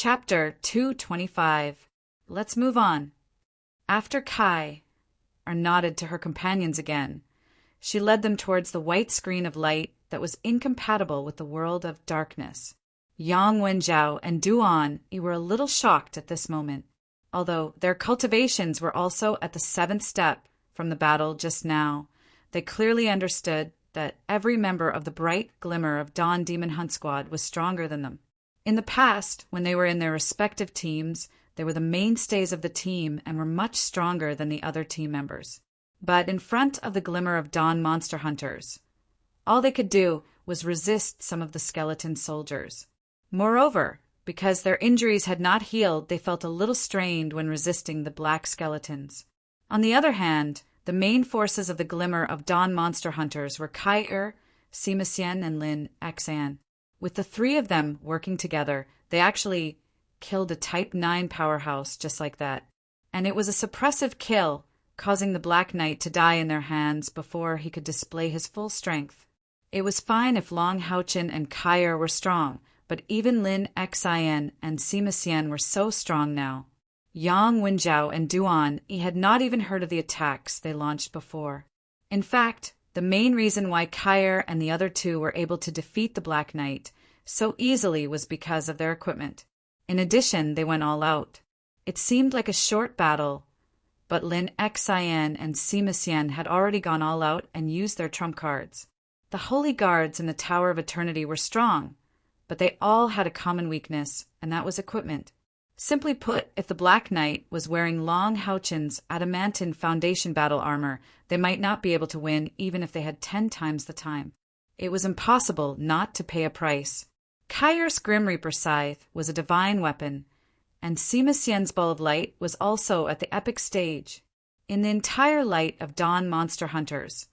Chapter 225. Let's move on. After Kai nodded to her companions again, she led them towards the white screen of light that was incompatible with the world of darkness. Yang Wenjiao and Duan were a little shocked at this moment, although their cultivations were also at the 7th step from the battle just now. They clearly understood that every member of the bright glimmer of Dawn Demon Hunt Squad was stronger than them. In the past, when they were in their respective teams, they were the mainstays of the team and were much stronger than the other team members. But in front of the glimmer of Dawn monster hunters, all they could do was resist some of the skeleton soldiers. Moreover, because their injuries had not healed, they felt a little strained when resisting the black skeletons. On the other hand, the main forces of the glimmer of Dawn monster hunters were Kai Sima Xian, and Lin Xan. With the three of them working together, they actually killed a Type 9 powerhouse just like that. And it was a suppressive kill, causing the Black Knight to die in their hands before he could display his full strength. It was fine if Long Haochen and Kai were strong, but even Lin Xian and Sima Xian were so strong now. Yang Wenjiao and Duan had not even heard of the attacks they launched before. In fact, the main reason why Kai and the other two were able to defeat the Black Knight so easily was because of their equipment. In addition, they went all out. It seemed like a short battle, but Lin Xian and Sima Xian had already gone all out and used their trump cards. The Holy Guards in the Tower of Eternity were strong, but they all had a common weakness, and that was equipment. Simply put, if the Black Knight was wearing Long Haochen's adamantine foundation battle armor, they might not be able to win even if they had 10 times the time. It was impossible not to pay a price. Kai's Grim Reaper Scythe was a divine weapon, and Sima Xian's Ball of Light was also at the epic stage. In the entire light of Dawn monster hunters,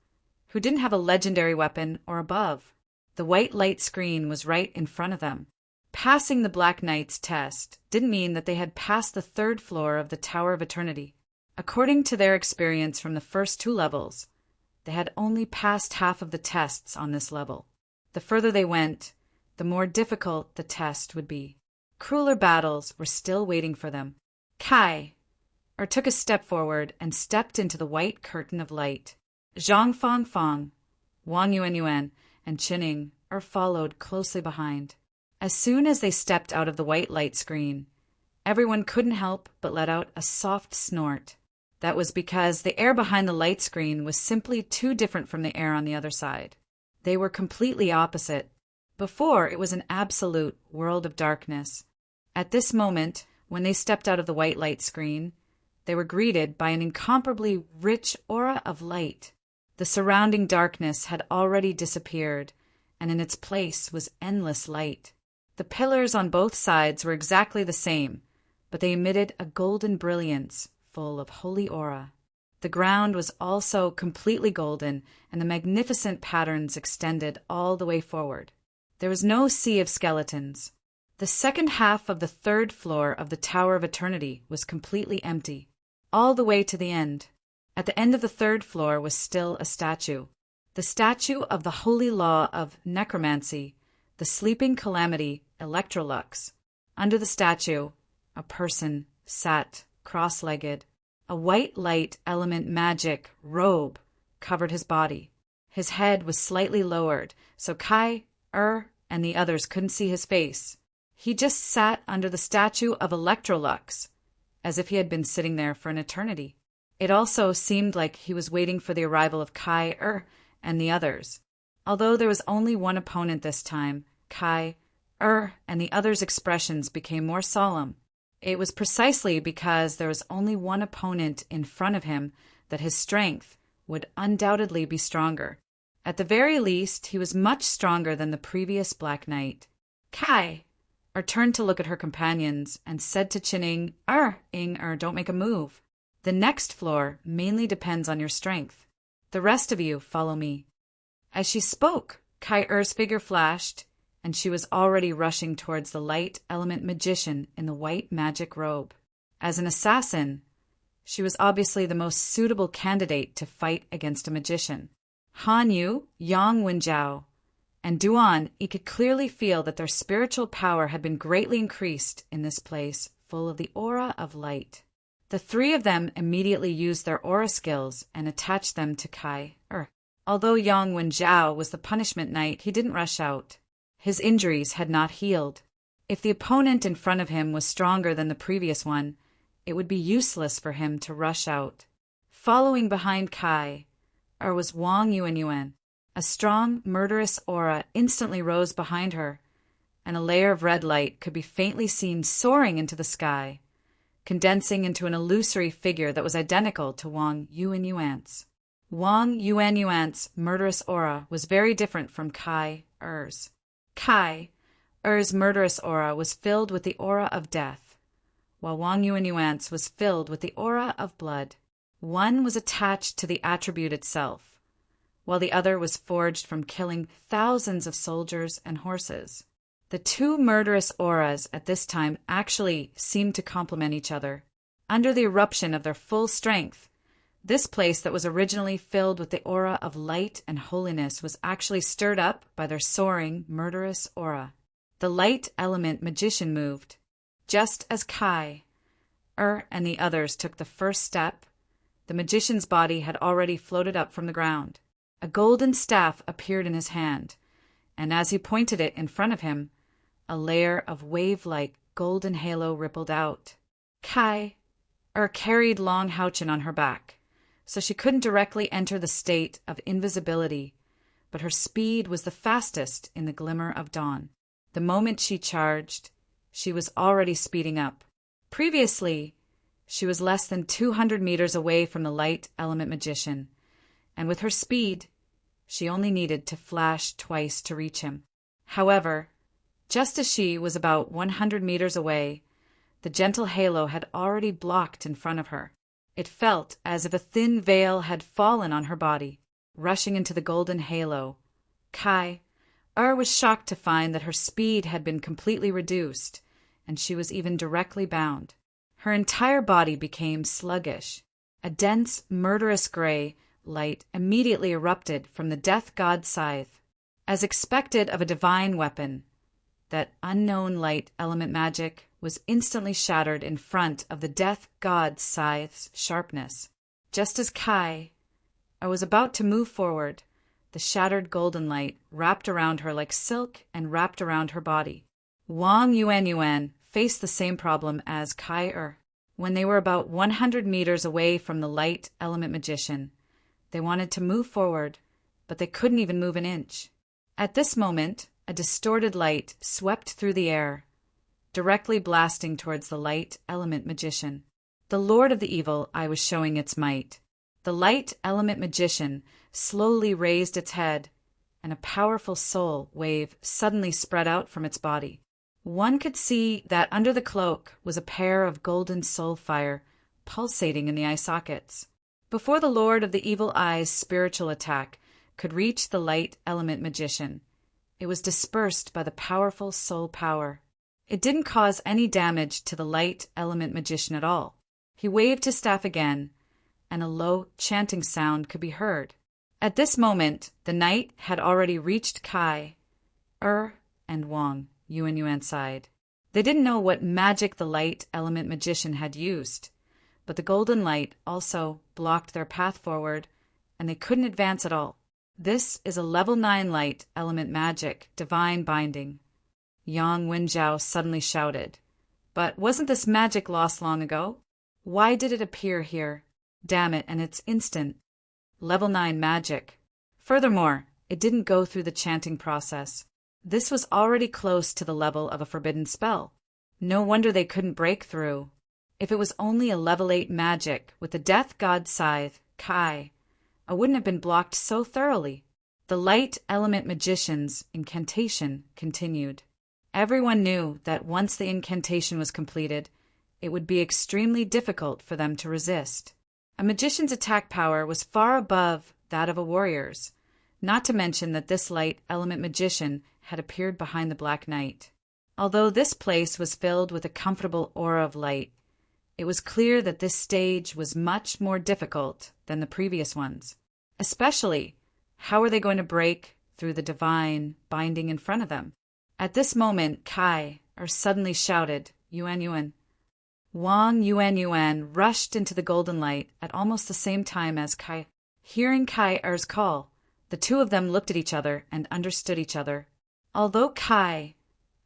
who didn't have a legendary weapon or above, the white light screen was right in front of them. Passing the Black Knight's test didn't mean that they had passed the 3rd floor of the Tower of Eternity. According to their experience from the first 2 levels, they had only passed half of the tests on this level. The further they went, the more difficult the test would be. Crueler battles were still waiting for them. Kai took a step forward and stepped into the white curtain of light. Zhang Fangfang, Wang Yuanyuan, and Qining followed closely behind. As soon as they stepped out of the white light screen, everyone couldn't help but let out a soft snort. That was because the air behind the light screen was simply too different from the air on the other side. They were completely opposite. Before, it was an absolute world of darkness. At this moment, when they stepped out of the white light screen, they were greeted by an incomparably rich aura of light. The surrounding darkness had already disappeared, and in its place was endless light. The pillars on both sides were exactly the same, but they emitted a golden brilliance full of holy aura. The ground was also completely golden, and the magnificent patterns extended all the way forward. There was no sea of skeletons. The second half of the 3rd floor of the Tower of Eternity was completely empty, all the way to the end. At the end of the 3rd floor was still a statue. The statue of the holy law of necromancy, the sleeping calamity Electrolux. Under the statue, a person sat cross-legged. A white light element magic robe covered his body. His head was slightly lowered, so Kai and the others couldn't see his face. He just sat under the statue of Electrolux, as if he had been sitting there for an eternity. It also seemed like he was waiting for the arrival of Kai and the others. Although there was only one opponent this time, Kai and the others' expressions became more solemn. It was precisely because there was only one opponent in front of him that his strength would undoubtedly be stronger. At the very least, he was much stronger than the previous Black Knight. Kai turned to look at her companions and said to Qining, don't make a move. The next floor mainly depends on your strength. The rest of you follow me." As she spoke, Kai-Er's figure flashed, and she was already rushing towards the light element magician in the white magic robe. As an assassin, she was obviously the most suitable candidate to fight against a magician. Han Yu, Yang Wenjiao, and Duan, he could clearly feel that their spiritual power had been greatly increased in this place full of the aura of light. The three of them immediately used their aura skills and attached them to Kai. Although Yang Wenjiao was the punishment knight, he didn't rush out. His injuries had not healed. If the opponent in front of him was stronger than the previous one, it would be useless for him to rush out. Following behind Kai was Wang Yuanyuan. A strong, murderous aura instantly rose behind her, and a layer of red light could be faintly seen soaring into the sky, condensing into an illusory figure that was identical to Wang Yuanyuan's. Wang Yuanyuan's murderous aura was very different from Kai Er's. Kai Er's murderous aura was filled with the aura of death, while Wang Yuanyuan's was filled with the aura of blood. One was attached to the attribute itself, while the other was forged from killing thousands of soldiers and horses. The two murderous auras at this time actually seemed to complement each other. Under the eruption of their full strength, this place that was originally filled with the aura of light and holiness was actually stirred up by their soaring, murderous aura. The light element magician moved. Just as Kai and the others took the first step, the magician's body had already floated up from the ground. A golden staff appeared in his hand, and as he pointed it in front of him, a layer of wave-like golden halo rippled out. Kai carried Long Haochen on her back, so she couldn't directly enter the state of invisibility, but her speed was the fastest in the glimmer of dawn. The moment she charged, she was already speeding up. Previously, she was less than 200 meters away from the light element magician, and with her speed, she only needed to flash twice to reach him. However, just as she was about 100 meters away, the gentle halo had already blocked in front of her. It felt as if a thin veil had fallen on her body. Rushing into the golden halo, Kai was shocked to find that her speed had been completely reduced, and she was even directly bound. Her entire body became sluggish. A dense, murderous gray light immediately erupted from the death god's scythe. As expected of a divine weapon, that unknown light element magic was instantly shattered in front of the death god's scythe's sharpness. Just as Kai was about to move forward, the shattered golden light wrapped around her like silk and wrapped around her body. Wang Yuanyuan faced the same problem as Kai. When they were about 100 meters away from the light element magician, they wanted to move forward, but they couldn't even move an inch. At this moment, a distorted light swept through the air, directly blasting towards the light element magician. The Lord of the Evil Eye was showing its might. The light element magician slowly raised its head, and a powerful soul wave suddenly spread out from its body. One could see that under the cloak was a pair of golden soul fire pulsating in the eye sockets. Before the Lord of the Evil Eye's spiritual attack could reach the light element magician, it was dispersed by the powerful soul power. It didn't cause any damage to the light element magician at all. He waved his staff again, and a low chanting sound could be heard. At this moment, the knight had already reached Kai, and Wang Yuanyuan's side. They didn't know what magic the light element magician had used, but the golden light also blocked their path forward, and they couldn't advance at all. This is a level 9 light element magic, divine binding. Yang Wenjiao suddenly shouted, "But wasn't this magic lost long ago? Why did it appear here? Damn it, and it's instant. Level 9 magic. Furthermore, it didn't go through the chanting process. This was already close to the level of a forbidden spell. No wonder they couldn't break through. If it was only a level 8 magic with the death god's scythe, Kai, I wouldn't have been blocked so thoroughly." The light element magician's incantation continued. Everyone knew that once the incantation was completed, it would be extremely difficult for them to resist. A magician's attack power was far above that of a warrior's, not to mention that this light element magician had appeared behind the Black Knight. Although this place was filled with a comfortable aura of light, it was clear that this stage was much more difficult than the previous ones. Especially, how were they going to break through the divine binding in front of them. At this moment, suddenly shouted, Yuan Yuan. Wang Yuan rushed into the golden light at almost the same time as Kai. Hearing Kai-Er's call, the two of them looked at each other and understood each other. Although Kai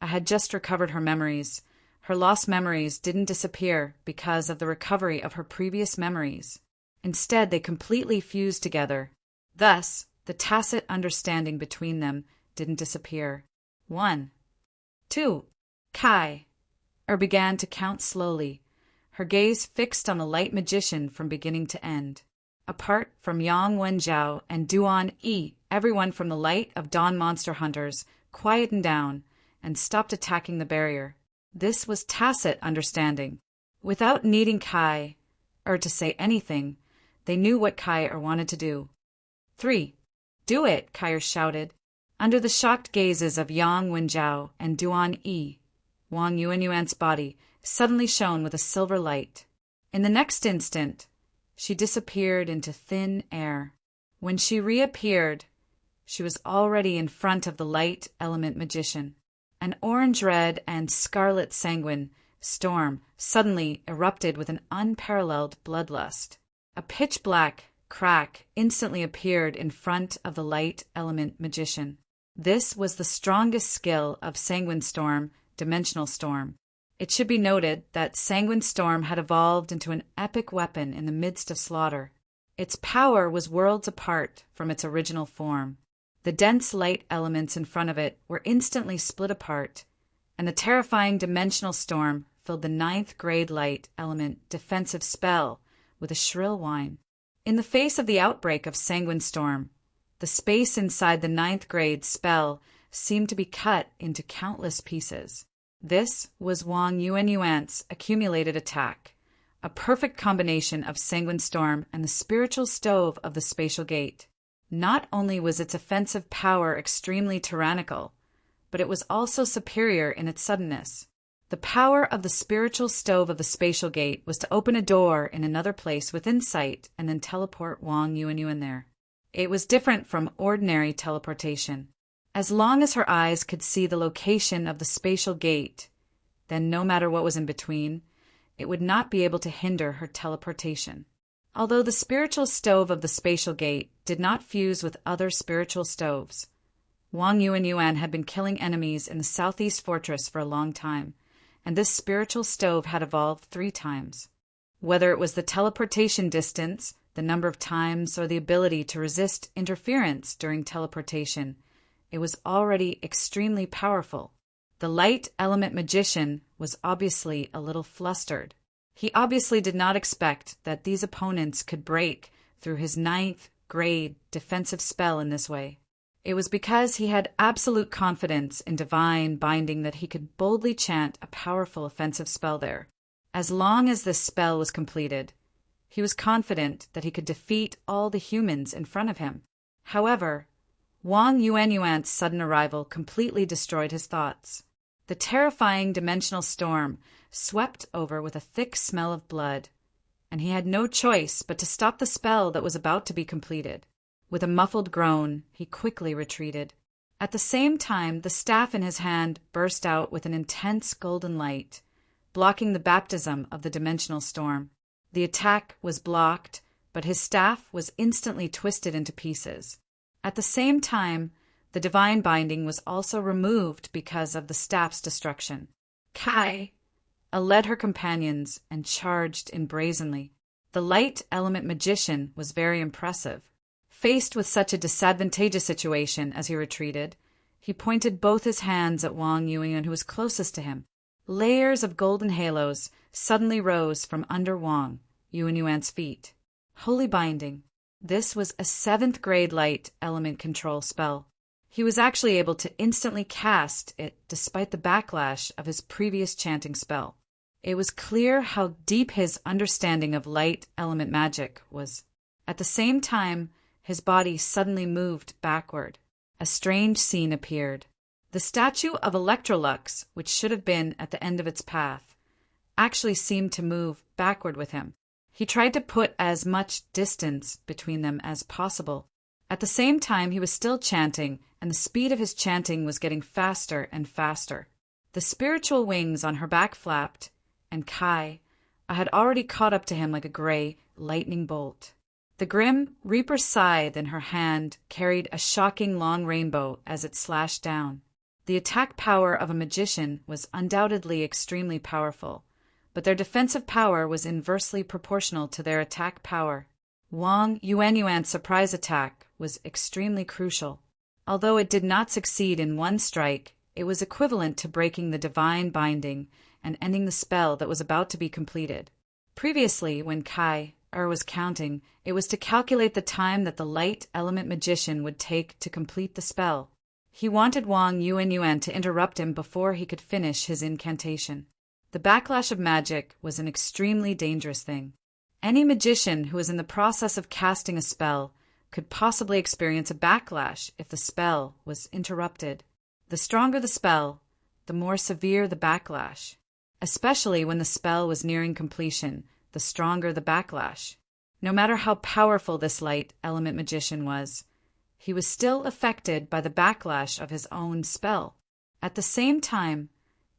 had just recovered her memories, her lost memories didn't disappear because of the recovery of her previous memories. Instead, they completely fused together. Thus, the tacit understanding between them didn't disappear. 1, 2. Kai-Er began to count slowly, her gaze fixed on the light magician from beginning to end. Apart from Yang Wenjiao and Duan Yi, everyone from the light of dawn monster hunters quietened down and stopped attacking the barrier. This was tacit understanding. Without needing Kai-Er to say anything, they knew what Kai-Er wanted to do. 3. Do it, Kai-Er shouted. Under the shocked gazes of Yang Wenjiao and Duan Yi, Wang Yuan's body suddenly shone with a silver light. In the next instant, she disappeared into thin air. When she reappeared, she was already in front of the light element magician. An orange-red and scarlet sanguine storm suddenly erupted with an unparalleled bloodlust. A pitch-black crack instantly appeared in front of the light element magician. This was the strongest skill of Sanguine Storm, Dimensional Storm. It should be noted that Sanguine Storm had evolved into an epic weapon in the midst of slaughter. Its power was worlds apart from its original form. The dense light elements in front of it were instantly split apart, and the terrifying Dimensional Storm filled the 9th grade light element defensive spell with a shrill whine. In the face of the outbreak of Sanguine Storm, the space inside the 9th grade spell seemed to be cut into countless pieces. This was Wang Yuan's accumulated attack, a perfect combination of Sanguine Storm and the spiritual stove of the spatial gate. Not only was its offensive power extremely tyrannical, but it was also superior in its suddenness. The power of the spiritual stove of the spatial gate was to open a door in another place within sight and then teleport Wang Yuan there. It was different from ordinary teleportation. As long as her eyes could see the location of the spatial gate, then no matter what was in between, it would not be able to hinder her teleportation. Although the spiritual stove of the spatial gate did not fuse with other spiritual stoves, Wang Yuan had been killing enemies in the southeast fortress for a long time, and this spiritual stove had evolved 3 times. Whether it was the teleportation distance, the number of times, or the ability to resist interference during teleportation, it was already extremely powerful. The light element magician was obviously a little flustered. He obviously did not expect that these opponents could break through his 9th grade defensive spell in this way. It was because he had absolute confidence in divine binding that he could boldly chant a powerful offensive spell there. As long as this spell was completed, he was confident that he could defeat all the humans in front of him. However, Wang Yuan's sudden arrival completely destroyed his thoughts. The terrifying dimensional storm swept over with a thick smell of blood, and he had no choice but to stop the spell that was about to be completed. With a muffled groan, he quickly retreated. At the same time, the staff in his hand burst out with an intense golden light, blocking the baptism of the dimensional storm. The attack was blocked, but his staff was instantly twisted into pieces. At the same time, the divine binding was also removed because of the staff's destruction. Kai led her companions and charged in brazenly. The light element magician was very impressive. Faced with such a disadvantageous situation as he retreated, he pointed both his hands at Wang Yuan, who was closest to him. Layers of golden halos suddenly rose from under Wang Yuan's feet. Holy binding. This was a 7th grade light element control spell. He was actually able to instantly cast it despite the backlash of his previous chanting spell. It was clear how deep his understanding of light element magic was. At the same time, his body suddenly moved backward. A strange scene appeared. The statue of Electrolux, which should have been at the end of its path, actually seemed to move backward with him. He tried to put as much distance between them as possible. At the same time, he was still chanting, and the speed of his chanting was getting faster and faster. The spiritual wings on her back flapped, and Kai had already caught up to him like a gray lightning bolt. The grim Reaper's scythe in her hand carried a shocking long rainbow as it slashed down. The attack power of a magician was undoubtedly extremely powerful, but their defensive power was inversely proportional to their attack power. Wang Yuanyuan's surprise attack was extremely crucial. Although it did not succeed in one strike, it was equivalent to breaking the divine binding and ending the spell that was about to be completed. Previously, when Kai was counting, it was to calculate the time that the light element magician would take to complete the spell. He wanted Wang Yuanyuan to interrupt him before he could finish his incantation. The backlash of magic was an extremely dangerous thing. Any magician who was in the process of casting a spell could possibly experience a backlash if the spell was interrupted. The stronger the spell, the more severe the backlash. Especially when the spell was nearing completion, the stronger the backlash. No matter how powerful this light element magician was, he was still affected by the backlash of his own spell. At the same time,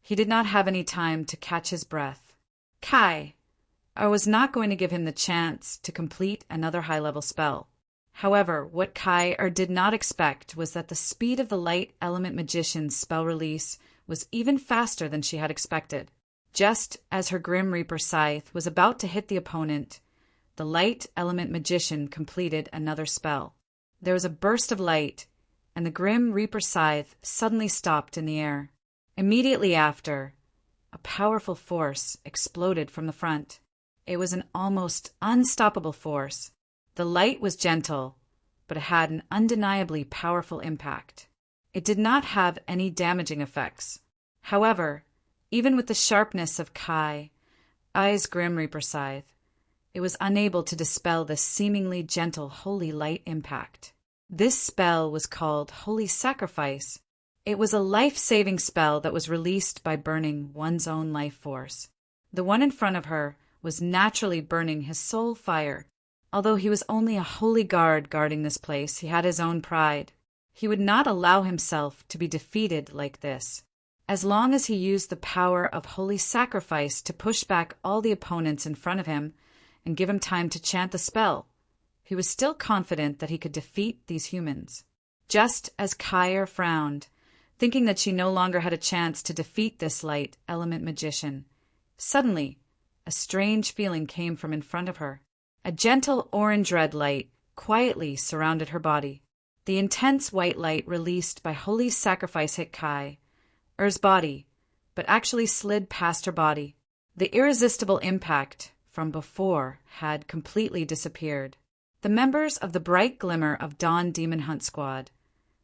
he did not have any time to catch his breath. Kai was not going to give him the chance to complete another high-level spell. However, what Kai did not expect was that the speed of the light element magician's spell release was even faster than she had expected. Just as her Grim Reaper scythe was about to hit the opponent, the light element magician completed another spell. There was a burst of light, and the Grim Reaper scythe suddenly stopped in the air. Immediately after, a powerful force exploded from the front. It was an almost unstoppable force. The light was gentle, but it had an undeniably powerful impact. It did not have any damaging effects. However, even with the sharpness of Kai's Grim Reaper scythe, it was unable to dispel this seemingly gentle holy light impact. This spell was called Holy Sacrifice. It was a life-saving spell that was released by burning one's own life force. The one in front of her was naturally burning his soul fire. Although he was only a holy guard guarding this place, he had his own pride. He would not allow himself to be defeated like this. As long as he used the power of Holy Sacrifice to push back all the opponents in front of him and give him time to chant the spell, he was still confident that he could defeat these humans. Just as Kai frowned, thinking that she no longer had a chance to defeat this light element magician, suddenly a strange feeling came from in front of her. A gentle orange-red light quietly surrounded her body. The intense white light released by Holy Sacrifice hit Kai's body, but actually slid past her body. The irresistible impact from before had completely disappeared. The members of the Bright Glimmer of Dawn Demon Hunt Squad,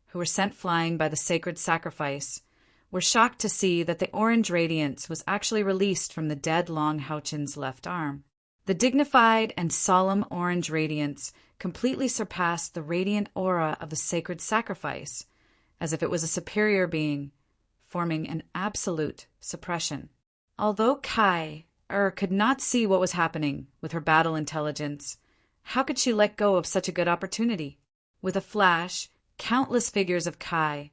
who were sent flying by the sacred sacrifice, were shocked to see that the orange radiance was actually released from the dead Long Houchin's left arm. The dignified and solemn orange radiance completely surpassed the radiant aura of the sacred sacrifice, as if it was a superior being, forming an absolute suppression. Although Kai could not see what was happening with her battle intelligence, how could she let go of such a good opportunity? With a flash, countless figures of Kai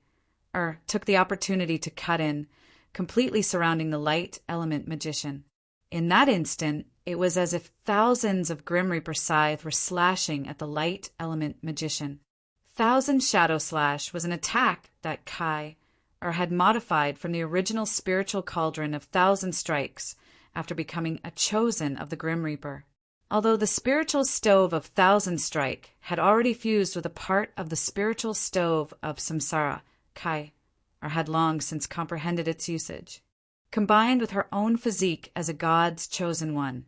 took the opportunity to cut in, completely surrounding the light element magician. In that instant, it was as if thousands of Grim Reaper scythe were slashing at the light element magician. Thousand Shadow Slash was an attack that Kai had modified from the original spiritual cauldron of Thousand Strikes after becoming a chosen of the Grim Reaper. Although the spiritual stove of Thousand Strike had already fused with a part of the spiritual stove of Samsara, Kai had long since comprehended its usage. Combined with her own physique as a god's chosen one,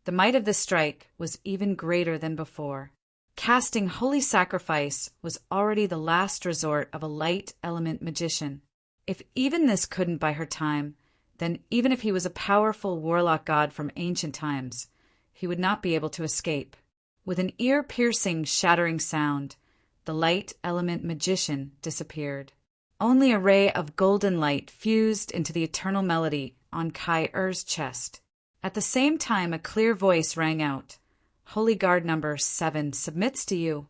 the might of this strike was even greater than before. Casting Holy Sacrifice was already the last resort of a light element magician. If even this couldn't buy her time, then even if he was a powerful warlock god from ancient times, he would not be able to escape. With an ear-piercing, shattering sound, the light element magician disappeared. Only a ray of golden light fused into the eternal melody on Kai's chest. At the same time, a clear voice rang out. Holy Guard number 7 submits to you.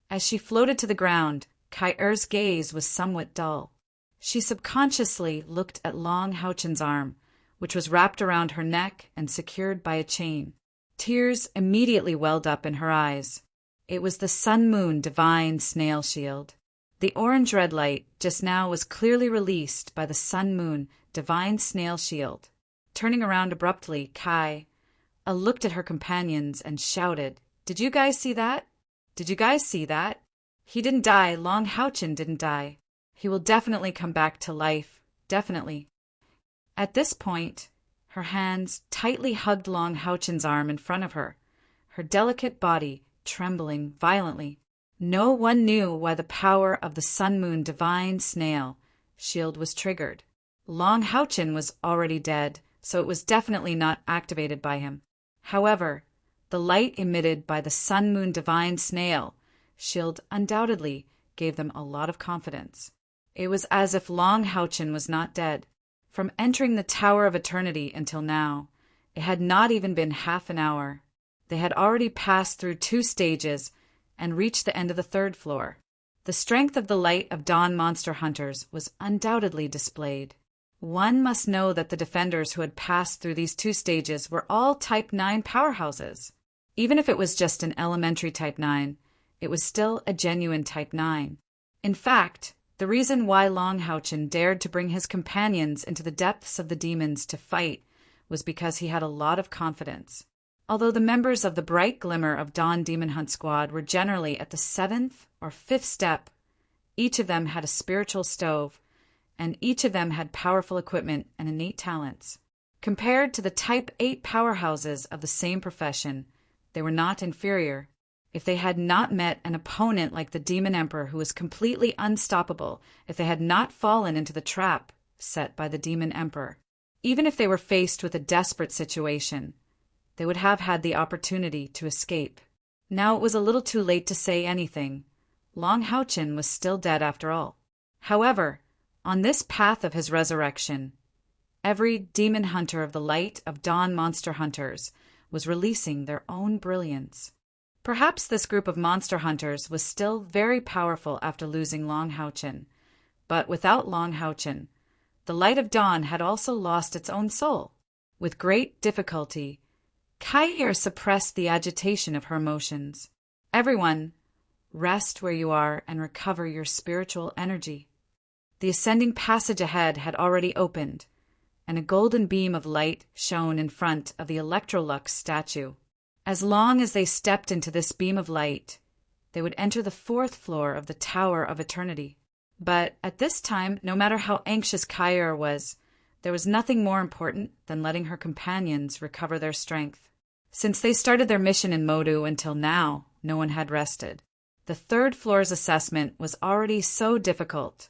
As she floated to the ground, Kai-Er's gaze was somewhat dull. She subconsciously looked at Long Houchen's arm, which was wrapped around her neck and secured by a chain. Tears immediately welled up in her eyes. It was the Sun-Moon Divine Snail Shield. The orange red light just now was clearly released by the Sun-Moon Divine Snail Shield. Turning around abruptly, Kai looked at her companions and shouted, "Did you guys see that? Did you guys see that? He didn't die. Long Houchen didn't die. He will definitely come back to life. Definitely." At this point, her hands tightly hugged Long Houchen's arm in front of her, her delicate body trembling violently. No one knew why the power of the Sun-Moon Divine Snail Shield was triggered. Long Houchen was already dead, so it was definitely not activated by him. However, the light emitted by the Sun-Moon Divine Snail Shield undoubtedly gave them a lot of confidence. It was as if Long Houchen was not dead. From entering the Tower of Eternity until now, it had not even been half an hour. They had already passed through 2 stages and reached the end of the 3rd floor. The strength of the Light of Dawn monster hunters was undoubtedly displayed. One must know that the defenders who had passed through these 2 stages were all Type 9 powerhouses. Even if it was just an elementary Type 9, it was still a genuine Type 9. In fact, the reason why Long Houchen dared to bring his companions into the depths of the demons to fight was because he had a lot of confidence. Although the members of the Bright Glimmer of Dawn Demon Hunt Squad were generally at the 7th or 5th step, each of them had a spiritual stove, and each of them had powerful equipment and innate talents. Compared to the Type 8 powerhouses of the same profession, they were not inferior. If they had not met an opponent like the Demon Emperor who was completely unstoppable, if they had not fallen into the trap set by the Demon Emperor, even if they were faced with a desperate situation, they would have had the opportunity to escape. Now it was a little too late to say anything. Long Houchen was still dead after all. However, on this path of his resurrection, every demon hunter of the Light of Dawn monster hunters was releasing their own brilliance. Perhaps this group of monster hunters was still very powerful after losing Long Houchen, but without Long Houchen, the Light of Dawn had also lost its own soul. With great difficulty, Kai-Er suppressed the agitation of her emotions. "Everyone, rest where you are and recover your spiritual energy." The ascending passage ahead had already opened, and a golden beam of light shone in front of the Electrolux statue. As long as they stepped into this beam of light, they would enter the 4th floor of the Tower of Eternity. But at this time, no matter how anxious Kai-Er was, there was nothing more important than letting her companions recover their strength. Since they started their mission in Modu until now, no one had rested. The 3rd floor's assessment was already so difficult.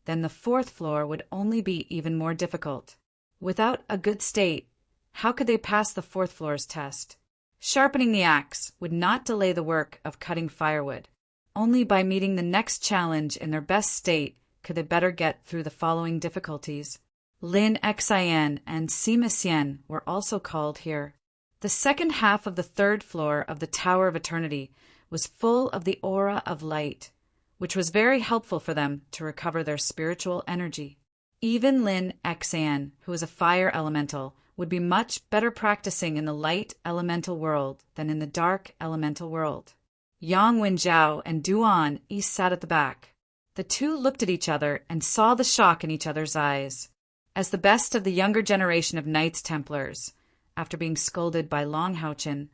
Then the 4th floor would only be even more difficult. Without a good state, how could they pass the 4th floor's test? Sharpening the axe would not delay the work of cutting firewood. Only by meeting the next challenge in their best state could they better get through the following difficulties. Lin Xian and Sima Xian were also called here. The second half of the 3rd floor of the Tower of Eternity was full of the aura of light, which was very helpful for them to recover their spiritual energy. Even Lin Xian, who is a fire elemental, would be much better practicing in the light elemental world than in the dark elemental world. Yang Wenjiao and Duan each sat at the back. The two looked at each other and saw the shock in each other's eyes. As the best of the younger generation of Knights Templars, after being scolded by Long Houchen,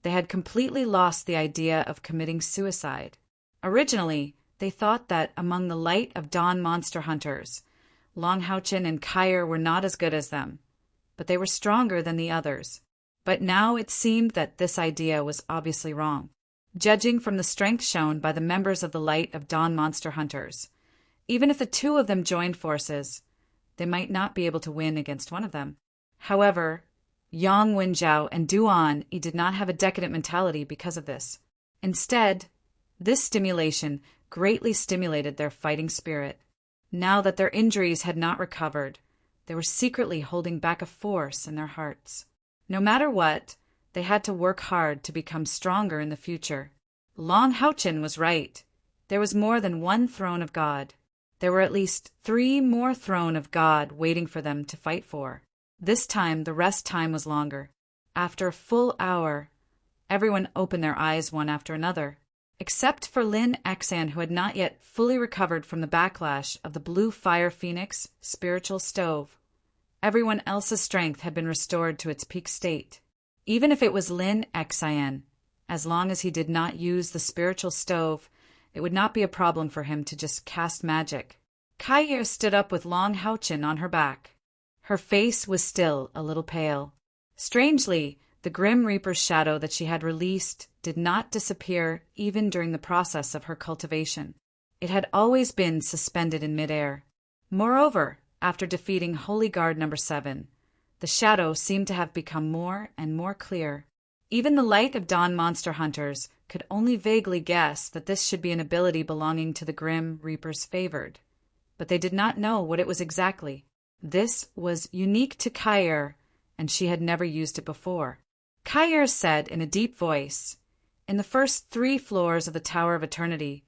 they had completely lost the idea of committing suicide. Originally, they thought that among the Light of Dawn monster hunters, Long Houchen and Kai-Er were not as good as them, but they were stronger than the others. But now it seemed that this idea was obviously wrong. Judging from the strength shown by the members of the Light of Dawn monster hunters, even if the 2 of them joined forces, they might not be able to win against one of them. However, Yang Wenjiao and Duan did not have a decadent mentality because of this. Instead, this stimulation greatly stimulated their fighting spirit. Now that their injuries had not recovered, they were secretly holding back a force in their hearts. No matter what, they had to work hard to become stronger in the future. Long Houchin was right. There was more than one throne of God. There were at least 3 more throne of God waiting for them to fight for. This time, the rest time was longer. After a full hour, everyone opened their eyes one after another, except for Lin Exan, who had not yet fully recovered from the backlash of the blue fire phoenix spiritual stove. Everyone else's strength had been restored to its peak state. Even if it was Lin Exan, as long as he did not use the spiritual stove, it would not be a problem for him to just cast magic. Kair stood up with Long Houchin on her back. Her face was still a little pale. Strangely, the Grim Reaper's shadow that she had released did not disappear even during the process of her cultivation. It had always been suspended in midair. Moreover, after defeating Holy Guard No. 7, the shadow seemed to have become more and more clear. Even the Light of Dawn monster hunters could only vaguely guess that this should be an ability belonging to the Grim Reaper's favored, but they did not know what it was exactly. This was unique to Kair, and she had never used it before. Kair said in a deep voice, "In the first 3 floors of the Tower of Eternity,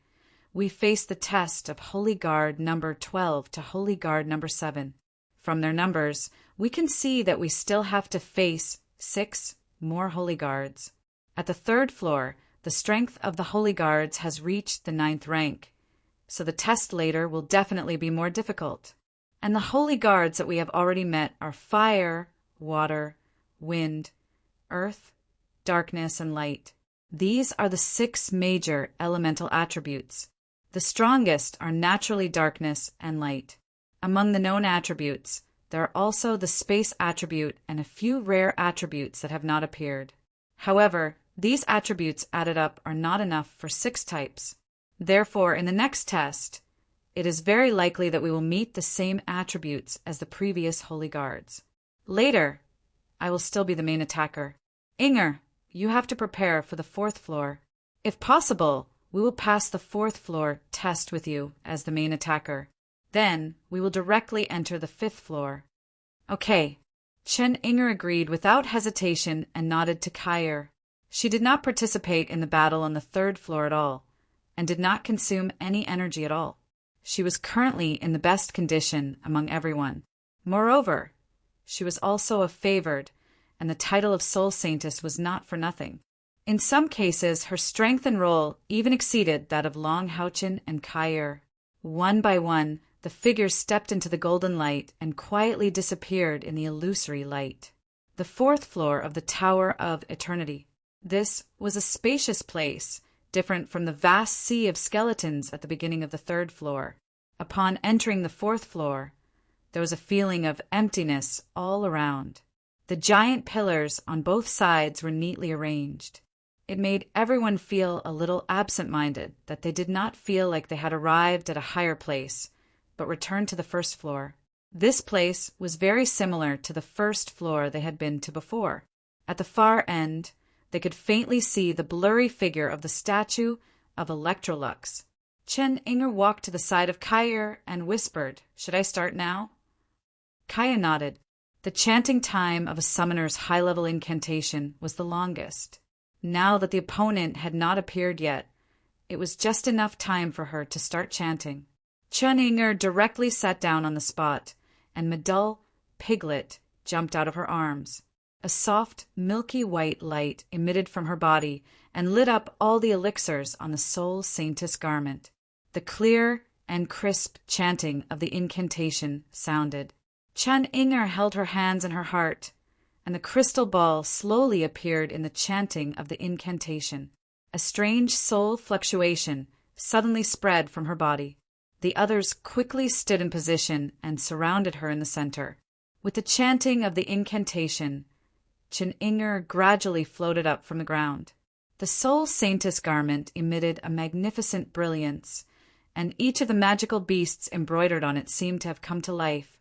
we face the test of Holy Guard number 12 to Holy Guard number 7. From their numbers, we can see that we still have to face 6 more Holy Guards. At the 3rd floor, the strength of the Holy Guards has reached the 9th rank, so the test later will definitely be more difficult. And the Holy Guards that we have already met are fire, water, wind, earth, darkness, and light. These are the 6 major elemental attributes. The strongest are naturally darkness and light. Among the known attributes, there are also the space attribute and a few rare attributes that have not appeared. However, these attributes added up are not enough for 6 types. Therefore, in the next test, it is very likely that we will meet the same attributes as the previous Holy Guards. Later, I will still be the main attacker. Inger, you have to prepare for the 4th floor. If possible, we will pass the 4th floor test with you as the main attacker. Then, we will directly enter the 5th floor." "Okay." Chen Inger agreed without hesitation and nodded to Kair. She did not participate in the battle on the 3rd floor at all, and did not consume any energy at all. She was currently in the best condition among everyone. Moreover, she was also a favored, and the title of Soul Saintess was not for nothing. In some cases, her strength and role even exceeded that of Long Houchin and Kair. One by one, the figures stepped into the golden light and quietly disappeared in the illusory light. The 4th floor of the Tower of Eternity. This was a spacious place, different from the vast sea of skeletons at the beginning of the 3rd floor. Upon entering the 4th floor, there was a feeling of emptiness all around. The giant pillars on both sides were neatly arranged. It made everyone feel a little absent-minded that they did not feel like they had arrived at a higher place, but returned to the 1st floor. This place was very similar to the 1st floor they had been to before. At the far end, they could faintly see the blurry figure of the statue of Electrolux. Chen Inger walked to the side of Kair and whispered, "Should I start now?" Kair nodded. The chanting time of a summoner's high-level incantation was the longest. Now that the opponent had not appeared yet, it was just enough time for her to start chanting. Chen Inger directly sat down on the spot, and Medul Piglet jumped out of her arms. A soft, milky white light emitted from her body and lit up all the elixirs on the Soul Saintess garment. The clear and crisp chanting of the incantation sounded. Chen Inger held her hands in her heart, and the crystal ball slowly appeared in the chanting of the incantation. A strange soul fluctuation suddenly spread from her body. The others quickly stood in position and surrounded her in the center. With the chanting of the incantation, Chen Inger gradually floated up from the ground. The Soul Saintess garment emitted a magnificent brilliance, and each of the magical beasts embroidered on it seemed to have come to life,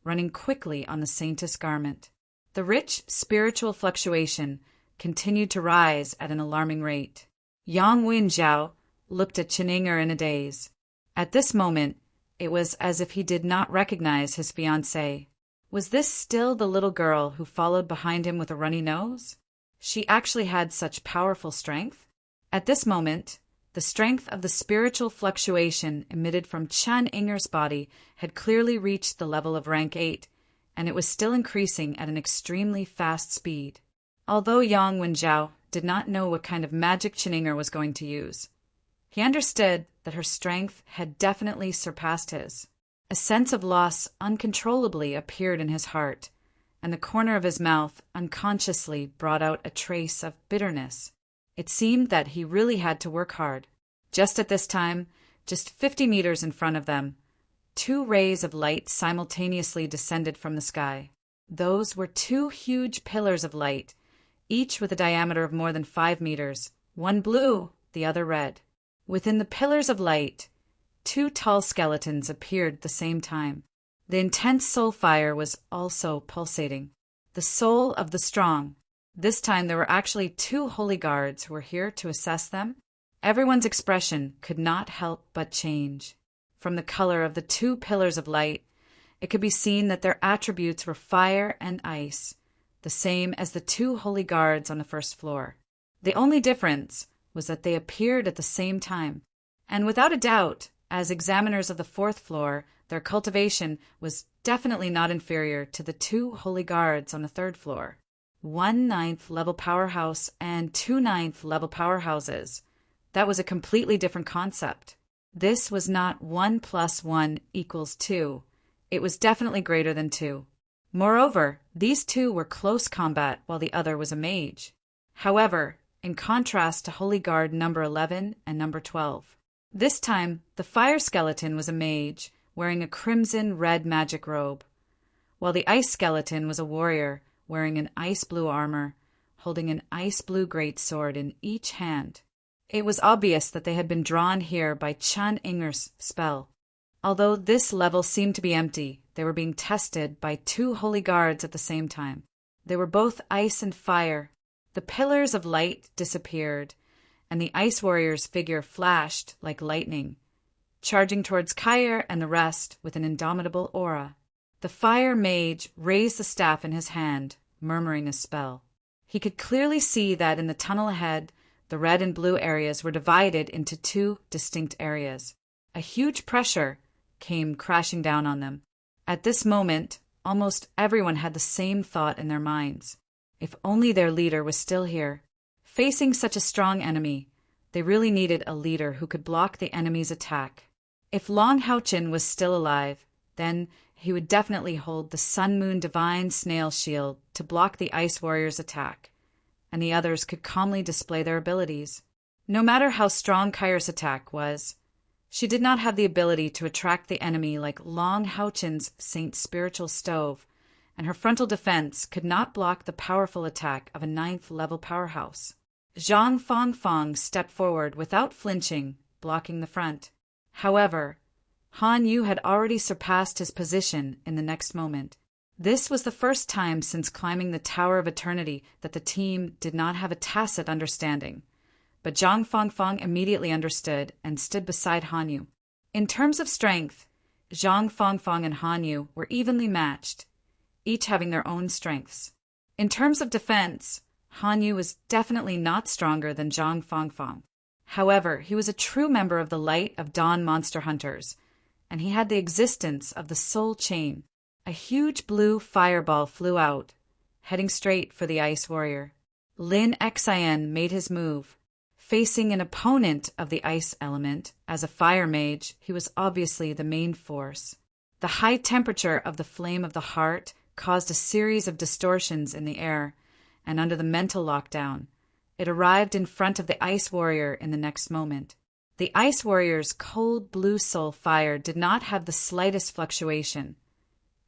running quickly on the Saintess garment. The rich spiritual fluctuation continued to rise at an alarming rate. Yang Wenjiao looked at Chen Inger in a daze. At this moment, it was as if he did not recognize his fiancée. Was this still the little girl who followed behind him with a runny nose? She actually had such powerful strength? At this moment, the strength of the spiritual fluctuation emitted from Chen Yinger's body had clearly reached the level of rank 8, and it was still increasing at an extremely fast speed. Although Yang Wenjiao did not know what kind of magic Chen Yinger was going to use, he understood that her strength had definitely surpassed his. A sense of loss uncontrollably appeared in his heart, and the corner of his mouth unconsciously brought out a trace of bitterness. It seemed that he really had to work hard. Just at this time, just 50 meters in front of them, 2 rays of light simultaneously descended from the sky. Those were 2 huge pillars of light, each with a diameter of more than 5 meters, one blue, the other red. Within the pillars of light, 2 tall skeletons appeared at the same time. The intense soul fire was also pulsating. The soul of the strong. This time there were actually 2 holy guards who were here to assess them. Everyone's expression could not help but change. From the color of the 2 pillars of light, it could be seen that their attributes were fire and ice, the same as the 2 holy guards on the first floor. The only difference was that they appeared at the same time, and without a doubt, as examiners of the 4th floor, their cultivation was definitely not inferior to the 2 holy guards on the 3rd floor. 1 9th level powerhouse and 2 9th level powerhouses. That was a completely different concept. This was not 1 + 1 = 2. It was definitely greater than 2. Moreover, these 2 were close combat while the other was a mage. However, in contrast to Holy Guard number 11 and number 12. This time, the fire skeleton was a mage wearing a crimson-red magic robe, while the ice skeleton was a warrior wearing an ice-blue armor, holding an ice-blue greatsword in each hand. It was obvious that they had been drawn here by Chen Yinger's spell. Although this level seemed to be empty, they were being tested by 2 holy guards at the same time. They were both ice and fire. The pillars of light disappeared, and the ice warrior's figure flashed like lightning, charging towards Kair and the rest with an indomitable aura. The fire mage raised the staff in his hand, murmuring a spell. He could clearly see that in the tunnel ahead, the red and blue areas were divided into 2 distinct areas. A huge pressure came crashing down on them. At this moment, almost everyone had the same thought in their minds. If only their leader was still here. Facing such a strong enemy, they really needed a leader who could block the enemy's attack. If Long Haochen was still alive, then he would definitely hold the Sun Moon Divine Snail Shield to block the Ice Warrior's attack, and the others could calmly display their abilities. No matter how strong Kair's attack was, she did not have the ability to attract the enemy like Long Haochen's Saint Spiritual Stove, and her frontal defense could not block the powerful attack of a 9th level powerhouse. Zhang Fangfang stepped forward without flinching, blocking the front. However, Han Yu had already surpassed his position in the next moment. This was the first time since climbing the Tower of Eternity that the team did not have a tacit understanding. But Zhang Fangfang immediately understood and stood beside Han Yu. In terms of strength, Zhang Fangfang and Han Yu were evenly matched, each having their own strengths. In terms of defense, Han Yu was definitely not stronger than Zhang Fangfang. However, he was a true member of the Light of Dawn Monster Hunters, and he had the existence of the Soul Chain. A huge blue fireball flew out, heading straight for the Ice Warrior. Lin Xian made his move. Facing an opponent of the ice element, as a fire mage, he was obviously the main force. The high temperature of the flame of the heart caused a series of distortions in the air, and under the mental lockdown, it arrived in front of the Ice Warrior in the next moment. The Ice Warrior's cold blue soul fire did not have the slightest fluctuation,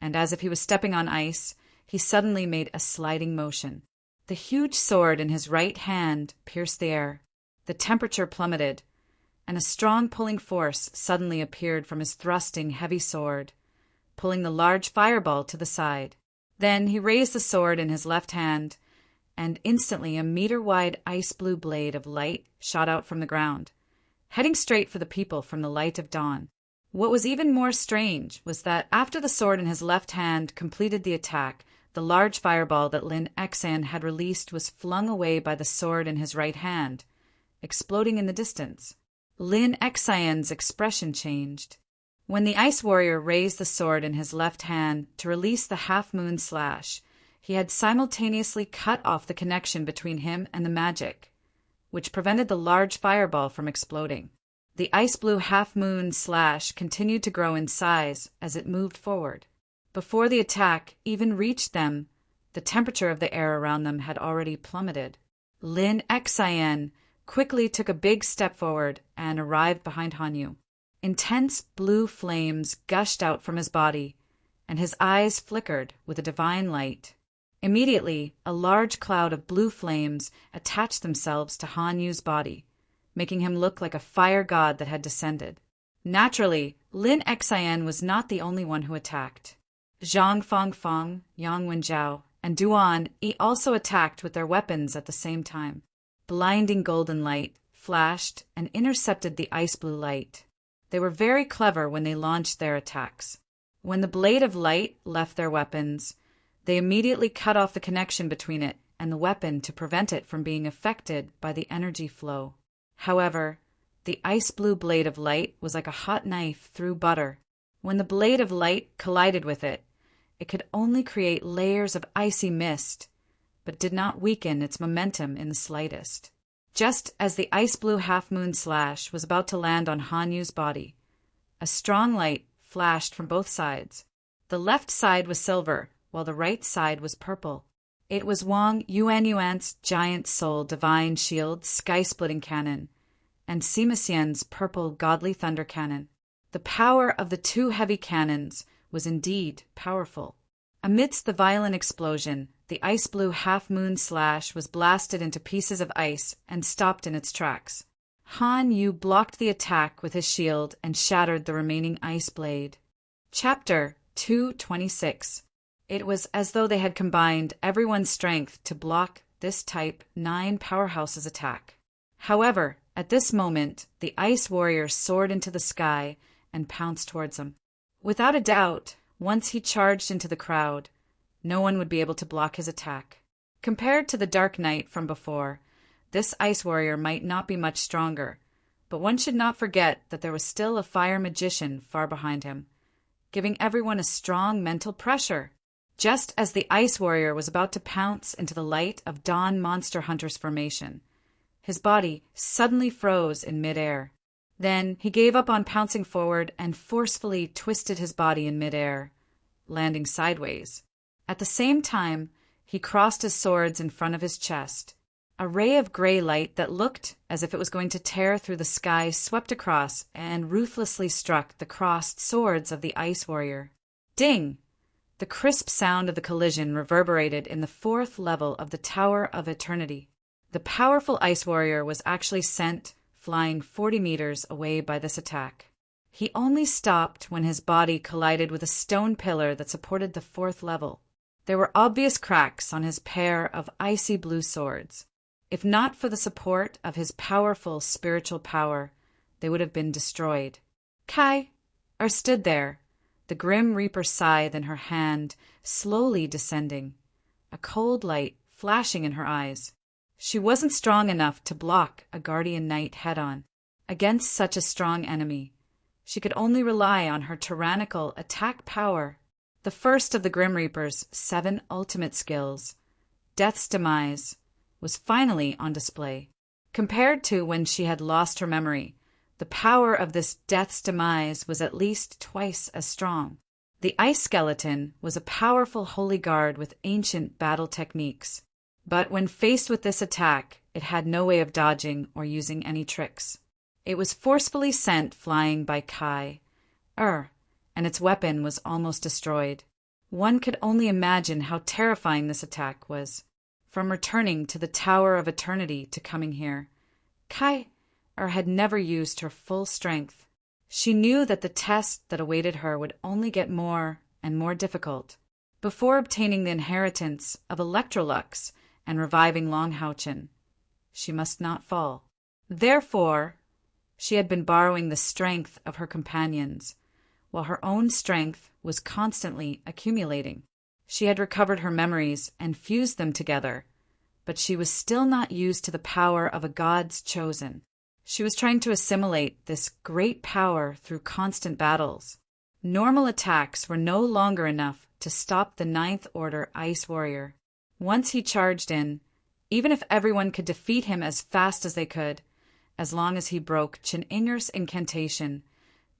and as if he was stepping on ice, he suddenly made a sliding motion. The huge sword in his right hand pierced the air. The temperature plummeted, and a strong pulling force suddenly appeared from his thrusting heavy sword, pulling the large fireball to the side. Then he raised the sword in his left hand, and instantly a meter-wide ice-blue blade of light shot out from the ground, heading straight for the people from the Light of Dawn. What was even more strange was that after the sword in his left hand completed the attack, the large fireball that Lin Xian had released was flung away by the sword in his right hand, exploding in the distance. Lin Xian's expression changed. When the ice warrior raised the sword in his left hand to release the half-moon slash, he had simultaneously cut off the connection between him and the magic, which prevented the large fireball from exploding. The ice-blue half-moon slash continued to grow in size as it moved forward. Before the attack even reached them, the temperature of the air around them had already plummeted. Lin Xian quickly took a big step forward and arrived behind Hanyu. Intense blue flames gushed out from his body, and his eyes flickered with a divine light. Immediately, a large cloud of blue flames attached themselves to Hanyu's body, making him look like a fire god that had descended. Naturally, Lin Xian was not the only one who attacked. Zhang Fangfang, Yang Wenjiao, and Duan Yi also attacked with their weapons at the same time. Blinding golden light flashed and intercepted the ice blue light. They were very clever when they launched their attacks. When the blade of light left their weapons, they immediately cut off the connection between it and the weapon to prevent it from being affected by the energy flow. However, the ice blue blade of light was like a hot knife through butter. When the blade of light collided with it, it could only create layers of icy mist, but did not weaken its momentum in the slightest. Just as the ice-blue half-moon slash was about to land on Hanyu's body, a strong light flashed from both sides. The left side was silver, while the right side was purple. It was Wang Yuanyuan's giant soul divine shield sky-splitting cannon, and Sima Xian's purple godly thunder cannon. The power of the two heavy cannons was indeed powerful. Amidst the violent explosion, the ice-blue half-moon slash was blasted into pieces of ice and stopped in its tracks. Han Yu blocked the attack with his shield and shattered the remaining ice blade. Chapter 226. It was as though they had combined everyone's strength to block this Type 9 powerhouse's attack. However, at this moment, the ice warrior soared into the sky and pounced towards them. Without a doubt, once he charged into the crowd, no one would be able to block his attack. Compared to the Dark Knight from before, this ice warrior might not be much stronger, but one should not forget that there was still a fire magician far behind him, giving everyone a strong mental pressure. Just as the ice warrior was about to pounce into the light of Dawn Monster Hunter's formation, his body suddenly froze in midair. Then he gave up on pouncing forward and forcefully twisted his body in midair, landing sideways. At the same time, he crossed his swords in front of his chest. A ray of gray light that looked as if it was going to tear through the sky swept across and ruthlessly struck the crossed swords of the ice warrior. Ding! The crisp sound of the collision reverberated in the 4th level of the Tower of Eternity. The powerful ice warrior was actually sent flying 40 meters away by this attack. He only stopped when his body collided with a stone pillar that supported the 4th level. There were obvious cracks on his pair of icy blue swords. If not for the support of his powerful spiritual power, they would have been destroyed. Kai stood there, the Grim Reaper's scythe in her hand, slowly descending, a cold light flashing in her eyes. She wasn't strong enough to block a guardian knight head-on. Against such a strong enemy, she could only rely on her tyrannical attack power. The first of the Grim Reaper's 7 ultimate skills, Death's Demise, was finally on display. Compared to when she had lost her memory, the power of this Death's Demise was at least twice as strong. The ice skeleton was a powerful holy guard with ancient battle techniques. But when faced with this attack, it had no way of dodging or using any tricks. It was forcefully sent flying by Kai, and its weapon was almost destroyed. One could only imagine how terrifying this attack was. From returning to the Tower of Eternity to coming here, Kai had never used her full strength. She knew that the test that awaited her would only get more and more difficult. Before obtaining the inheritance of Electrolux and reviving Longhauchen, she must not fall. Therefore, she had been borrowing the strength of her companions, while her own strength was constantly accumulating. She had recovered her memories and fused them together, but she was still not used to the power of a god's chosen. She was trying to assimilate this great power through constant battles. Normal attacks were no longer enough to stop the Ninth Order Ice Warrior. Once he charged in, even if everyone could defeat him as fast as they could, as long as he broke Chin-Inger's incantation,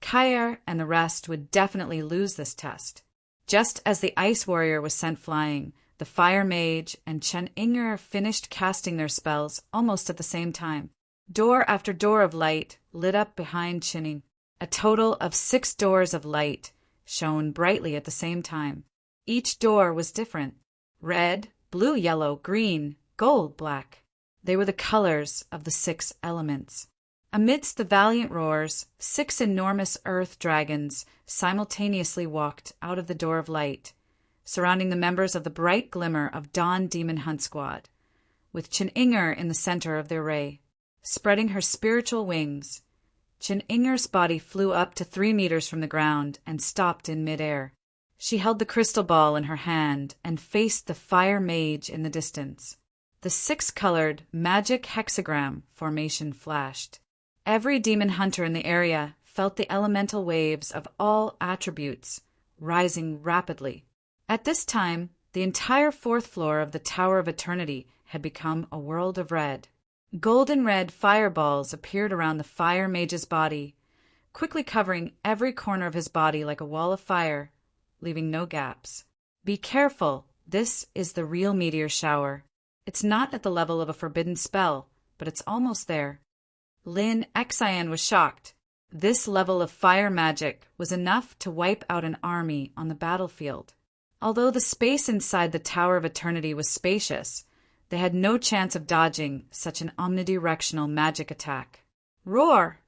Kair and the rest would definitely lose this test. Just as the Ice Warrior was sent flying, the Fire Mage and Chin-Inger finished casting their spells almost at the same time. Door after door of light lit up behind Chin-Ing. A total of 6 doors of light shone brightly at the same time. Each door was different. Red, blue, yellow, green, gold, black. They were the colors of the 6 elements. Amidst the valiant roars, 6 enormous earth dragons simultaneously walked out of the door of light, surrounding the members of the bright glimmer of Dawn Demon Hunt Squad, with Chin-Inger in the center of their ray. Spreading her spiritual wings, Chin-Inger's body flew up to 3 meters from the ground and stopped in midair. She held the crystal ball in her hand and faced the Fire Mage in the distance. The 6-colored magic hexagram formation flashed. Every demon hunter in the area felt the elemental waves of all attributes rising rapidly. At this time, the entire 4th floor of the Tower of Eternity had become a world of red. Golden red fireballs appeared around the Fire Mage's body, quickly covering every corner of his body like a wall of fire, leaving no gaps. Be careful, this is the real meteor shower. It's not at the level of a forbidden spell, but it's almost there. Lin Xian was shocked. This level of fire magic was enough to wipe out an army on the battlefield. Although the space inside the Tower of Eternity was spacious, they had no chance of dodging such an omnidirectional magic attack. Roar!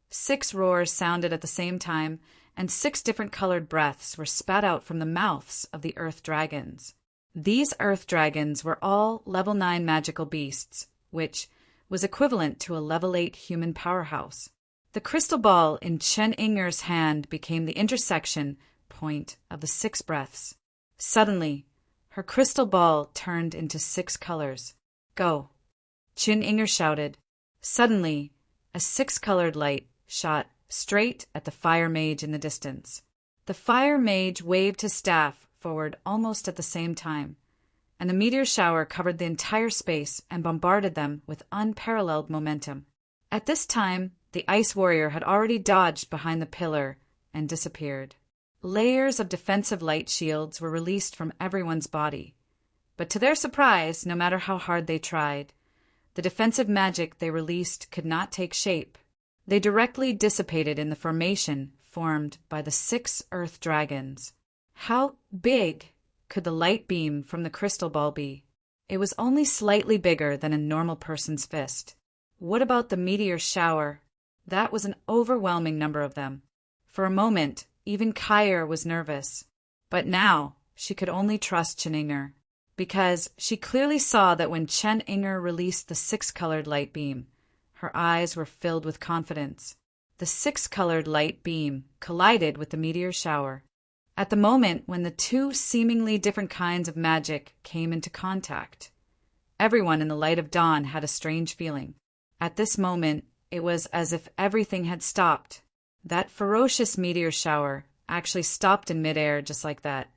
6 roars sounded at the same time, and 6 different colored breaths were spat out from the mouths of the Earth Dragons. These Earth Dragons were all level 9 magical beasts, which was equivalent to a level 8 human powerhouse. The crystal ball in Chin-Inger's hand became the intersection point of the 6 breaths. Suddenly, her crystal ball turned into 6 colors. Go! Chin-Inger shouted. Suddenly, a 6-colored light shot straight at the Fire Mage in the distance. The Fire Mage waved his staff forward almost at the same time, and the meteor shower covered the entire space and bombarded them with unparalleled momentum. At this time, the Ice Warrior had already dodged behind the pillar and disappeared. Layers of defensive light shields were released from everyone's body, but to their surprise, no matter how hard they tried, the defensive magic they released could not take shape. They directly dissipated in the formation formed by the 6 Earth Dragons. How big could the light beam from the crystal ball be? It was only slightly bigger than a normal person's fist. What about the meteor shower? That was an overwhelming number of them. For a moment, even Kair was nervous. But now, she could only trust Chin-Inger, because she clearly saw that when Chin-Inger released the 6-colored light beam, her eyes were filled with confidence. The 6-colored light beam collided with the meteor shower. At the moment when the 2 seemingly different kinds of magic came into contact, everyone in the light of dawn had a strange feeling. At this moment, it was as if everything had stopped. That ferocious meteor shower actually stopped in midair just like that.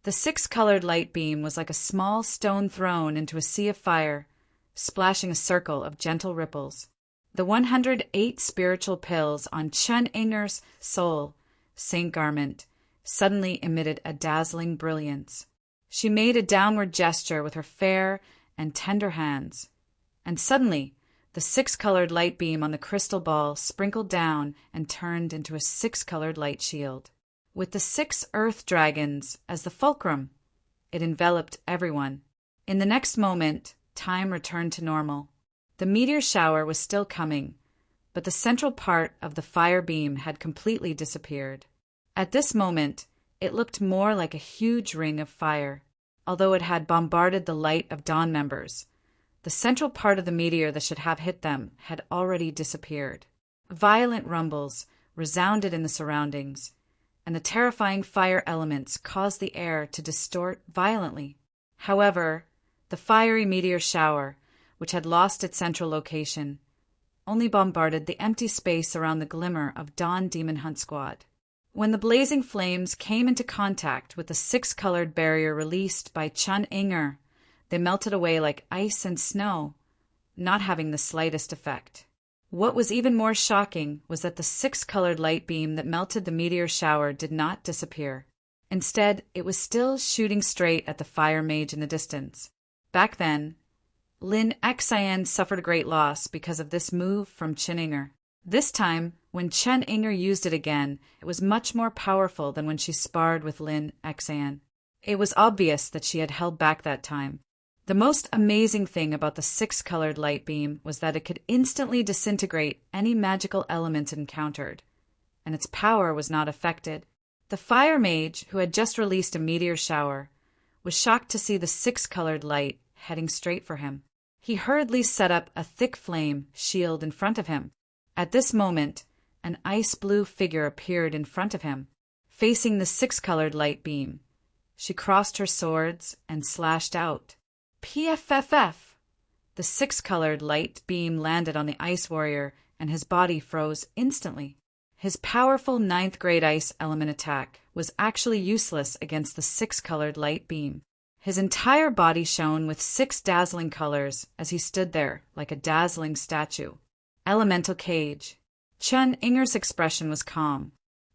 The 6-colored light beam was like a small stone thrown into a sea of fire, splashing a circle of gentle ripples. The 108 spiritual pills on Chin-Inger's soul saint garment suddenly emitted a dazzling brilliance. She made a downward gesture with her fair and tender hands, and suddenly the 6-colored light beam on the crystal ball sprinkled down and turned into a 6-colored light shield. With the 6 Earth Dragons as the fulcrum, it enveloped everyone. In the next moment, time returned to normal. The meteor shower was still coming, but the central part of the fire beam had completely disappeared. At this moment, it looked more like a huge ring of fire. Although it had bombarded the Light of Dawn members, the central part of the meteor that should have hit them had already disappeared. Violent rumbles resounded in the surroundings, and the terrifying fire elements caused the air to distort violently. However, the fiery meteor shower which had lost its central location, only bombarded the empty space around the glimmer of Dawn Demon Hunt Squad. When the blazing flames came into contact with the six-colored barrier released by Chun Inger, they melted away like ice and snow, not having the slightest effect. What was even more shocking was that the six-colored light beam that melted the meteor shower did not disappear. Instead, it was still shooting straight at the fire mage in the distance. Back then, Lin Xian suffered a great loss because of this move from Chun Inger. This time, when Chun Inger used it again, it was much more powerful than when she sparred with Lin Xian. It was obvious that she had held back that time. The most amazing thing about the six-colored light beam was that it could instantly disintegrate any magical element encountered, and its power was not affected. The fire mage, who had just released a meteor shower, was shocked to see the six-colored light heading straight for him. He hurriedly set up a thick flame shield in front of him. At this moment, an ice-blue figure appeared in front of him, facing the six-colored light beam. She crossed her swords and slashed out. PFFF! The six-colored light beam landed on the ice warrior, and his body froze instantly. His powerful ninth-grade ice element attack was actually useless against the six-colored light beam. His entire body shone with six dazzling colors as he stood there like a dazzling statue. Elemental Cage. Chun Inger's expression was calm.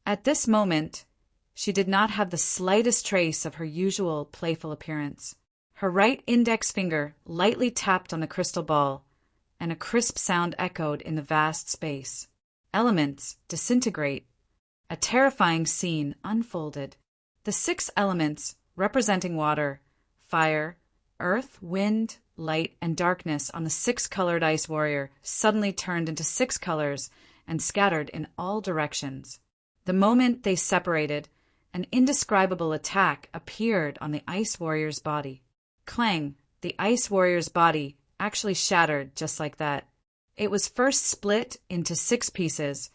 At this moment, she did not have the slightest trace of her usual playful appearance. Her right index finger lightly tapped on the crystal ball, and a crisp sound echoed in the vast space. Elements disintegrate. A terrifying scene unfolded. The six elements, representing water, fire, earth, wind, light, and darkness on the six-colored ice warrior, suddenly turned into six colors and scattered in all directions. The moment they separated, an indescribable attack appeared on the ice warrior's body. Clang! The ice warrior's body actually shattered just like that. It was first split into six pieces,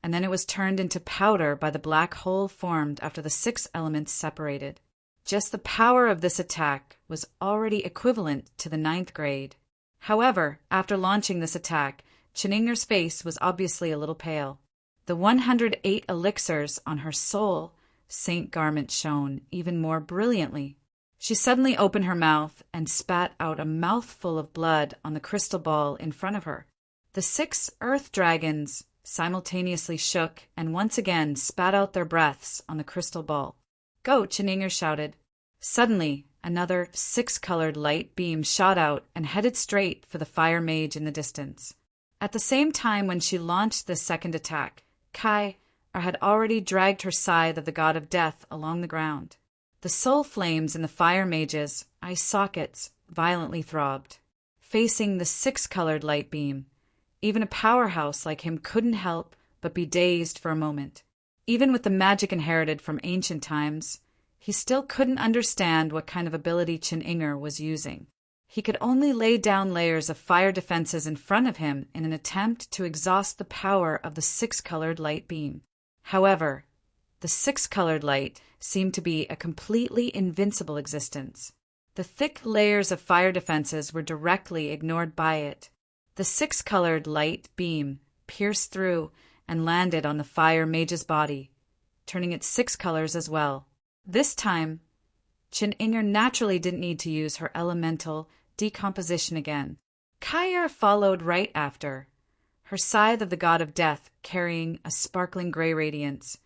and then it was turned into powder by the black hole formed after the six elements separated. Just the power of this attack was already equivalent to the ninth grade. However, after launching this attack, Chun Inger's face was obviously a little pale. The 108 elixirs on her soul saint garment shone even more brilliantly. She suddenly opened her mouth and spat out a mouthful of blood on the crystal ball in front of her. The six earth dragons simultaneously shook and once again spat out their breaths on the crystal ball. Go! Chun Inger shouted. Suddenly, another six-colored light beam shot out and headed straight for the fire mage in the distance. At the same time when she launched this second attack, Kai had already dragged her scythe of the god of death along the ground. The soul flames in the fire mage's eye sockets violently throbbed. Facing the six-colored light beam, even a powerhouse like him couldn't help but be dazed for a moment. Even with the magic inherited from ancient times, he still couldn't understand what kind of ability Chun Inger was using. He could only lay down layers of fire defenses in front of him in an attempt to exhaust the power of the six-colored light beam. However, the six-colored light seemed to be a completely invincible existence. The thick layers of fire defenses were directly ignored by it. The six-colored light beam pierced through and landed on the fire mage's body, turning its six colors as well. This time, Chun Inger naturally didn't need to use her elemental decomposition again. Kair followed right after, her scythe of the god of death carrying a sparkling gray radiance,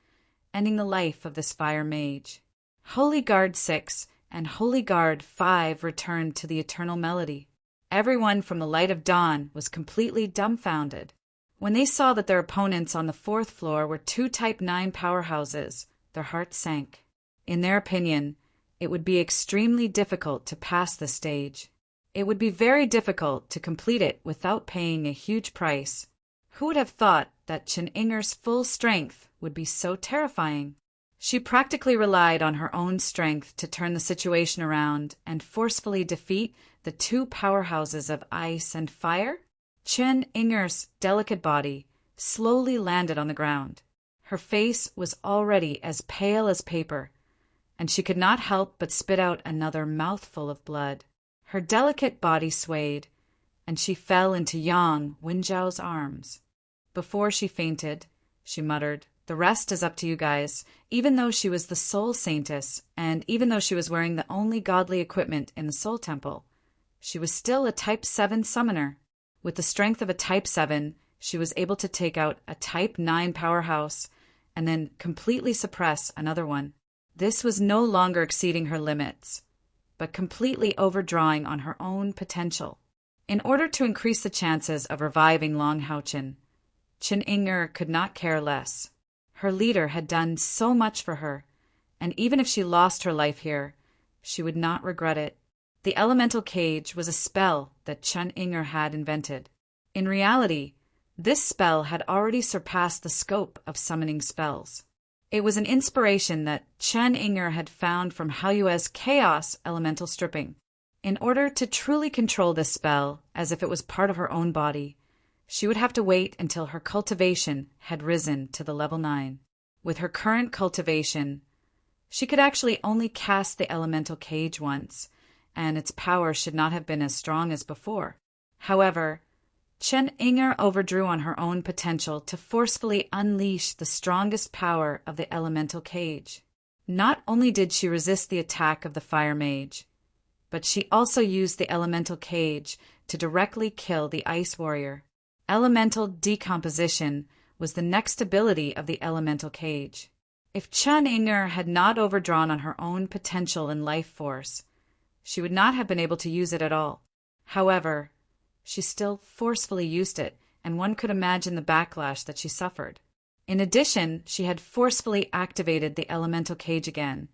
ending the life of this fire mage. Holy Guard 6 and Holy Guard 5 returned to the eternal melody. Everyone from the light of dawn was completely dumbfounded. When they saw that their opponents on the fourth floor were two Type 9 powerhouses, their hearts sank. In their opinion, it would be extremely difficult to pass the stage. It would be very difficult to complete it without paying a huge price. Who would have thought that Chun Inger's full strength would be so terrifying? She practically relied on her own strength to turn the situation around and forcefully defeat the two powerhouses of ice and fire? Chun Inger's delicate body slowly landed on the ground. Her face was already as pale as paper, and she could not help but spit out another mouthful of blood. Her delicate body swayed, and she fell into Yang Wenjiao's arms. Before she fainted, she muttered, "The rest is up to you guys." Even though she was the Soul Saintess, and even though she was wearing the only godly equipment in the Soul Temple, she was still a Type 7 summoner. With the strength of a Type 7, she was able to take out a Type 9 powerhouse and then completely suppress another one. This was no longer exceeding her limits, but completely overdrawing on her own potential. In order to increase the chances of reviving Long Haochen, Chen Ying'er could not care less. Her leader had done so much for her, and even if she lost her life here, she would not regret it. The elemental cage was a spell that Chen Ying'er had invented. In reality, this spell had already surpassed the scope of summoning spells. It was an inspiration that Chen Ying'er had found from Haoyue's chaos elemental stripping. In order to truly control this spell, as if it was part of her own body, she would have to wait until her cultivation had risen to the level 9. With her current cultivation, she could actually only cast the elemental cage once, and its power should not have been as strong as before. However, Chen Ying'er overdrew on her own potential to forcefully unleash the strongest power of the elemental cage. Not only did she resist the attack of the fire mage, but she also used the elemental cage to directly kill the ice warrior. Elemental decomposition was the next ability of the elemental cage. If Chen Ying'er had not overdrawn on her own potential and life force, she would not have been able to use it at all. However, she still forcefully used it, and one could imagine the backlash that she suffered. In addition, she had forcefully activated the elemental cage again,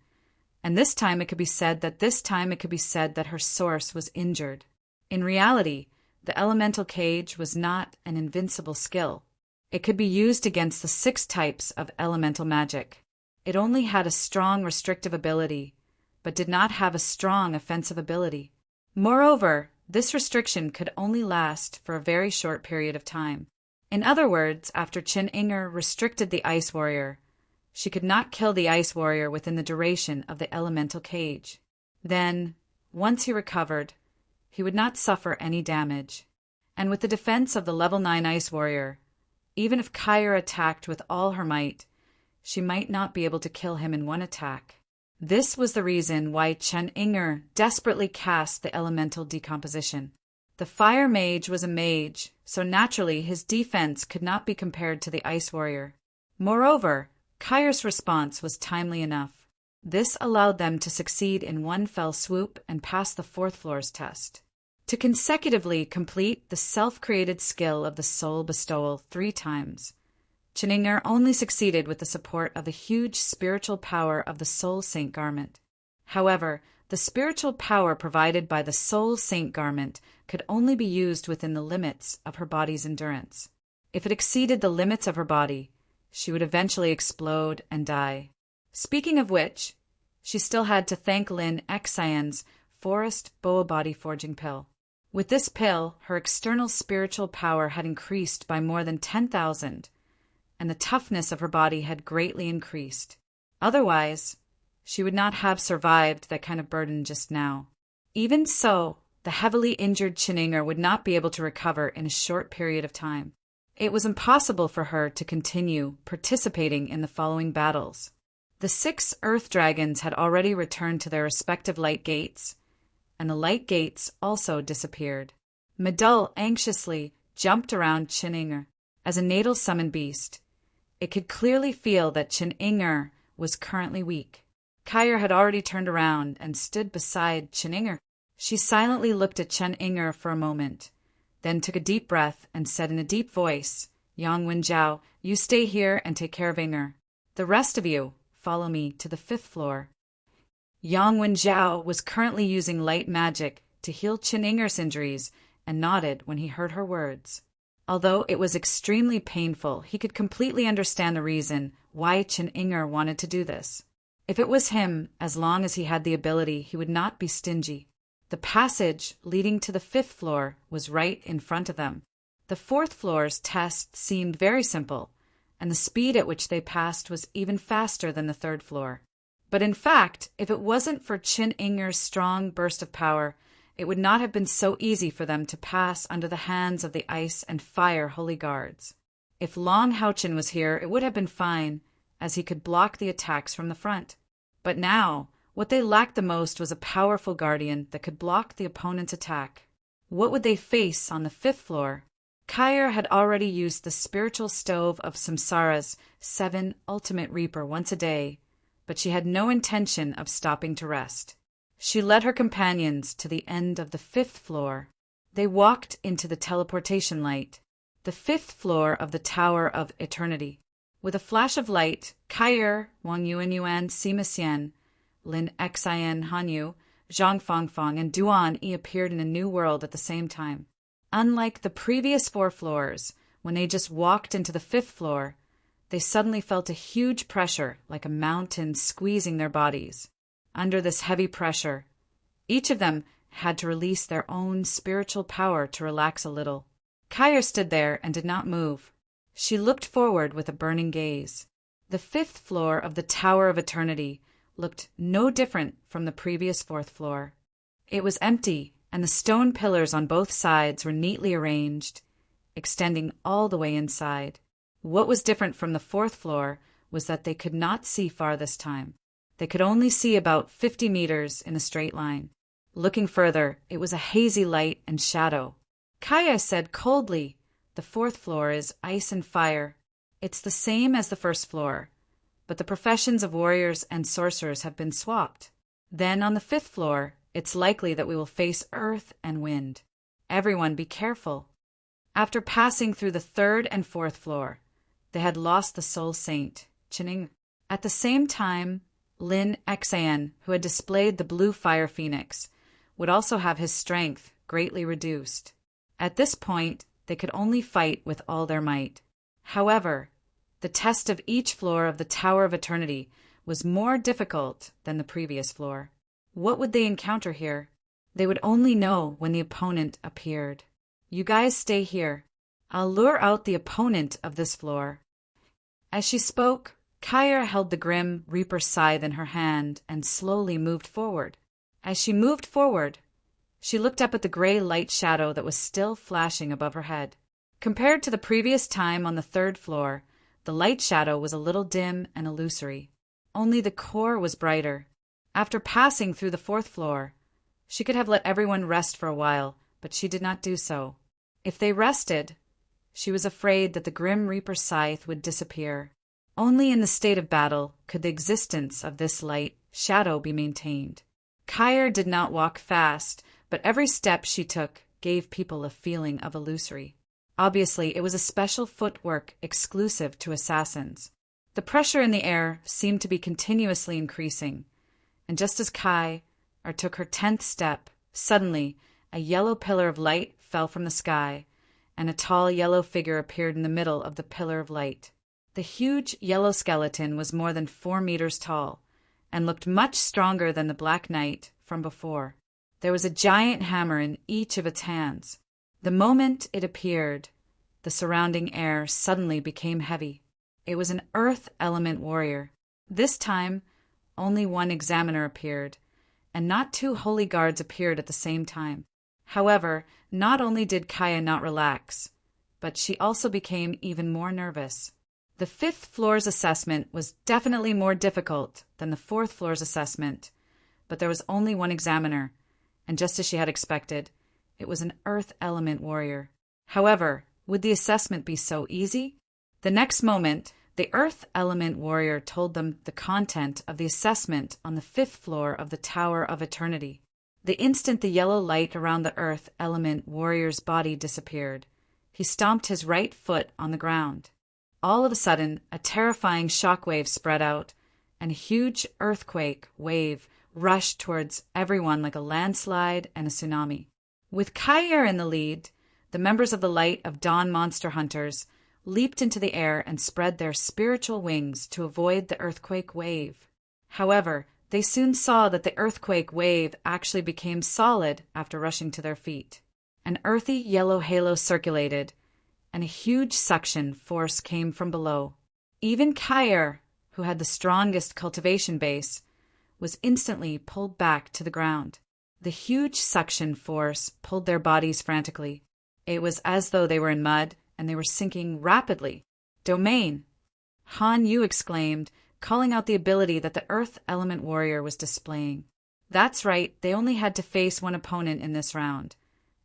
and this time it could be said that her source was injured. In reality, the elemental cage was not an invincible skill. It could be used against the 6 types of elemental magic. It only had a strong restrictive ability, but did not have a strong offensive ability. Moreover, this restriction could only last for a very short period of time. In other words, after Chen Ying'er restricted the ice warrior, she could not kill the ice warrior within the duration of the elemental cage. Then, once he recovered, he would not suffer any damage. And with the defense of the level 9 ice warrior, even if Kair attacked with all her might, she might not be able to kill him in one attack. This was the reason why Chen Ying'er desperately cast the elemental decomposition. The fire mage was a mage, so naturally his defense could not be compared to the ice warrior. Moreover, Kair's response was timely enough. This allowed them to succeed in one fell swoop and pass the 4th floor's test. To consecutively complete the self-created skill of the soul bestowal 3 times, Chen Ying'er only succeeded with the support of the huge spiritual power of the Soul Saint Garment. However, the spiritual power provided by the Soul Saint Garment could only be used within the limits of her body's endurance. If it exceeded the limits of her body, she would eventually explode and die. Speaking of which, she still had to thank Lin Xian's Forest Boa Body Forging Pill. With this pill, her external spiritual power had increased by more than 10,000, and the toughness of her body had greatly increased. Otherwise, she would not have survived that kind of burden just now. Even so, the heavily injured Chen Ying'er would not be able to recover in a short period of time. It was impossible for her to continue participating in the following battles. The 6 earth dragons had already returned to their respective light gates, and the light gates also disappeared. Medul anxiously jumped around Chen Ying'er. As a natal summon beast, it could clearly feel that Chen Ying'er was currently weak. Kair had already turned around and stood beside Chen Ying'er. She silently looked at Chen Ying'er for a moment, then took a deep breath and said in a deep voice, "Yang Wenjiao, you stay here and take care of Ying'er. The rest of you, follow me to the 5th floor." Yang Wenjiao was currently using light magic to heal Chen Ying'er's injuries and nodded when he heard her words. Although it was extremely painful, he could completely understand the reason why Chen Ying'er wanted to do this. If it was him, as long as he had the ability, he would not be stingy. The passage leading to the 5th floor was right in front of them. The 4th floor's test seemed very simple, and the speed at which they passed was even faster than the 3rd floor. But in fact, if it wasn't for Chen Ying'er's strong burst of power it would not have been so easy for them to pass under the hands of the ice and fire holy guards. If Long Houchin was here, it would have been fine, as he could block the attacks from the front. But now, what they lacked the most was a powerful guardian that could block the opponent's attack. What would they face on the 5th floor? Kair had already used the spiritual stove of Samsara's 7 ultimate reaper once a day, but she had no intention of stopping to rest. She led her companions to the end of the 5th floor. They walked into the teleportation light, the 5th floor of the Tower of Eternity. With a flash of light, Kair, Wang Yuan Yuan, Sima Xian, Lin Xian Hanyu, Zhang Fangfang, and Duan Yi appeared in a new world at the same time. Unlike the previous 4 floors, when they just walked into the 5th floor, they suddenly felt a huge pressure like a mountain squeezing their bodies. Under this heavy pressure, each of them had to release their own spiritual power to relax a little. Kair stood there and did not move. She looked forward with a burning gaze. The 5th floor of the Tower of Eternity looked no different from the previous 4th floor. It was empty, and the stone pillars on both sides were neatly arranged, extending all the way inside. What was different from the 4th floor was that they could not see far this time. They could only see about 50 meters in a straight line. Looking further, it was a hazy light and shadow. Kaia said coldly, "The 4th floor is ice and fire. It's the same as the 1st floor, but the professions of warriors and sorcerers have been swapped. Then on the 5th floor, it's likely that we will face earth and wind. Everyone be careful." After passing through the 3rd and 4th floor, they had lost the Soul Saint, Chining. At the same time, Lin Xian, who had displayed the blue fire phoenix, would also have his strength greatly reduced. At this point, they could only fight with all their might. However, the test of each floor of the Tower of Eternity was more difficult than the previous floor. What would they encounter here? They would only know when the opponent appeared. "You guys stay here. I'll lure out the opponent of this floor." As she spoke, Kair held the grim Reaper scythe in her hand and slowly moved forward. As she moved forward, she looked up at the gray light shadow that was still flashing above her head. Compared to the previous time on the 3rd floor, the light shadow was a little dim and illusory. Only the core was brighter. After passing through the 4th floor, she could have let everyone rest for a while, but she did not do so. If they rested, she was afraid that the Grim Reaper scythe would disappear. Only in the state of battle could the existence of this light shadow be maintained. Kair did not walk fast, but every step she took gave people a feeling of illusory. Obviously, it was a special footwork exclusive to assassins. The pressure in the air seemed to be continuously increasing, and just as Kair took her 10th step, suddenly a yellow pillar of light fell from the sky, and a tall yellow figure appeared in the middle of the pillar of light. The huge yellow skeleton was more than 4 meters tall, and looked much stronger than the Black Knight from before. There was a giant hammer in each of its hands. The moment it appeared, the surrounding air suddenly became heavy. It was an earth element warrior. This time, only one examiner appeared, and not 2 holy guards appeared at the same time. However, not only did Kaia not relax, but she also became even more nervous. The 5th floor's assessment was definitely more difficult than the 4th floor's assessment, but there was only one examiner, and just as she had expected, it was an earth element warrior. However, would the assessment be so easy? The next moment, the earth element warrior told them the content of the assessment on the 5th floor of the Tower of Eternity. The instant the yellow light around the earth element warrior's body disappeared, he stomped his right foot on the ground. All of a sudden, a terrifying shockwave spread out, and a huge earthquake wave rushed towards everyone like a landslide and a tsunami. With Kair in the lead, the members of the Light of Dawn Monster Hunters leaped into the air and spread their spiritual wings to avoid the earthquake wave. However, they soon saw that the earthquake wave actually became solid after rushing to their feet. An earthy yellow halo circulated, and a huge suction force came from below. Even Kair, who had the strongest cultivation base, was instantly pulled back to the ground. The huge suction force pulled their bodies frantically. It was as though they were in mud, and they were sinking rapidly. Domain! Han Yu exclaimed, calling out the ability that the Earth Element Warrior was displaying. That's right, they only had to face one opponent in this round.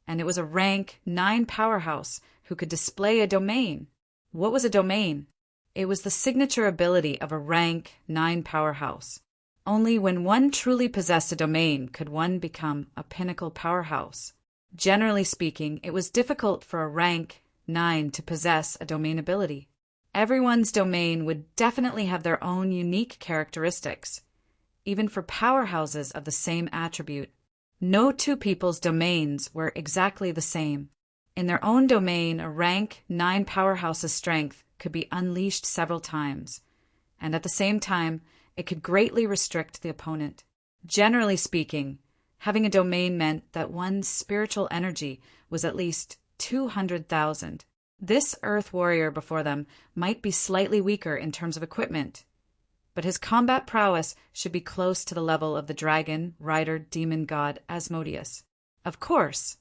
And it was a rank 9 powerhouse who could display a domain. What was a domain? It was the signature ability of a rank 9 powerhouse. Only when one truly possessed a domain could one become a pinnacle powerhouse. Generally speaking, it was difficult for a rank 9 to possess a domain ability. Everyone's domain would definitely have their own unique characteristics, even for powerhouses of the same attribute. No two people's domains were exactly the same. In their own domain, a rank 9 powerhouse's strength could be unleashed several times, and at the same time, it could greatly restrict the opponent. Generally speaking, having a domain meant that one's spiritual energy was at least 200,000. This Earth Warrior before them might be slightly weaker in terms of equipment, but his combat prowess should be close to the level of the dragon, rider, demon god Asmodeus. Of course,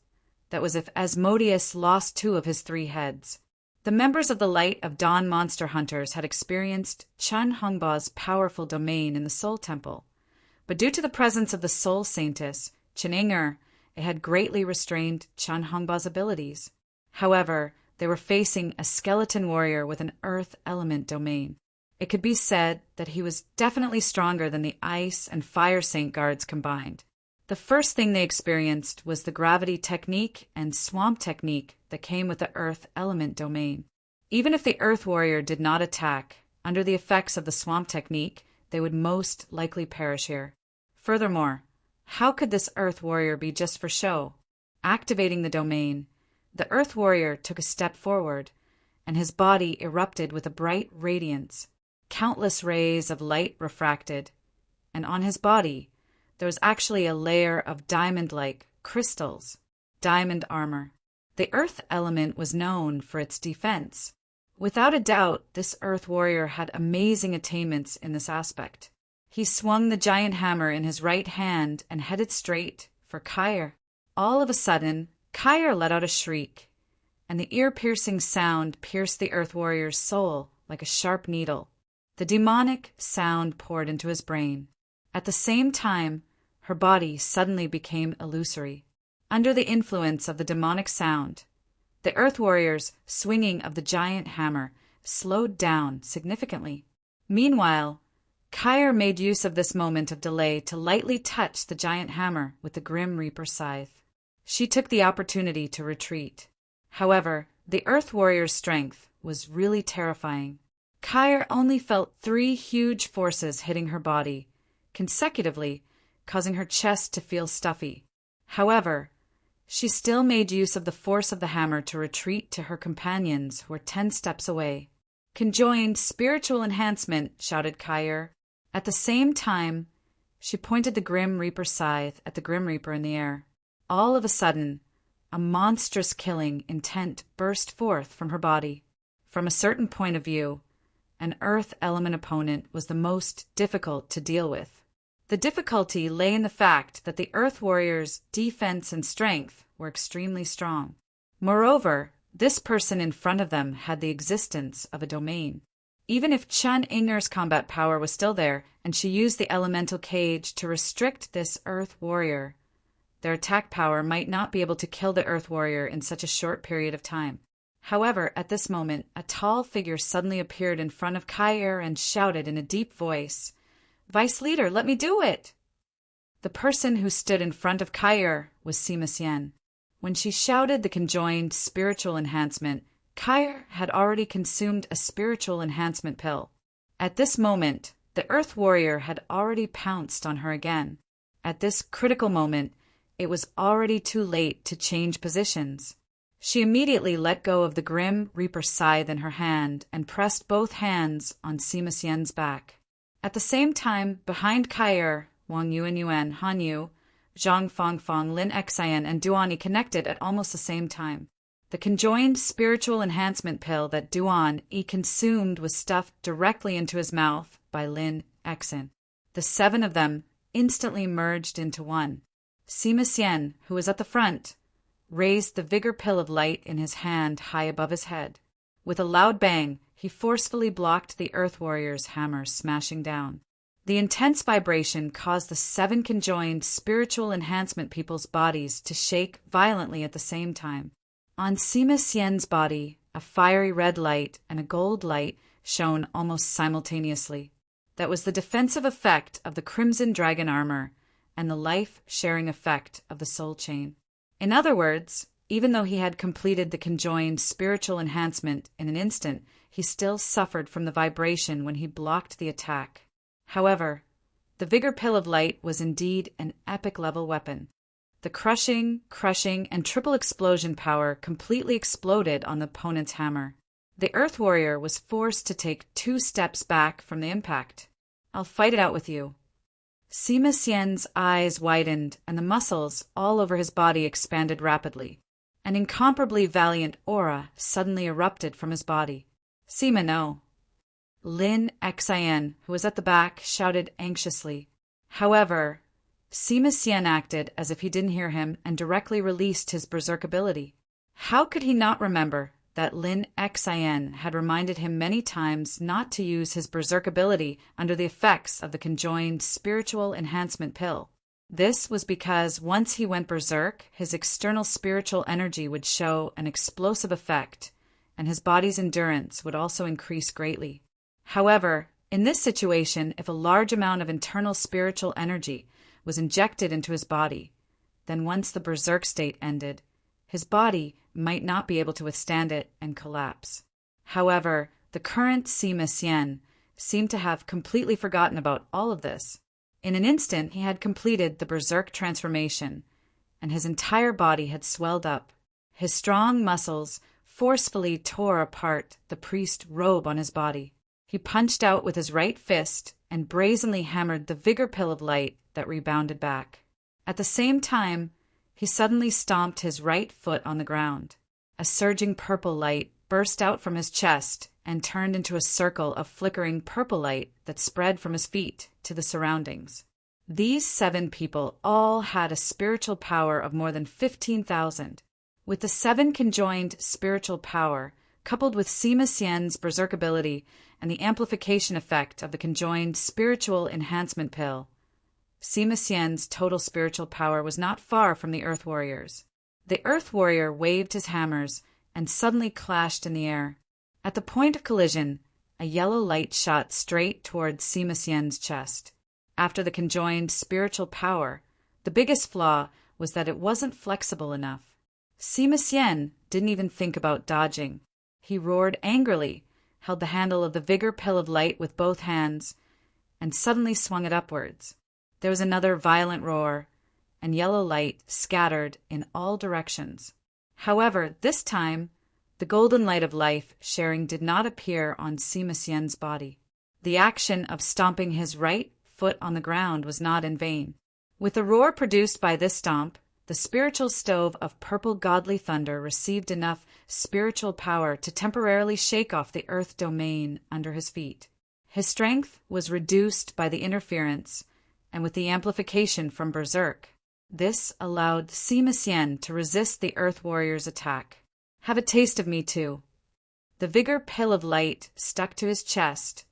that was if Asmodeus lost 2 of his 3 heads. The members of the Light of Dawn Monster Hunters had experienced Chun Hongba's powerful domain in the Soul Temple, but due to the presence of the Soul Saintess, Chen, it had greatly restrained Chun Hongba's abilities. However, they were facing a skeleton warrior with an earth element domain. It could be said that he was definitely stronger than the Ice and Fire Saint guards combined. The first thing they experienced was the gravity technique and swamp technique that came with the earth element domain. Even if the Earth Warrior did not attack, under the effects of the swamp technique, they would most likely perish here. Furthermore, how could this Earth Warrior be just for show? Activating the domain, the Earth Warrior took a step forward, and his body erupted with a bright radiance. Countless rays of light refracted, and on his body, there was actually a layer of diamond-like crystals, diamond armor. The earth element was known for its defense. Without a doubt, this Earth Warrior had amazing attainments in this aspect. He swung the giant hammer in his right hand and headed straight for Kair. All of a sudden, Kair let out a shriek, and the ear-piercing sound pierced the Earth Warrior's soul like a sharp needle. The demonic sound poured into his brain. At the same time, her body suddenly became illusory. Under the influence of the demonic sound, the Earth Warrior's swinging of the giant hammer slowed down significantly. Meanwhile, Kair made use of this moment of delay to lightly touch the giant hammer with the Grim Reaper scythe. She took the opportunity to retreat. However, the Earth Warrior's strength was really terrifying. Kair only felt 3 huge forces hitting her body, consecutively, causing her chest to feel stuffy. However, she still made use of the force of the hammer to retreat to her companions who were 10 steps away. "Conjoined spiritual enhancement," shouted Kair. At the same time, she pointed the Grim Reaper scythe at the Grim Reaper in the air. All of a sudden, a monstrous killing intent burst forth from her body. From a certain point of view, an earth element opponent was the most difficult to deal with. The difficulty lay in the fact that the Earth Warrior's defense and strength were extremely strong. Moreover, this person in front of them had the existence of a domain. Even if Chun Inger's combat power was still there, and she used the elemental cage to restrict this Earth Warrior, their attack power might not be able to kill the Earth Warrior in such a short period of time. However, at this moment, a tall figure suddenly appeared in front of Kair and shouted in a deep voice, "Vice Leader, let me do it!" The person who stood in front of Kair was Sima Xian. When she shouted the conjoined spiritual enhancement, Kair had already consumed a spiritual enhancement pill. At this moment, the Earth Warrior had already pounced on her again. At this critical moment, it was already too late to change positions. She immediately let go of the Grim Reaper scythe in her hand and pressed both hands on Sima Xian's back. At the same time, behind Kair, Wang Yuan, Han Yu, Zhang Fangfang, Lin Xian, and Duan connected at almost the same time. The conjoined spiritual enhancement pill that Duan consumed was stuffed directly into his mouth by Lin Xian. The 7 of them instantly merged into one. Sima Xian, who was at the front, raised the vigor pill of light in his hand high above his head. With a loud bang, he forcefully blocked the Earth Warrior's hammer smashing down. The intense vibration caused the 7 conjoined spiritual enhancement people's bodies to shake violently at the same time. On Sima Xian's body, a fiery red light and a gold light shone almost simultaneously. That was the defensive effect of the Crimson Dragon armor and the life-sharing effect of the soul chain. In other words, even though he had completed the conjoined spiritual enhancement in an instant, he still suffered from the vibration when he blocked the attack. However, the Vigor Pill of Light was indeed an epic-level weapon. The crushing, and triple explosion power completely exploded on the opponent's hammer. The Earth Warrior was forced to take 2 steps back from the impact. "I'll fight it out with you." Sima Xian's eyes widened and the muscles all over his body expanded rapidly. An incomparably valiant aura suddenly erupted from his body. "Sima, no." Lin Xian, who was at the back, shouted anxiously. However, Sima Xian acted as if he didn't hear him and directly released his berserk ability. How could he not remember that Lin Xian had reminded him many times not to use his berserk ability under the effects of the conjoined spiritual enhancement pill? This was because once he went berserk, his external spiritual energy would show an explosive effect, and his body's endurance would also increase greatly. However, in this situation, if a large amount of internal spiritual energy was injected into his body, then once the berserk state ended, his body might not be able to withstand it and collapse. However, the current Sima Xian seemed to have completely forgotten about all of this. In an instant, he had completed the berserk transformation, and his entire body had swelled up. His strong muscles forcefully tore apart the priest's robe on his body. He punched out with his right fist and brazenly hammered the Vigor Pill of Light that rebounded back. At the same time, he suddenly stomped his right foot on the ground. A surging purple light burst out from his chest and turned into a circle of flickering purple light that spread from his feet to the surroundings. These 7 people all had a spiritual power of more than 15,000. With the 7 conjoined spiritual power, coupled with Sima Xian's berserk ability and the amplification effect of the conjoined spiritual enhancement pill, Sima Xian's total spiritual power was not far from the Earth Warrior's. The Earth Warrior waved his hammers and suddenly clashed in the air. At the point of collision, a yellow light shot straight towards Sima Xian's chest. After the conjoined spiritual power, the biggest flaw was that it wasn't flexible enough. Sima Xian didn't even think about dodging. He roared angrily, held the handle of the Vigor Pill of Light with both hands, and suddenly swung it upwards. There was another violent roar, and yellow light scattered in all directions. However, this time, the golden light of life sharing did not appear on Sima Xian's body. The action of stomping his right foot on the ground was not in vain. With the roar produced by this stomp, the spiritual stove of purple godly thunder received enough spiritual power to temporarily shake off the earth domain under his feet. His strength was reduced by the interference and with the amplification from berserk. This allowed Sima Xian to resist the Earth Warrior's attack. "Have a taste of me, too." The Vigor Pill of Light stuck to his chest,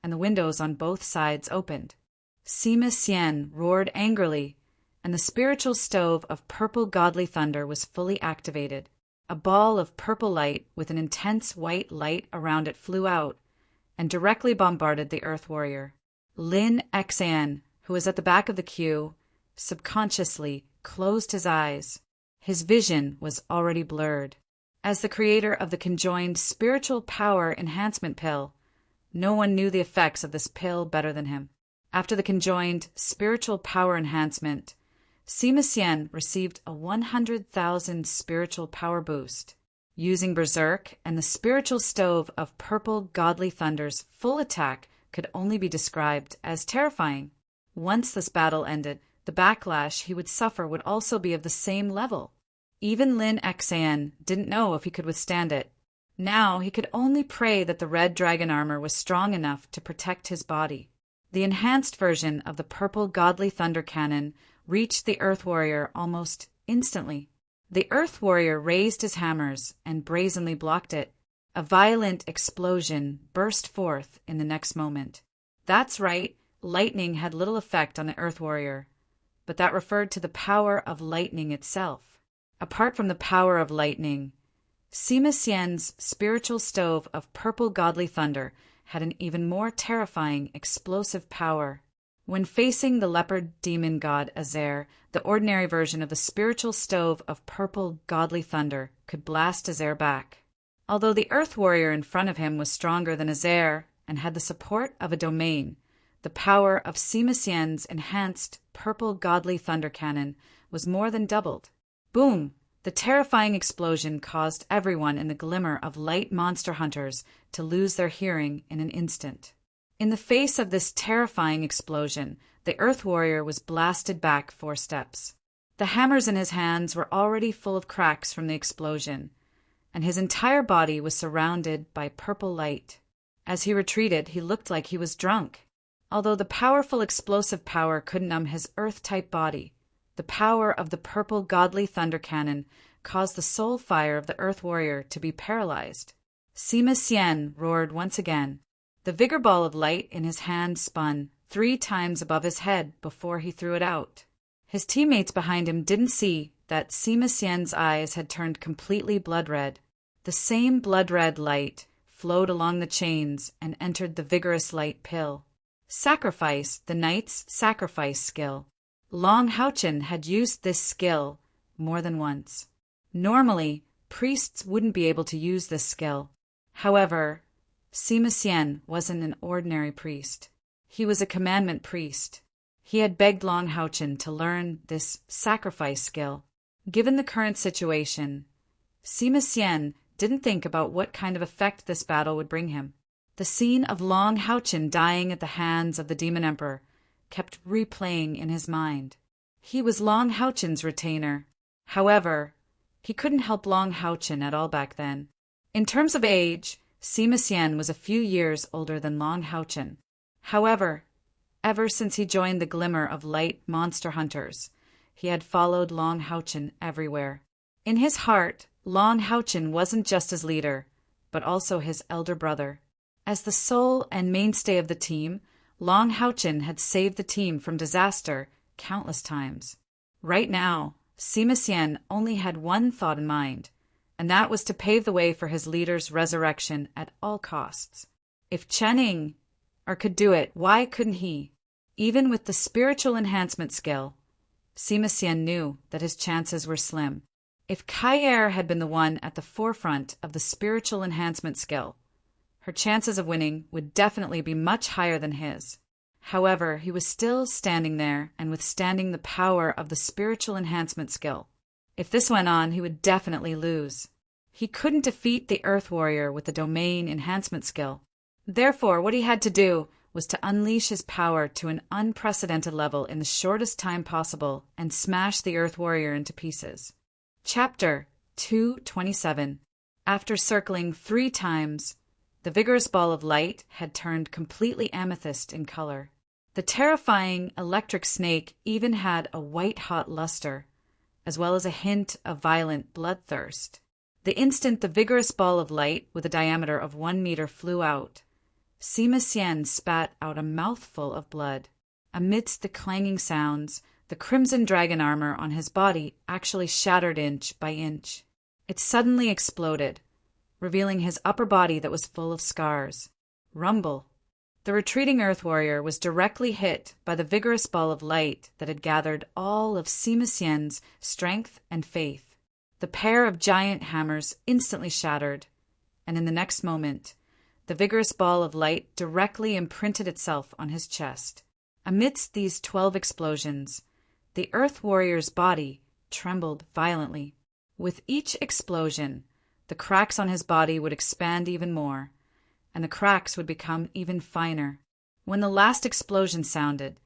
and the windows on both sides opened. Sima Xian roared angrily, and the spiritual stove of purple godly thunder was fully activated. A ball of purple light with an intense white light around it flew out and directly bombarded the Earth Warrior. Lin Xian, who was at the back of the queue, subconsciously closed his eyes. His vision was already blurred. As the creator of the conjoined spiritual power enhancement pill, no one knew the effects of this pill better than him. After the conjoined spiritual power enhancement, Sima Xian received a 100,000 spiritual power boost. Using Berserk and the spiritual stove of purple godly thunder's full attack could only be described as terrifying. Once this battle ended, the backlash he would suffer would also be of the same level. Even Lin Xian didn't know if he could withstand it. Now he could only pray that the red dragon armor was strong enough to protect his body. The enhanced version of the purple godly thunder cannon reached the Earth Warrior almost instantly. The Earth Warrior raised his hammers and brazenly blocked it. A violent explosion burst forth in the next moment. That's right, lightning had little effect on the Earth Warrior, but that referred to the power of lightning itself. Apart from the power of lightning, Sima Xian's spiritual stove of purple godly thunder had an even more terrifying, explosive power. When facing the leopard demon god Azair, the ordinary version of the spiritual stove of purple godly thunder could blast Azair back. Although the Earth Warrior in front of him was stronger than Azair and had the support of a domain, the power of Sima Xian's enhanced purple godly thunder cannon was more than doubled. Boom! The terrifying explosion caused everyone in the glimmer of light monster hunters to lose their hearing in an instant. In the face of this terrifying explosion, the Earth Warrior was blasted back 4 steps. The hammers in his hands were already full of cracks from the explosion, and his entire body was surrounded by purple light. As he retreated, he looked like he was drunk. Although the powerful explosive power couldn't numb his Earth-type body, the power of the purple godly thunder cannon caused the soul fire of the Earth Warrior to be paralyzed. Sima Xian roared once again. The vigor ball of light in his hand spun 3 times above his head before he threw it out. His teammates behind him didn't see that Sima Xian's eyes had turned completely blood-red. The same blood-red light flowed along the chains and entered the vigorous light pill. Sacrifice, the knight's sacrifice skill. Long Haochen had used this skill more than once. Normally, priests wouldn't be able to use this skill. However, Sima Xian wasn't an ordinary priest. He was a commandment priest. He had begged Long Haochen to learn this sacrifice skill. Given the current situation, Sima Xian didn't think about what kind of effect this battle would bring him. The scene of Long Haochen dying at the hands of the Demon Emperor kept replaying in his mind. He was Long Haochen's retainer. However, he couldn't help Long Haochen at all back then. In terms of age, Sima Xian was a few years older than Long Haochen. However, ever since he joined the Glimmer of Light Monster Hunters, he had followed Long Haochen everywhere. In his heart, Long Haochen wasn't just his leader, but also his elder brother. As the soul and mainstay of the team, Long Haochen had saved the team from disaster countless times. Right now, Sima Xian only had one thought in mind, and that was to pave the way for his leader's resurrection at all costs. If Chen Ying could do it, why couldn't he? Even with the spiritual enhancement skill, Sima Xian knew that his chances were slim. If Kai had been the one at the forefront of the spiritual enhancement skill, her chances of winning would definitely be much higher than his. However, he was still standing there and withstanding the power of the spiritual enhancement skill. If this went on, he would definitely lose. He couldn't defeat the Earth Warrior with the domain enhancement skill. Therefore, what he had to do was to unleash his power to an unprecedented level in the shortest time possible and smash the Earth Warrior into pieces. Chapter 227. After circling 3 times, the vigorous ball of light had turned completely amethyst in color. The terrifying electric snake even had a white-hot luster, as well as a hint of violent bloodthirst. The instant the vigorous ball of light with a diameter of 1 meter flew out, Sima Xian spat out a mouthful of blood. Amidst the clanging sounds, the crimson dragon armor on his body actually shattered inch by inch. It suddenly exploded, revealing his upper body that was full of scars. Rumble. The retreating Earth Warrior was directly hit by the vigorous ball of light that had gathered all of Sima Xian's strength and faith. The pair of giant hammers instantly shattered, and in the next moment, the vigorous ball of light directly imprinted itself on his chest. Amidst these 12 explosions, the Earth Warrior's body trembled violently. With each explosion, the cracks on his body would expand even more, and the cracks would become even finer. When the last explosion sounded,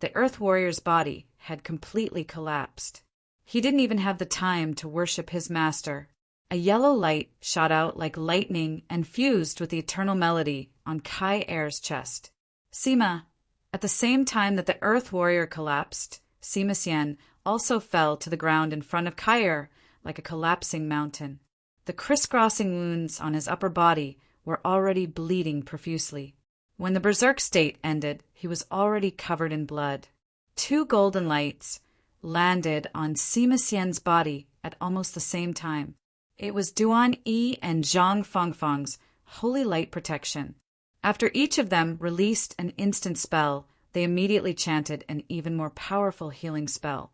the Earth Warrior's body had completely collapsed. He didn't even have the time to worship his master. A yellow light shot out like lightning and fused with the eternal melody on Kai Er's chest. Sima. At the same time that the Earth Warrior collapsed, Sima Xian also fell to the ground in front of Kair like a collapsing mountain. The crisscrossing wounds on his upper body were already bleeding profusely. When the berserk state ended, he was already covered in blood. 2 golden lights landed on Sima Xian's body at almost the same time. It was Duan Yi and Zhang Fangfang's holy light protection. After each of them released an instant spell, they immediately chanted an even more powerful healing spell.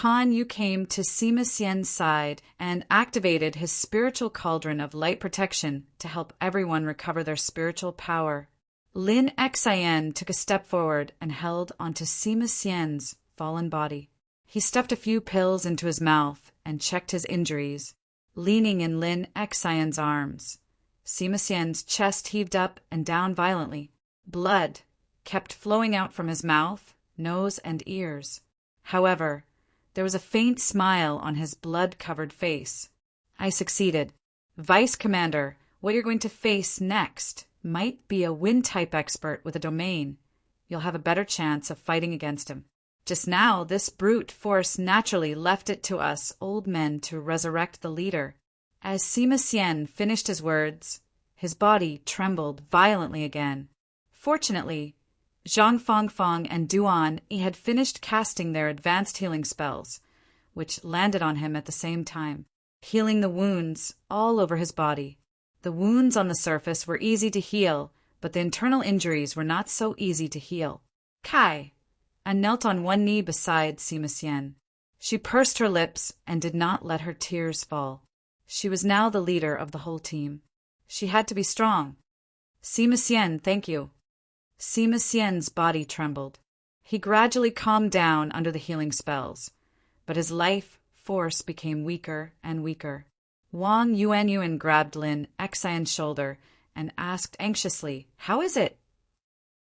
Han Yu came to Sima Xian's side and activated his spiritual cauldron of light protection to help everyone recover their spiritual power. Lin Xian took a step forward and held onto Sima Xian's fallen body. He stuffed a few pills into his mouth and checked his injuries, leaning in Lin Xian's arms. Sima Xian's chest heaved up and down violently. Blood kept flowing out from his mouth, nose, and ears. However, there was a faint smile on his blood-covered face. I succeeded. Vice Commander, what you're going to face next might be a wind-type expert with a domain. You'll have a better chance of fighting against him. Just now, this brute force naturally left it to us old men to resurrect the leader. As Sima Xian finished his words, his body trembled violently again. Fortunately, Zhang Fangfang and Duan Yi had finished casting their advanced healing spells, which landed on him at the same time, healing the wounds all over his body. The wounds on the surface were easy to heal, but the internal injuries were not so easy to heal. Kai knelt on one knee beside Sima Xian. She pursed her lips and did not let her tears fall. She was now the leader of the whole team. She had to be strong. Sima Xian, thank you. Sima Xian's body trembled. He gradually calmed down under the healing spells, but his life force became weaker and weaker. Wang Yuanyuan grabbed Lin Xian's shoulder and asked anxiously, "How is it?"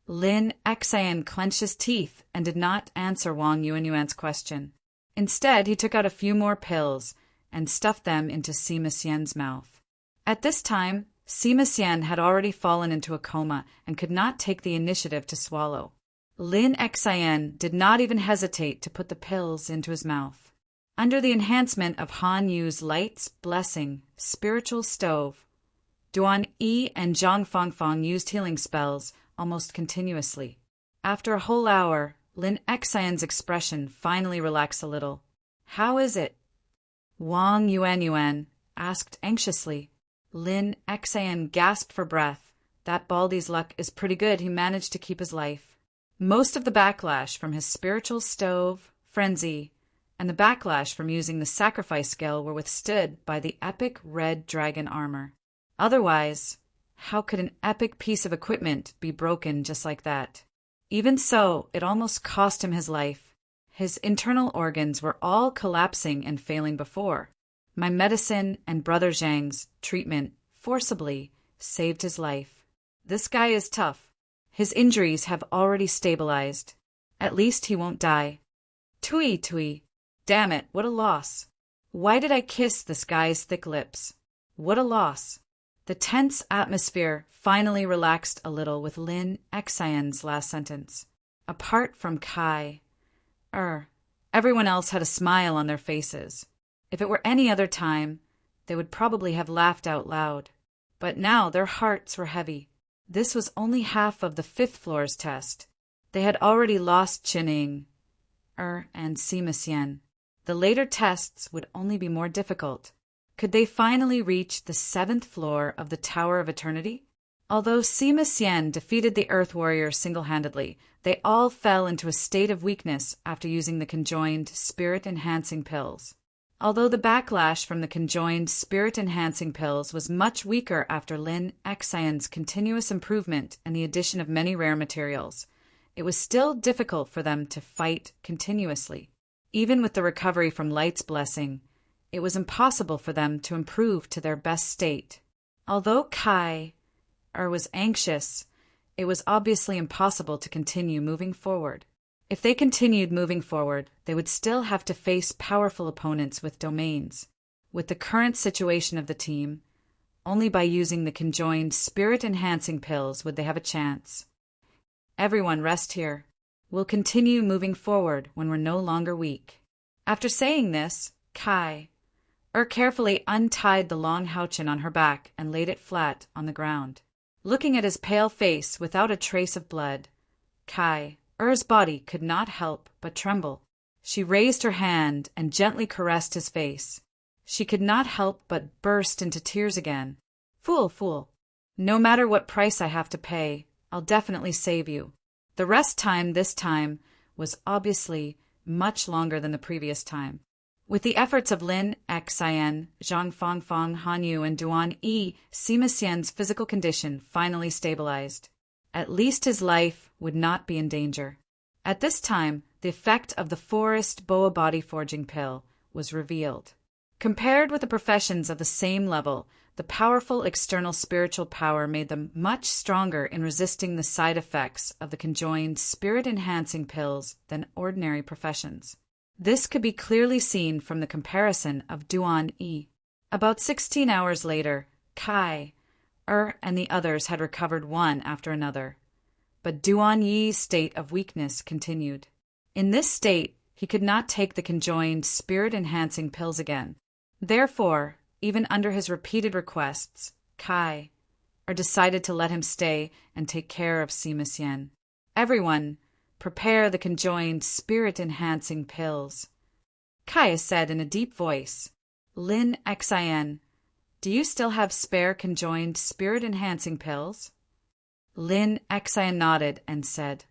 Lin Xian clenched his teeth and did not answer Wang Yuanyuan's question. Instead, he took out a few more pills and stuffed them into Sima Xian's mouth. At this time, Sima Xian had already fallen into a coma and could not take the initiative to swallow. Lin Xian did not even hesitate to put the pills into his mouth. Under the enhancement of Han Yu's light's blessing spiritual stove, Duan Yi and Zhang Fangfang used healing spells almost continuously. After a whole hour, Lin Xian's expression finally relaxed a little. "How is it?" Wang Yuanyuan asked anxiously. Lin Xian gasped for breath. That Baldy's luck is pretty good. He managed to keep his life. Most of the backlash from his spiritual stove, frenzy, and the backlash from using the sacrifice skill were withstood by the epic red dragon armor. Otherwise, how could an epic piece of equipment be broken just like that? Even so, it almost cost him his life. His internal organs were all collapsing and failing before. My medicine and Brother Zhang's treatment forcibly saved his life. This guy is tough. His injuries have already stabilized. At least he won't die. Tui tui. Damn it, what a loss. Why did I kiss this guy's thick lips? What a loss. The tense atmosphere finally relaxed a little with Lin Xian's last sentence. Apart from Kai, everyone else had a smile on their faces. If it were any other time, they would probably have laughed out loud. But now their hearts were heavy. This was only half of the 5th floor's test. They had already lost Qining, and Sima Xian. The later tests would only be more difficult. Could they finally reach the 7th floor of the Tower of Eternity? Although Sima Xian defeated the Earth Warrior single-handedly, they all fell into a state of weakness after using the conjoined spirit-enhancing pills. Although the backlash from the conjoined spirit-enhancing pills was much weaker after Lin Xian's continuous improvement and the addition of many rare materials, it was still difficult for them to fight continuously. Even with the recovery from Light's blessing, it was impossible for them to improve to their best state. Although Kai was anxious, it was obviously impossible to continue moving forward. If they continued moving forward, they would still have to face powerful opponents with domains. With the current situation of the team, only by using the conjoined spirit-enhancing pills would they have a chance. Everyone rest here. We'll continue moving forward when we're no longer weak. After saying this, Kai carefully untied the long houchen on her back and laid it flat on the ground. Looking at his pale face without a trace of blood, Kai's body could not help but tremble. She raised her hand and gently caressed his face. She could not help but burst into tears again. Fool, fool. No matter what price I have to pay, I'll definitely save you. The rest time this time was obviously much longer than the previous time. With the efforts of Lin Xian, Zhang Fangfang, Han Yu, and Duan Yi, Sima Xian's physical condition finally stabilized. At least his life would not be in danger. At this time, the effect of the forest boa body forging pill was revealed. Compared with the professions of the same level, the powerful external spiritual power made them much stronger in resisting the side effects of the conjoined spirit-enhancing pills than ordinary professions. This could be clearly seen from the comparison of Duan Yi. About 16 hours later, Kai, and the others had recovered one after another. But Duan Yi's state of weakness continued. In this state, he could not take the conjoined spirit-enhancing pills again. Therefore, even under his repeated requests, Kai decided to let him stay and take care of Sima Xian. Everyone, prepare the conjoined spirit-enhancing pills. Kai said in a deep voice, Lin Xian, do you still have spare conjoined spirit-enhancing pills? Lin Xian nodded and said,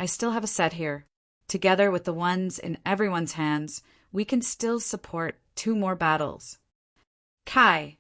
I still have a set here. Together with the ones in everyone's hands, we can still support 2 more battles. Kai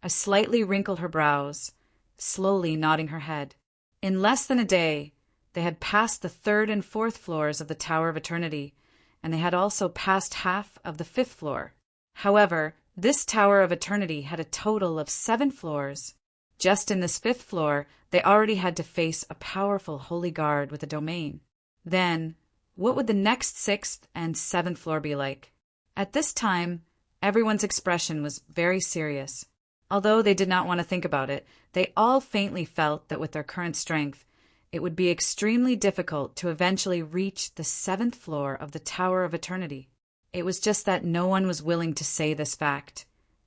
slightly wrinkled her brows, slowly nodding her head. In less than a day, they had passed the 3rd and 4th floors of the Tower of Eternity, and they had also passed half of the 5th floor. However, this Tower of Eternity had a total of 7 floors. Just in this 5th floor, they already had to face a powerful holy guard with a domain. Then, what would the next 6th and 7th floor be like? At this time, everyone's expression was very serious. Although they did not want to think about it, they all faintly felt that with their current strength, it would be extremely difficult to eventually reach the 7th floor of the Tower of Eternity. It was just that no one was willing to say this fact,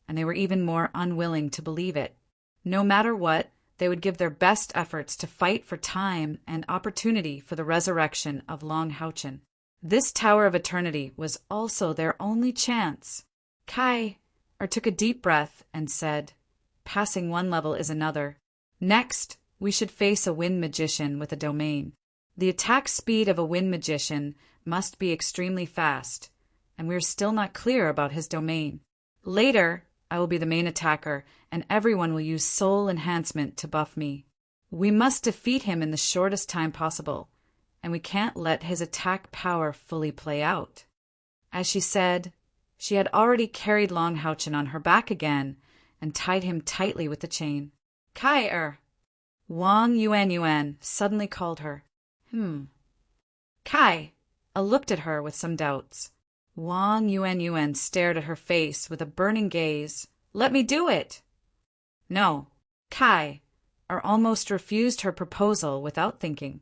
and they were even more unwilling to believe it. No matter what, they would give their best efforts to fight for time and opportunity for the resurrection of Long Houchen. This Tower of Eternity was also their only chance. Kai took a deep breath and said, passing one level is another. Next, we should face a wind magician with a domain. The attack speed of a wind magician must be extremely fast, and we are still not clear about his domain. Later, I will be the main attacker, and everyone will use soul enhancement to buff me. We must defeat him in the shortest time possible, and we can't let his attack power fully play out. As she said, she had already carried Long Houchen on her back again and tied him tightly with the chain. Kai Wang Yuan suddenly called her. Kai looked at her with some doubts. Wang Yuan stared at her face with a burning gaze. Let me do it! No, Kai almost refused her proposal without thinking.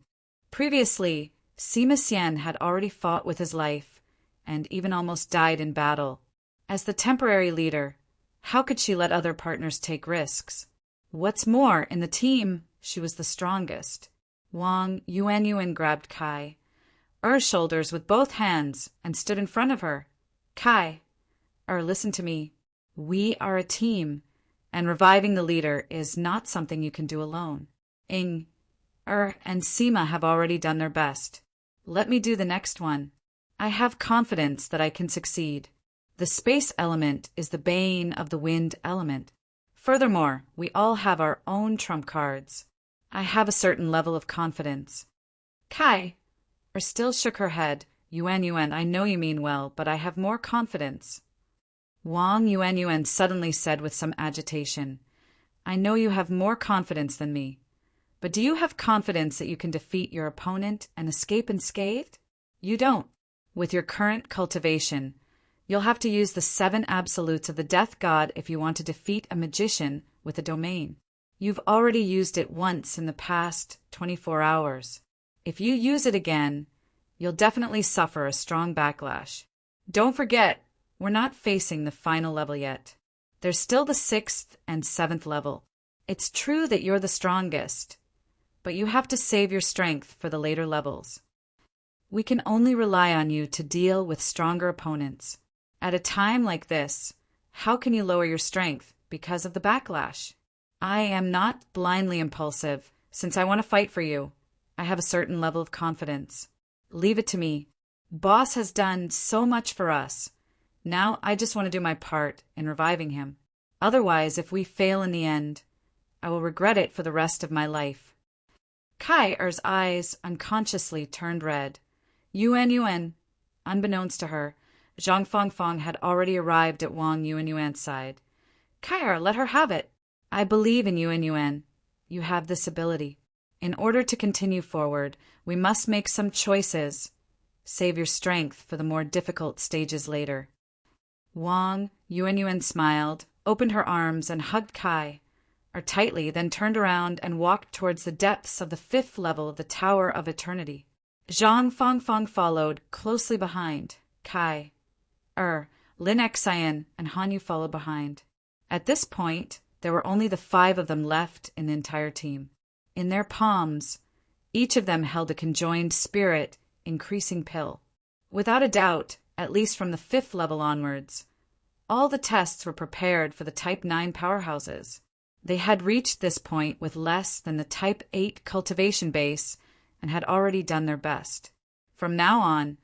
Previously, Sima Xian had already fought with his life and even almost died in battle. As the temporary leader, how could she let other partners take risks? What's more, in the team, she was the strongest. Wang Yuan grabbed Kai's shoulders with both hands and stood in front of her. Kai, listen to me. We are a team, and reviving the leader is not something you can do alone. And Sima have already done their best. Let me do the next one. I have confidence that I can succeed. The space element is the bane of the wind element. Furthermore, we all have our own trump cards. I have a certain level of confidence. Kai still shook her head. Yuan, I know you mean well, but I have more confidence. Wang Yuan suddenly said with some agitation, I know you have more confidence than me, but do you have confidence that you can defeat your opponent and escape unscathed? You don't. With your current cultivation, you'll have to use the 7 absolutes of the Death God if you want to defeat a magician with a domain. You've already used it once in the past 24 hours. If you use it again, you'll definitely suffer a strong backlash. Don't forget, we're not facing the final level yet. There's still the 6th and 7th level. It's true that you're the strongest, but you have to save your strength for the later levels. We can only rely on you to deal with stronger opponents. At a time like this, how can you lower your strength because of the backlash? I am not blindly impulsive. Since I want to fight for you, I have a certain level of confidence. Leave it to me. Boss has done so much for us. Now I just want to do my part in reviving him. Otherwise, if we fail in the end, I will regret it for the rest of my life. Kai-Er's eyes unconsciously turned red. Yuan. Unbeknownst to her, Zhang Fangfang had already arrived at Wang Yuan's side. Kai-Er, let her have it. I believe in Yuan. You have this ability. In order to continue forward, we must make some choices. Save your strength for the more difficult stages later. Wang Yuan smiled, opened her arms, and hugged Kai-Er tightly, then turned around and walked towards the depths of the 5th level of the Tower of Eternity. Zhang Fangfang followed closely behind. Kai-Er, Lin Xian, and Han Yu followed behind. At this point, there were only the 5 of them left in the entire team. In their palms, each of them held a conjoined spirit increasing pill. Without a doubt, at least from the 5th level onwards, all the tests were prepared for the Type 9 powerhouses. They had reached this point with less than the Type 8 cultivation base and had already done their best. From now on,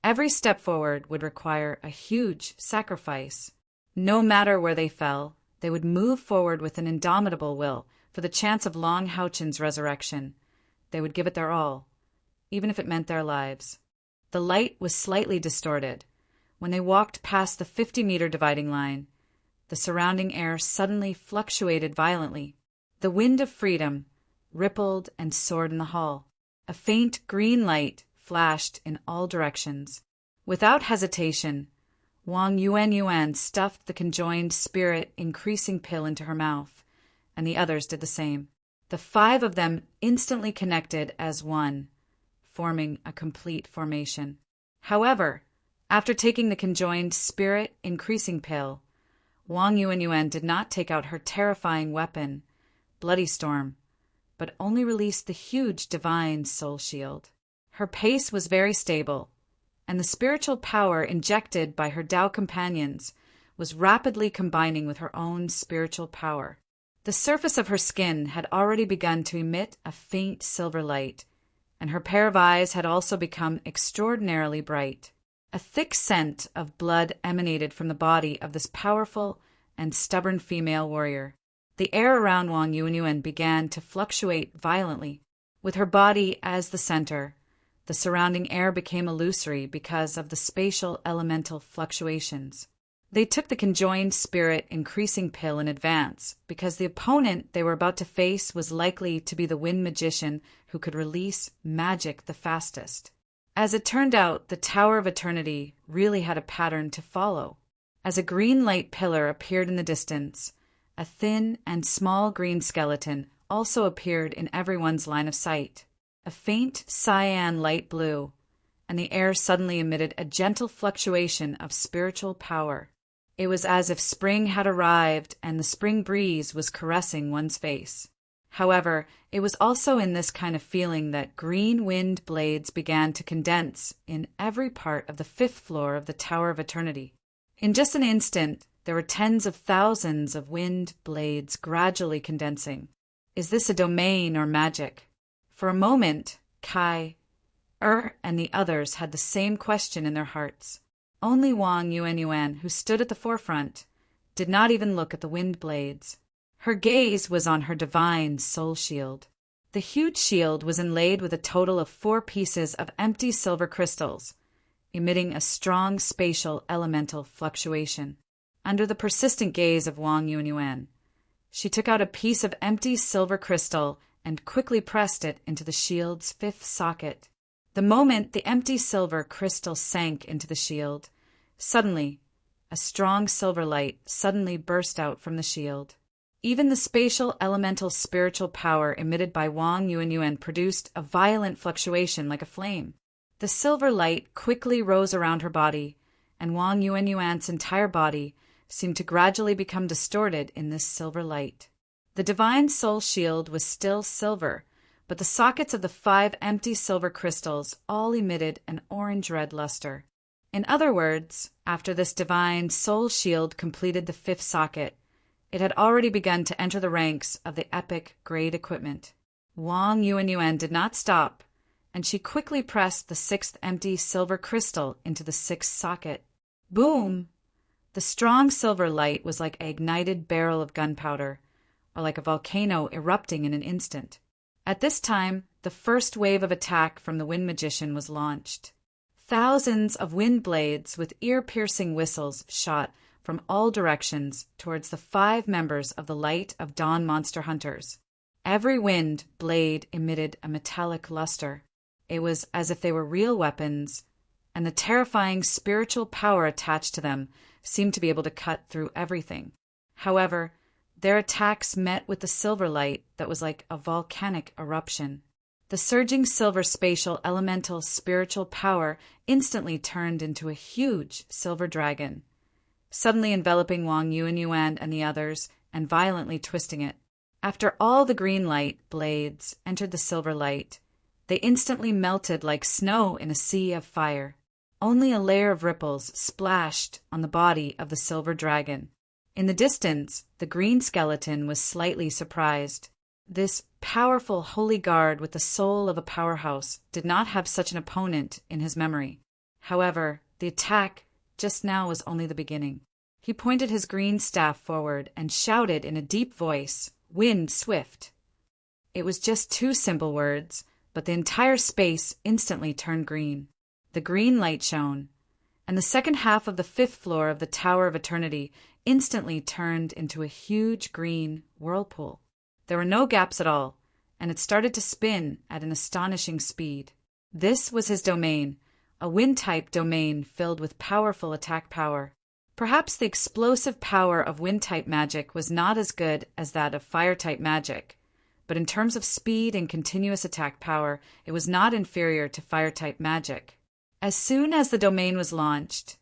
every step forward would require a huge sacrifice. No matter where they fell, they would move forward with an indomitable will for the chance of Long Haochen's resurrection. They would give it their all, even if it meant their lives. The light was slightly distorted. When they walked past the 50-meter dividing line, the surrounding air suddenly fluctuated violently. The wind of freedom rippled and soared in the hall. A faint green light flashed in all directions. Without hesitation, Wang Yuan stuffed the conjoined spirit increasing pill into her mouth, and the others did the same. The 5 of them instantly connected as one, forming a complete formation. However, after taking the conjoined spirit increasing pill, Wang Yuan did not take out her terrifying weapon, Bloody Storm, but only released the huge divine soul shield. Her pace was very stable, and the spiritual power injected by her Tao companions was rapidly combining with her own spiritual power. The surface of her skin had already begun to emit a faint silver light, and her pair of eyes had also become extraordinarily bright. A thick scent of blood emanated from the body of this powerful and stubborn female warrior. The air around Wang Yuan began to fluctuate violently. With her body as the center, the surrounding air became illusory because of the spatial elemental fluctuations. They took the conjoined spirit increasing pill in advance because the opponent they were about to face was likely to be the wind magician who could release magic the fastest. As it turned out, the Tower of Eternity really had a pattern to follow. As a green light pillar appeared in the distance, a thin and small green skeleton also appeared in everyone's line of sight. A faint cyan light blue, and the air suddenly emitted a gentle fluctuation of spiritual power. It was as if spring had arrived and the spring breeze was caressing one's face. However, it was also in this kind of feeling that green wind blades began to condense in every part of the 5th floor of the Tower of Eternity. In just an instant, there were tens of thousands of wind blades gradually condensing. Is this a domain or magic? For a moment, Kai-Er and the others had the same question in their hearts. Only Wang Yuan, who stood at the forefront, did not even look at the wind blades. Her gaze was on her divine soul shield. The huge shield was inlaid with a total of 4 pieces of empty silver crystals, emitting a strong spatial elemental fluctuation. Under the persistent gaze of Wang Yuan, she took out a piece of empty silver crystal and quickly pressed it into the shield's 5th socket. The moment the empty silver crystal sank into the shield, suddenly, a strong silver light suddenly burst out from the shield. Even the spatial elemental spiritual power emitted by Wang Yuan produced a violent fluctuation like a flame. The silver light quickly rose around her body, and Wang Yuanyuan's entire body seemed to gradually become distorted in this silver light. The divine soul shield was still silver, but the sockets of the 5 empty silver crystals all emitted an orange-red luster. In other words, after this divine soul shield completed the 5th socket, it had already begun to enter the ranks of the epic grade equipment. Wang Yuanyuan did not stop, and she quickly pressed the 6th empty silver crystal into the 6th socket. Boom! The strong silver light was like an ignited barrel of gunpowder, or like a volcano erupting in an instant. At this time, the first wave of attack from the Wind Magician was launched. Thousands of wind blades with ear-piercing whistles shot from all directions towards the 5 members of the Light of Dawn monster hunters. Every wind blade emitted a metallic luster. It was as if they were real weapons, and the terrifying spiritual power attached to them seemed to be able to cut through everything. However, their attacks met with the silver light that was like a volcanic eruption. The surging silver spatial elemental spiritual power instantly turned into a huge silver dragon, suddenly enveloping Wang Yuanyuan and the others and violently twisting it. After all the green light blades entered the silver light, they instantly melted like snow in a sea of fire. Only a layer of ripples splashed on the body of the silver dragon. In the distance, the green skeleton was slightly surprised. This powerful holy guard with the soul of a powerhouse did not have such an opponent in his memory. However, the attack just now was only the beginning. He pointed his green staff forward and shouted in a deep voice, "Wind swift." It was just 2 simple words, but the entire space instantly turned green. The green light shone, and the second half of the 5th floor of the Tower of Eternity instantly turned into a huge green whirlpool. There were no gaps at all, and it started to spin at an astonishing speed. This was his domain, a wind-type domain filled with powerful attack power. Perhaps the explosive power of wind-type magic was not as good as that of fire-type magic, but in terms of speed and continuous attack power, it was not inferior to fire-type magic. As soon as the domain was launched,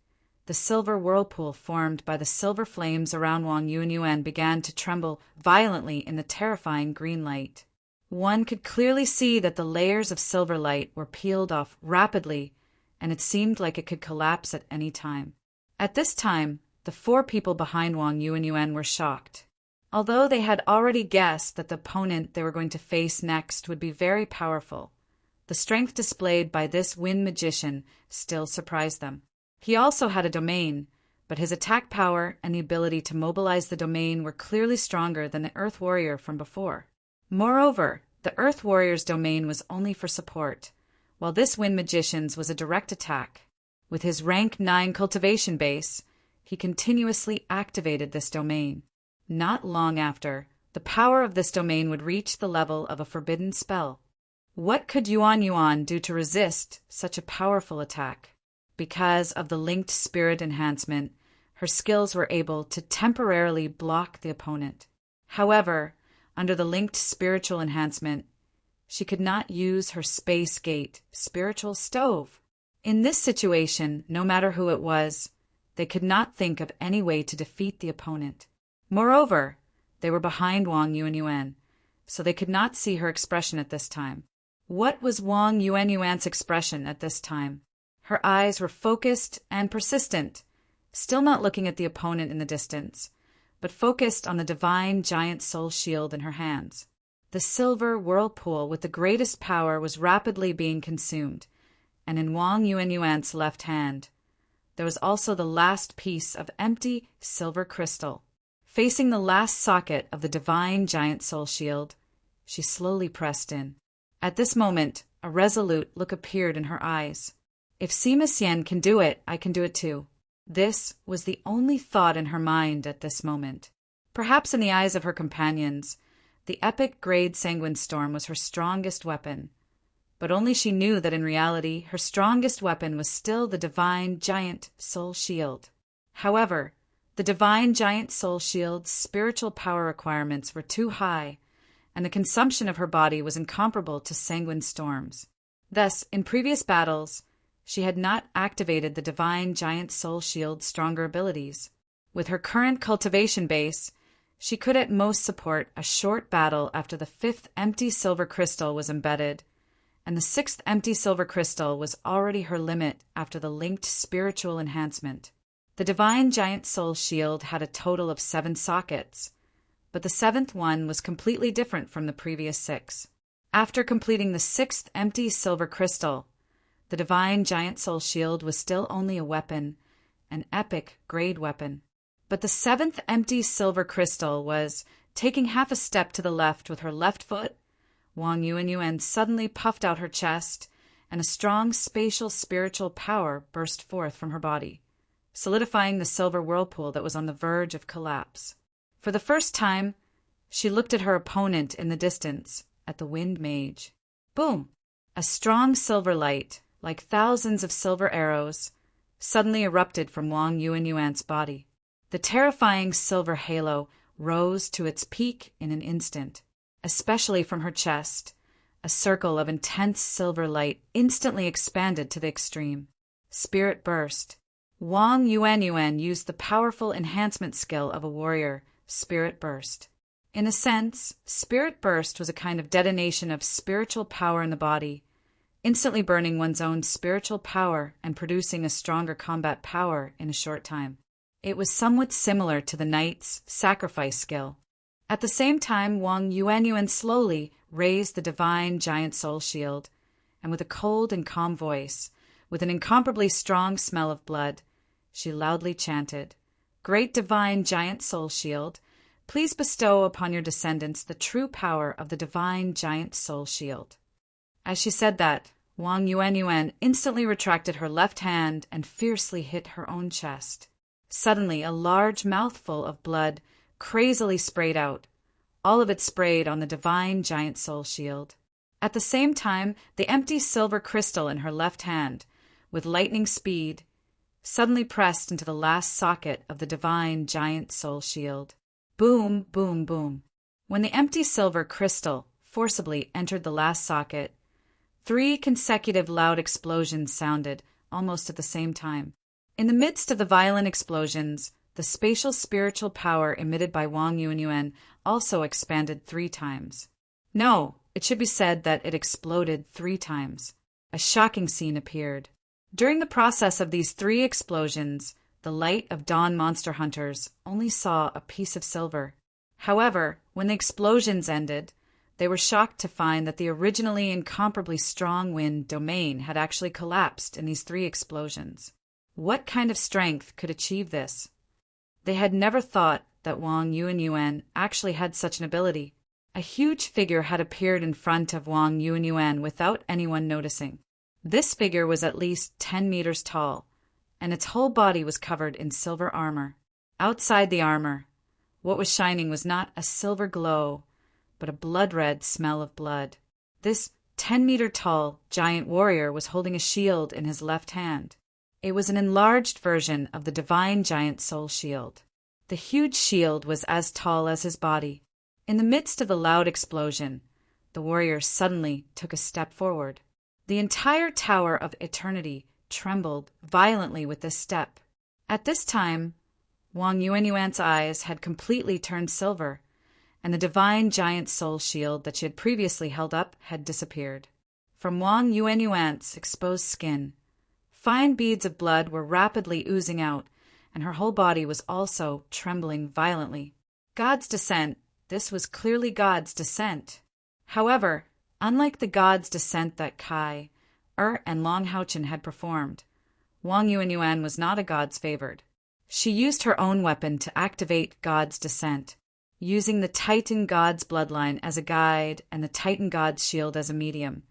the silver whirlpool formed by the silver flames around Wang Yuanyuan began to tremble violently in the terrifying green light. One could clearly see that the layers of silver light were peeled off rapidly, and it seemed like it could collapse at any time. At this time, the 4 people behind Wang Yuanyuan were shocked. Although they had already guessed that the opponent they were going to face next would be very powerful, the strength displayed by this wind magician still surprised them. He also had a domain, but his attack power and the ability to mobilize the domain were clearly stronger than the Earth Warrior from before. Moreover, the Earth Warrior's domain was only for support, while this Wind Magician's was a direct attack. With his rank 9 cultivation base, he continuously activated this domain. Not long after, the power of this domain would reach the level of a forbidden spell. What could Yuanyuan do to resist such a powerful attack? Because of the linked spirit enhancement, her skills were able to temporarily block the opponent. However, under the linked spiritual enhancement, she could not use her space gate spiritual stove. In this situation, no matter who it was, they could not think of any way to defeat the opponent. Moreover, they were behind Wang Yuanyuan, so they could not see her expression at this time. What was Wang Yuanyuan's expression at this time? Her eyes were focused and persistent, still not looking at the opponent in the distance, but focused on the divine giant soul shield in her hands. The silver whirlpool with the greatest power was rapidly being consumed, and in Wang Yuanyuan's left hand, there was also the last piece of empty silver crystal. Facing the last socket of the divine giant soul shield, she slowly pressed in. At this moment, a resolute look appeared in her eyes. If Sima Xian can do it, I can do it too. This was the only thought in her mind at this moment. Perhaps in the eyes of her companions, the epic grade Sanguine Storm was her strongest weapon, but only she knew that in reality her strongest weapon was still the divine giant soul shield. However, the divine giant soul shield's spiritual power requirements were too high, and the consumption of her body was incomparable to Sanguine Storm's. Thus, in previous battles, she had not activated the divine giant soul shield's stronger abilities. With her current cultivation base, she could at most support a short battle after the 5th empty silver crystal was embedded, and the 6th empty silver crystal was already her limit after the linked spiritual enhancement. The divine giant soul shield had a total of 7 sockets, but the 7th one was completely different from the previous 6. After completing the 6th empty silver crystal, the divine giant soul shield was still only a weapon, an epic grade weapon. But the 7th empty silver crystal was taking half a step to the left with her left foot. Wang Yuanyuan suddenly puffed out her chest, and a strong spatial spiritual power burst forth from her body, solidifying the silver whirlpool that was on the verge of collapse. For the first time, she looked at her opponent in the distance, at the wind mage. Boom! A strong silver light, like thousands of silver arrows, suddenly erupted from Wang Yuanyuan's body. The terrifying silver halo rose to its peak in an instant. Especially from her chest, a circle of intense silver light instantly expanded to the extreme. Spirit burst. Wang Yuanyuan used the powerful enhancement skill of a warrior, Spirit Burst. In a sense, Spirit Burst was a kind of detonation of spiritual power in the body, instantly burning one's own spiritual power and producing a stronger combat power in a short time. It was somewhat similar to the knight's sacrifice skill. At the same time, Wang Yuanyuan slowly raised the divine giant soul shield, and with a cold and calm voice, with an incomparably strong smell of blood, she loudly chanted, "Great divine giant soul shield, please bestow upon your descendants the true power of the divine giant soul shield." As she said that, Wang Yuanyuan instantly retracted her left hand and fiercely hit her own chest. Suddenly, a large mouthful of blood crazily sprayed out, all of it sprayed on the divine giant soul shield. At the same time, the empty silver crystal in her left hand, with lightning speed, suddenly pressed into the last socket of the divine giant soul shield. Boom, boom, boom. When the empty silver crystal forcibly entered the last socket, 3 consecutive loud explosions sounded, almost at the same time. In the midst of the violent explosions, the spatial spiritual power emitted by Wang Yuanyuan also expanded 3 times. No, it should be said that it exploded 3 times. A shocking scene appeared. During the process of these 3 explosions, the light of dawn monster hunters only saw a piece of silver. However, when the explosions ended, they were shocked to find that the originally incomparably strong wind domain had actually collapsed in these 3 explosions. What kind of strength could achieve this? They had never thought that Wang Yuanyuan actually had such an ability. A huge figure had appeared in front of Wang Yuanyuan without anyone noticing. This figure was at least 10 meters tall, and its whole body was covered in silver armor. Outside the armor, what was shining was not a silver glow, but a blood-red smell of blood. This 10-meter-tall giant warrior was holding a shield in his left hand. It was an enlarged version of the divine giant soul shield. The huge shield was as tall as his body. In the midst of the loud explosion, the warrior suddenly took a step forward. The entire Tower of Eternity trembled violently with this step. At this time, Wang Yuanyuan's eyes had completely turned silver, and the divine giant soul shield that she had previously held up had disappeared. From Wang Yuanyuan's exposed skin, fine beads of blood were rapidly oozing out, and her whole body was also trembling violently. God's descent. This was clearly God's descent. However, unlike the God's descent that Kai, and Long Haochen had performed, Wang Yuanyuan was not a God's favored. She used her own weapon to activate God's descent, using the Titan God's bloodline as a guide and the Titan God's shield as a medium.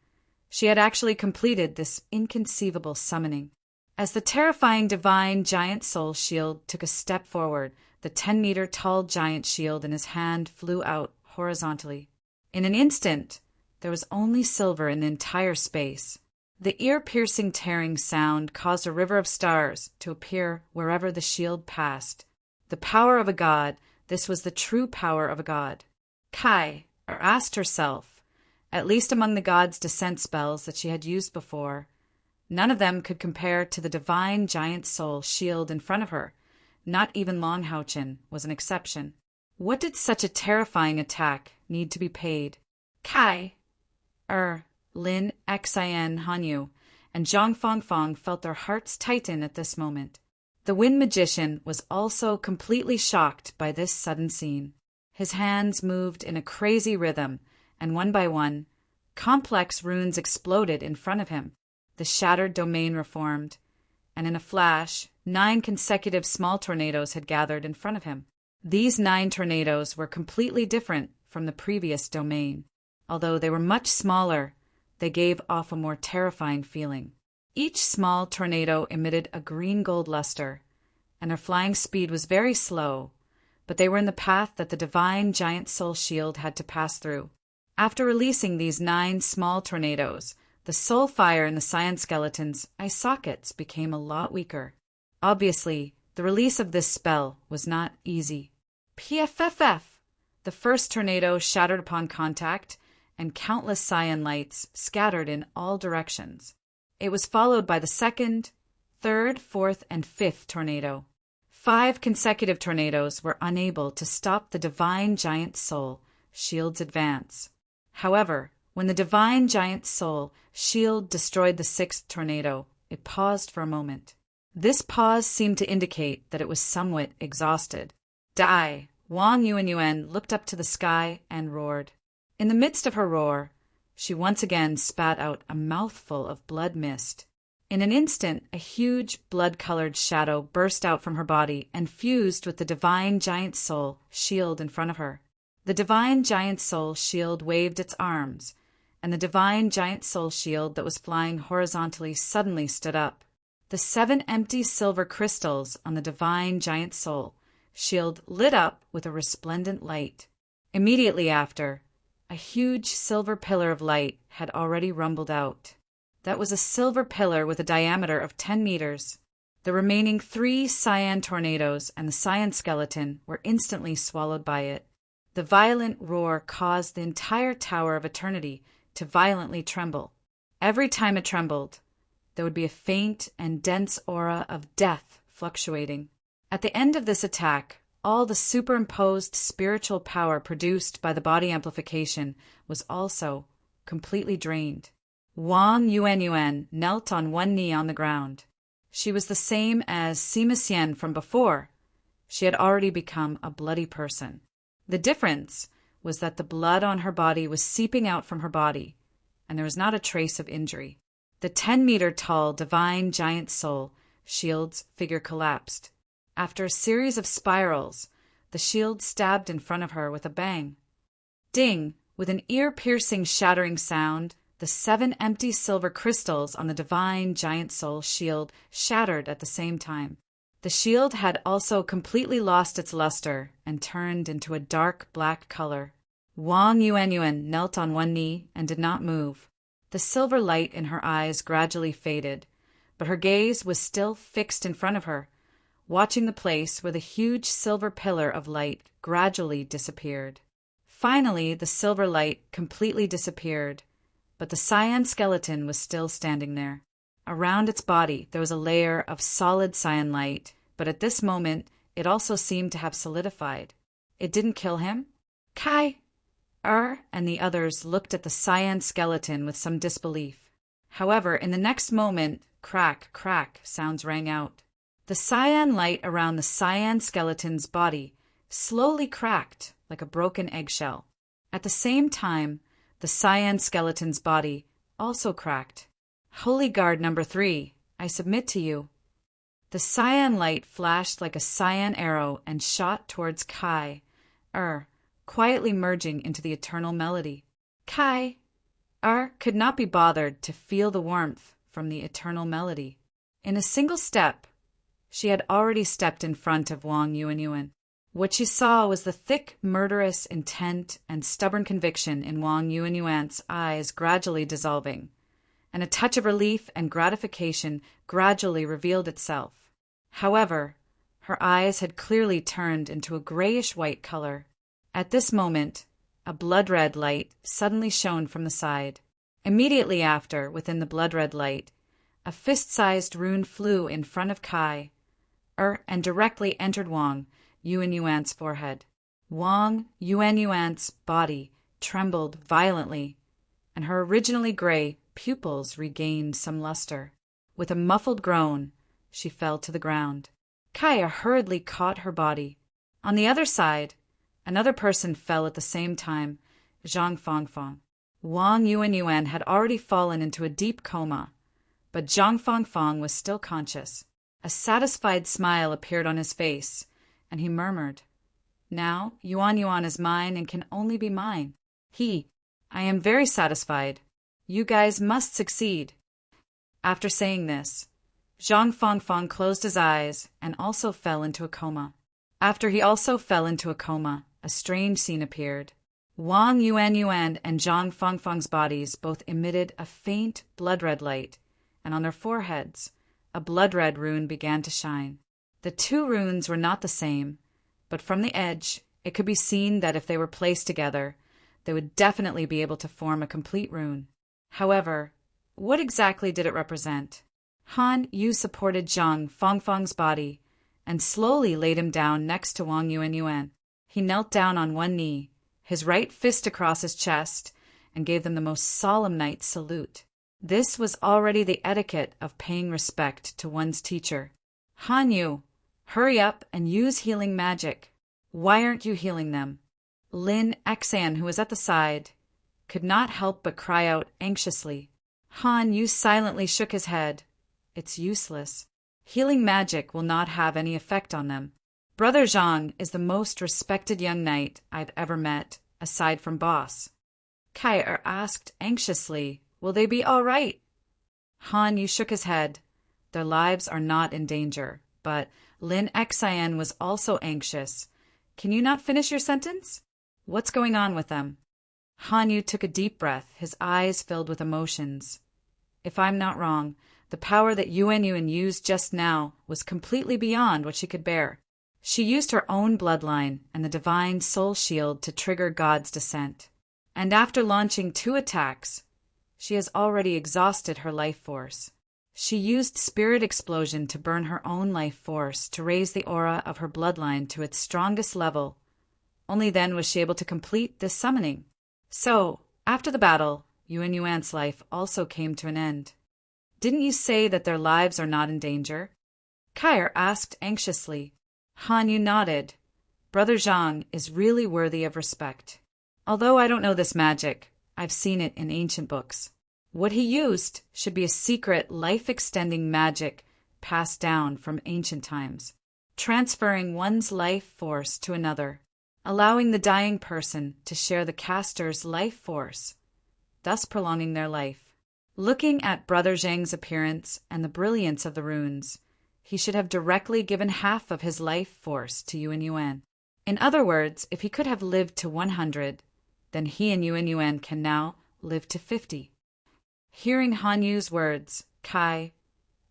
She had actually completed this inconceivable summoning. As the terrifying divine giant soul shield took a step forward, the 10-meter-tall giant shield in his hand flew out horizontally. In an instant, there was only silver in the entire space. The ear-piercing tearing sound caused a river of stars to appear wherever the shield passed. The power of a god, this was the true power of a god. Kai asked herself, At least among the gods' descent spells that she had used before, none of them could compare to the divine giant soul shield in front of her. Not even Longhouchen was an exception. What did such a terrifying attack need to be paid? Kai, Lin Xin Hanyu, and Zhang Fangfang felt their hearts tighten at this moment. The Wind Magician was also completely shocked by this sudden scene. His hands moved in a crazy rhythm, and one by one, complex runes exploded in front of him. The shattered domain reformed, and in a flash, 9 consecutive small tornadoes had gathered in front of him. These 9 tornadoes were completely different from the previous domain. Although they were much smaller, they gave off a more terrifying feeling. Each small tornado emitted a green-gold luster, and their flying speed was very slow, but they were in the path that the divine giant soul shield had to pass through. After releasing these 9 small tornadoes, the soul fire in the Cyan Skeleton's eye sockets became a lot weaker. Obviously, the release of this spell was not easy. PFFF! The first tornado shattered upon contact, and countless cyan lights scattered in all directions. It was followed by the second, third, fourth, and fifth tornado. 5 consecutive tornadoes were unable to stop the divine giant soul shield's advance. However, when the divine giant soul shield destroyed the 6th tornado, it paused for a moment. This pause seemed to indicate that it was somewhat exhausted. Die! Wang Yuanyuan looked up to the sky and roared. In the midst of her roar, she once again spat out a mouthful of blood mist. In an instant, a huge blood-colored shadow burst out from her body and fused with the divine giant soul shield in front of her. The divine giant soul shield waved its arms, and the divine giant soul shield that was flying horizontally suddenly stood up. The 7 empty silver crystals on the divine giant soul shield lit up with a resplendent light. Immediately after, a huge silver pillar of light had already rumbled out. That was a silver pillar with a diameter of 10 meters. The remaining 3 cyan tornadoes and the Cyan Skeleton were instantly swallowed by it. The violent roar caused the entire Tower of Eternity to violently tremble. Every time it trembled, there would be a faint and dense aura of death fluctuating. At the end of this attack, all the superimposed spiritual power produced by the body amplification was also completely drained. Wang Yuanyuan knelt on one knee on the ground. She was the same as Sima Xian from before. She had already become a bloody person. The difference was that the blood on her body was seeping out from her body, and there was not a trace of injury. The 10-meter-tall divine giant soul shield's figure collapsed. After a series of spirals, the shield stabbed in front of her with a bang. Ding! With an ear-piercing shattering sound, the 7 empty silver crystals on the divine giant soul shield shattered at the same time. The shield had also completely lost its luster and turned into a dark black color. Wang Yuanyuan knelt on one knee and did not move. The silver light in her eyes gradually faded, but her gaze was still fixed in front of her, watching the place where the huge silver pillar of light gradually disappeared. Finally, the silver light completely disappeared, but the Cyan Skeleton was still standing there. Around its body there was a layer of solid cyan light, but at this moment it also seemed to have solidified. It didn't kill him? Kai! And the others looked at the Cyan Skeleton with some disbelief. However, in the next moment, crack, crack sounds rang out. The cyan light around the Cyan Skeleton's body slowly cracked like a broken eggshell. At the same time, the Cyan Skeleton's body also cracked. Holy Guard number 3, I submit to you. The cyan light flashed like a cyan arrow and shot towards Kai, quietly merging into the eternal melody. Kai, could not be bothered to feel the warmth from the eternal melody. In a single step, she had already stepped in front of Wang Yuanyuan. What she saw was the thick, murderous intent and stubborn conviction in Wang Yuanyuan's eyes gradually dissolving, and a touch of relief and gratification gradually revealed itself. However, her eyes had clearly turned into a grayish-white color. At this moment, a blood-red light suddenly shone from the side. Immediately after, within the blood-red light, a fist-sized rune flew in front of Kai, and directly entered Wang Yuanyuan's forehead. Wang Yuanyuan's body trembled violently, and her originally gray pupils regained some luster. With a muffled groan, she fell to the ground. Kaya hurriedly caught her body. On the other side, another person fell at the same time, Zhang Fangfang. Wang Yuanyuan had already fallen into a deep coma, but Zhang Fangfang was still conscious. A satisfied smile appeared on his face, and he murmured, "Now Yuanyuan is mine and can only be mine. I am very satisfied. You guys must succeed." After saying this, Zhang Fangfang closed his eyes and also fell into a coma. After he also fell into a coma, a strange scene appeared. Wang Yuanyuan and Zhang Fangfang's bodies both emitted a faint blood-red light, and on their foreheads, a blood-red rune began to shine. The two runes were not the same, but from the edge, it could be seen that if they were placed together, they would definitely be able to form a complete rune. However, what exactly did it represent? Han Yu supported Zhang Fangfang's body and slowly laid him down next to Wang Yuanyuan. He knelt down on one knee, his right fist across his chest, and gave them the most solemn knight's salute. This was already the etiquette of paying respect to one's teacher. "Han Yu, hurry up and use healing magic. Why aren't you healing them?" Lin Xan, who was at the side, could not help but cry out anxiously. Han Yu silently shook his head. "It's useless. Healing magic will not have any effect on them. Brother Zhang is the most respected young knight I've ever met, aside from Boss." Kai asked anxiously, "Will they be all right?" Han Yu shook his head. "Their lives are not in danger." But Lin Xian was also anxious. "Can you not finish your sentence? What's going on with them?" Han Yu took a deep breath, his eyes filled with emotions. "If I'm not wrong, the power that Yuanyuan used just now was completely beyond what she could bear. She used her own bloodline and the divine soul shield to trigger God's descent. And after launching 2 attacks, she has already exhausted her life force. She used spirit explosion to burn her own life force to raise the aura of her bloodline to its strongest level. Only then was she able to complete this summoning. So, after the battle, Yuanyuan's life also came to an end. Didn't you say that their lives are not in danger?" Kai asked anxiously. Han Yu nodded. "Brother Zhang is really worthy of respect. Although I don't know this magic, I've seen it in ancient books. What he used should be a secret life-extending magic passed down from ancient times, transferring one's life force to another, allowing the dying person to share the caster's life force, thus prolonging their life. Looking at Brother Zhang's appearance and the brilliance of the runes, he should have directly given half of his life force to Yuanyuan. In other words, if he could have lived to 100, then he and Yuanyuan can now live to 50. Hearing Han Yu's words, Kai,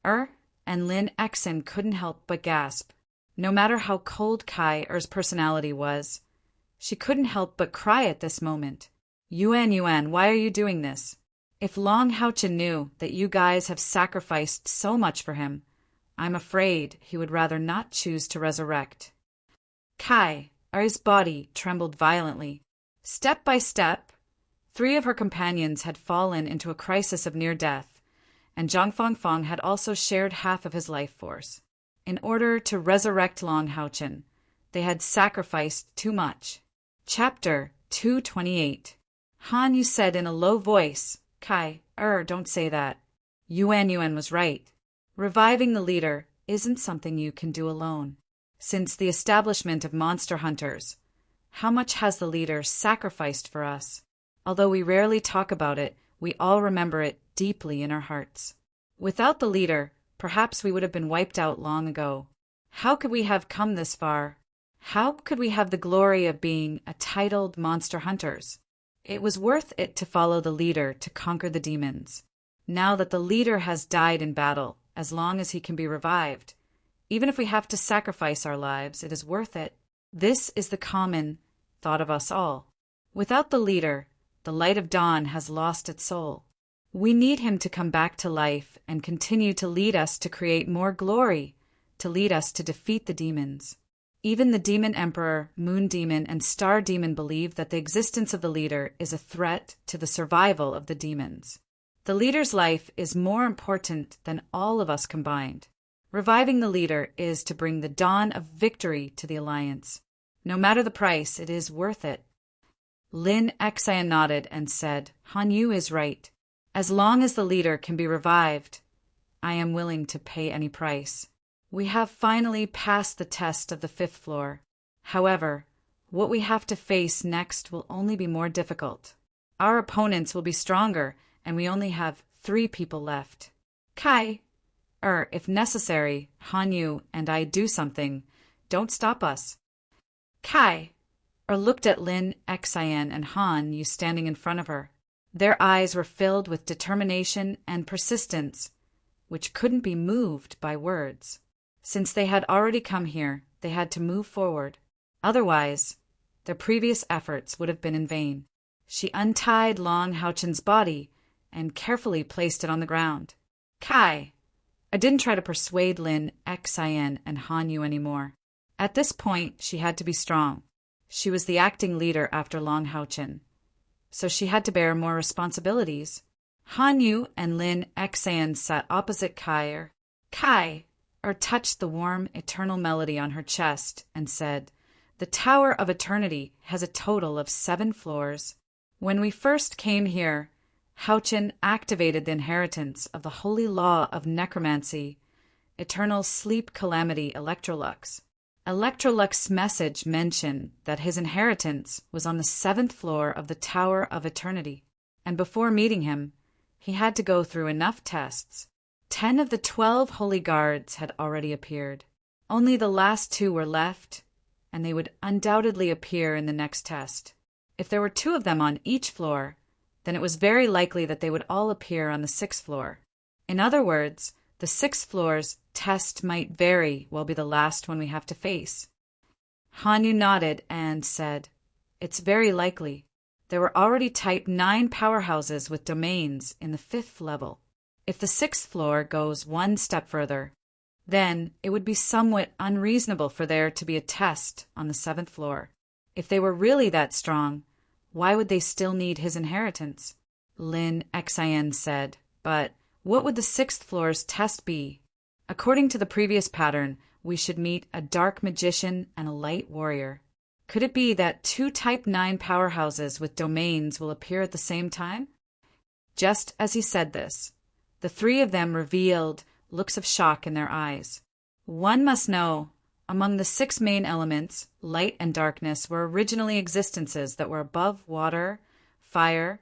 and Lin Xen couldn't help but gasp. No matter how cold Kai's personality was, she couldn't help but cry at this moment. Yuanyuan, why are you doing this? If Long Haochen knew that you guys have sacrificed so much for him, I'm afraid he would rather not choose to resurrect. Kai's body trembled violently. Step by step, 3 of her companions had fallen into a crisis of near death, and Zhang Fangfang had also shared half of his life force. In order to resurrect Long Haochen, they had sacrificed too much. Chapter 228. Han Yu said in a low voice, Kai, don't say that. Yuanyuan was right. Reviving the leader isn't something you can do alone. Since the establishment of monster hunters, how much has the leader sacrificed for us? Although we rarely talk about it, we all remember it deeply in our hearts. Without the leader, perhaps we would have been wiped out long ago. How could we have come this far? How could we have the glory of being a titled monster hunters? It was worth it to follow the leader to conquer the demons. Now that the leader has died in battle, as long as he can be revived, even if we have to sacrifice our lives, it is worth it. This is the common thought of us all. Without the leader, the light of dawn has lost its soul. We need him to come back to life and continue to lead us to create more glory, to lead us to defeat the demons. Even the demon emperor, moon demon, and star demon believe that the existence of the leader is a threat to the survival of the demons. The leader's life is more important than all of us combined. Reviving the leader is to bring the dawn of victory to the Alliance. No matter the price, it is worth it. Lin Xian nodded and said, Han Yu is right. As long as the leader can be revived, I am willing to pay any price. We have finally passed the test of the 5th floor. However, what we have to face next will only be more difficult. Our opponents will be stronger, and we only have 3 people left. Kai, if necessary, Han Yu and I do something, don't stop us. Kai, looked at Lin Xian and Han Yu standing in front of her. Their eyes were filled with determination and persistence, which couldn't be moved by words. Since they had already come here, they had to move forward. Otherwise, their previous efforts would have been in vain. She untied Long Haochen's body and carefully placed it on the ground. Kai, I didn't try to persuade Lin Xian and Han Yu anymore. At this point, she had to be strong. She was the acting leader after Long Haochen, so she had to bear more responsibilities. Han Yu and Lin Xian sat opposite Kai. Kai touched the warm, eternal melody on her chest and said, "The Tower of Eternity has a total of 7 floors. When we first came here, Haochen activated the inheritance of the holy law of necromancy, eternal sleep calamity Electrolux. Electrolux's message mentioned that his inheritance was on the 7th floor of the Tower of Eternity, and before meeting him, he had to go through enough tests. 10 of the 12 holy guards had already appeared. Only the last 2 were left, and they would undoubtedly appear in the next test. If there were 2 of them on each floor, then it was very likely that they would all appear on the 6th floor. In other words, the 6th floor's test might very well be the last one we have to face." Han Yu nodded and said, "It's very likely. There were already Type 9 powerhouses with domains in the 5th level. If the 6th floor goes one step further, then it would be somewhat unreasonable for there to be a test on the 7th floor. If they were really that strong, why would they still need his inheritance?" Lin Xian said, "But what would the 6th floor's test be? According to the previous pattern, we should meet a dark magician and a light warrior. Could it be that 2 Type 9 powerhouses with domains will appear at the same time?" Just as he said this, the 3 of them revealed looks of shock in their eyes. One must know, among the 6 main elements, light and darkness were originally existences that were above water, fire,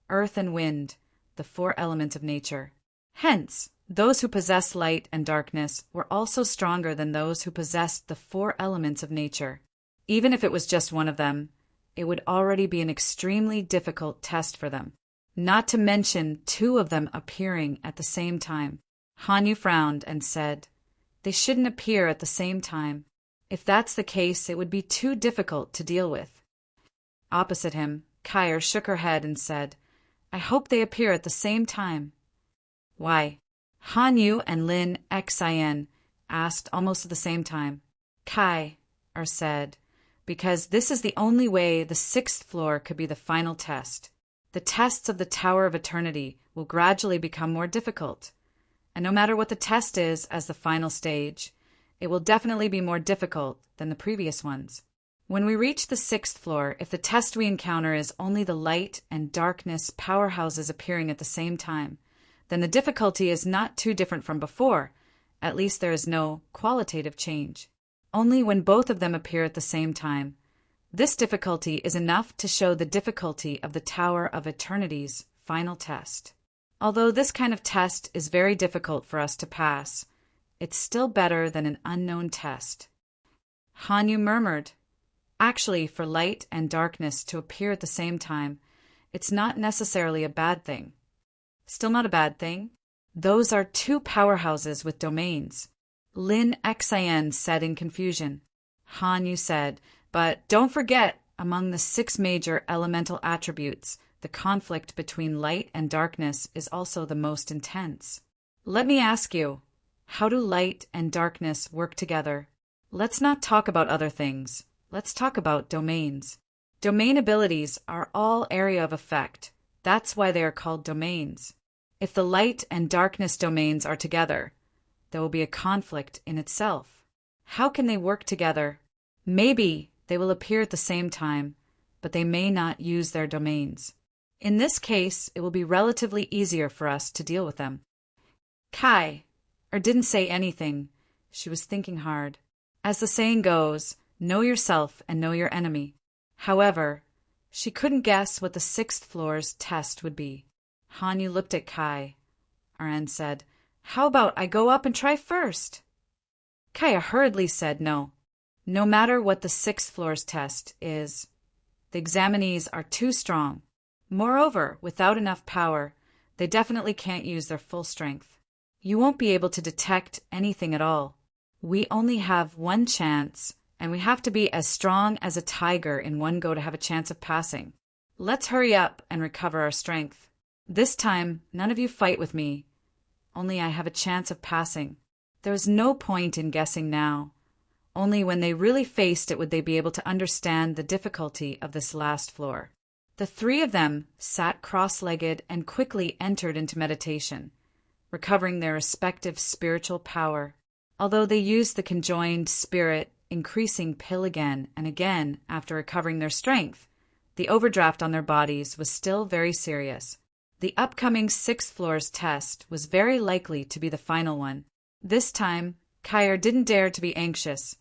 earth, and wind, the 4 elements of nature. Hence, those who possessed light and darkness were also stronger than those who possessed the 4 elements of nature. Even if it was just one of them, it would already be an extremely difficult test for them. Not to mention 2 of them appearing at the same time. Han Yu frowned and said, "They shouldn't appear at the same time. If that's the case, it would be too difficult to deal with." Opposite him, Kai shook her head and said, "I hope they appear at the same time." "Why?" Han Yu and Lin Xian asked almost at the same time. Kai said, "Because this is the only way the 6th floor could be the final test. The tests of the Tower of Eternity will gradually become more difficult, and no matter what the test is as the final stage, it will definitely be more difficult than the previous ones. When we reach the 6th floor, if the test we encounter is only the light and darkness powerhouses appearing at the same time, then the difficulty is not too different from before. At least there is no qualitative change. Only when both of them appear at the same time, this difficulty is enough to show the difficulty of the Tower of Eternity's final test. Although this kind of test is very difficult for us to pass, it's still better than an unknown test." Han Yu murmured, "Actually, for light and darkness to appear at the same time, it's not necessarily a bad thing." "Still not a bad thing? Those are 2 powerhouses with domains," Lin Xian said in confusion. Han Yu said, "But don't forget, Among the 6 major elemental attributes, the conflict between light and darkness is also the most intense. Let me ask you, how do light and darkness work together? Let's not talk about other things. Let's talk about domains. Domain abilities are all area of effect. That's why they are called domains. If the light and darkness domains are together, there will be a conflict in itself. How can they work together? Maybe they will appear at the same time, but they may not use their domains. In this case, it will be relatively easier for us to deal with them. Kai didn't say anything. She was thinking hard. As the saying goes, know yourself and know your enemy. However, she couldn't guess what the 6th floor's test would be. Hanyu looked at Kai and said, "How about I go up and try first?" Kaya hurriedly said no. No matter what the 6th floor's test is, the examinees are too strong. Moreover, without enough power, they definitely can't use their full strength. You won't be able to detect anything at all. We only have one chance, and we have to be as strong as a tiger in one go to have a chance of passing. Let's hurry up and recover our strength. This time, none of you fight with me. Only I have a chance of passing. There is no point in guessing now. Only when they really faced it would they be able to understand the difficulty of this last floor. The 3 of them sat cross-legged and quickly entered into meditation, recovering their respective spiritual power. Although they used the conjoined spirit increasing pill again and again after recovering their strength, the overdraft on their bodies was still very serious. The upcoming 6th floor's test was very likely to be the final one. This time, Kyer didn't dare to be anxious.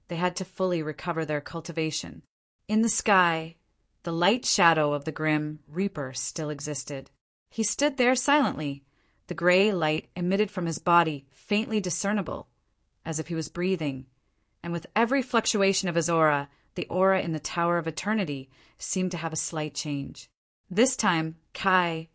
They had to fully recover their cultivation. In the sky, the light shadow of the grim Reaper still existed. He stood there silently, the gray light emitted from his body faintly discernible, as if he was breathing, and with every fluctuation of his aura, the aura in the Tower of Eternity seemed to have a slight change. This time, Kai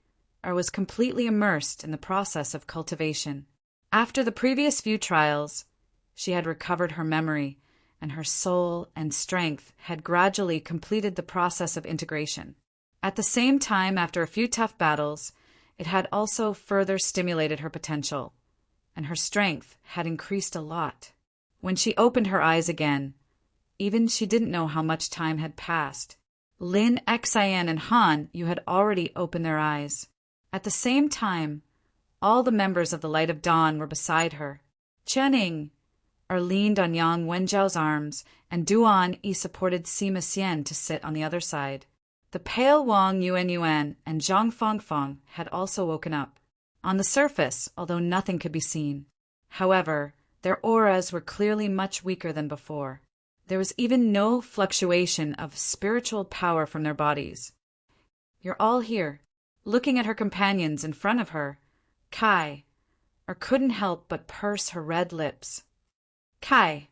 was completely immersed in the process of cultivation. After the previous few trials, she had recovered her memory, and her soul and strength had gradually completed the process of integration. At the same time, after a few tough battles, it had also further stimulated her potential, and her strength had increased a lot. When she opened her eyes again, even she didn't know how much time had passed. Lin, Xian, and Han, you had already opened their eyes. At the same time, all the members of the Light of Dawn were beside her. Chening leaned on Yang Wenjiao's arms, and Duan supported Sima Xian to sit on the other side. The pale Wang Yuan and Zhang Fangfang had also woken up. On the surface, although nothing could be seen. However, their auras were clearly much weaker than before. There was even no fluctuation of spiritual power from their bodies. You're all here. Looking at her companions in front of her, Kai couldn't help but purse her red lips. Kai,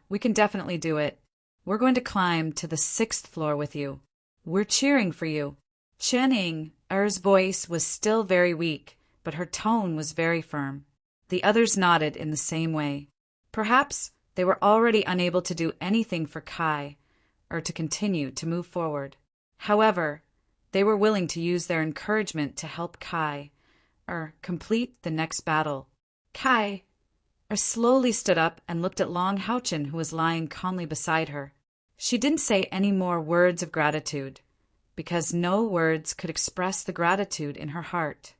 we can definitely do it. We're going to climb to the 6th floor with you. We're cheering for you. Chening-er's voice was still very weak, but her tone was very firm. The others nodded in the same way. Perhaps they were already unable to do anything for Kai, to continue to move forward. However, they were willing to use their encouragement to help Kai, complete the next battle. Kai, slowly stood up and looked at Long Haochen, who was lying calmly beside her. She didn't say any more words of gratitude, because no words could express the gratitude in her heart.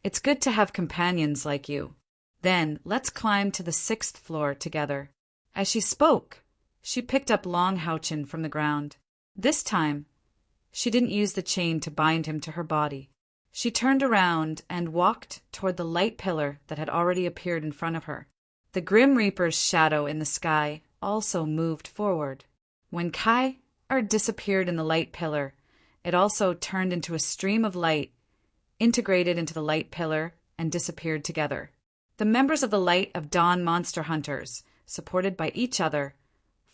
It's good to have companions like you. Then let's climb to the 6th floor together. As she spoke, she picked up Long Haochen from the ground. This time, she didn't use the chain to bind him to her body. She turned around and walked toward the light pillar that had already appeared in front of her. The Grim Reaper's shadow in the sky also moved forward. When Kai disappeared in the light pillar, it also turned into a stream of light, integrated into the light pillar, and disappeared together. The members of the Light of Dawn monster hunters, supported by each other,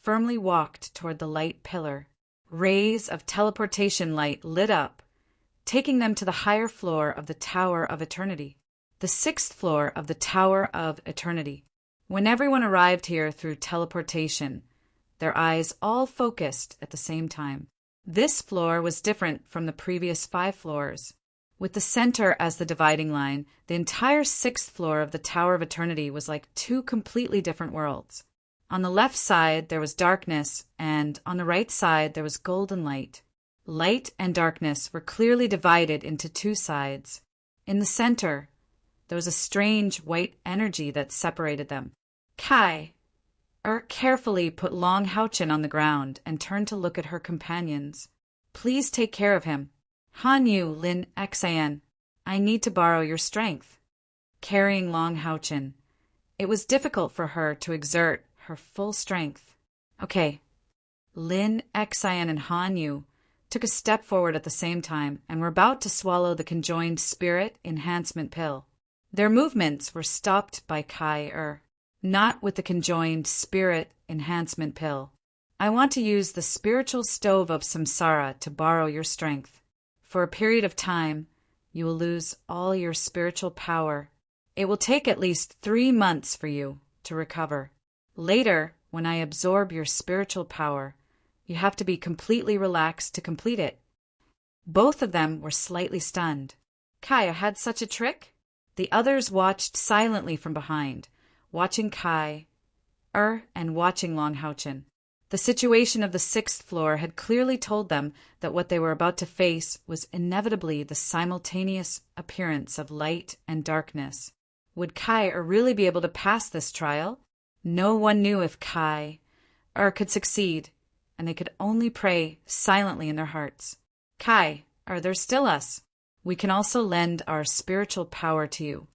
firmly walked toward the light pillar. Rays of teleportation light lit up, taking them to the higher floor of the Tower of Eternity, the 6th floor of the Tower of Eternity. When everyone arrived here through teleportation, their eyes all focused at the same time. This floor was different from the previous 5 floors. With the center as the dividing line, the entire 6th floor of the Tower of Eternity was like 2 completely different worlds. On the left side, there was darkness, and on the right side, there was golden light. Light and darkness were clearly divided into 2 sides. In the center, there was a strange white energy that separated them. Kai carefully put Long Houchin on the ground and turned to look at her companions. Please take care of him. Hanyu Lin Xan, I need to borrow your strength. Carrying Long Houchin, it was difficult for her to exert her full strength. Okay. Lin Xan and Hanyu took a step forward at the same time and were about to swallow the conjoined spirit enhancement pill. Their movements were stopped by Kai not with the conjoined spirit enhancement pill. I want to use the spiritual stove of samsara to borrow your strength. For a period of time, you will lose all your spiritual power. It will take at least 3 months for you to recover. Later, when I absorb your spiritual power, you have to be completely relaxed to complete it. Both of them were slightly stunned. Kai had such a trick? The others watched silently from behind, watching Kai and watching Long Houchin. The situation of the 6th floor had clearly told them that what they were about to face was inevitably the simultaneous appearance of light and darkness. Would Kai really be able to pass this trial? No one knew if Kai could succeed, and they could only pray silently in their hearts. Kai, there's still us. We can also lend our spiritual power to you.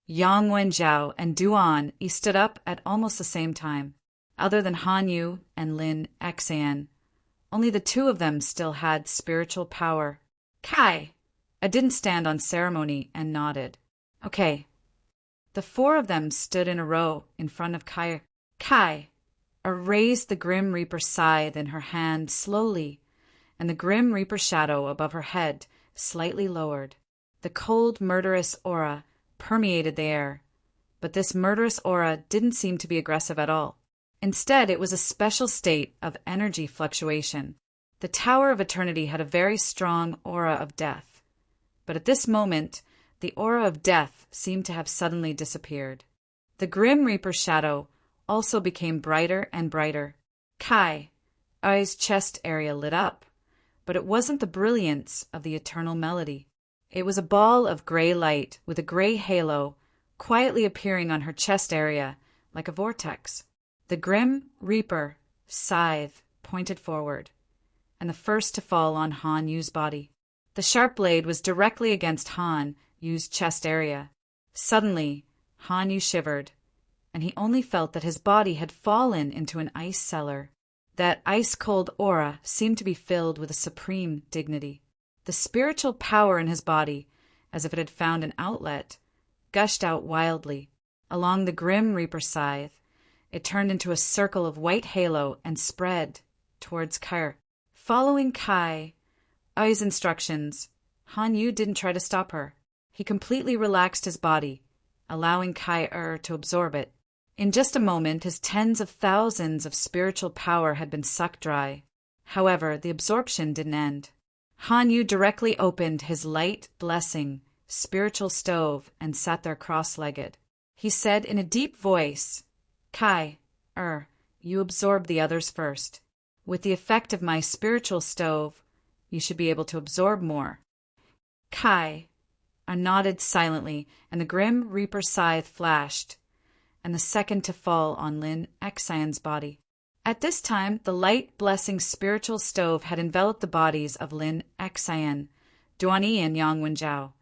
Yang Wenjiao and Duan stood up at almost the same time. Other than Hanyu and Lin Xan, only the 2 of them still had spiritual power. Kai! I didn't stand on ceremony and nodded. Okay. The 4 of them stood in a row in front of Kai. Kai raised the Grim Reaper scythe in her hand slowly, and the Grim Reaper shadow above her head slightly lowered. The cold, murderous aura permeated the air, but this murderous aura didn't seem to be aggressive at all. Instead, it was a special state of energy fluctuation. The Tower of Eternity had a very strong aura of death, but at this moment, the aura of death seemed to have suddenly disappeared. The Grim Reaper shadow also became brighter and brighter. Kai's chest area lit up, but it wasn't the brilliance of the eternal melody. It was a ball of gray light with a gray halo quietly appearing on her chest area like a vortex. The Grim Reaper scythe pointed forward, and the first to fall on Han Yu's body. The sharp blade was directly against Han Yu's chest area. Suddenly, Han Yu shivered, and he only felt that his body had fallen into an ice cellar. That ice-cold aura seemed to be filled with a supreme dignity. The spiritual power in his body, as if it had found an outlet, gushed out wildly. Along the Grim Reaper scythe, it turned into a circle of white halo and spread towards Kai. Following Kai's instructions, Han Yu didn't try to stop her. He completely relaxed his body, allowing Kai to absorb it. In just a moment, his tens of thousands of spiritual power had been sucked dry. However, the absorption didn't end. Han Yu directly opened his light blessing spiritual stove and sat there cross-legged. He said in a deep voice, Kai, you absorb the others first. With the effect of my spiritual stove, you should be able to absorb more. Kai nodded silently, and the Grim Reaper scythe flashed, and the second to fall on Lin Xan's body. At this time, the light blessing spiritual stove had enveloped the bodies of Lin Xan, Duan and Yang Wenjiao,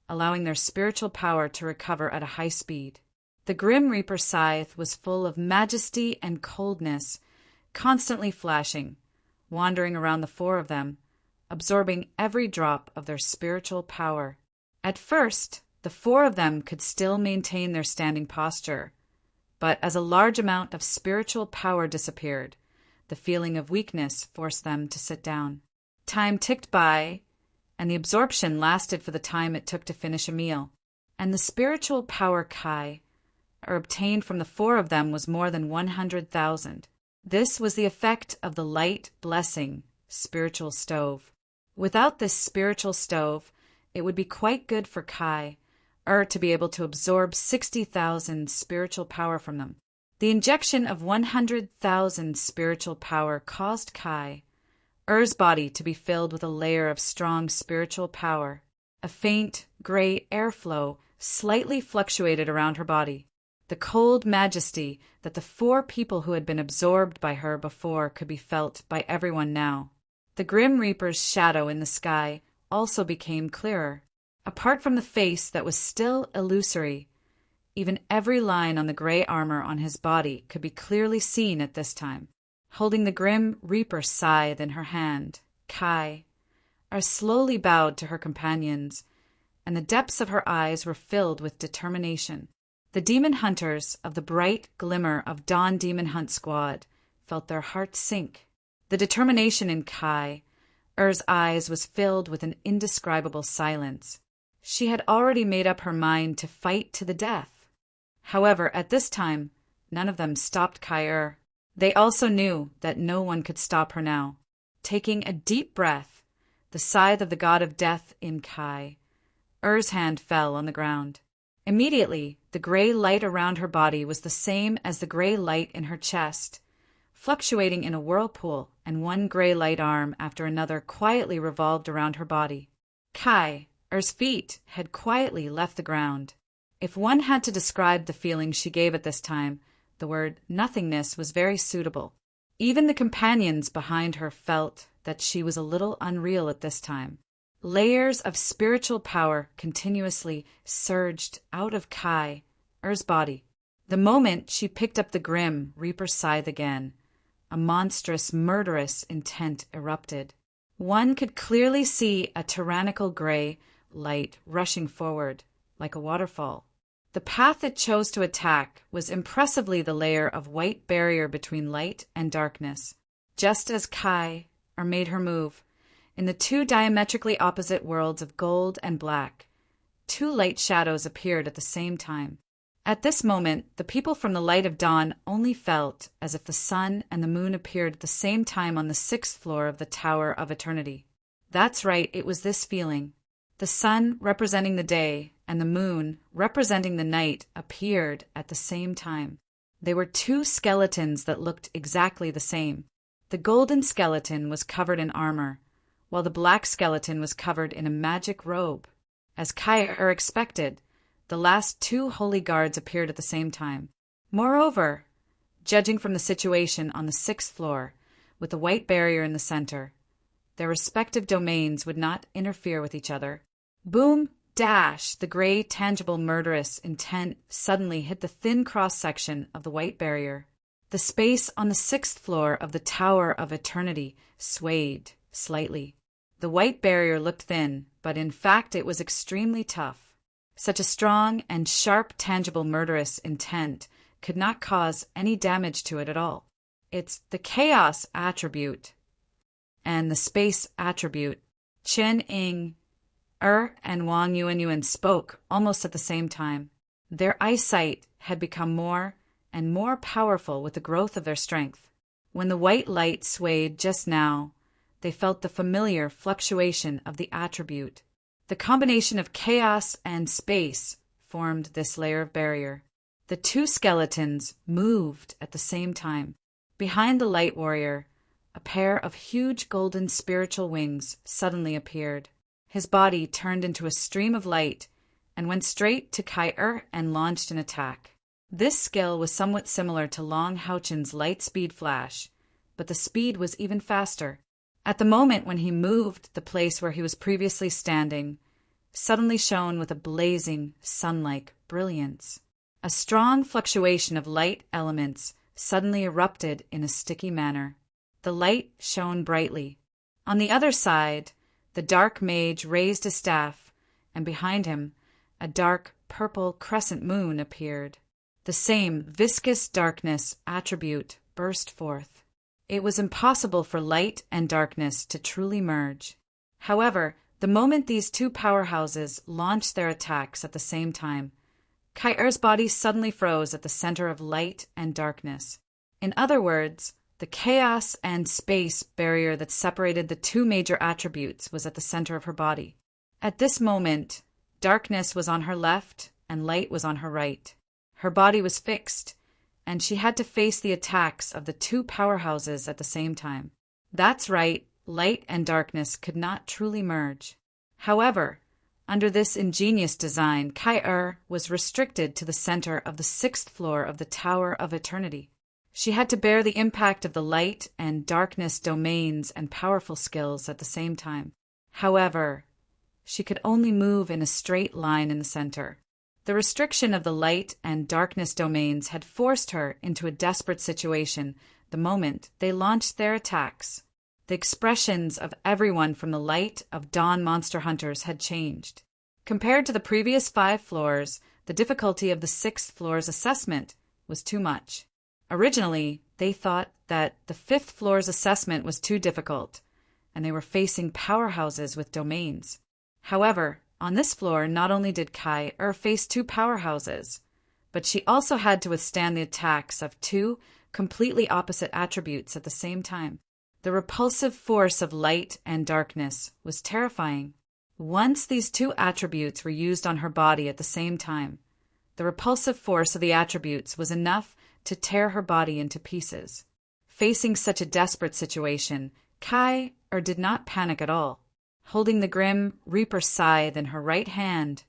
allowing their spiritual power to recover at a high speed. The Grim Reaper scythe was full of majesty and coldness, constantly flashing, wandering around the 4 of them, absorbing every drop of their spiritual power. At first, the 4 of them could still maintain their standing posture, but as a large amount of spiritual power disappeared, the feeling of weakness forced them to sit down. Time ticked by, and the absorption lasted for the time it took to finish a meal, and the spiritual power Kai obtained from the 4 of them was more than 100,000. This was the effect of the light blessing, spiritual stove. Without this spiritual stove, it would be quite good for Kai, to be able to absorb 60,000 spiritual power from them. The injection of 100,000 spiritual power caused Kai, body to be filled with a layer of strong spiritual power. A faint, gray airflow slightly fluctuated around her body. The cold majesty that the 4 people who had been absorbed by her before could be felt by everyone now. The Grim Reaper's shadow in the sky also became clearer. Apart from the face that was still illusory, even every line on the gray armor on his body could be clearly seen at this time. Holding the Grim Reaper scythe in her hand, Kai slowly bowed to her companions, and the depths of her eyes were filled with determination. The demon hunters of the bright glimmer of Dawn Demon Hunt Squad felt their hearts sink. The determination in Kai's eyes was filled with an indescribable silence. She had already made up her mind to fight to the death. However, at this time, none of them stopped Kai. They also knew that no one could stop her now. Taking a deep breath, the scythe of the god of death in Kai's hand fell on the ground. Immediately, the gray light around her body was the same as the gray light in her chest, fluctuating in a whirlpool, and one gray light arm after another quietly revolved around her body. Kai's feet had quietly left the ground. If one had to describe the feeling she gave at this time, the word nothingness was very suitable. Even the companions behind her felt that she was a little unreal at this time. Layers of spiritual power continuously surged out of Kai's body. The moment she picked up the Grim Reaper scythe again, a monstrous, murderous intent erupted. One could clearly see a tyrannical gray light rushing forward, like a waterfall. The path it chose to attack was impressively the layer of white barrier between light and darkness. Just as Kai made her move, in the 2 diametrically opposite worlds of gold and black, 2 light shadows appeared at the same time. At this moment, the people from the light of dawn only felt as if the sun and the moon appeared at the same time on the 6th floor of the Tower of Eternity. That's right, it was this feeling. The sun representing the day and the moon representing the night appeared at the same time. They were 2 skeletons that looked exactly the same. The golden skeleton was covered in armor, while the black skeleton was covered in a magic robe. As Kai expected, the last 2 holy guards appeared at the same time. Moreover, judging from the situation on the 6th floor, with the white barrier in the center, their respective domains would not interfere with each other. Boom, dash, the gray, tangible, murderous intent suddenly hit the thin cross-section of the white barrier. The space on the 6th floor of the Tower of Eternity swayed slightly. The white barrier looked thin, but in fact it was extremely tough. Such a strong and sharp, tangible, murderous intent could not cause any damage to it at all. It's the chaos attribute and the space attribute. Chen Ying and Wang Yuanyuan spoke almost at the same time. Their eyesight had become more and more powerful with the growth of their strength. When the white light swayed just now, they felt the familiar fluctuation of the attribute. The combination of chaos and space formed this layer of barrier. The 2 skeletons moved at the same time. Behind the light warrior, a pair of huge golden spiritual wings suddenly appeared. His body turned into a stream of light and went straight to Kai and launched an attack. This skill was somewhat similar to Long Houchen's light speed flash, but the speed was even faster. At the moment when he moved, the place where he was previously standing suddenly shone with a blazing, sun-like brilliance. A strong fluctuation of light elements suddenly erupted in a sticky manner. The light shone brightly. On the other side, the dark mage raised a staff, and behind him, a dark purple crescent moon appeared. The same viscous darkness attribute burst forth. It was impossible for light and darkness to truly merge. However, the moment these 2 powerhouses launched their attacks at the same time, Kai's body suddenly froze at the center of light and darkness. In other words, The chaos and space barrier that separated the two major attributes was at the center of her body. At this moment, darkness was on her left and light was on her right. Her body was fixed, and she had to face the attacks of the two powerhouses at the same time. That's right, light and darkness could not truly merge. However, under this ingenious design, Kai was restricted to the center of the 6th floor of the Tower of Eternity. She had to bear the impact of the light and darkness domains and powerful skills at the same time. However, she could only move in a straight line in the center. The restriction of the light and darkness domains had forced her into a desperate situation the moment they launched their attacks. The expressions of everyone from the light of dawn monster hunters had changed. Compared to the previous 5 floors, the difficulty of the 6th floor's assessment was too much. Originally, they thought that the 5th floor's assessment was too difficult, and they were facing powerhouses with domains. However, on this floor, not only did Kai face 2 powerhouses, but she also had to withstand the attacks of 2 completely opposite attributes at the same time. The repulsive force of light and darkness was terrifying. Once these 2 attributes were used on her body at the same time, the repulsive force of the attributes was enough to tear her body into pieces. Facing such a desperate situation, Kai did not panic at all. Holding the Grim Reaper's scythe in her right hand,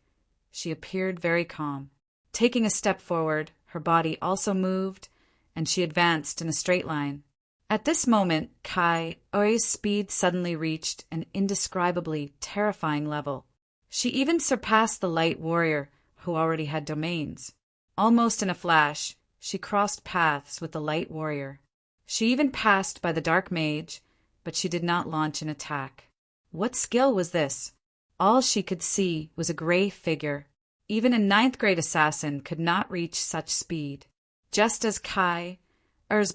she appeared very calm. Taking a step forward, her body also moved, and she advanced in a straight line. At this moment, Kai's speed suddenly reached an indescribably terrifying level. She even surpassed the light warrior, who already had domains. Almost in a flash, she crossed paths with the light warrior. She even passed by the dark mage, but she did not launch an attack. What skill was this? All she could see was a gray figure. Even a 9th grade assassin could not reach such speed. Just as Kai's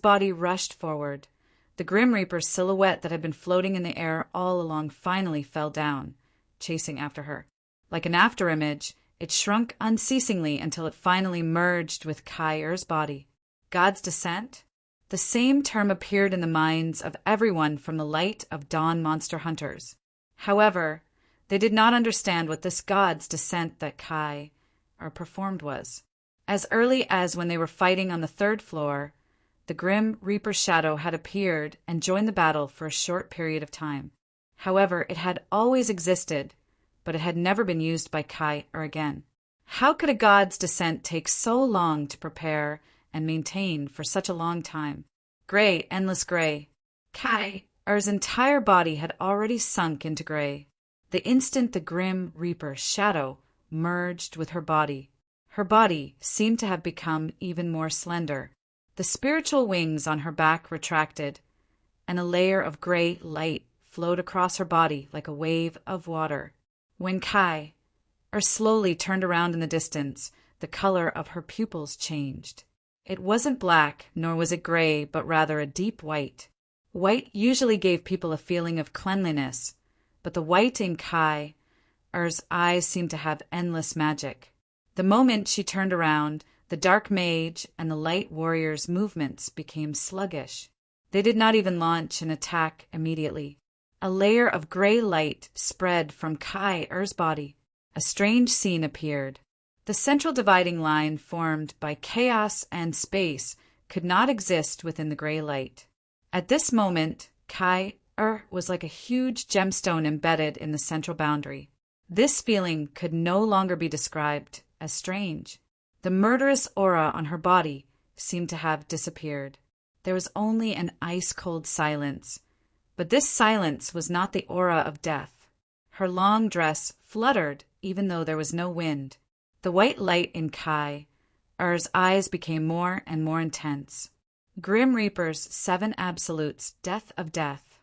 body rushed forward, the Grim Reaper's silhouette that had been floating in the air all along finally fell down, chasing after her. Like an afterimage, it shrunk unceasingly until it finally merged with Kai's body. God's descent? The same term appeared in the minds of everyone from the light of dawn monster hunters. However, they did not understand what this God's descent that Kai performed was. As early as when they were fighting on the 3rd floor, the Grim Reaper's shadow had appeared and joined the battle for a short period of time. However, it had always existed, but it had never been used by Kai again. How could a God's descent take so long to prepare and maintain for such a long time? Gray, endless gray. Kai's entire body had already sunk into gray. The instant the Grim Reaper's shadow merged with her body seemed to have become even more slender. The spiritual wings on her back retracted, and a layer of gray light flowed across her body like a wave of water. When Kai slowly turned around in the distance, the color of her pupils changed. It wasn't black, nor was it gray, but rather a deep white. White usually gave people a feeling of cleanliness, but the white in Kai's eyes seemed to have endless magic. The moment she turned around, the dark mage and the light warrior's movements became sluggish. They did not even launch an attack immediately. A layer of gray light spread from Kai's body. A strange scene appeared. The central dividing line formed by chaos and space could not exist within the gray light. At this moment, Kai was like a huge gemstone embedded in the central boundary. This feeling could no longer be described as strange. The murderous aura on her body seemed to have disappeared. There was only an ice-cold silence, but this silence was not the aura of death. Her long dress fluttered even though there was no wind. The white light in Kai's eyes became more and more intense. Grim Reaper's 7 absolutes, death of death.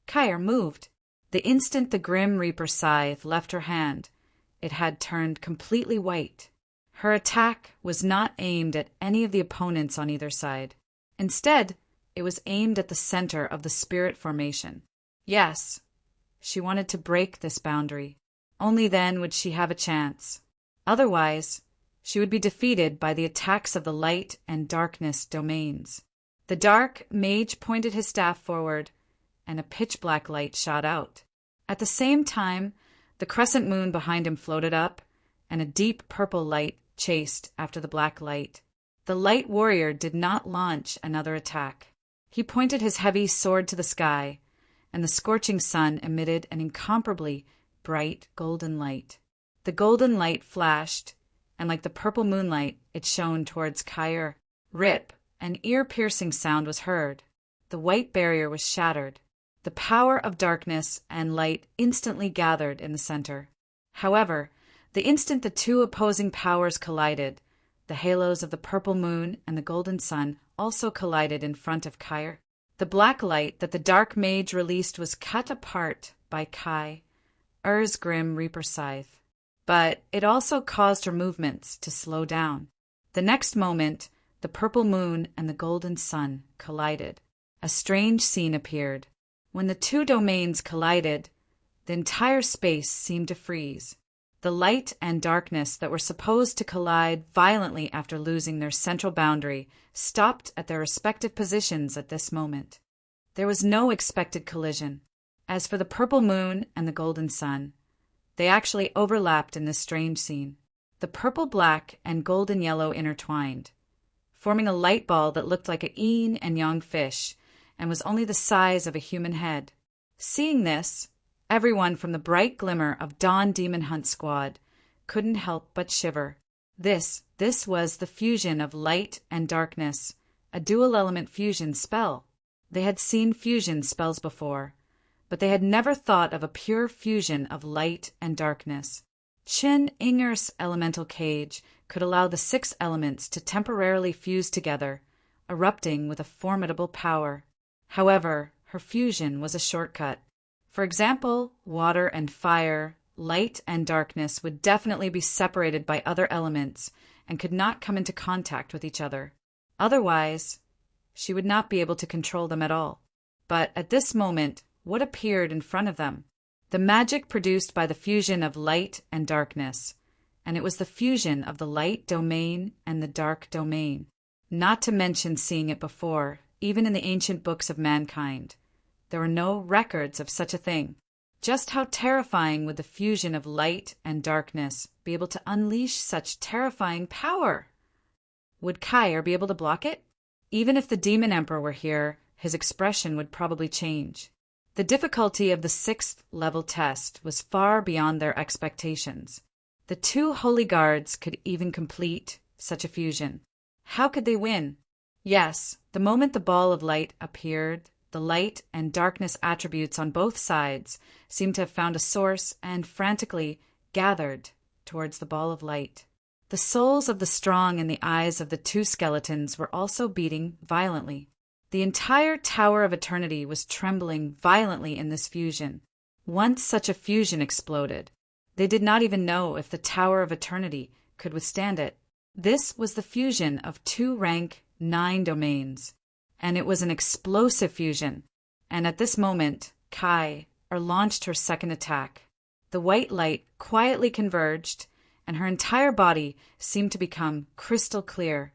Kai moved. The instant the Grim Reaper scythe left her hand, it had turned completely white. Her attack was not aimed at any of the opponents on either side. Instead, it was aimed at the center of the spirit formation. Yes, she wanted to break this boundary. Only then would she have a chance. Otherwise, she would be defeated by the attacks of the light and darkness domains. The The dark mage pointed his staff forward, and a pitch-black light shot out. At the same time, the crescent moon behind him floated up, and a deep purple light chased after the black light. The light warrior did not launch another attack. He pointed his heavy sword to the sky, and the scorching sun emitted an incomparably bright golden light. The golden light flashed, and like the purple moonlight, it shone towards Caer. Rip! An ear-piercing sound was heard. The white barrier was shattered. The power of darkness and light instantly gathered in the center. However, the instant the two opposing powers collided, the halos of the purple moon and the golden sun also collided in front of Caer. The black light that the dark mage released was cut apart by Caer's grim reaper scythe, but it also caused her movements to slow down. The next moment, the purple moon and the golden sun collided. A strange scene appeared. When the two domains collided, the entire space seemed to freeze. The light and darkness that were supposed to collide violently after losing their central boundary stopped at their respective positions at this moment. There was no expected collision. As for the purple moon and the golden sun, they actually overlapped in this strange scene. The purple-black and golden-yellow intertwined, forming a light ball that looked like a yin and yang fish and was only the size of a human head. Seeing this, everyone from the bright glimmer of Dawn Demon Hunt Squad couldn't help but shiver. This was the fusion of light and darkness, a dual-element fusion spell. They had seen fusion spells before, but they had never thought of a pure fusion of light and darkness. Chin Inger's elemental cage could allow the 6 elements to temporarily fuse together, erupting with a formidable power. However, her fusion was a shortcut. For example, water and fire, light and darkness would definitely be separated by other elements and could not come into contact with each other. Otherwise, she would not be able to control them at all. But at this moment, what appeared in front of them? The magic produced by the fusion of light and darkness, and it was the fusion of the light domain and the dark domain. Not to mention seeing it before, even in the ancient books of mankind. There were no records of such a thing. Just how terrifying would the fusion of light and darkness be able to unleash such terrifying power? Would Caer be able to block it? Even if the Demon Emperor were here, his expression would probably change. The difficulty of the 6th level test was far beyond their expectations. The 2 holy guards could even complete such a fusion. How could they win? Yes, the moment the ball of light appeared, the light and darkness attributes on both sides seemed to have found a source and frantically gathered towards the ball of light. The souls of the strong in the eyes of the 2 skeletons were also beating violently. The entire Tower of Eternity was trembling violently in this fusion. Once such a fusion exploded, they did not even know if the Tower of Eternity could withstand it. This was the fusion of 2 rank 9 domains, and it was an explosive fusion. And at this moment, Caer launched her second attack. The white light quietly converged, and her entire body seemed to become crystal clear,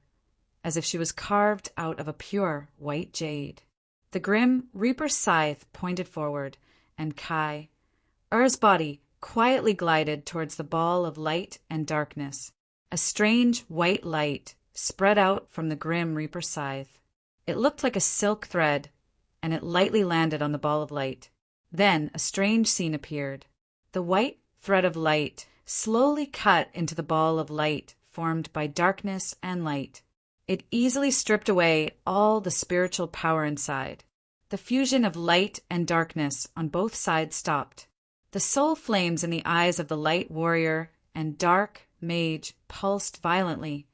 as if she was carved out of a pure white jade. The grim reaper's scythe pointed forward, and Caer's body quietly glided towards the ball of light and darkness. A strange white light spread out from the grim reaper's scythe. It looked like a silk thread, and it lightly landed on the ball of light. Then a strange scene appeared. The white thread of light slowly cut into the ball of light formed by darkness and light. It easily stripped away all the spiritual power inside. The fusion of light and darkness on both sides stopped. The soul flames in the eyes of the light warrior and dark mage pulsed violently,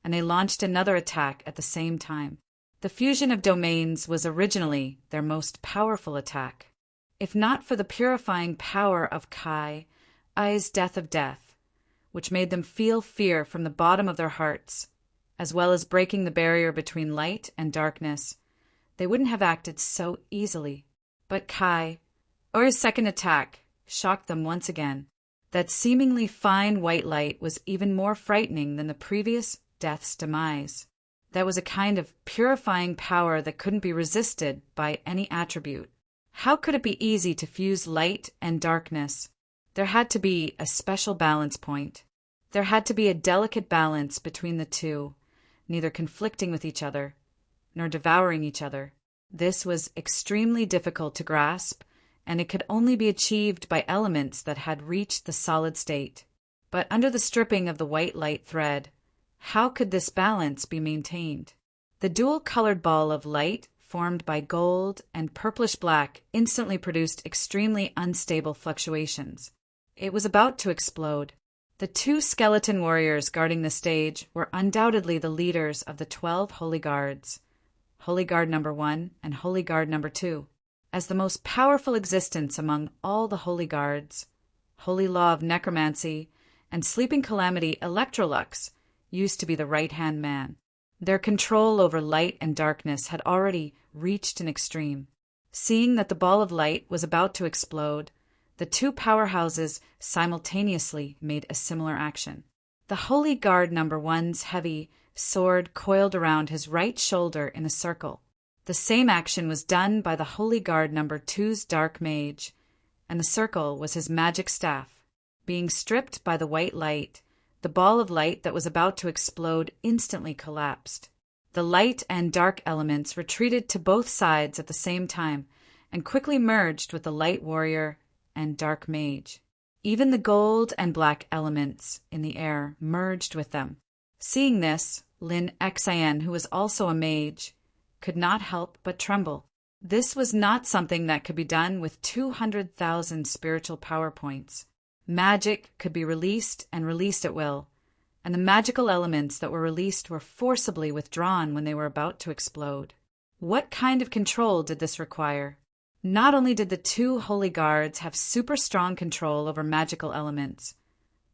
and they launched another attack at the same time. The fusion of domains was originally their most powerful attack. If not for the purifying power of Caer's death of death, which made them feel fear from the bottom of their hearts, as well as breaking the barrier between light and darkness, they wouldn't have acted so easily. But Caer's second attack shocked them once again. That seemingly fine white light was even more frightening than the previous death's demise. That was a kind of purifying power that couldn't be resisted by any attribute. How could it be easy to fuse light and darkness? There had to be a special balance point. There had to be a delicate balance between the two, neither conflicting with each other, nor devouring each other. This was extremely difficult to grasp, and it could only be achieved by elements that had reached the solid state. But under the stripping of the white light thread, how could this balance be maintained? The dual-colored ball of light, formed by gold and purplish-black, instantly produced extremely unstable fluctuations. It was about to explode. The two skeleton warriors guarding the stage were undoubtedly the leaders of the 12 Holy Guards, Holy Guard number 1 and Holy Guard number 2. As the most powerful existence among all the Holy Guards, Holy Law of Necromancy and Sleeping Calamity Electrolux used to be the right-hand man. Their control over light and darkness had already reached an extreme. Seeing that the ball of light was about to explode, the two powerhouses simultaneously made a similar action. The Holy Guard number 1's heavy sword coiled around his right shoulder in a circle. The same action was done by the Holy Guard number 2's dark mage, and the circle was his magic staff. Being stripped by the white light, the ball of light that was about to explode instantly collapsed. The light and dark elements retreated to both sides at the same time and quickly merged with the light warrior and dark mage. Even the gold and black elements in the air merged with them. Seeing this, Lin Xian, who was also a mage, could not help but tremble. This was not something that could be done with 200,000 spiritual power points. Magic could be released and released at will, and the magical elements that were released were forcibly withdrawn when they were about to explode. What kind of control did this require? Not only did the two Holy Guards have super strong control over magical elements,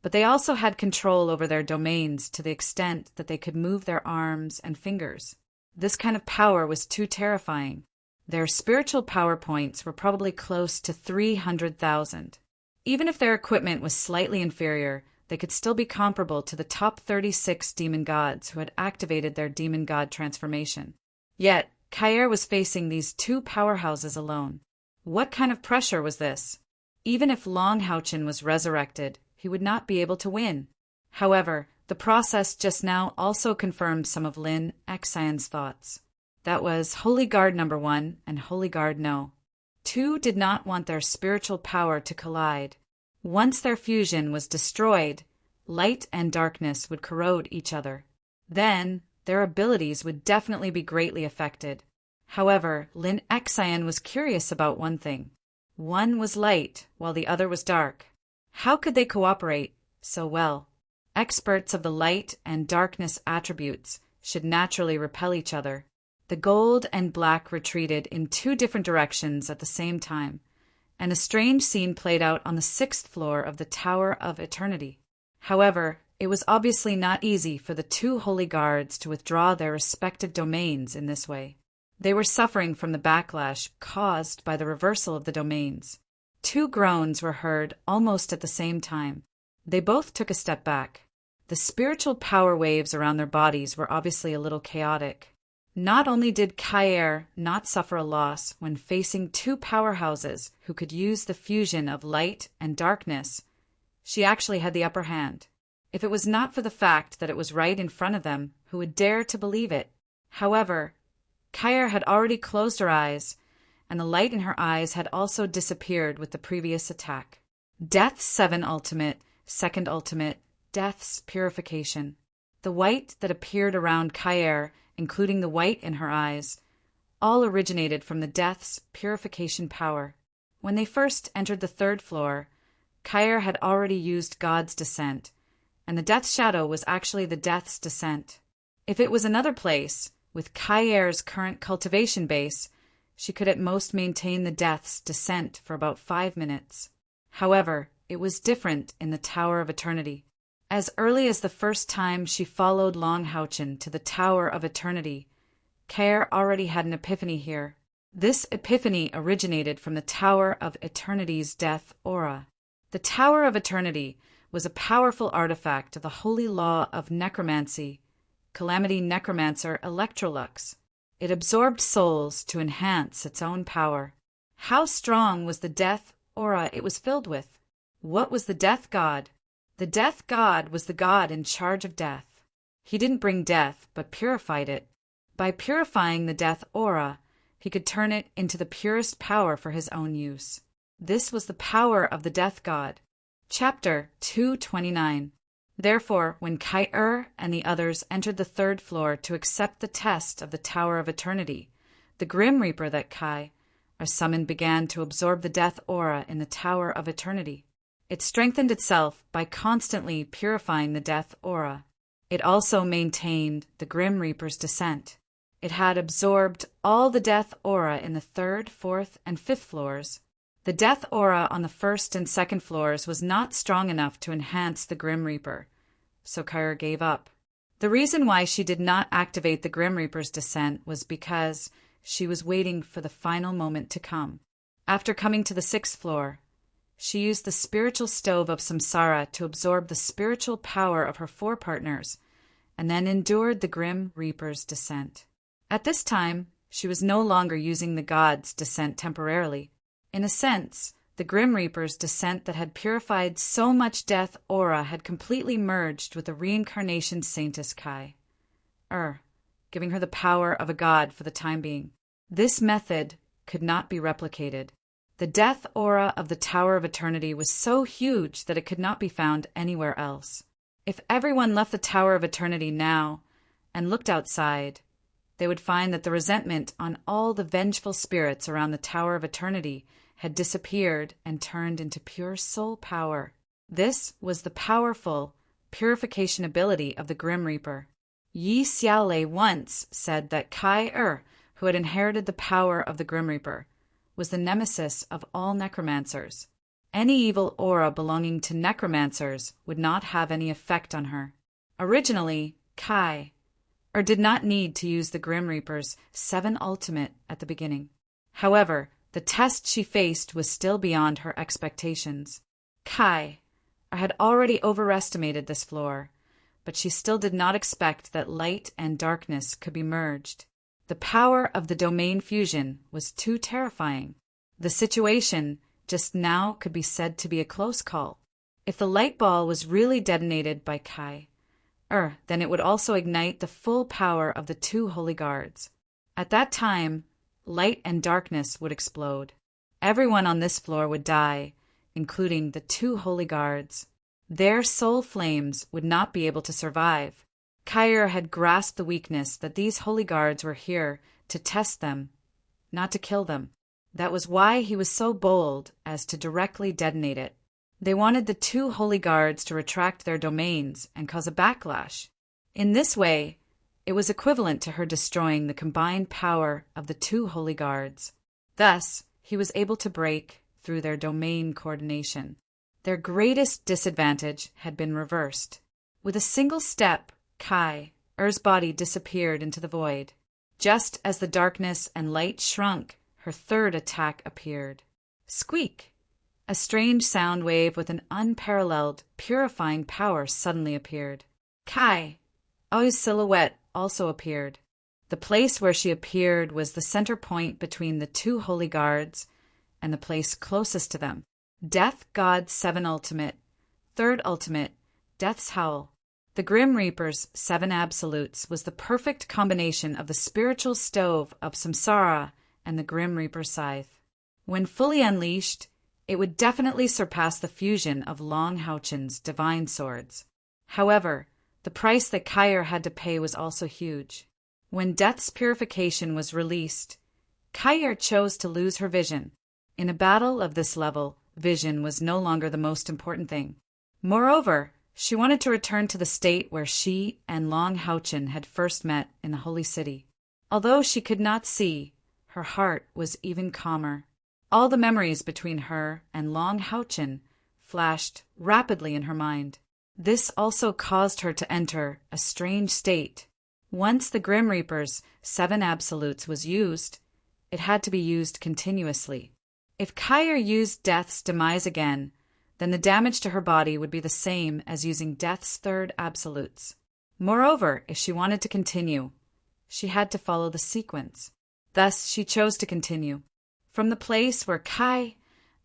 but they also had control over their domains to the extent that they could move their arms and fingers. This kind of power was too terrifying. Their spiritual power points were probably close to 300,000. Even if their equipment was slightly inferior, they could still be comparable to the top 36 demon gods who had activated their demon god transformation. Yet, Kair was facing these two powerhouses alone. What kind of pressure was this? Even if Longhauchen was resurrected, he would not be able to win. However, the process just now also confirmed some of Lin Xian's thoughts. That was Holy Guard number 1 and Holy Guard No. 2 did not want their spiritual power to collide. Once their fusion was destroyed, light and darkness would corrode each other. Then, their abilities would definitely be greatly affected. However, Lin Xian was curious about one thing. One was light, while the other was dark. How could they cooperate so well? Experts of the light and darkness attributes should naturally repel each other. The gold and black retreated in two different directions at the same time, and a strange scene played out on the 6th floor of the Tower of Eternity. However, it was obviously not easy for the two Holy Guards to withdraw their respective domains in this way. They were suffering from the backlash caused by the reversal of the domains. Two groans were heard almost at the same time. They both took a step back. The spiritual power waves around their bodies were obviously a little chaotic. Not only did Kair not suffer a loss when facing two powerhouses who could use the fusion of light and darkness, she actually had the upper hand. If it was not for the fact that it was right in front of them, who would dare to believe it? However, Kair had already closed her eyes, and the light in her eyes had also disappeared with the previous attack. Death's 7 ultimate, 2nd ultimate, Death's purification. The white that appeared around Kair, including the white in her eyes, all originated from the Death's purification power. When they first entered the 3rd floor, Kair had already used God's descent, and the Death's shadow was actually the Death's descent. If it was another place, with Kair's current cultivation base, she could at most maintain the Death's descent for about 5 minutes. However, it was different in the Tower of Eternity. As early as the first time she followed Longhauchen to the Tower of Eternity, Kair already had an epiphany here. This epiphany originated from the Tower of Eternity's death aura. The Tower of Eternity was a powerful artifact of the holy law of necromancy, Calamity Necromancer Electrolux. It absorbed souls to enhance its own power. How strong was the death aura it was filled with? What was the death god? The death god was the god in charge of death. He didn't bring death, but purified it. By purifying the death aura, he could turn it into the purest power for his own use. This was the power of the death god. Chapter 229. Therefore, when Kai and the others entered the third floor to accept the test of the Tower of Eternity, the Grim Reaper that Kai summoned began to absorb the death aura in the Tower of Eternity. It strengthened itself by constantly purifying the death aura. It also maintained the Grim Reaper's descent. It had absorbed all the death aura in the third, fourth, and fifth floors. The death aura on the first and second floors was not strong enough to enhance the Grim Reaper, so Kyra gave up. The reason why she did not activate the Grim Reaper's descent was because she was waiting for the final moment to come. After coming to the sixth floor, she used the spiritual stove of samsara to absorb the spiritual power of her four partners, and then endured the Grim Reaper's descent. At this time, she was no longer using the god's descent temporarily. In a sense, the Grim Reaper's descent that had purified so much death aura had completely merged with the reincarnation saintess Kai, giving her the power of a god for the time being. This method could not be replicated. The death aura of the Tower of Eternity was so huge that it could not be found anywhere else. If everyone left the Tower of Eternity now and looked outside, they would find that the resentment on all the vengeful spirits around the Tower of Eternity had disappeared and turned into pure soul power. This was the powerful purification ability of the Grim Reaper. Yi Xiaolei once said that Kai who had inherited the power of the Grim Reaper, was the nemesis of all necromancers. Any evil aura belonging to necromancers would not have any effect on her. Originally, Kai did not need to use the Grim Reaper's 7 ultimate at the beginning. However, the test she faced was still beyond her expectations. Kai had already overestimated this floor, but she still did not expect that light and darkness could be merged. The power of the domain fusion was too terrifying. The situation just now could be said to be a close call. If the light ball was really detonated by Kai, then it would also ignite the full power of the 2 holy guards. At that time, light and darkness would explode. Everyone on this floor would die, including the 2 holy guards. Their soul flames would not be able to survive. Kyra had grasped the weakness that these holy guards were here to test them, not to kill them. That was why he was so bold as to directly detonate it. They wanted the 2 holy guards to retract their domains and cause a backlash. In this way, it was equivalent to her destroying the combined power of the 2 holy guards. Thus, he was able to break through their domain coordination. Their greatest disadvantage had been reversed. With a single step, Kai's body disappeared into the void. Just as the darkness and light shrunk, her third attack appeared. Squeak! A strange sound wave with an unparalleled, purifying power suddenly appeared. Kai's silhouette also appeared. The place where she appeared was the center point between the 2 holy guards and the place closest to them. Death God's 7 ultimate, 3rd ultimate, Death's Howl. The Grim Reaper's 7 absolutes was the perfect combination of the spiritual stove of samsara and the Grim Reaper scythe. When fully unleashed, it would definitely surpass the fusion of Long Houchen's divine swords. However, the price that Kyr had to pay was also huge. When Death's purification was released, Kyr chose to lose her vision. In a battle of this level, vision was no longer the most important thing. Moreover, she wanted to return to the state where she and Long Houchen had first met in the Holy City. Although she could not see, her heart was even calmer. All the memories between her and Long Houchen flashed rapidly in her mind. This also caused her to enter a strange state. Once the Grim Reaper's 7 absolutes was used, it had to be used continuously. If Kyr used Death's demise again, then the damage to her body would be the same as using Death's 3rd absolutes. Moreover, if she wanted to continue, she had to follow the sequence. Thus, she chose to continue. From the place where Kai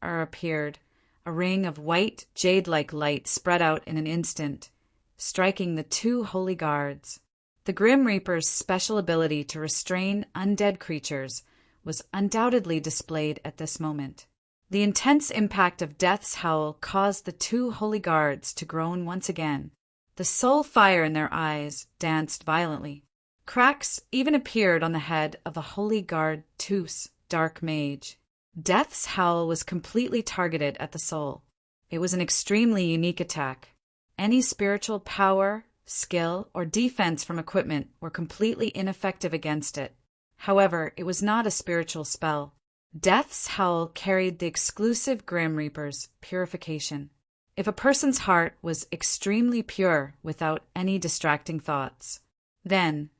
appeared, a ring of white, jade-like light spread out in an instant, striking the two holy guards. The Grim Reaper's special ability to restrain undead creatures was undoubtedly displayed at this moment. The intense impact of Death's howl caused the two holy guards to groan once again. The soul fire in their eyes danced violently. Cracks even appeared on the head of the holy guard Tus, dark mage. Death's howl was completely targeted at the soul. It was an extremely unique attack. Any spiritual power, skill, or defense from equipment were completely ineffective against it. However, it was not a spiritual spell. Death's howl carried the exclusive Grim Reaper's purification. If a person's heart was extremely pure without any distracting thoughts, then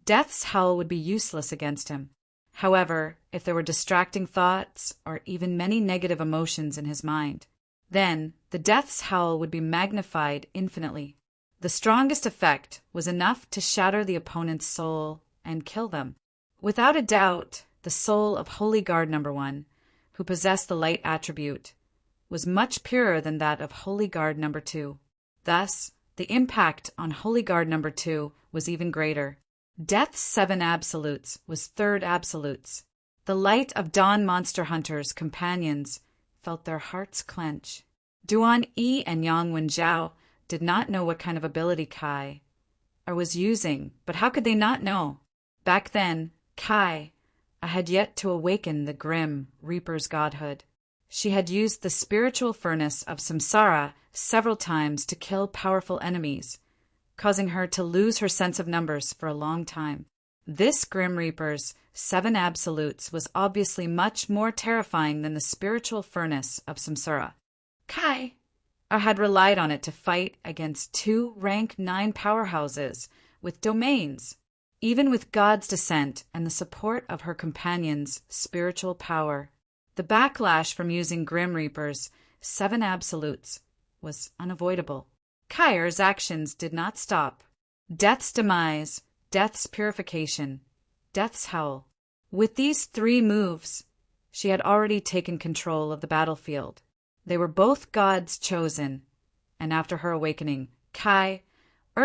Death's howl would be useless against him. However, if there were distracting thoughts or even many negative emotions in his mind, then the Death's howl would be magnified infinitely. The strongest effect was enough to shatter the opponent's soul and kill them. Without a doubt, the soul of Holy Guard No. 1, who possessed the light attribute, was much purer than that of Holy Guard No. 2. Thus, the impact on Holy Guard No. 2 was even greater. Death's 7 absolutes was 3rd absolutes. The light of Dawn Monster Hunter's companions felt their hearts clench. Duan Yi and Yang Wenjiao did not know what kind of ability Kai was using, but how could they not know? Back then, Kai had yet to awaken the Grim Reaper's godhood. She had used the spiritual furnace of samsara several times to kill powerful enemies, causing her to lose her sense of numbers for a long time. This Grim Reaper's 7 absolutes was obviously much more terrifying than the spiritual furnace of samsara. Kai had relied on it to fight against 2 rank 9 powerhouses with domains. Even with God's descent and the support of her companion's spiritual power, the backlash from using Grim Reaper's 7 absolutes was unavoidable. Kai's actions did not stop. Death's demise, Death's purification, Death's howl. With these 3 moves, she had already taken control of the battlefield. They were both gods chosen, and after her awakening, Kai's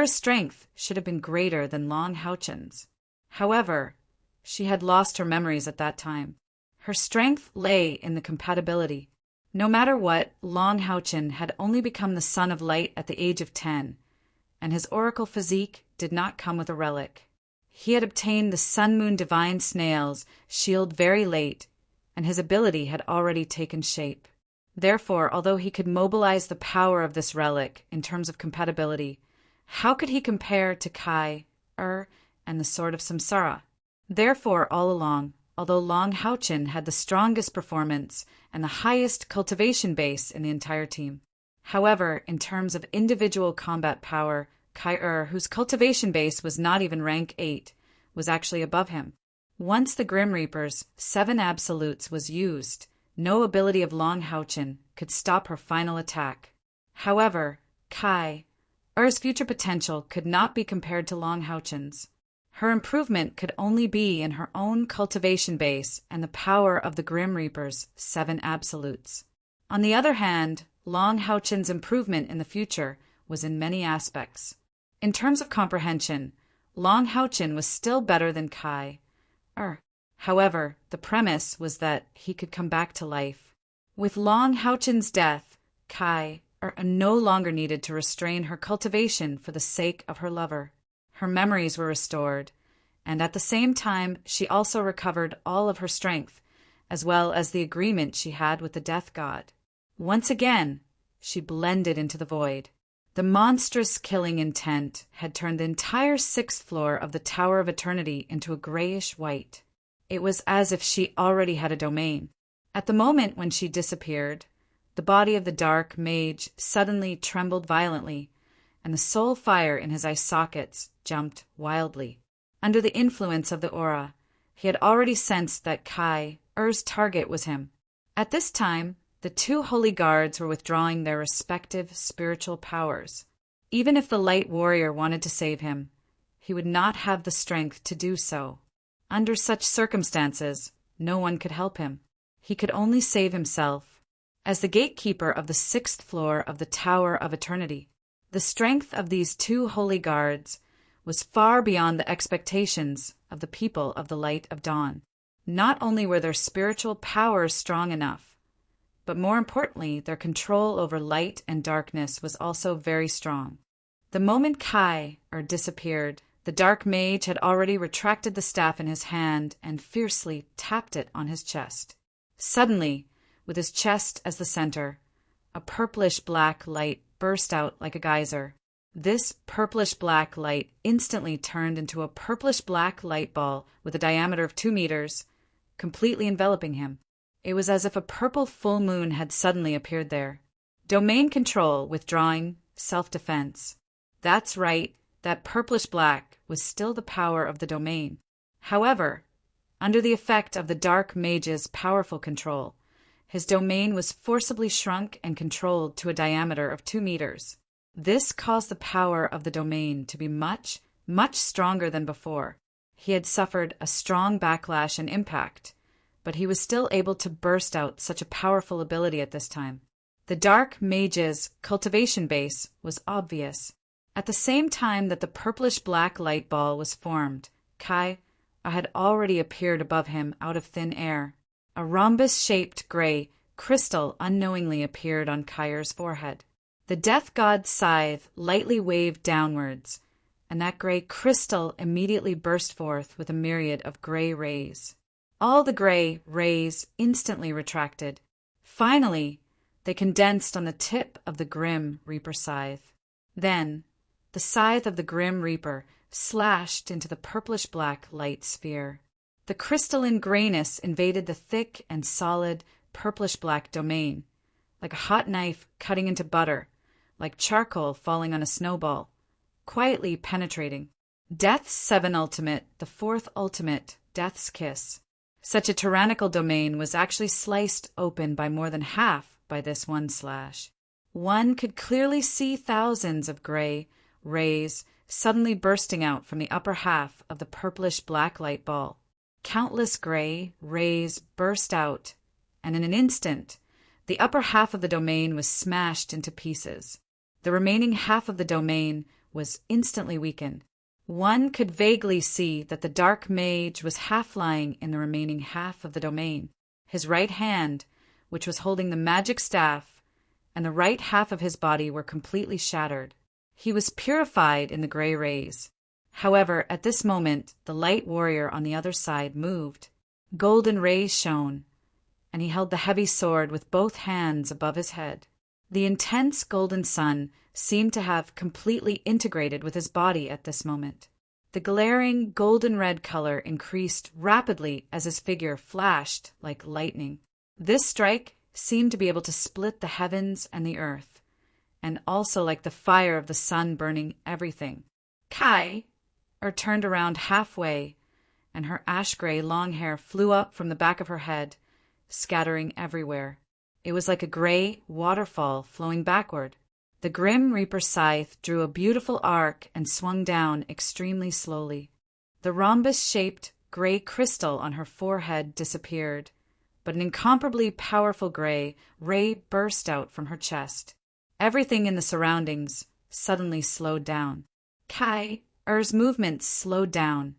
strength should have been greater than Long Houchen's. However, she had lost her memories at that time. Her strength lay in the compatibility. No matter what, Long Houchen had only become the son of light at the age of 10, and his oracle physique did not come with a relic. He had obtained the Sun Moon Divine Snail's shield very late, and his ability had already taken shape. Therefore, although he could mobilize the power of this relic in terms of compatibility, how could he compare to Kai, and the Sword of Samsara? Therefore, all along, although Long Houchen had the strongest performance and the highest cultivation base in the entire team. However, in terms of individual combat power, Kai, whose cultivation base was not even rank 8, was actually above him. Once the Grim Reaper's 7 absolutes was used, no ability of Long Houchen could stop her final attack. However, Kai's future potential could not be compared to Long Houchen's. Her improvement could only be in her own cultivation base and the power of the Grim Reaper's 7 absolutes. On the other hand, Long Houchen's improvement in the future was in many aspects. In terms of comprehension, Long Houchen was still better than Kai. However, the premise was that he could come back to life. With Long Houchen's death, Kai no longer needed to restrain her cultivation for the sake of her lover. Her memories were restored, and at the same time she also recovered all of her strength, as well as the agreement she had with the Death God. Once again, she blended into the void. The monstrous killing intent had turned the entire 6th floor of the Tower of Eternity into a grayish white. It was as if she already had a domain. At the moment when she disappeared, the body of the dark mage suddenly trembled violently, and the soul fire in his eye sockets jumped wildly. Under the influence of the aura, he had already sensed that Kai's target was him. At this time, the 2 holy guards were withdrawing their respective spiritual powers. Even if the light warrior wanted to save him, he would not have the strength to do so. Under such circumstances, no one could help him. He could only save himself. As the gatekeeper of the 6th floor of the Tower of Eternity, the strength of these 2 holy guards was far beyond the expectations of the people of the Light of Dawn. Not only were their spiritual powers strong enough, but more importantly, their control over light and darkness was also very strong. The moment Kai disappeared, the dark mage had already retracted the staff in his hand and fiercely tapped it on his chest. Suddenly, with his chest as the center, a purplish-black light burst out like a geyser. This purplish-black light instantly turned into a purplish-black light ball with a diameter of 2 meters, completely enveloping him. It was as if a purple full moon had suddenly appeared there. Domain control, withdrawing, self-defense. That's right, that purplish-black was still the power of the domain. However, under the effect of the dark mage's powerful control, his domain was forcibly shrunk and controlled to a diameter of 2 meters. This caused the power of the domain to be much, much stronger than before. He had suffered a strong backlash and impact, but he was still able to burst out such a powerful ability at this time. The dark mage's cultivation base was obvious. At the same time that the purplish-black light ball was formed, Kai had already appeared above him out of thin air. A rhombus-shaped gray crystal unknowingly appeared on Kai's forehead. The death god's scythe lightly waved downwards, and that gray crystal immediately burst forth with a myriad of gray rays. All the gray rays instantly retracted. Finally, they condensed on the tip of the Grim Reaper scythe. Then, the scythe of the Grim Reaper slashed into the purplish-black light sphere. The crystalline grayness invaded the thick and solid purplish-black domain, like a hot knife cutting into butter, like charcoal falling on a snowball, quietly penetrating. Death's 7th ultimate, the 4th ultimate, Death's Kiss. Such a tyrannical domain was actually sliced open by more than half by this one slash. One could clearly see thousands of gray rays suddenly bursting out from the upper half of the purplish-black light ball. Countless gray rays burst out, and in an instant, the upper half of the domain was smashed into pieces. The remaining half of the domain was instantly weakened. One could vaguely see that the dark mage was half lying in the remaining half of the domain. His right hand, which was holding the magic staff, and the right half of his body were completely shattered. He was purified in the gray rays. However, at this moment, the light warrior on the other side moved. Golden rays shone, and he held the heavy sword with both hands above his head. The intense golden sun seemed to have completely integrated with his body at this moment. The glaring golden-red color increased rapidly as his figure flashed like lightning. This strike seemed to be able to split the heavens and the earth, and also like the fire of the sun burning everything. Kai turned around halfway, and her ash-gray long hair flew up from the back of her head, scattering everywhere. It was like a gray waterfall flowing backward. The Grim Reaper scythe drew a beautiful arc and swung down extremely slowly. The rhombus-shaped gray crystal on her forehead disappeared, but an incomparably powerful gray ray burst out from her chest. Everything in the surroundings suddenly slowed down. Kai's movements slowed down,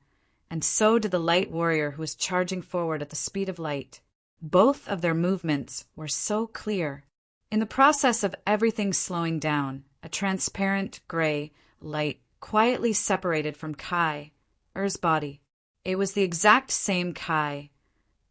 and so did the light warrior who was charging forward at the speed of light. Both of their movements were so clear. In the process of everything slowing down, a transparent gray light quietly separated from Kai's body. It was the exact same Kai,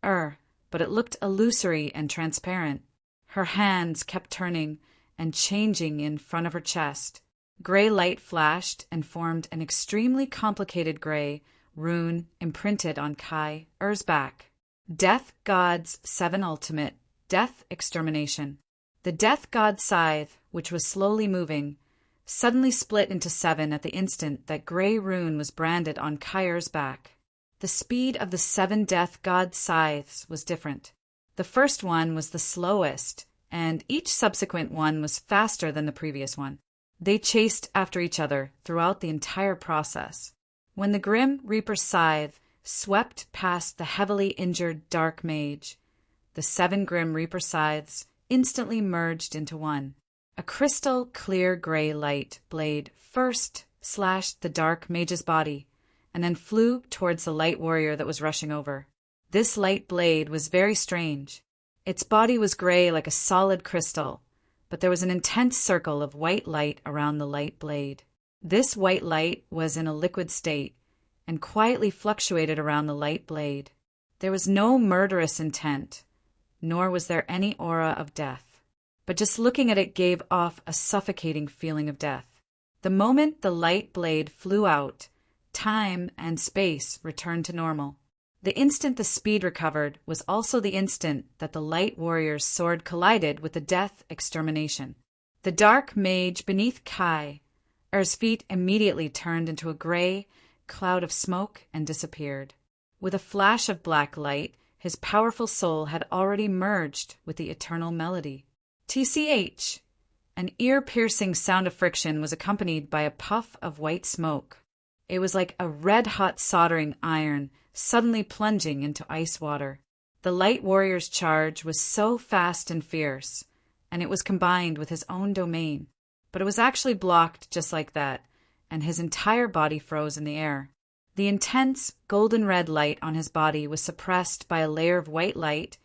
but it looked illusory and transparent. Her hands kept turning and changing in front of her chest. Gray light flashed and formed an extremely complicated gray rune imprinted on Kai's back. Death God's 7 ultimate, Death Extermination. The Death God's scythe, which was slowly moving, suddenly split into 7 at the instant that gray rune was branded on Kai's back. The speed of the 7 Death God's scythes was different. The first one was the slowest, and each subsequent one was faster than the previous one. They chased after each other throughout the entire process. When the Grim Reaper's scythe swept past the heavily injured Dark Mage, the 7 Grim Reaper scythes instantly merged into one. A crystal clear gray light blade first slashed the Dark Mage's body, and then flew towards the light warrior that was rushing over. This light blade was very strange. Its body was gray like a solid crystal, but there was an intense circle of white light around the light blade. This white light was in a liquid state and quietly fluctuated around the light blade. There was no murderous intent, nor was there any aura of death, but just looking at it gave off a suffocating feeling of death. The moment the light blade flew out, time and space returned to normal. The instant the speed recovered was also the instant that the light warrior's sword collided with the death extermination. The Dark Mage beneath Kai's feet immediately turned into a gray cloud of smoke and disappeared. With a flash of black light, his powerful soul had already merged with the eternal melody. TCH! An ear-piercing sound of friction was accompanied by a puff of white smoke. It was like a red-hot soldering iron suddenly plunging into ice water. The light warrior's charge was so fast and fierce, and it was combined with his own domain. But it was actually blocked just like that, and his entire body froze in the air. The intense golden-red light on his body was suppressed by a layer of white light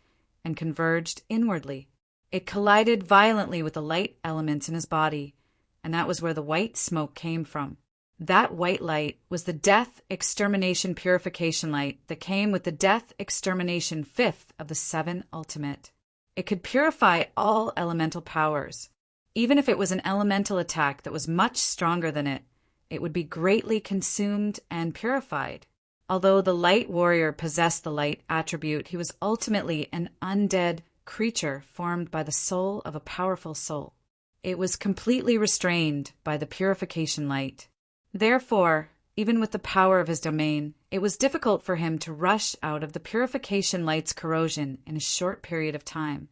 and converged inwardly. It collided violently with the light elements in his body, and that was where the white smoke came from. That white light was the Death Extermination Purification light that came with the Death Extermination 5th of the 7 Ultimate. It could purify all elemental powers. Even if it was an elemental attack that was much stronger than it, it would be greatly consumed and purified. Although the light warrior possessed the light attribute, he was ultimately an undead creature formed by the soul of a powerful soul. It was completely restrained by the purification light. Therefore, even with the power of his domain, it was difficult for him to rush out of the purification light's corrosion in a short period of time,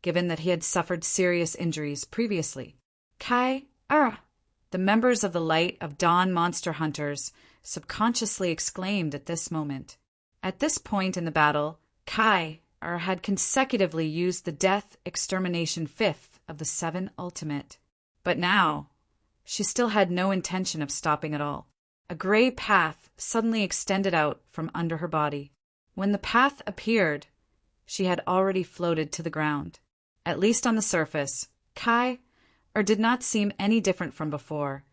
given that he had suffered serious injuries previously. The members of the Light of Dawn Monster Hunters subconsciously exclaimed at this moment. At this point in the battle, had consecutively used the Death Extermination 5th of the 7 Ultimate. But now, she still had no intention of stopping at all. A gray path suddenly extended out from under her body. When the path appeared, she had already floated to the ground. At least on the surface, did not seem any different from before,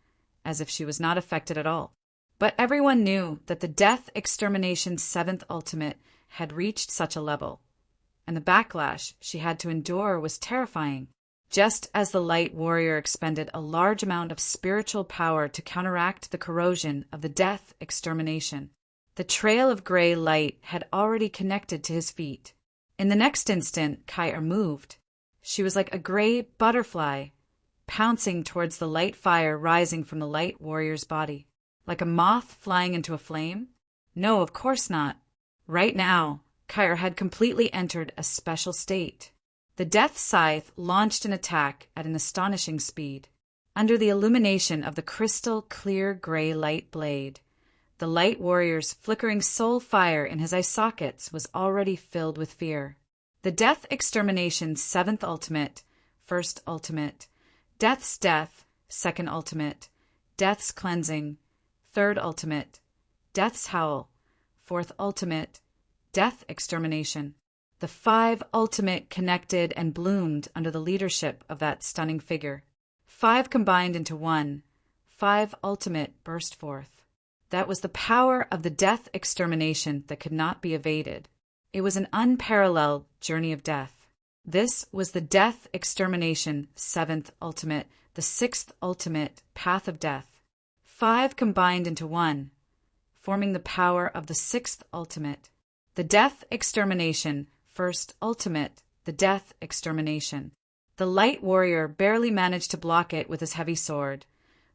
as if she was not affected at all. But everyone knew that the Death Extermination 7th Ultimate had reached such a level, and the backlash she had to endure was terrifying. Just as the Light Warrior expended a large amount of spiritual power to counteract the corrosion of the Death Extermination, the trail of gray light had already connected to his feet. In the next instant, Kair moved. She was like a gray butterfly, pouncing towards the light fire rising from the Light Warrior's body. Like a moth flying into a flame? No, of course not. Right now, Kair had completely entered a special state. The Death Scythe launched an attack at an astonishing speed. Under the illumination of the crystal clear gray light blade, the Light Warrior's flickering soul fire in his eye sockets was already filled with fear. The Death Extermination 7th Ultimate, 1st Ultimate, Death's Death, 2nd Ultimate, Death's Cleansing, 3rd Ultimate, Death's Howl, 4th Ultimate, Death Extermination. The 5 Ultimate connected and bloomed under the leadership of that stunning figure. 5 combined into 1. 5 Ultimate burst forth. That was the power of the Death Extermination that could not be evaded. It was an unparalleled journey of death. This was the Death Extermination 7th Ultimate, the 6th Ultimate Path of Death. 5 combined into 1, forming the power of the 6th Ultimate. The Death Extermination 1st Ultimate, the Death Extermination. The Light Warrior barely managed to block it with his heavy sword,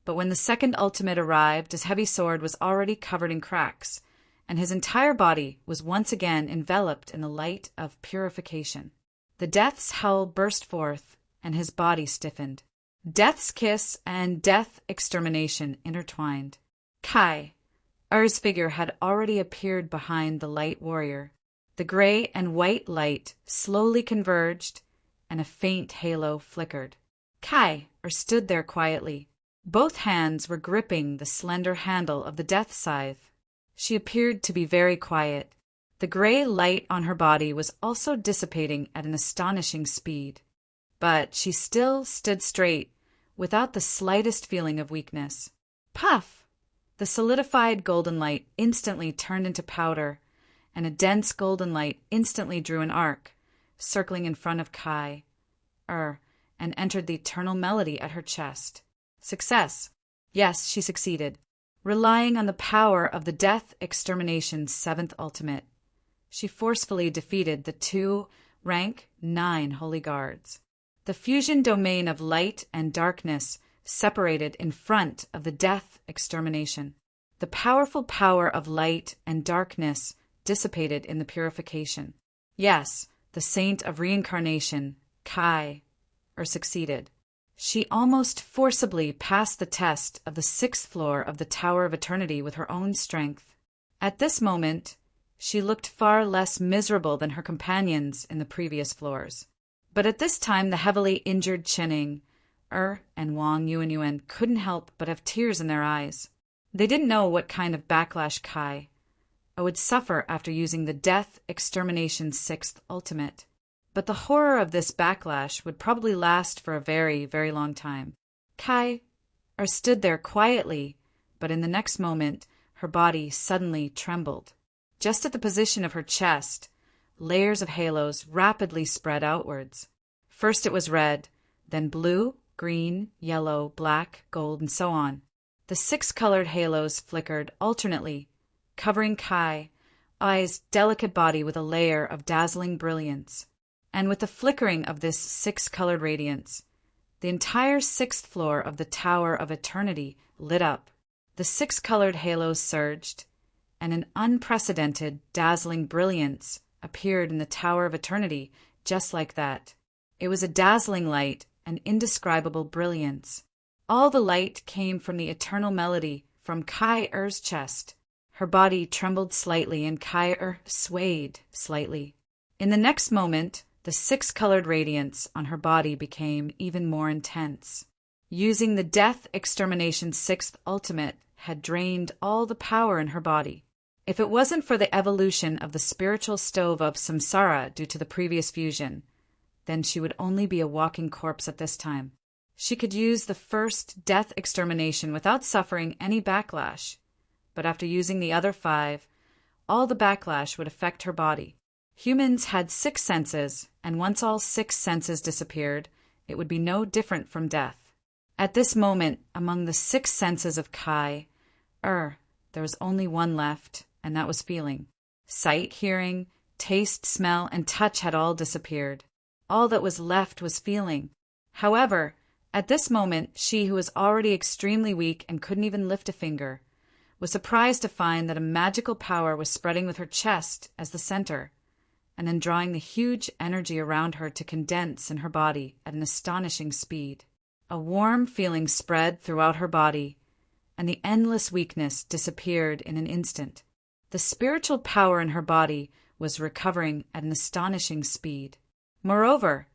but when the 2nd Ultimate arrived, his heavy sword was already covered in cracks, and his entire body was once again enveloped in the light of purification. The Death's howl burst forth, and his body stiffened. Death's kiss and death extermination intertwined. Kai, Ur's figure had already appeared behind the light warrior. The gray and white light slowly converged, and a faint halo flickered. Kai, stood there quietly. Both hands were gripping the slender handle of the death scythe. She appeared to be very quiet. The gray light on her body was also dissipating at an astonishing speed. But she still stood straight, without the slightest feeling of weakness. Puff! The solidified golden light instantly turned into powder, and a dense golden light instantly drew an arc, circling in front of Kai, and entered the eternal melody at her chest. Success! Yes, she succeeded. Relying on the power of the Death Extermination's 7th ultimate, she forcefully defeated the 2 rank 9 Holy Guards. The fusion domain of light and darkness separated in front of the Death Extermination. The powerful power of light and darkness dissipated in the purification. Yes, the Saint of Reincarnation, Kai, succeeded. She almost forcibly passed the test of the 6th floor of the Tower of Eternity with her own strength. At this moment, she looked far less miserable than her companions in the previous floors. But at this time, the heavily injured Chenning, and Wang Yuanyuan couldn't help but have tears in their eyes. They didn't know what kind of backlash Kai would suffer after using the Death Extermination's 6th ultimate. But the horror of this backlash would probably last for a very, very long time. Kai stood there quietly, but in the next moment, her body suddenly trembled. Just at the position of her chest, layers of halos rapidly spread outwards. First it was red, then blue, green, yellow, black, gold, and so on. The 6 colored halos flickered alternately, covering Kai's delicate body with a layer of dazzling brilliance. And with the flickering of this 6-colored radiance, the entire 6th floor of the Tower of Eternity lit up. The 6-colored halos surged, and an unprecedented, dazzling brilliance appeared in the Tower of Eternity just like that. It was a dazzling light, an indescribable brilliance. All the light came from the eternal melody from Kai-Er's chest. Her body trembled slightly, and Kai-Er swayed slightly. In the next moment, the 6-colored radiance on her body became even more intense. Using the Death Extermination's 6th ultimate had drained all the power in her body. If it wasn't for the evolution of the spiritual stove of samsara due to the previous fusion, then she would only be a walking corpse at this time. She could use the first Death Extermination without suffering any backlash, but after using the other 5, all the backlash would affect her body. Humans had 6 senses, and once all 6 senses disappeared, it would be no different from death. At this moment, among the 6 senses of Kai, there was only one left, and that was feeling. Sight, hearing, taste, smell, and touch had all disappeared. All that was left was feeling. However, at this moment, she who was already extremely weak and couldn't even lift a finger, was surprised to find that a magical power was spreading with her chest as the center, and then drawing the huge energy around her to condense in her body at an astonishing speed. A warm feeling spread throughout her body, and the endless weakness disappeared in an instant. The spiritual power in her body was recovering at an astonishing speed. Moreover,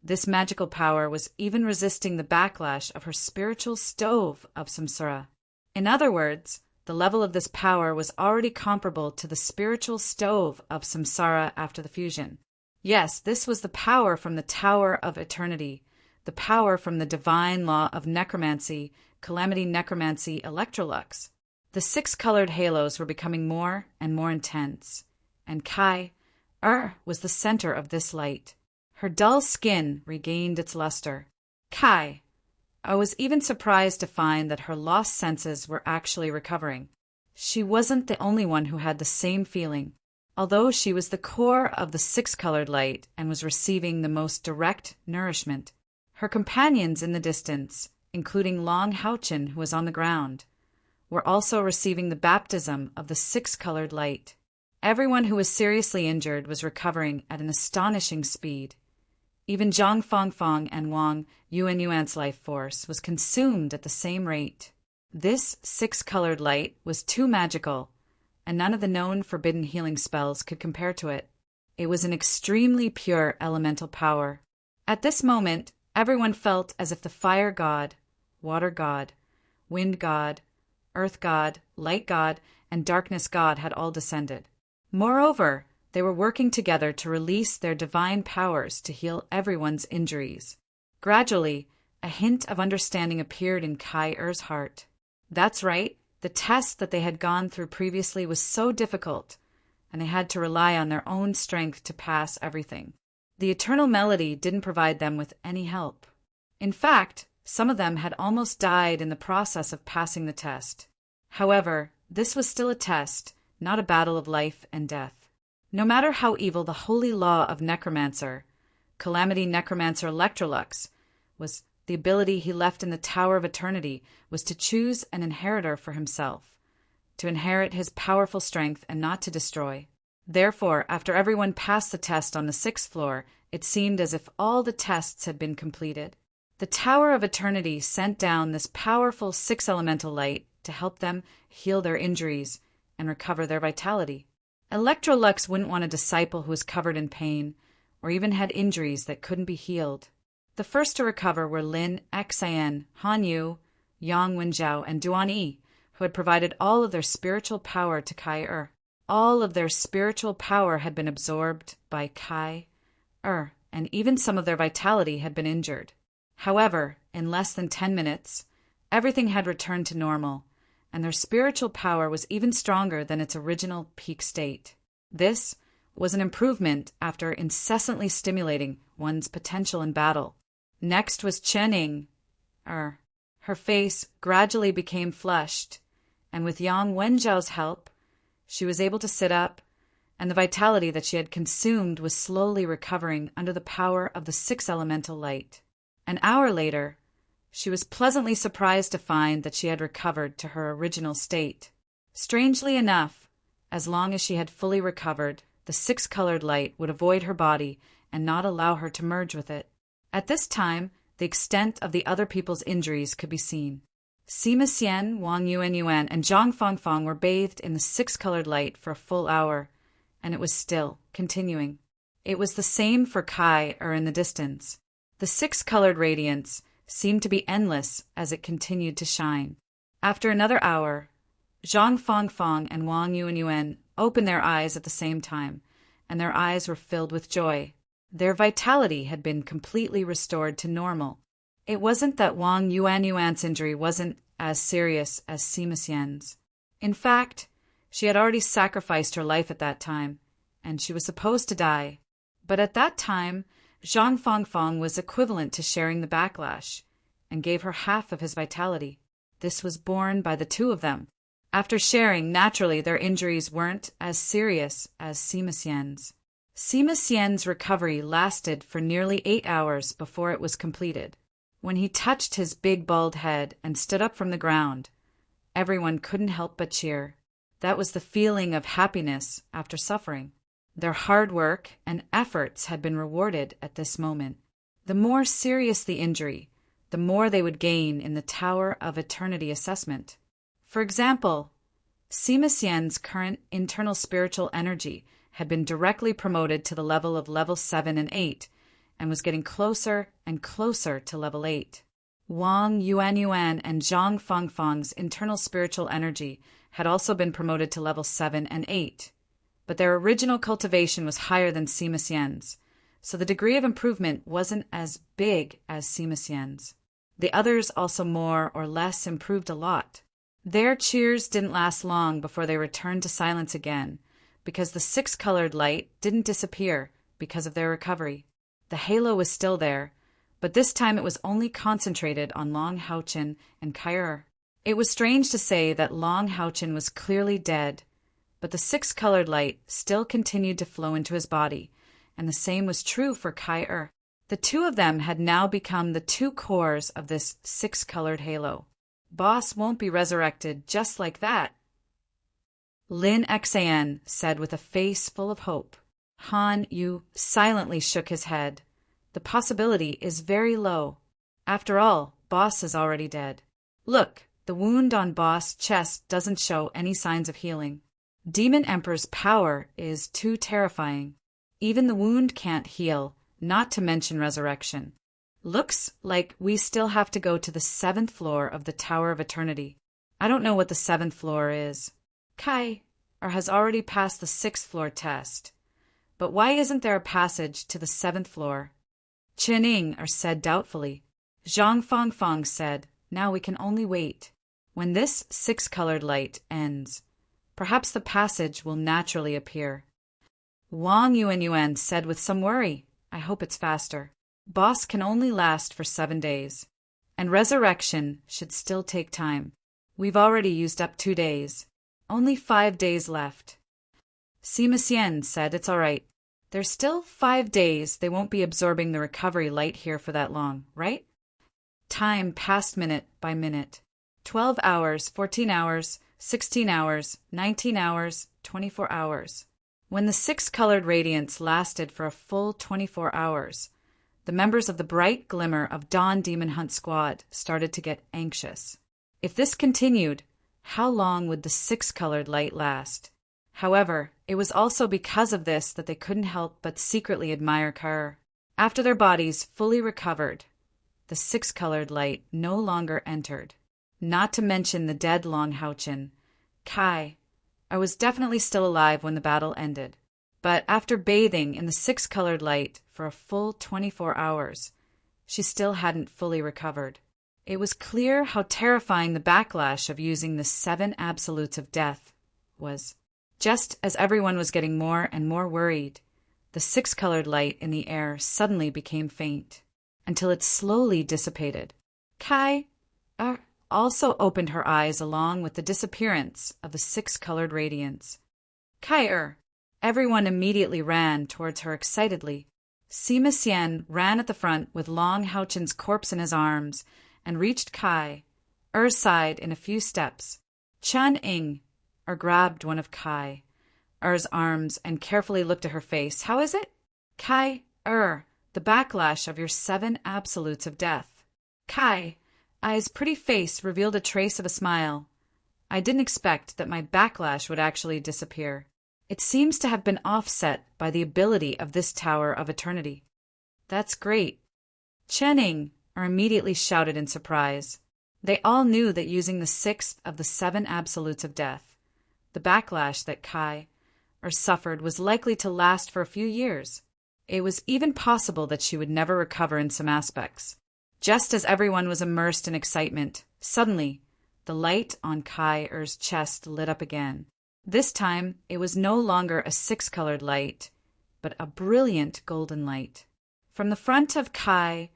this magical power was even resisting the backlash of her spiritual stove of samsara. In other words, the level of this power was already comparable to the spiritual stove of samsara after the fusion. Yes, this was the power from the Tower of Eternity, the power from the divine law of necromancy, calamity necromancy Electrolux. The 6-colored halos were becoming more and more intense, and Kai-Er was the center of this light. Her dull skin regained its luster. Kai was even surprised to find that her lost senses were actually recovering. She wasn't the only one who had the same feeling. Although she was the core of the 6-colored light and was receiving the most direct nourishment, her companions in the distance, including Long Haochen, who was on the ground, were also receiving the baptism of the 6-colored light. Everyone who was seriously injured was recovering at an astonishing speed. Even Zhang Fangfang and Wang Yuanyuan's life force was consumed at the same rate. This six-colored light was too magical, and none of the known forbidden healing spells could compare to it. It was an extremely pure elemental power. At this moment, everyone felt as if the fire god, water god, wind god, earth god, light god, and darkness god had all descended. Moreover, they were working together to release their divine powers to heal everyone's injuries. Gradually, a hint of understanding appeared in Kai Er's heart. That's right, the test that they had gone through previously was so difficult, and they had to rely on their own strength to pass everything. The eternal melody didn't provide them with any help. In fact, some of them had almost died in the process of passing the test. However, this was still a test, not a battle of life and death. No matter how evil the holy law of Necromancer, Calamity Necromancer Electrolux, was, the ability he left in the Tower of Eternity was to choose an inheritor for himself, to inherit his powerful strength and not to destroy. Therefore, after everyone passed the test on the 6th floor, it seemed as if all the tests had been completed. The Tower of Eternity sent down this powerful 6 elemental light to help them heal their injuries and recover their vitality. Electrolux wouldn't want a disciple who was covered in pain or even had injuries that couldn't be healed. The first to recover were Lin Xian, Han Yu, Yang Wenjiao, and Duan Yi, who had provided all of their spiritual power to Kai Er. All of their spiritual power had been absorbed by Kai Er, and even some of their vitality had been injured. However, in less than 10 minutes, everything had returned to normal, and their spiritual power was even stronger than its original peak state. This was an improvement after incessantly stimulating one's potential in battle. Next was Chening. Her face gradually became flushed, and with Yang Wenjiao's help, she was able to sit up, and the vitality that she had consumed was slowly recovering under the power of the 6 elemental light. An hour later, she was pleasantly surprised to find that she had recovered to her original state. Strangely enough, as long as she had fully recovered, the 6-colored light would avoid her body and not allow her to merge with it. At this time, the extent of the other people's injuries could be seen. Sima Xian, Wang Yuanyuan, and Zhang Fangfang were bathed in the 6-colored light for a full hour, and it was still continuing. It was the same for Kai Er in the distance. The 6-colored radiance seemed to be endless as it continued to shine. After another hour, Zhang Fangfang and Wang Yuanyuan opened their eyes at the same time, and their eyes were filled with joy. Their vitality had been completely restored to normal. It wasn't that Wang Yuanyuan's injury wasn't as serious as Sima Xian's. In fact, she had already sacrificed her life at that time, and she was supposed to die. But at that time, Zhang Fangfang was equivalent to sharing the backlash, and gave her half of his vitality. This was borne by the 2 of them. After sharing, naturally their injuries weren't as serious as Sima Xian's. Sima Xian's recovery lasted for nearly 8 hours before it was completed. When he touched his big bald head and stood up from the ground, everyone couldn't help but cheer. That was the feeling of happiness after suffering. Their hard work and efforts had been rewarded at this moment. The more serious the injury, the more they would gain in the Tower of Eternity assessment. For example, Sima Xian's current internal spiritual energy had been directly promoted to the level of level 7 and 8, and was getting closer and closer to level 8. Wang Yuanyuan and Zhang Fangfang's internal spiritual energy had also been promoted to level 7 and 8. But their original cultivation was higher than Sima Xian's, so the degree of improvement wasn't as big as Sima Xian's. The others also more or less improved a lot. Their cheers didn't last long before they returned to silence again, because the 6-colored light didn't disappear because of their recovery. The halo was still there, but this time it was only concentrated on Long Haochen and Kai Er. It was strange to say that Long Haochen was clearly dead, but the 6-colored light still continued to flow into his body, and the same was true for Kai Er. The 2 of them had now become the 2 cores of this 6-colored halo. Boss won't be resurrected just like that, Lin Xian said with a face full of hope. Han Yu silently shook his head, The possibility is very low. After all, Boss is already dead. Look, the wound on Boss' chest doesn't show any signs of healing. Demon Emperor's power is too terrifying. Even the wound can't heal, not to mention resurrection. Looks like we still have to go to the 7th floor of the Tower of Eternity. I don't know what the 7th floor is. Kai has already passed the 6th floor test. But why isn't there a passage to the 7th floor? Qining said doubtfully. Zhang Fangfang said, now we can only wait. When this 6-colored light ends, perhaps the passage will naturally appear. Wang Yuanyuan said with some worry, I hope it's faster. Boss can only last for 7 days. And resurrection should still take time. We've already used up 2 days. Only 5 days left. Sima Xian said it's all right. There's still 5 days they won't be absorbing the recovery light here for that long, right? Time passed minute by minute. 12 hours, 14 hours, 16 hours, 19 hours, 24 hours. When the 6-colored radiance lasted for a full 24 hours, the members of the bright glimmer of Dawn Demon Hunt Squad started to get anxious. If this continued, how long would the 6-colored light last? However, it was also because of this that they couldn't help but secretly admire Kai. After their bodies fully recovered, the 6-colored light no longer entered. Not to mention the dead Long Haochen. Kai, I was definitely still alive when the battle ended. But after bathing in the 6-colored light for a full 24 hours, she still hadn't fully recovered. It was clear how terrifying the backlash of using the 7 absolutes of death was. Just as everyone was getting more and more worried, the 6-colored light in the air suddenly became faint, until it slowly dissipated. Kai also opened her eyes along with the disappearance of the 6-colored radiance. Kai Everyone immediately ran towards her excitedly. Sima Xian ran at the front with Long Haochen's corpse in his arms and reached Kai's side in a few steps. Qining grabbed one of Kai's arms and carefully looked at her face. How is it? Kai the backlash of your 7 absolutes of death. Kai's pretty face revealed a trace of a smile. I didn't expect that my backlash would actually disappear. It seems to have been offset by the ability of this Tower of Eternity. That's great. Qining immediately shouted in surprise. They all knew that using the 6th of the 7 absolutes of death, the backlash that Kai suffered was likely to last for a few years. It was even possible that she would never recover in some aspects. Just as everyone was immersed in excitement, suddenly, the light on Kai's chest lit up again. This time, it was no longer a 6-colored light, but a brilliant golden light. From the front of Kai's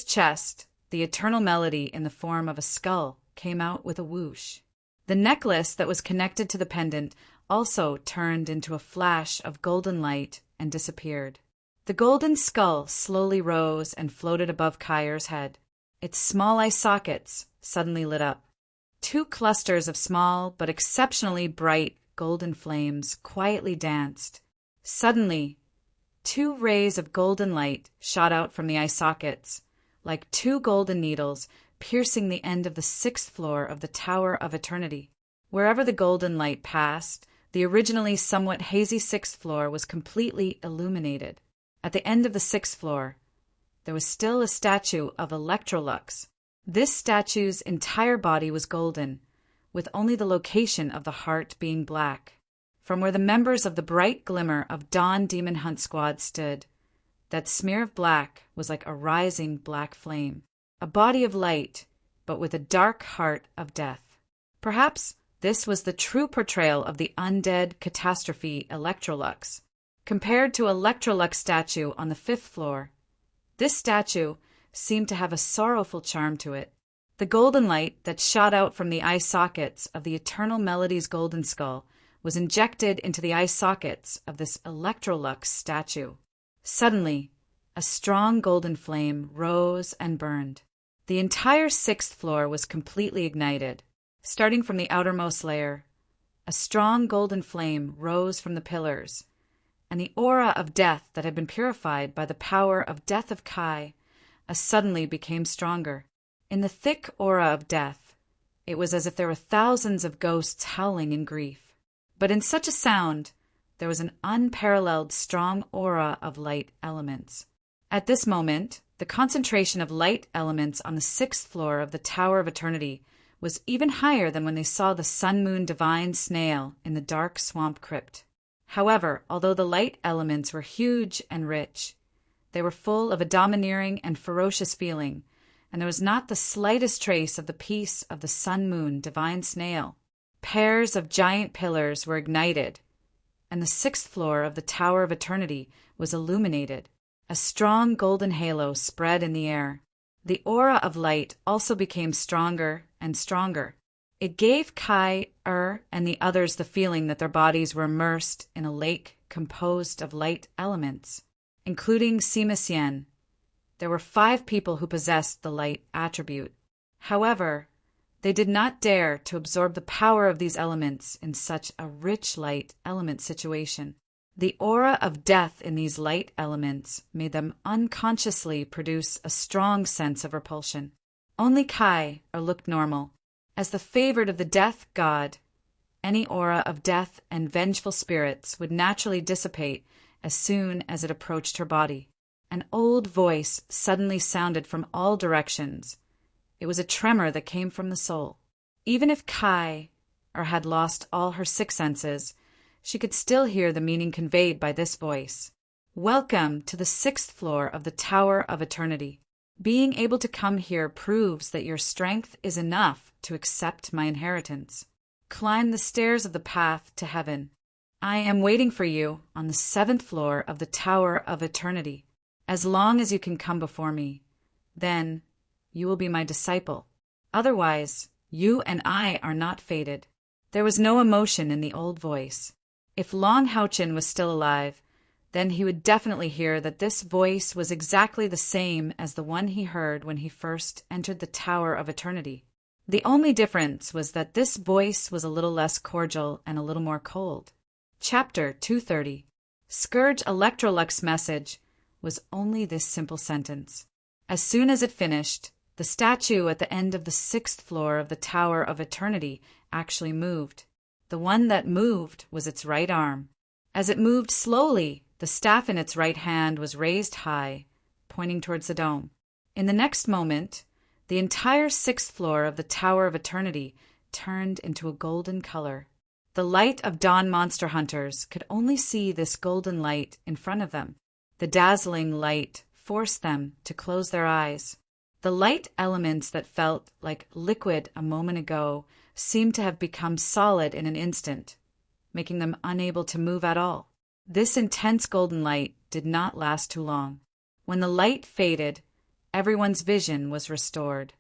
chest, the eternal melody in the form of a skull came out with a whoosh. The necklace that was connected to the pendant also turned into a flash of golden light and disappeared. The golden skull slowly rose and floated above Kai's head. Its small eye sockets suddenly lit up. 2 clusters of small but exceptionally bright golden flames quietly danced. Suddenly, 2 rays of golden light shot out from the eye sockets, like 2 golden needles piercing the end of the 6th floor of the Tower of Eternity. Wherever the golden light passed, the originally somewhat hazy 6th floor was completely illuminated. At the end of the 6th floor, there was still a statue of Electrolux. This statue's entire body was golden, with only the location of the heart being black. From where the members of the bright glimmer of Dawn Demon Hunt Squad stood, that smear of black was like a rising black flame, a body of light, but with a dark heart of death. Perhaps this was the true portrayal of the undead catastrophe Electrolux. Compared to Electrolux statue on the 5th floor, this statue seemed to have a sorrowful charm to it. The golden light that shot out from the eye sockets of the Eternal Melody's golden skull was injected into the eye sockets of this Electrolux statue. Suddenly, a strong golden flame rose and burned. The entire 6th floor was completely ignited. Starting from the outermost layer, a strong golden flame rose from the pillars and the aura of death that had been purified by the power of death of Kai suddenly became stronger. In the thick aura of death, it was as if there were thousands of ghosts howling in grief. But in such a sound, there was an unparalleled strong aura of light elements. At this moment, the concentration of light elements on the 6th floor of the Tower of Eternity was even higher than when they saw the sun-moon divine snail in the dark swamp crypt. However, although the light elements were huge and rich, they were full of a domineering and ferocious feeling, and there was not the slightest trace of the peace of the sun-moon divine snail. Pairs of giant pillars were ignited, and the 6th floor of the Tower of Eternity was illuminated. A strong golden halo spread in the air. The aura of light also became stronger and stronger. It gave Kai, and the others the feeling that their bodies were immersed in a lake composed of light elements, including Sima Xian. There were 5 people who possessed the light attribute. However, they did not dare to absorb the power of these elements in such a rich light element situation. The aura of death in these light elements made them unconsciously produce a strong sense of repulsion. Only Kai looked normal. As the favored of the death god, any aura of death and vengeful spirits would naturally dissipate as soon as it approached her body. An old voice suddenly sounded from all directions. It was a tremor that came from the soul. Even if Kai had lost all her 6 senses, she could still hear the meaning conveyed by this voice. Welcome to the 6th floor of the Tower of Eternity. Being able to come here proves that your strength is enough to accept my inheritance. Climb the stairs of the path to heaven. I am waiting for you on the 7th floor of the Tower of Eternity. As long as you can come before me, then you will be my disciple. Otherwise, you and I are not fated. There was no emotion in the old voice. If Long Houchin was still alive, then he would definitely hear that this voice was exactly the same as the one he heard when he first entered the Tower of Eternity. The only difference was that this voice was a little less cordial and a little more cold. Chapter 230. Scourge Electrolux's message was only this simple sentence. As soon as it finished, the statue at the end of the 6th floor of the Tower of Eternity actually moved. The one that moved was its right arm. As it moved slowly, the staff in its right hand was raised high, pointing towards the dome. In the next moment, the entire 6th floor of the Tower of Eternity turned into a golden color. The light of dawn monster hunters could only see this golden light in front of them. The dazzling light forced them to close their eyes. The light elements that felt like liquid a moment ago seemed to have become solid in an instant, making them unable to move at all. This intense golden light did not last too long. When the light faded, everyone's vision was restored.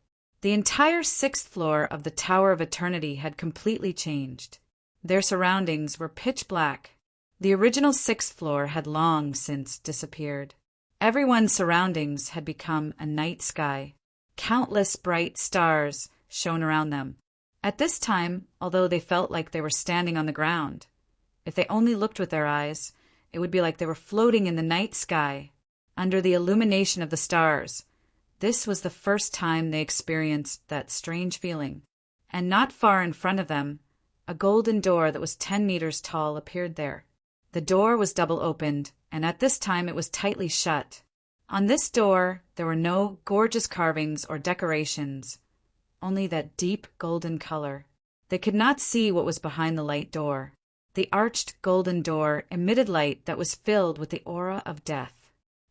The entire 6th floor of the Tower of Eternity had completely changed. Their surroundings were pitch black. The original 6th floor had long since disappeared. Everyone's surroundings had become a night sky. Countless bright stars shone around them. At this time, although they felt like they were standing on the ground, if they only looked with their eyes, it would be like they were floating in the night sky, under the illumination of the stars. This was the first time they experienced that strange feeling. And not far in front of them, a golden door that was 10 meters tall appeared there. The door was double opened, and at this time it was tightly shut. On this door, there were no gorgeous carvings or decorations, only that deep golden color. They could not see what was behind the light door. The arched golden door emitted light that was filled with the aura of death.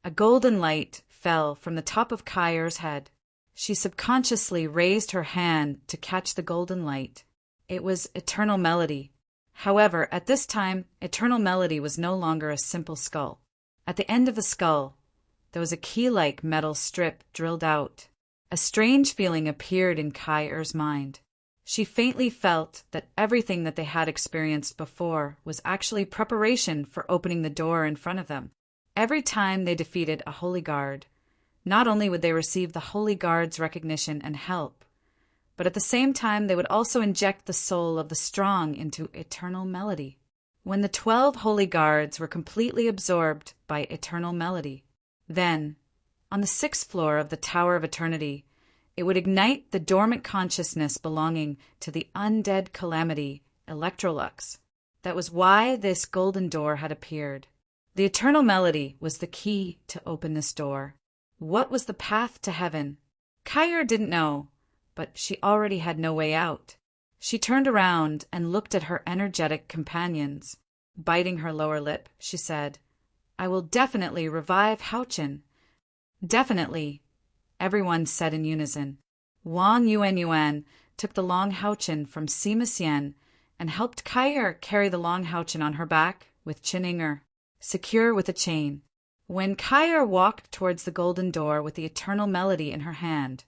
A golden light fell from the top of Kai's head. She subconsciously raised her hand to catch the golden light. It was Eternal Melody. However, at this time, Eternal Melody was no longer a simple skull. At the end of the skull, there was a key-like metal strip drilled out. A strange feeling appeared in Kai's mind. She faintly felt that everything that they had experienced before was actually preparation for opening the door in front of them. Every time they defeated a Holy Guard, not only would they receive the Holy Guard's recognition and help, but at the same time they would also inject the soul of the strong into Eternal Melody. when the 12 holy guards were completely absorbed by eternal melody. Then, on the 6th floor of the Tower of Eternity, it would ignite the dormant consciousness belonging to the undead calamity, Electrolux. That was why this golden door had appeared. The eternal melody was the key to open this door. What was the path to heaven? Kyra didn't know, but she already had no way out. She turned around and looked at her energetic companions. Biting her lower lip, she said, "I will definitely revive Houchin." "Definitely," everyone said in unison. Wang Yuan took the long Houchin from Sima Xian and helped Kyra carry the long Houchin on her back with Chininger, secure with a chain. When Kyra walked towards the golden door with the eternal melody in her hand,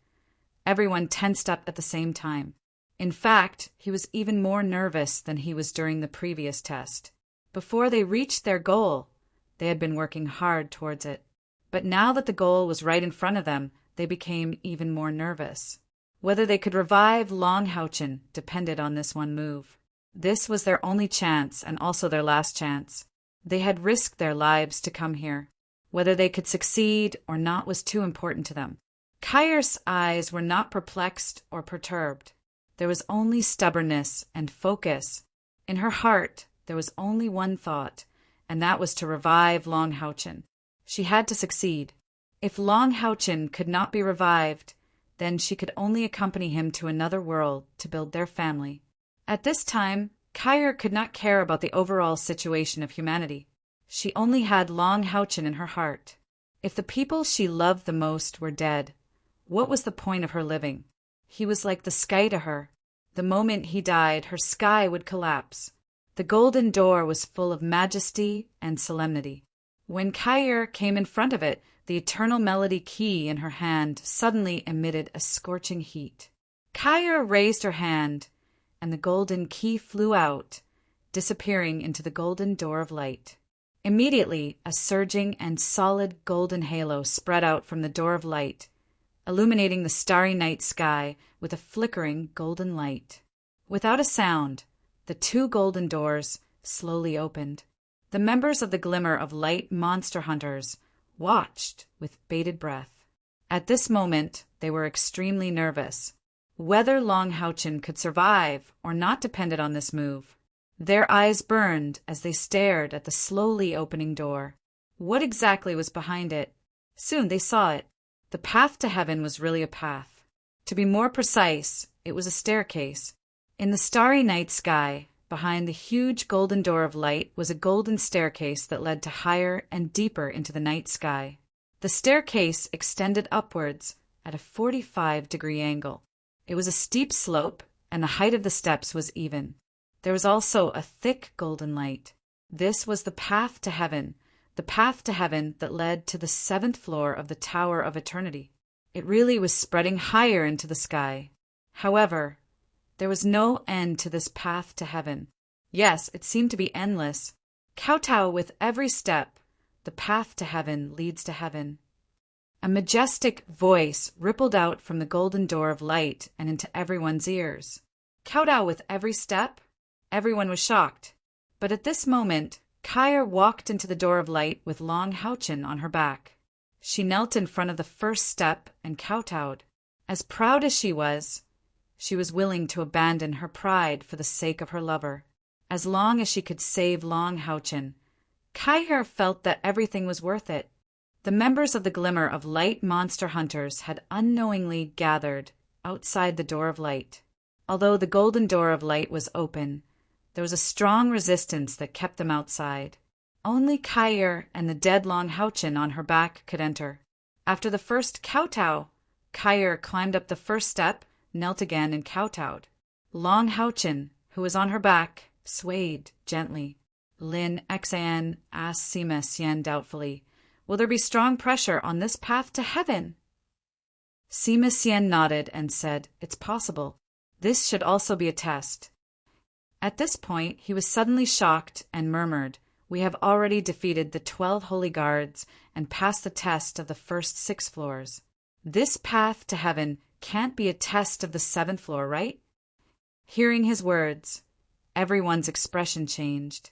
everyone tensed up at the same time. In fact, he was even more nervous than he was during the previous test. Before they reached their goal, they had been working hard towards it. But now that the goal was right in front of them, they became even more nervous. Whether they could revive Long Houchin depended on this one move. This was their only chance and also their last chance. They had risked their lives to come here. Whether they could succeed or not was too important to them. Kyra's eyes were not perplexed or perturbed. There was only stubbornness and focus. In her heart, there was only one thought, and that was to revive Long Houchin. She had to succeed. If Long Houchin could not be revived, then she could only accompany him to another world to build their family. At this time, Kyra could not care about the overall situation of humanity. She only had Long Houchin in her heart. If the people she loved the most were dead, what was the point of her living? He was like the sky to her. The moment he died, her sky would collapse. The golden door was full of majesty and solemnity. When Kyra came in front of it, the eternal melody key in her hand suddenly emitted a scorching heat. Kyra raised her hand, and the golden key flew out, disappearing into the golden door of light. Immediately, a surging and solid golden halo spread out from the door of light, illuminating the starry night sky with a flickering golden light. Without a sound, the 2 golden doors slowly opened. The members of the Glimmer of Light monster hunters watched with bated breath. At this moment, they were extremely nervous. Whether Long Houchin could survive or not depended on this move. Their eyes burned as they stared at the slowly opening door. What exactly was behind it? Soon they saw it. The path to heaven was really a path. To be more precise, it was a staircase. In the starry night sky, behind the huge golden door of light, was a golden staircase that led to higher and deeper into the night sky. The staircase extended upwards at a 45-degree angle. It was a steep slope, and the height of the steps was even. There was also a thick golden light. This was the path to heaven that led to the 7th floor of the Tower of Eternity. It really was spreading higher into the sky. However, there was no end to this path to heaven. Yes, it seemed to be endless. Kowtow with every step. The path to heaven leads to heaven. A majestic voice rippled out from the golden door of light and into everyone's ears. Kowtow with every step? Everyone was shocked. But at this moment, Kyra walked into the door of light with Long Houchin on her back. She knelt in front of the first step and kowtowed. As proud as she was willing to abandon her pride for the sake of her lover. As long as she could save Long Houchin, Kyra felt that everything was worth it. The members of the Glimmer of Light monster hunters had unknowingly gathered outside the door of light. Although the golden door of light was open, there was a strong resistance that kept them outside. Only Kyra and the dead Long Houchin on her back could enter. After the first kowtow, Kyra climbed up the first step, knelt again, and kowtowed. Long Houchin, who was on her back, swayed gently. Lin Xan asked Sima Xian doubtfully, "Will there be strong pressure on this path to heaven?" Sima Xian nodded and said, "It's possible. This should also be a test." At this point, he was suddenly shocked and murmured, "We have already defeated the 12 holy guards and passed the test of the first 6 floors. This path to heaven can't be a test of the 7th floor, right?" Hearing his words, everyone's expression changed.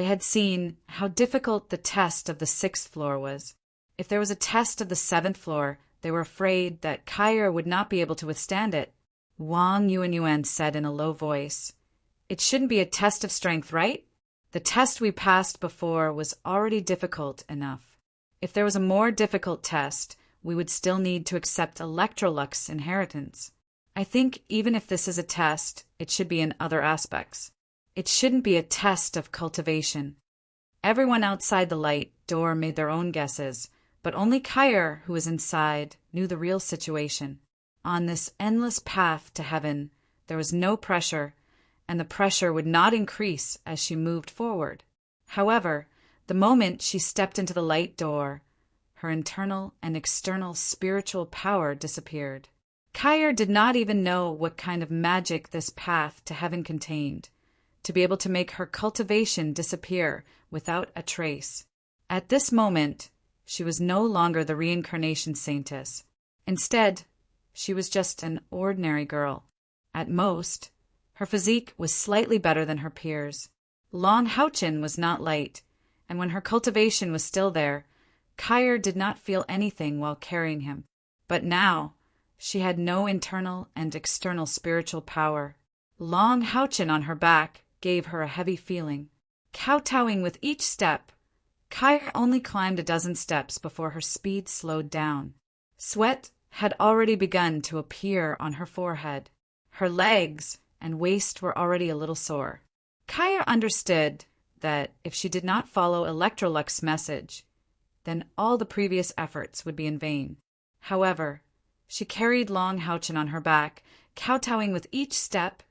They had seen how difficult the test of the 6th floor was. If there was a test of the 7th floor, they were afraid that Kaya would not be able to withstand it. Wang Yuanyuan said in a low voice, "It shouldn't be a test of strength, right? The test we passed before was already difficult enough. If there was a more difficult test, we would still need to accept Electrolux's inheritance. I think even if this is a test, it should be in other aspects. It shouldn't be a test of cultivation." Everyone outside the light door made their own guesses, but only Kaya, who was inside, knew the real situation. On this endless path to heaven, there was no pressure, and the pressure would not increase as she moved forward. However, the moment she stepped into the light door, her internal and external spiritual power disappeared. Kaya did not even know what kind of magic this path to heaven contained, to be able to make her cultivation disappear without a trace. At this moment, she was no longer the reincarnation saintess. Instead, she was just an ordinary girl. At most, her physique was slightly better than her peers. Long Haochen was not light, and when her cultivation was still there, Kaya did not feel anything while carrying him. But now, she had no internal and external spiritual power. Long Haochen on her back gave her a heavy feeling. Kowtowing with each step, Kaya only climbed a dozen steps before her speed slowed down. Sweat had already begun to appear on her forehead. Her legs and waist were already a little sore. Kaya understood that if she did not follow Electrolux's message, then all the previous efforts would be in vain. However, she carried Long Haochen on her back, kowtowing with each step,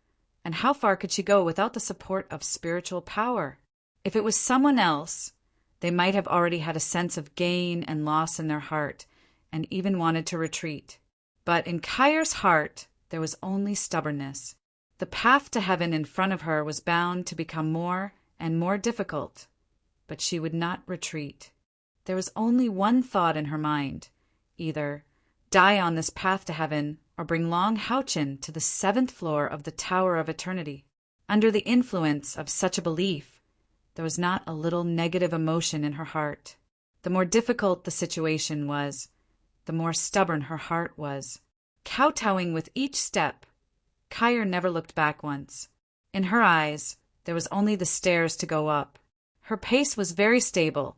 and how far could she go without the support of spiritual power? If it was someone else, they might have already had a sense of gain and loss in their heart, and even wanted to retreat. But in Kaya's heart, there was only stubbornness. The path to heaven in front of her was bound to become more and more difficult, but she would not retreat. There was only one thought in her mind: either die on this path to heaven or bring Long Haochen to the 7th floor of the Tower of Eternity. Under the influence of such a belief, there was not a little negative emotion in her heart. The more difficult the situation was, the more stubborn her heart was. Kowtowing with each step, Kaya never looked back once. In her eyes, there was only the stairs to go up. Her pace was very stable,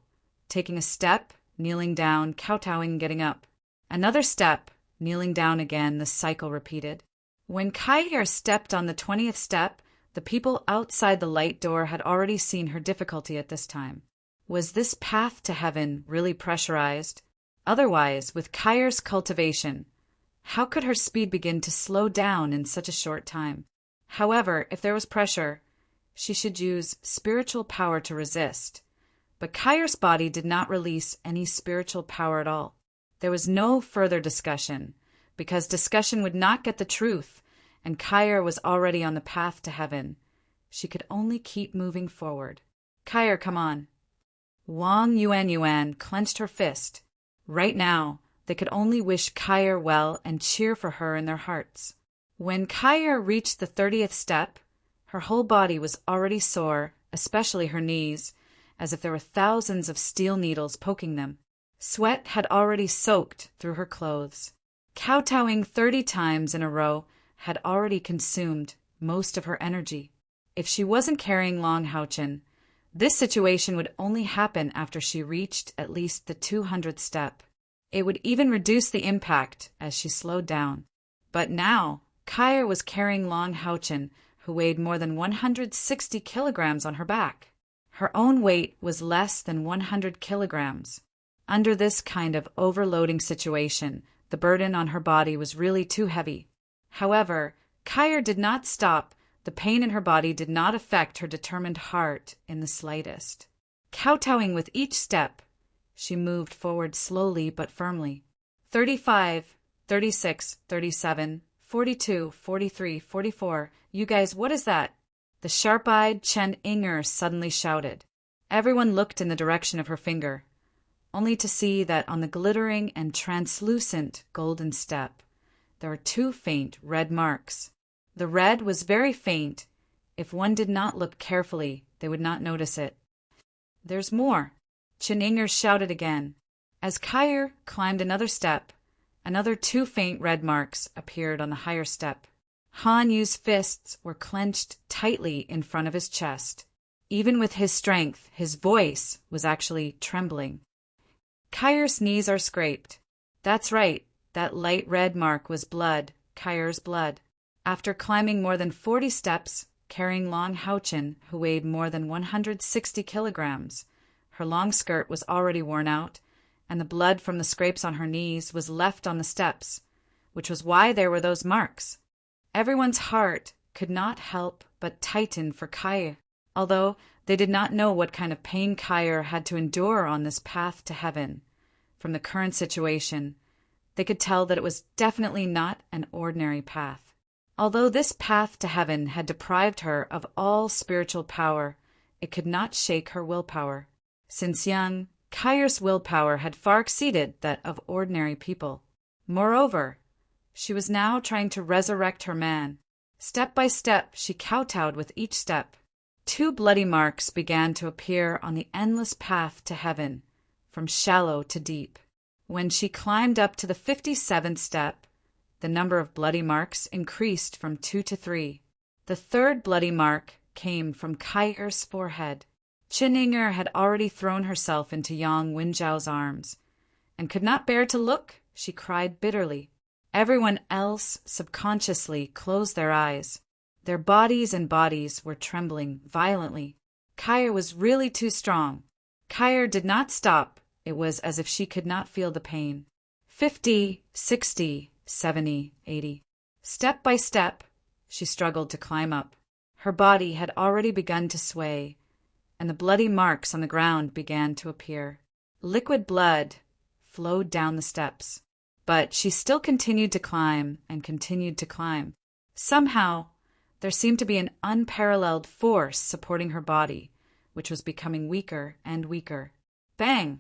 taking a step, kneeling down, kowtowing, getting up. Another step, kneeling down again, the cycle repeated. When Kaya stepped on the 20th step, the people outside the light door had already seen her difficulty at this time. Was this path to heaven really pressurized? Otherwise, with Kaya's cultivation, how could her speed begin to slow down in such a short time? However, if there was pressure, she should use spiritual power to resist. But Kaya's body did not release any spiritual power at all. There was no further discussion, because discussion would not get the truth, and Kaya was already on the path to heaven. She could only keep moving forward. Kaya, come on. Wang Yuanyuan clenched her fist. Right now, they could only wish Kaya well and cheer for her in their hearts. When Kaya reached the 30th step, her whole body was already sore, especially her knees, as if there were thousands of steel needles poking them. Sweat had already soaked through her clothes. Kowtowing 30 times in a row had already consumed most of her energy. If she wasn't carrying Long Haochen, this situation would only happen after she reached at least the 200th step. It would even reduce the impact as she slowed down. But now, Kaya was carrying Long Haochen, who weighed more than 160 kilograms on her back. Her own weight was less than 100 kilograms. Under this kind of overloading situation, the burden on her body was really too heavy. However, Kaya did not stop. The pain in her body did not affect her determined heart in the slightest. Kowtowing with each step, she moved forward slowly but firmly. 35, 36, 37, 42, 43, 44. You guys, what is that? The sharp-eyed Chen Inger suddenly shouted. Everyone looked in the direction of her finger, only to see that on the glittering and translucent golden step, there were 2 faint red marks. The red was very faint. If one did not look carefully, they would not notice it. There's more. Chininger shouted again. As Kyer climbed another step, another 2 faint red marks appeared on the higher step. Han Yu's fists were clenched tightly in front of his chest. Even with his strength, his voice was actually trembling. Kyer's knees are scraped. That's right, that light red mark was blood, Kyer's blood. After climbing more than 40 steps, carrying Long Houchin, who weighed more than 160 kilograms, her long skirt was already worn out, and the blood from the scrapes on her knees was left on the steps, which was why there were those marks. Everyone's heart could not help but tighten for Kyer, although they did not know what kind of pain Kyer had to endure on this path to heaven. From the current situation, they could tell that it was definitely not an ordinary path. Although this path to heaven had deprived her of all spiritual power, it could not shake her willpower. Since young, Kyer's willpower had far exceeded that of ordinary people. Moreover, she was now trying to resurrect her man. Step by step, she kowtowed with each step. 2 bloody marks began to appear on the endless path to heaven, from shallow to deep. When she climbed up to the 57th step, the number of bloody marks increased from 2 to 3. The 3rd bloody mark came from Kyer's forehead. Chininger had already thrown herself into Yang Wenjiao's arms, and could not bear to look. She cried bitterly. Everyone else subconsciously closed their eyes. Their bodies were trembling violently. Kyer was really too strong. Kyer did not stop. It was as if she could not feel the pain. 50, 60, 70, 80. Step by step, she struggled to climb up. Her body had already begun to sway, and the bloody marks on the ground began to appear. Liquid blood flowed down the steps, but she still continued to climb and continued to climb. Somehow, there seemed to be an unparalleled force supporting her body, which was becoming weaker and weaker. Bang!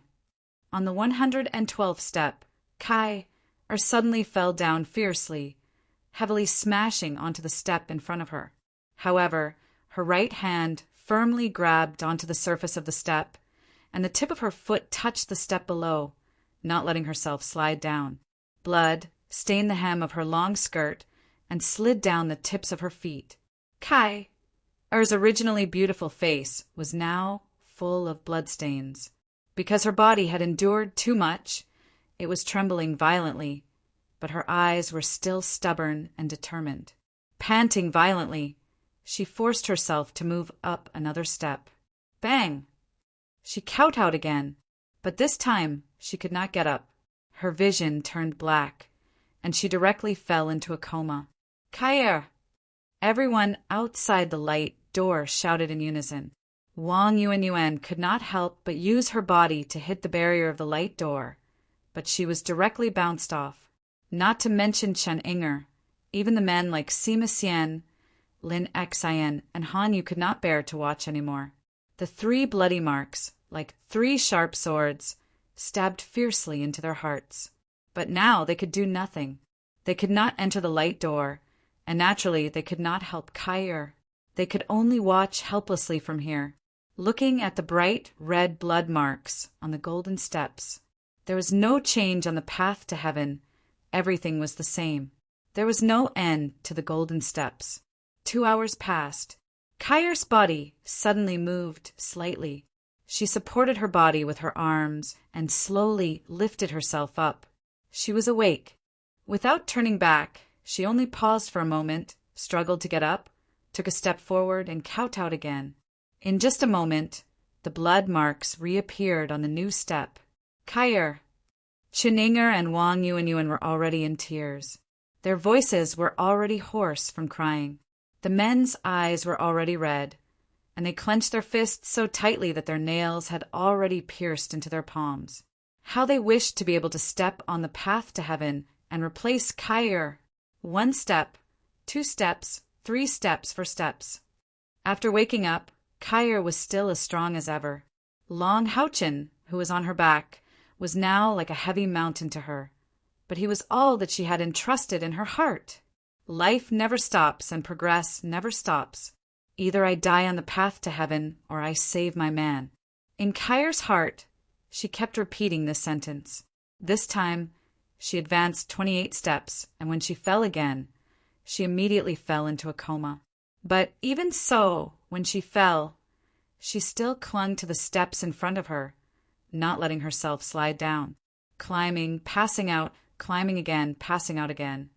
On the 112th step, Kyer suddenly fell down fiercely, heavily smashing onto the step in front of her. However, her right hand firmly grabbed onto the surface of the step, and the tip of her foot touched the step below, not letting herself slide down. Blood stained the hem of her long skirt and slid down the tips of her feet. Kyer's originally beautiful face was now full of bloodstains. Because her body had endured too much, it was trembling violently, but her eyes were still stubborn and determined. Panting violently, she forced herself to move up another step. Bang! She kowtowed again, but this time she could not get up. Her vision turned black, and she directly fell into a coma. Kyer! Everyone outside the light door shouted in unison. Wang Yuan could not help but use her body to hit the barrier of the light door, but she was directly bounced off. Not to mention Chen Inger, even the men like Sima Xian, Lin Xian, and Han Yu could not bear to watch anymore. The 3 bloody marks, like 3 sharp swords, stabbed fiercely into their hearts. But now they could do nothing. They could not enter the light door, and naturally they could not help Kyer. They could only watch helplessly from here, looking at the bright red blood marks on the golden steps. There was no change on the path to heaven. Everything was the same. There was no end to the golden steps. 2 hours passed. Kyer's body suddenly moved slightly. She supported her body with her arms and slowly lifted herself up. She was awake. Without turning back, she only paused for a moment, struggled to get up, took a step forward, and kowtowed again. In just a moment, the blood marks reappeared on the new step. Kyer! Chininger and Wang Yuan were already in tears. Their voices were already hoarse from crying. The men's eyes were already red, and they clenched their fists so tightly that their nails had already pierced into their palms. How they wished to be able to step on the path to heaven and replace Kyer. 1 step, 2 steps, 3 steps for steps. After waking up, Kyer was still as strong as ever. Long Houchin, who was on her back, was now like a heavy mountain to her, but he was all that she had entrusted in her heart. Life never stops and progress never stops. Either I die on the path to heaven or I save my man. In Kyr's heart, she kept repeating this sentence. This time, she advanced 28 steps, and when she fell again, she immediately fell into a coma. But even so, when she fell, she still clung to the steps in front of her, not letting herself slide down. Climbing, passing out, climbing again, passing out again.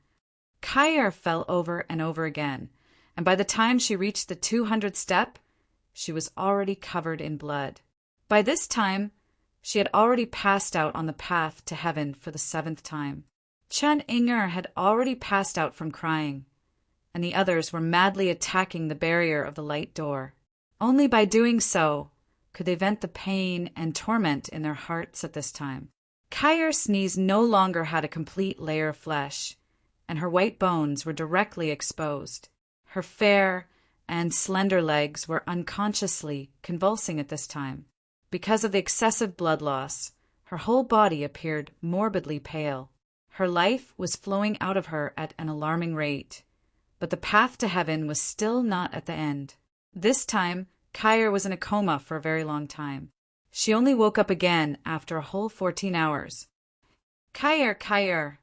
Kyr fell over and over again, and by the time she reached the 200th step, she was already covered in blood. By this time, she had already passed out on the path to heaven for the 7th time. Chun Inger had already passed out from crying, and the others were madly attacking the barrier of the light door. Only by doing so could they vent the pain and torment in their hearts at this time. Kyr's knees no longer had a complete layer of flesh, and her white bones were directly exposed. Her fair and slender legs were unconsciously convulsing at this time. Because of the excessive blood loss, her whole body appeared morbidly pale. Her life was flowing out of her at an alarming rate, but the path to heaven was still not at the end. This time, Kyr was in a coma for a very long time. She only woke up again after a whole 14 hours. Kyr, Kyr!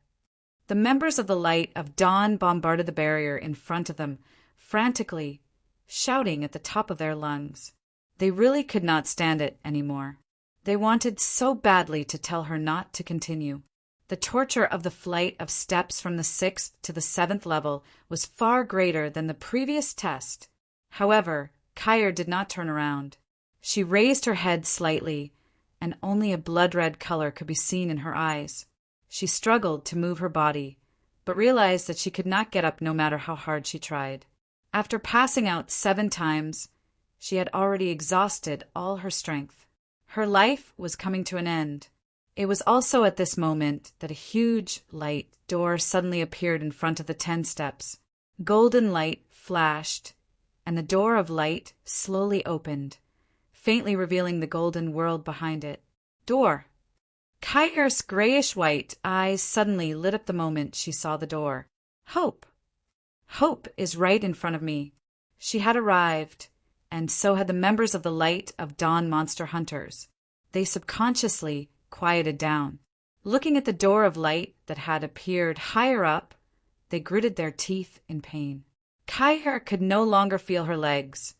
The members of the Light of Dawn bombarded the barrier in front of them, frantically, shouting at the top of their lungs. They really could not stand it anymore. They wanted so badly to tell her not to continue. The torture of the flight of steps from the 6th to the 7th level was far greater than the previous test. However, Kyr did not turn around. She raised her head slightly, and only a blood-red color could be seen in her eyes. She struggled to move her body, but realized that she could not get up no matter how hard she tried. After passing out 7 times, she had already exhausted all her strength. Her life was coming to an end. It was also at this moment that a huge light door suddenly appeared in front of the 10 steps. Golden light flashed, and the door of light slowly opened, faintly revealing the golden world behind it. Door! Kyr's grayish-white eyes suddenly lit up the moment she saw the door. Hope! Hope is right in front of me. She had arrived, and so had the members of the Light of Dawn monster hunters. They subconsciously quieted down. Looking at the door of light that had appeared higher up, they gritted their teeth in pain. Kyr could no longer feel her legs,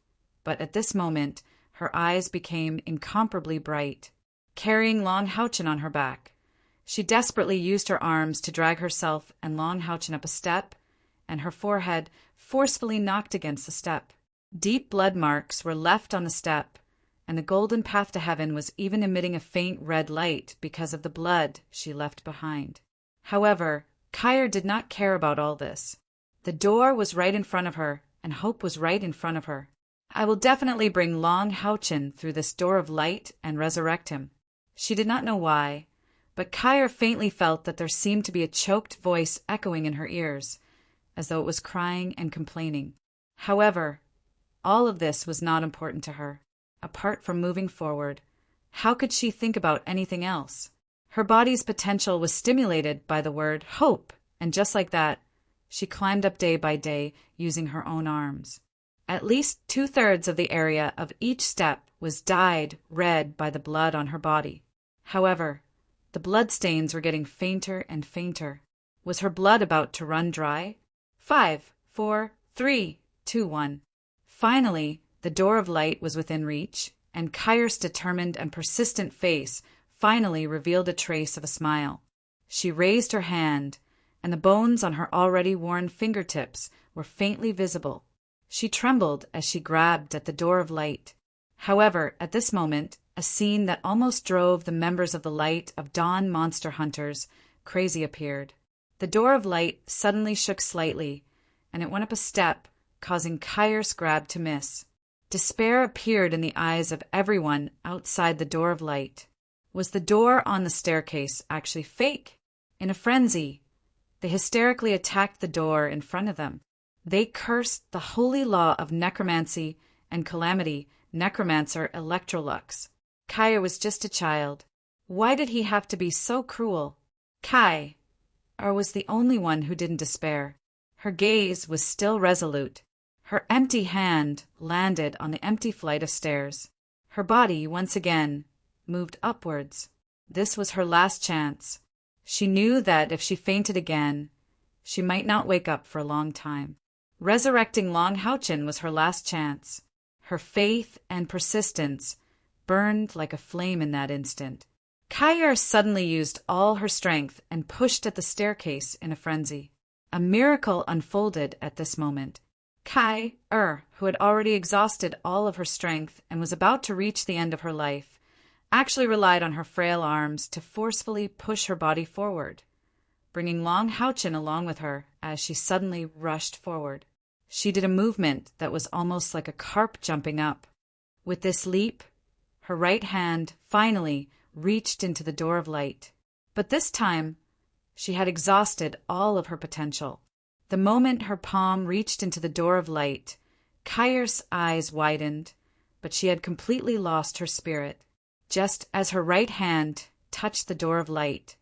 but at this moment her eyes became incomparably bright. Carrying Long Houchen on her back, she desperately used her arms to drag herself and Long Houchen up a step, and her forehead forcefully knocked against the step. Deep blood marks were left on the step, and the golden path to heaven was even emitting a faint red light because of the blood she left behind. However, Kyr did not care about all this. The door was right in front of her, and hope was right in front of her. I will definitely bring Long Houchen through this door of light and resurrect him. She did not know why, but Kyr faintly felt that there seemed to be a choked voice echoing in her ears, as though it was crying and complaining. However, all of this was not important to her. Apart from moving forward, how could she think about anything else? Her body's potential was stimulated by the word hope, and just like that, she climbed up day by day using her own arms. At least 2/3 of the area of each step was dyed red by the blood on her body. However, the bloodstains were getting fainter and fainter. Was her blood about to run dry? 5, 4, 3, 2, 1. Finally, the door of light was within reach, and Kyr's determined and persistent face finally revealed a trace of a smile. She raised her hand, and the bones on her already worn fingertips were faintly visible. She trembled as she grabbed at the door of light. However, at this moment, a scene that almost drove the members of the Light of Dawn monster hunters crazy appeared. The door of light suddenly shook slightly, and it went up a step, causing Kyr's grab to miss. Despair appeared in the eyes of everyone outside the door of light. Was the door on the staircase actually fake? In a frenzy, they hysterically attacked the door in front of them. They cursed the holy law of necromancy and calamity, necromancer Electrolux. Kyr was just a child. Why did he have to be so cruel? Kyr was the only one who didn't despair. Her gaze was still resolute. Her empty hand landed on the empty flight of stairs. Her body, once again, moved upwards. This was her last chance. She knew that if she fainted again, she might not wake up for a long time. Resurrecting Long Houchin was her last chance. Her faith and persistence burned like a flame in that instant. Kyer suddenly used all her strength and pushed at the staircase in a frenzy. A miracle unfolded at this moment. Kyer, who had already exhausted all of her strength and was about to reach the end of her life, actually relied on her frail arms to forcefully push her body forward, bringing Long Houchin along with her as she suddenly rushed forward. She did a movement that was almost like a carp jumping up. With this leap, her right hand finally reached into the door of light. But this time, she had exhausted all of her potential. The moment her palm reached into the door of light, Kyer's eyes widened, but she had completely lost her spirit. Just as her right hand touched the door of light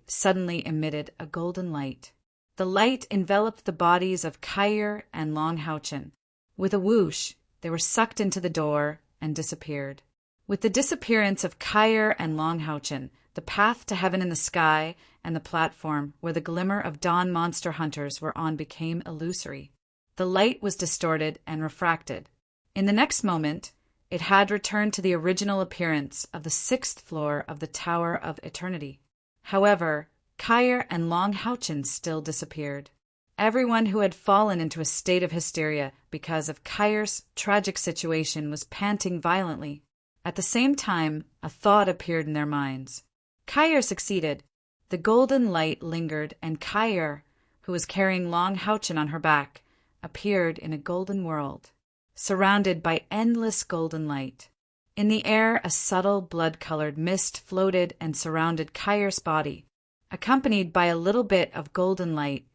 suddenly emitted a golden light. The light enveloped the bodies of Kyer and Long Houchin. With a whoosh, they were sucked into the door and disappeared. With the disappearance of Kyer and Long Houchin, the path to heaven in the sky and the platform where the glimmer of dawn monster hunters were on became illusory. The light was distorted and refracted. In the next moment, it had returned to the original appearance of the 6th floor of the Tower of Eternity. However, Kyer and Long Houchin still disappeared. Everyone who had fallen into a state of hysteria because of Kyer's tragic situation was panting violently. At the same time, a thought appeared in their minds. Kyer succeeded. The golden light lingered, and Kyer, who was carrying Long Houchin on her back, appeared in a golden world, surrounded by endless golden light. In the air, a subtle blood-colored mist floated and surrounded Kyer's body. Accompanied by a little bit of golden light,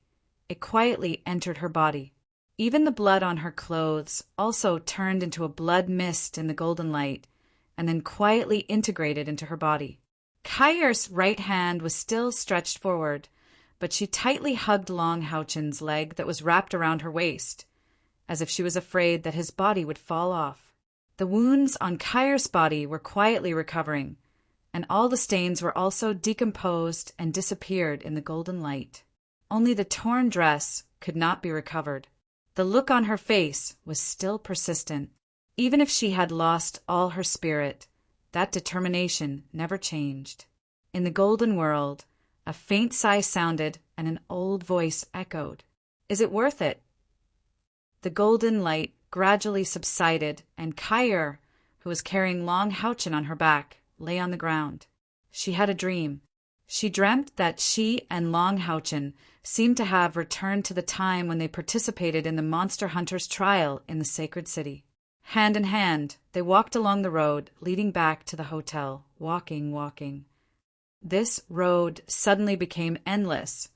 it quietly entered her body. Even the blood on her clothes also turned into a blood mist in the golden light, and then quietly integrated into her body. Kyer's right hand was still stretched forward, but she tightly hugged Long Houchin's leg that was wrapped around her waist, as if she was afraid that his body would fall off. The wounds on Kyer's body were quietly recovering, and all the stains were also decomposed and disappeared in the golden light. Only the torn dress could not be recovered. The look on her face was still persistent. Even if she had lost all her spirit, that determination never changed. In the golden world, a faint sigh sounded and an old voice echoed. "Is it worth it?" The golden light gradually subsided, and Kyer, who was carrying Long Houchin on her back, lay on the ground. She had a dream. She dreamt that she and Long Houchin seemed to have returned to the time when they participated in the monster hunter's trial in the sacred city. Hand in hand, they walked along the road leading back to the hotel, walking. This road suddenly became endless,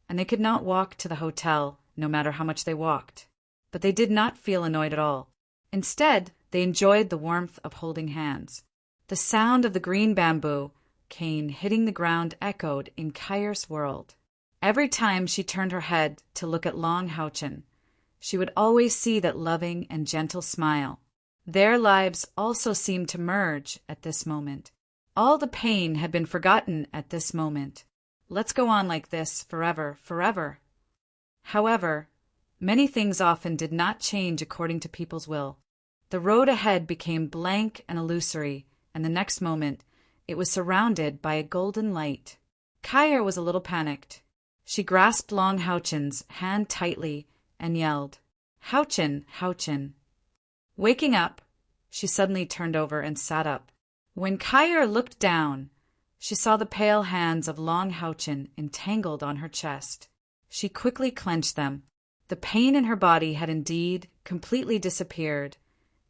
and they could not walk to the hotel, no matter how much they walked. But they did not feel annoyed at all. Instead, they enjoyed the warmth of holding hands. The sound of the green bamboo cane hitting the ground echoed in Kyer's world. Every time she turned her head to look at Long Houchin, she would always see that loving and gentle smile. Their lives also seemed to merge at this moment. All the pain had been forgotten at this moment. Let's go on like this forever. However, many things often did not change according to people's will. The road ahead became blank and illusory, and the next moment, it was surrounded by a golden light. Kyer was a little panicked. She grasped Long Houchin's hand tightly and yelled, "Houchin, Houchin." Waking up, she suddenly turned over and sat up. When Kyer looked down, she saw the pale hands of Long Houchin entangled on her chest. She quickly clenched them. The pain in her body had indeed completely disappeared,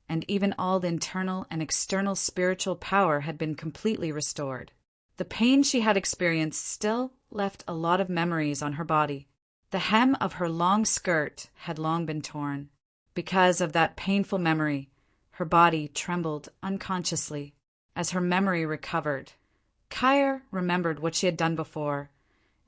and even all the internal and external spiritual power had been completely restored. The pain she had experienced still left a lot of memories on her body. The hem of her long skirt had long been torn. Because of that painful memory, her body trembled unconsciously. As her memory recovered, Kyer remembered what she had done before,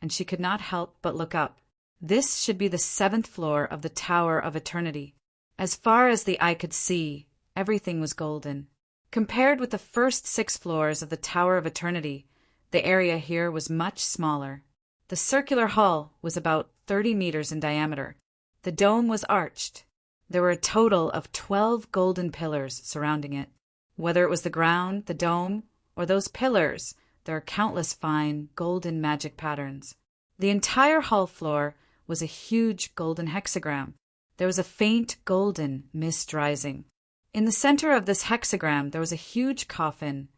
and she could not help but look up. This should be the 7th floor of the Tower of Eternity. As far as the eye could see, everything was golden. Compared with the first 6 floors of the Tower of Eternity, the area here was much smaller. The circular hall was about 30 meters in diameter. The dome was arched. There were a total of 12 golden pillars surrounding it. Whether it was the ground, the dome, or those pillars, there are countless fine, golden magic patterns. The entire hall floor was a huge golden hexagram. There was a faint golden mist rising. In the center of this hexagram there was a huge coffin,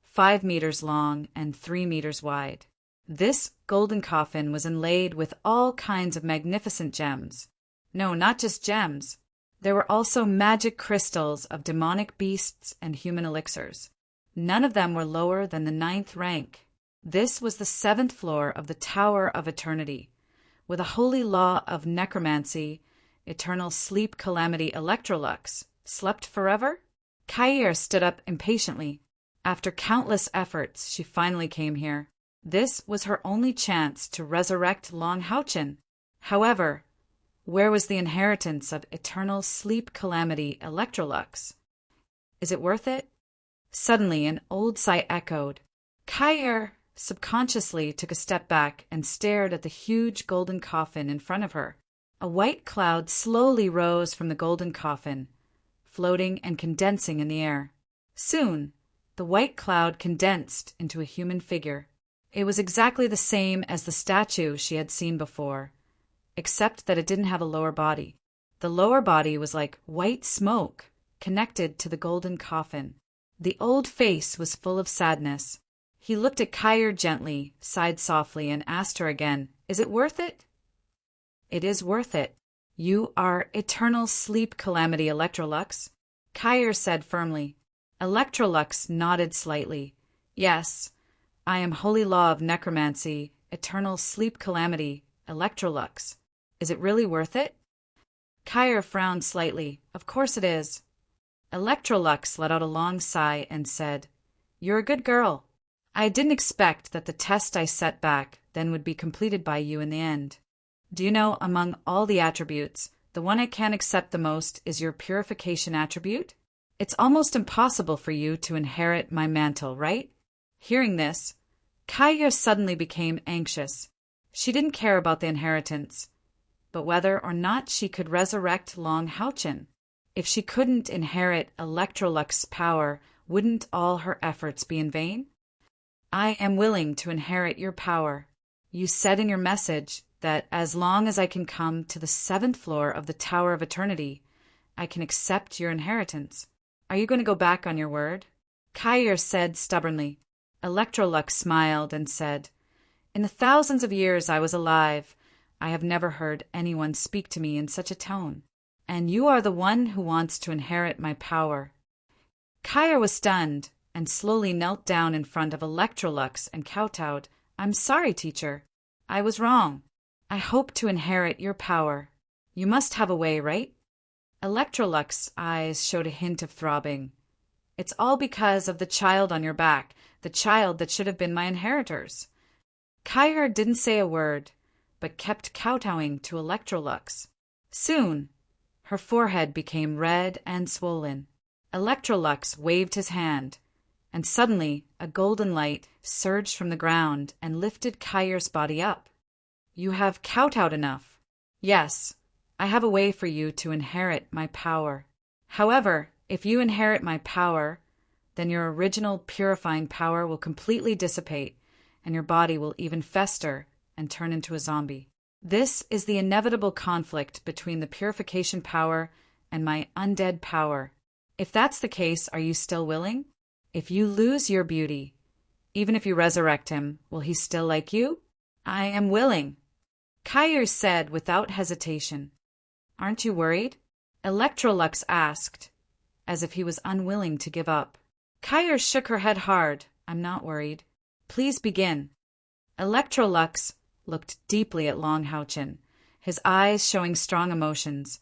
5 meters long and 3 meters wide. This golden coffin was inlaid with all kinds of magnificent gems. No, not just gems. There were also magic crystals of demonic beasts and human elixirs. None of them were lower than the 9th rank. This was the 7th floor of the Tower of Eternity, with a holy law of necromancy, eternal sleep calamity Electrolux, slept forever? Kair stood up impatiently. After countless efforts, she finally came here. This was her only chance to resurrect Long Houchin. However, where was the inheritance of eternal sleep calamity Electrolux? Is it worth it? Suddenly an old sigh echoed. Kair subconsciously took a step back and stared at the huge golden coffin in front of her. A white cloud slowly rose from the golden coffin, floating and condensing in the air. Soon, the white cloud condensed into a human figure. It was exactly the same as the statue she had seen before, except that it didn't have a lower body. The lower body was like white smoke, connected to the golden coffin. The old face was full of sadness. He looked at Kair gently, sighed softly, and asked her again, "Is it worth it?" "It is worth it. You are eternal sleep calamity Electrolux," Kair said firmly. Electrolux nodded slightly. "Yes, I am holy law of necromancy, eternal sleep calamity, Electrolux. Is it really worth it?" Kair frowned slightly. "Of course it is." Electrolux let out a long sigh and said, "You're a good girl. I didn't expect that the test I set back then would be completed by you in the end. Do you know, among all the attributes, the one I can't accept the most is your purification attribute? It's almost impossible for you to inherit my mantle, right?" Hearing this, Kaia suddenly became anxious. She didn't care about the inheritance, but whether or not she could resurrect Long Houchin. If she couldn't inherit Electrolux's power, wouldn't all her efforts be in vain? "I am willing to inherit your power. You said in your message that as long as I can come to the 7th floor of the Tower of Eternity, I can accept your inheritance. Are you going to go back on your word?" Kair said stubbornly. Electrolux smiled and said, "In the thousands of years I was alive, I have never heard anyone speak to me in such a tone. And you are the one who wants to inherit my power." Kair was stunned and slowly knelt down in front of Electrolux and kowtowed. "I'm sorry, teacher. I was wrong. I hope to inherit your power. You must have a way, right?" Electrolux's eyes showed a hint of throbbing. "It's all because of the child on your back, the child that should have been my inheritors." Kair didn't say a word, but kept kowtowing to Electrolux. Soon, her forehead became red and swollen. Electrolux waved his hand, and suddenly a golden light surged from the ground and lifted Kair's body up. "You have kowtowed enough. Yes, I have a way for you to inherit my power. However, if you inherit my power, then your original purifying power will completely dissipate, and your body will even fester and turn into a zombie. This is the inevitable conflict between the purification power and my undead power. If that's the case, are you still willing? If you lose your beauty, even if you resurrect him, will he still like you?" "I am willing," Kair said without hesitation. "Aren't you worried?" Electrolux asked, as if he was unwilling to give up. Kair shook her head hard. "I'm not worried. Please begin." Electrolux looked deeply at Long Houchin, his eyes showing strong emotions,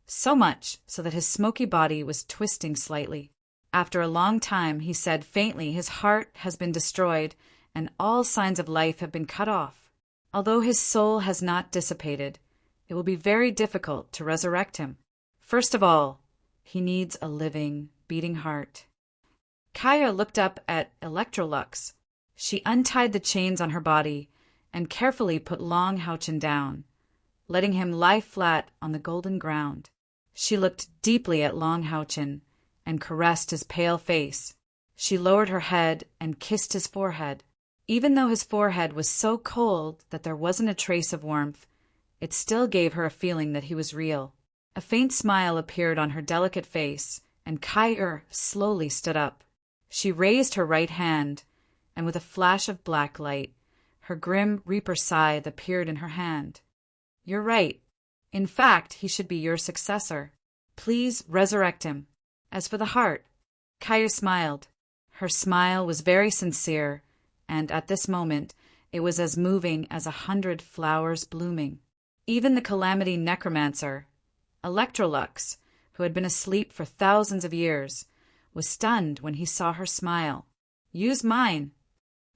so much so that his smoky body was twisting slightly. After a long time, he said faintly, "His heart has been destroyed, and all signs of life have been cut off. Although his soul has not dissipated, it will be very difficult to resurrect him. First of all, he needs a living, beating heart." Kaya looked up at Electrolux. She untied the chains on her body and carefully put Long Houchen down, letting him lie flat on the golden ground. She looked deeply at Long Houchen and caressed his pale face. She lowered her head and kissed his forehead. Even though his forehead was so cold that there wasn't a trace of warmth, it still gave her a feeling that he was real. A faint smile appeared on her delicate face, and Kaya slowly stood up. She raised her right hand, and with a flash of black light, her grim reaper scythe appeared in her hand. "You're right. In fact, he should be your successor. Please resurrect him. As for the heart..." Kaya smiled. Her smile was very sincere, and at this moment it was as moving as 100 flowers blooming. Even the Calamity Necromancer, Electrolux, who had been asleep for thousands of years, was stunned when he saw her smile. "Use mine."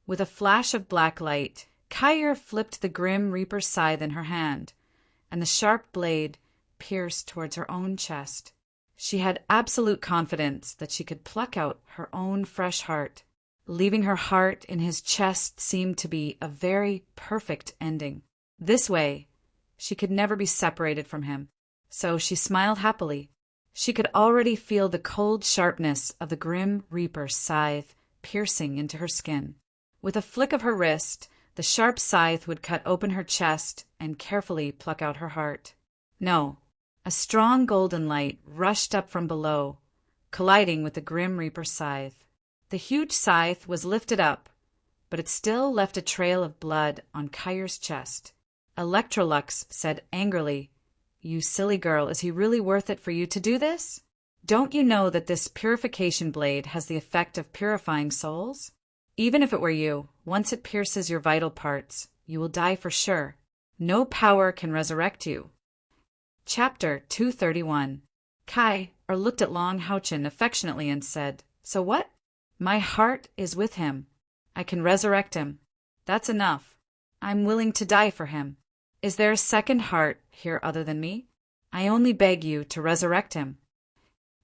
With a flash of black light, Kaya flipped the Grim Reaper's scythe in her hand, and the sharp blade pierced towards her own chest. She had absolute confidence that she could pluck out her own fresh heart. Leaving her heart in his chest seemed to be a very perfect ending. This way, she could never be separated from him. So she smiled happily. She could already feel the cold sharpness of the Grim Reaper's scythe piercing into her skin. With a flick of her wrist, the sharp scythe would cut open her chest and carefully pluck out her heart. No, a strong golden light rushed up from below, colliding with the Grim Reaper's scythe. The huge scythe was lifted up, but it still left a trail of blood on Kaya's chest. Electrolux said angrily, "You silly girl, is he really worth it for you to do this? Don't you know that this purification blade has the effect of purifying souls? Even if it were you, once it pierces your vital parts, you will die for sure. No power can resurrect you." Chapter 231. Kai looked at Long Houchen affectionately and said, "So what? My heart is with him. I can resurrect him. That's enough. I'm willing to die for him. Is there a second heart here other than me? I only beg you to resurrect him."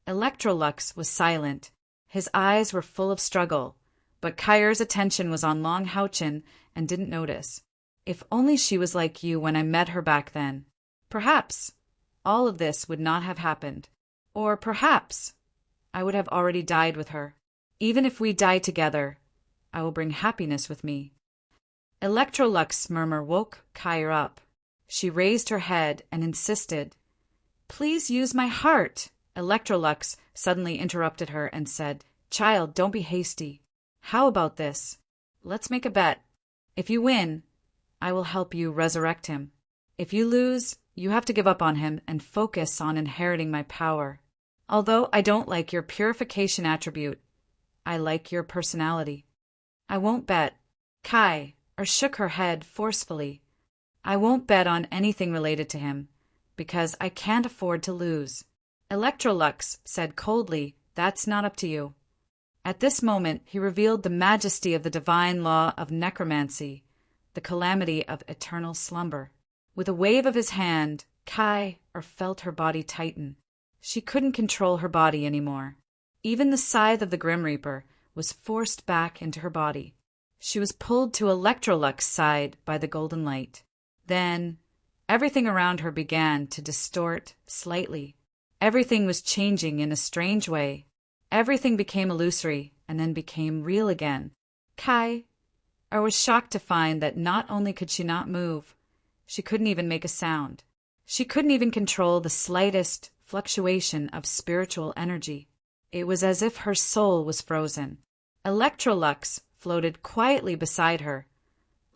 Electrolux was silent. His eyes were full of struggle, but Kaya's attention was on Long Houchen and didn't notice. If only she was like you when I met her back then. Perhaps all of this would not have happened. Or perhaps I would have already died with her. Even if we die together, I will bring happiness with me. Electrolux's murmur woke Kaya up. She raised her head and insisted, "Please use my heart." Electrolux suddenly interrupted her and said, "Child, don't be hasty. How about this? Let's make a bet. If you win, I will help you resurrect him. If you lose, you have to give up on him and focus on inheriting my power. Although I don't like your purification attribute, I like your personality." "I won't bet." Kai shook her head forcefully. "I won't bet on anything related to him, because I can't afford to lose." Electrolux said coldly, "That's not up to you." At this moment he revealed the majesty of the divine law of necromancy, the calamity of eternal slumber. With a wave of his hand, Kai felt her body tighten. She couldn't control her body anymore. Even the scythe of the Grim Reaper was forced back into her body. She was pulled to Electrolux's side by the golden light. Then everything around her began to distort slightly. Everything was changing in a strange way. Everything became illusory and then became real again. Kai was shocked to find that not only could she not move, she couldn't even make a sound. She couldn't even control the slightest fluctuation of spiritual energy. It was as if her soul was frozen. Electrolux floated quietly beside her.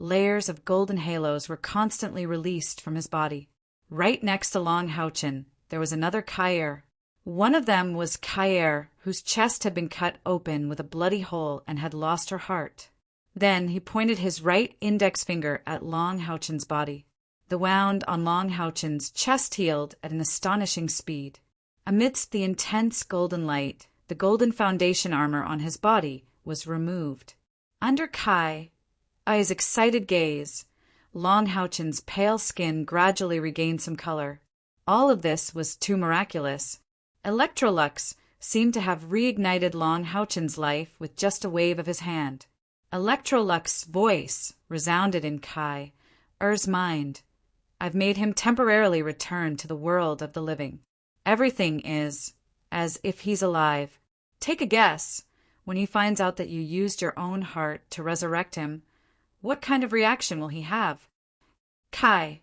Layers of golden halos were constantly released from his body. Right next to Long Houchen, there was another Kaya. One of them was Kaya, whose chest had been cut open with a bloody hole and had lost her heart. Then he pointed his right index finger at Long Houchen's body. The wound on Long Houchen's chest healed at an astonishing speed. Amidst the intense golden light, the golden foundation armor on his body was removed. Under Kai's excited gaze, Long Houchen's pale skin gradually regained some color. All of this was too miraculous. Electrolux, seemed to have reignited Long Houchen's life with just a wave of his hand. Electrolux's voice resounded in Kai Er's mind. I've made him temporarily return to the world of the living. Everything is as if he's alive. Take a guess. When he finds out that you used your own heart to resurrect him, what kind of reaction will he have? Kai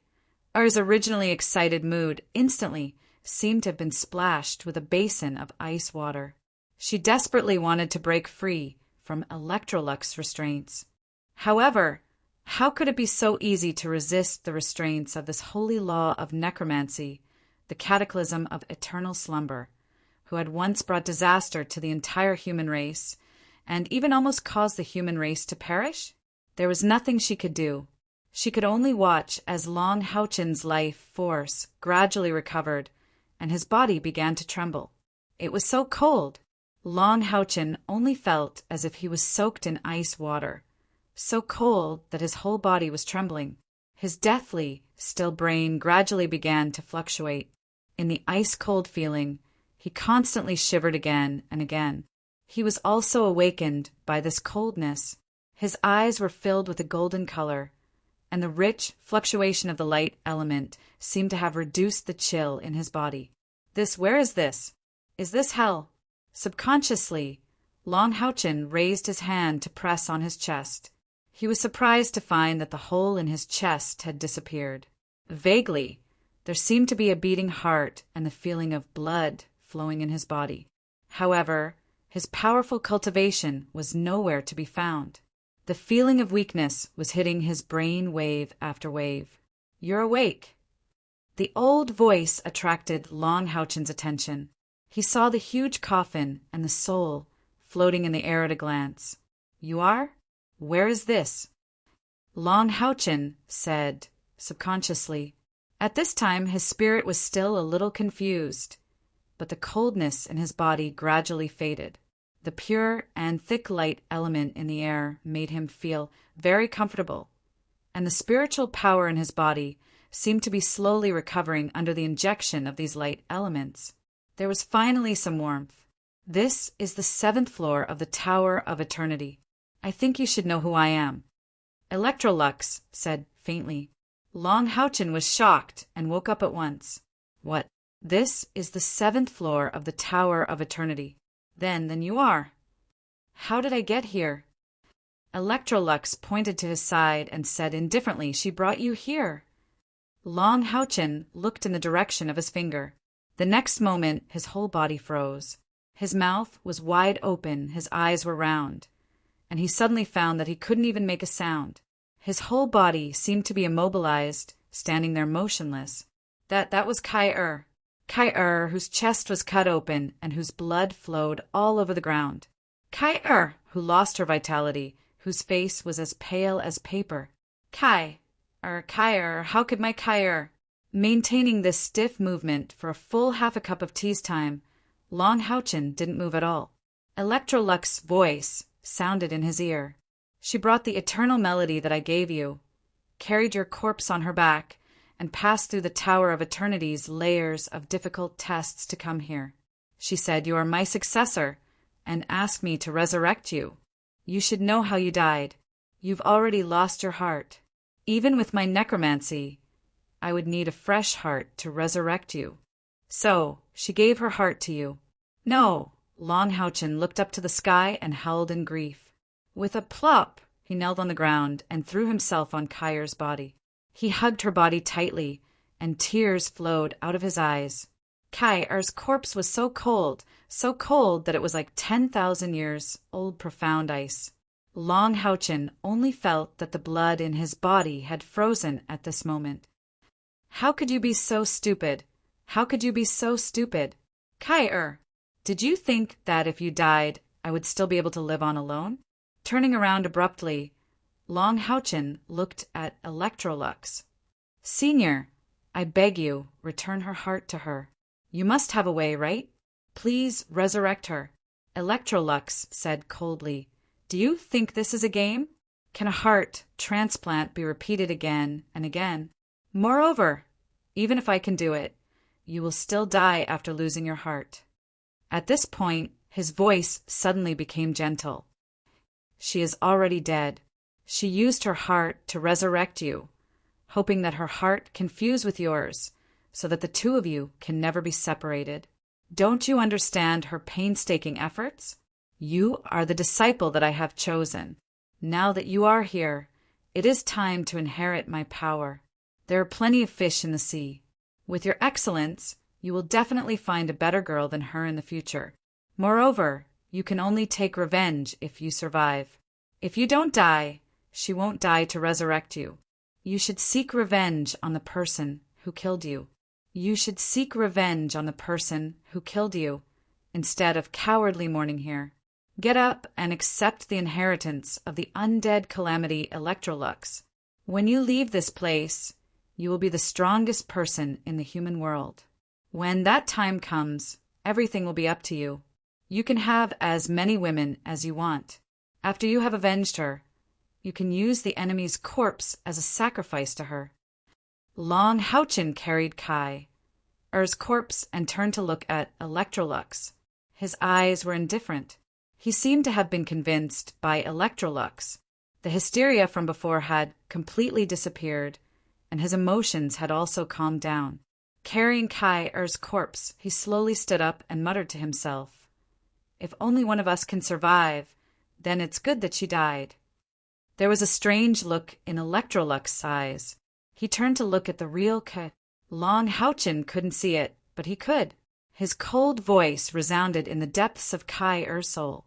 Er's originally excited mood instantly seemed to have been splashed with a basin of ice water. She desperately wanted to break free from Electrolux's restraints. However, how could it be so easy to resist the restraints of this holy law of necromancy, the cataclysm of eternal slumber, who had once brought disaster to the entire human race, and even almost caused the human race to perish? There was nothing she could do. She could only watch as Long Houchen's life force gradually recovered, and his body began to tremble. It was so cold. Long Houchen only felt as if he was soaked in ice water, so cold that his whole body was trembling. His deathly, still brain gradually began to fluctuate. In the ice-cold feeling, he constantly shivered again and again. He was also awakened by this coldness. His eyes were filled with a golden color, and the rich fluctuation of the light element seemed to have reduced the chill in his body. Where is this? Is this hell? Subconsciously, Long Houchen raised his hand to press on his chest. He was surprised to find that the hole in his chest had disappeared. Vaguely, there seemed to be a beating heart and the feeling of blood flowing in his body. However, his powerful cultivation was nowhere to be found. The feeling of weakness was hitting his brain wave after wave. You're awake. The old voice attracted Long Houchen's attention. He saw the huge coffin and the soul floating in the air at a glance. You are? Where is this? Long Houchen said, subconsciously. At this time his spirit was still a little confused, but the coldness in his body gradually faded. The pure and thick light element in the air made him feel very comfortable, and the spiritual power in his body seemed to be slowly recovering under the injection of these light elements. There was finally some warmth. This is the 7th floor of the Tower of Eternity. I think you should know who I am. Electrolux said faintly. Long Houchen was shocked and woke up at once. What? This is the 7th floor of the Tower of Eternity. Then you are. How did I get here? Electrolux pointed to his side and said indifferently, She brought you here. Long Houchen looked in the direction of his finger. The next moment his whole body froze. His mouth was wide open, his eyes were round, and he suddenly found that he couldn't even make a sound. His whole body seemed to be immobilized, standing there motionless. That was Kai whose chest was cut open and whose blood flowed all over the ground. Kai who lost her vitality, whose face was as pale as paper. Kai how could my Kai Maintaining this stiff movement for a full half a cup of tea's time, Long Houchen didn't move at all. Electrolux's voice sounded in his ear. She brought the eternal melody that I gave you, carried your corpse on her back, and passed through the Tower of Eternity's layers of difficult tests to come here. She said, You are my successor, and asked me to resurrect you. You should know how you died. You've already lost your heart. Even with my necromancy, I would need a fresh heart to resurrect you. So, she gave her heart to you. No, Long Houchen looked up to the sky and howled in grief. With a plop, he knelt on the ground and threw himself on Kair's body. He hugged her body tightly, and tears flowed out of his eyes. Kair's corpse was so cold that it was like 10,000 years old profound ice. Long Houchen only felt that the blood in his body had frozen at this moment. How could you be so stupid? How could you be so stupid? Kai did you think that if you died, I would still be able to live on alone? Turning around abruptly, Long Houchen looked at Electrolux. Senior, I beg you, return her heart to her. You must have a way, right? Please resurrect her. Electrolux said coldly, Do you think this is a game? Can a heart transplant be repeated again and again? Moreover, even if I can do it, you will still die after losing your heart. At this point, his voice suddenly became gentle. She is already dead. She used her heart to resurrect you, hoping that her heart can fuse with yours, so that the two of you can never be separated. Don't you understand her painstaking efforts? You are the disciple that I have chosen. Now that you are here, it is time to inherit my power. There are plenty of fish in the sea. With your excellence, you will definitely find a better girl than her in the future. Moreover, you can only take revenge if you survive. If you don't die, she won't die to resurrect you. You should seek revenge on the person who killed you. You should seek revenge on the person who killed you, instead of cowardly mourning here. Get up and accept the inheritance of the undead calamity Electrolux. When you leave this place, you will be the strongest person in the human world. When that time comes, everything will be up to you. You can have as many women as you want. After you have avenged her, you can use the enemy's corpse as a sacrifice to her. Long Houchin carried Kai, Er's corpse, and turned to look at Electrolux. His eyes were indifferent. He seemed to have been convinced by Electrolux. The hysteria from before had completely disappeared, and his emotions had also calmed down. Carrying Kai Er's corpse, he slowly stood up and muttered to himself, "If only one of us can survive, then it's good that she died." There was a strange look in Electrolux's eyes. He turned to look at the real Kai. Long Houchin couldn't see it, but he could. His cold voice resounded in the depths of Kai Er's soul.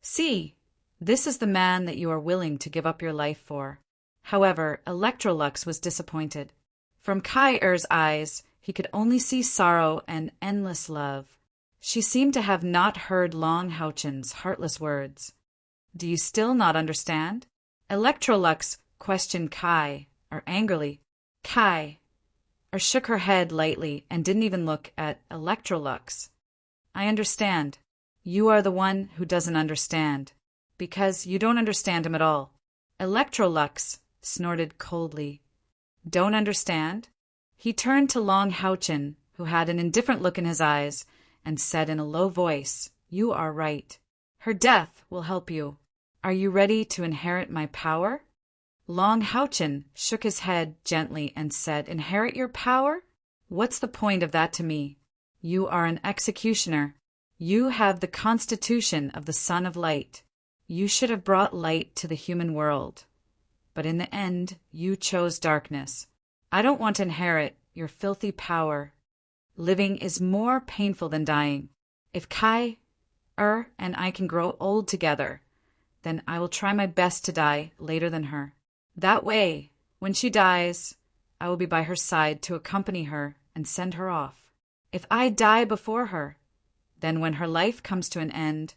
"See, this is the man that you are willing to give up your life for." However, Electrolux was disappointed. From Kai Er's eyes, he could only see sorrow and endless love. She seemed to have not heard Long Houchin's heartless words. "Do you still not understand?" Electrolux questioned Kai angrily. Kai shook her head lightly and didn't even look at Electrolux. "I understand. You are the one who doesn't understand, because you don't understand him at all." Electrolux snorted coldly. "Don't understand?" He turned to Long Houchin, who had an indifferent look in his eyes, and said in a low voice, "You are right. Her death will help you. Are you ready to inherit my power?" Long Houchin shook his head gently and said, "Inherit your power? What's the point of that to me? You are an executioner. You have the constitution of the Son of Light. You should have brought light to the human world. But in the end, you chose darkness. I don't want to inherit your filthy power. Living is more painful than dying. If Kai and I can grow old together, then I will try my best to die later than her. That way, when she dies, I will be by her side to accompany her and send her off. If I die before her, then when her life comes to an end,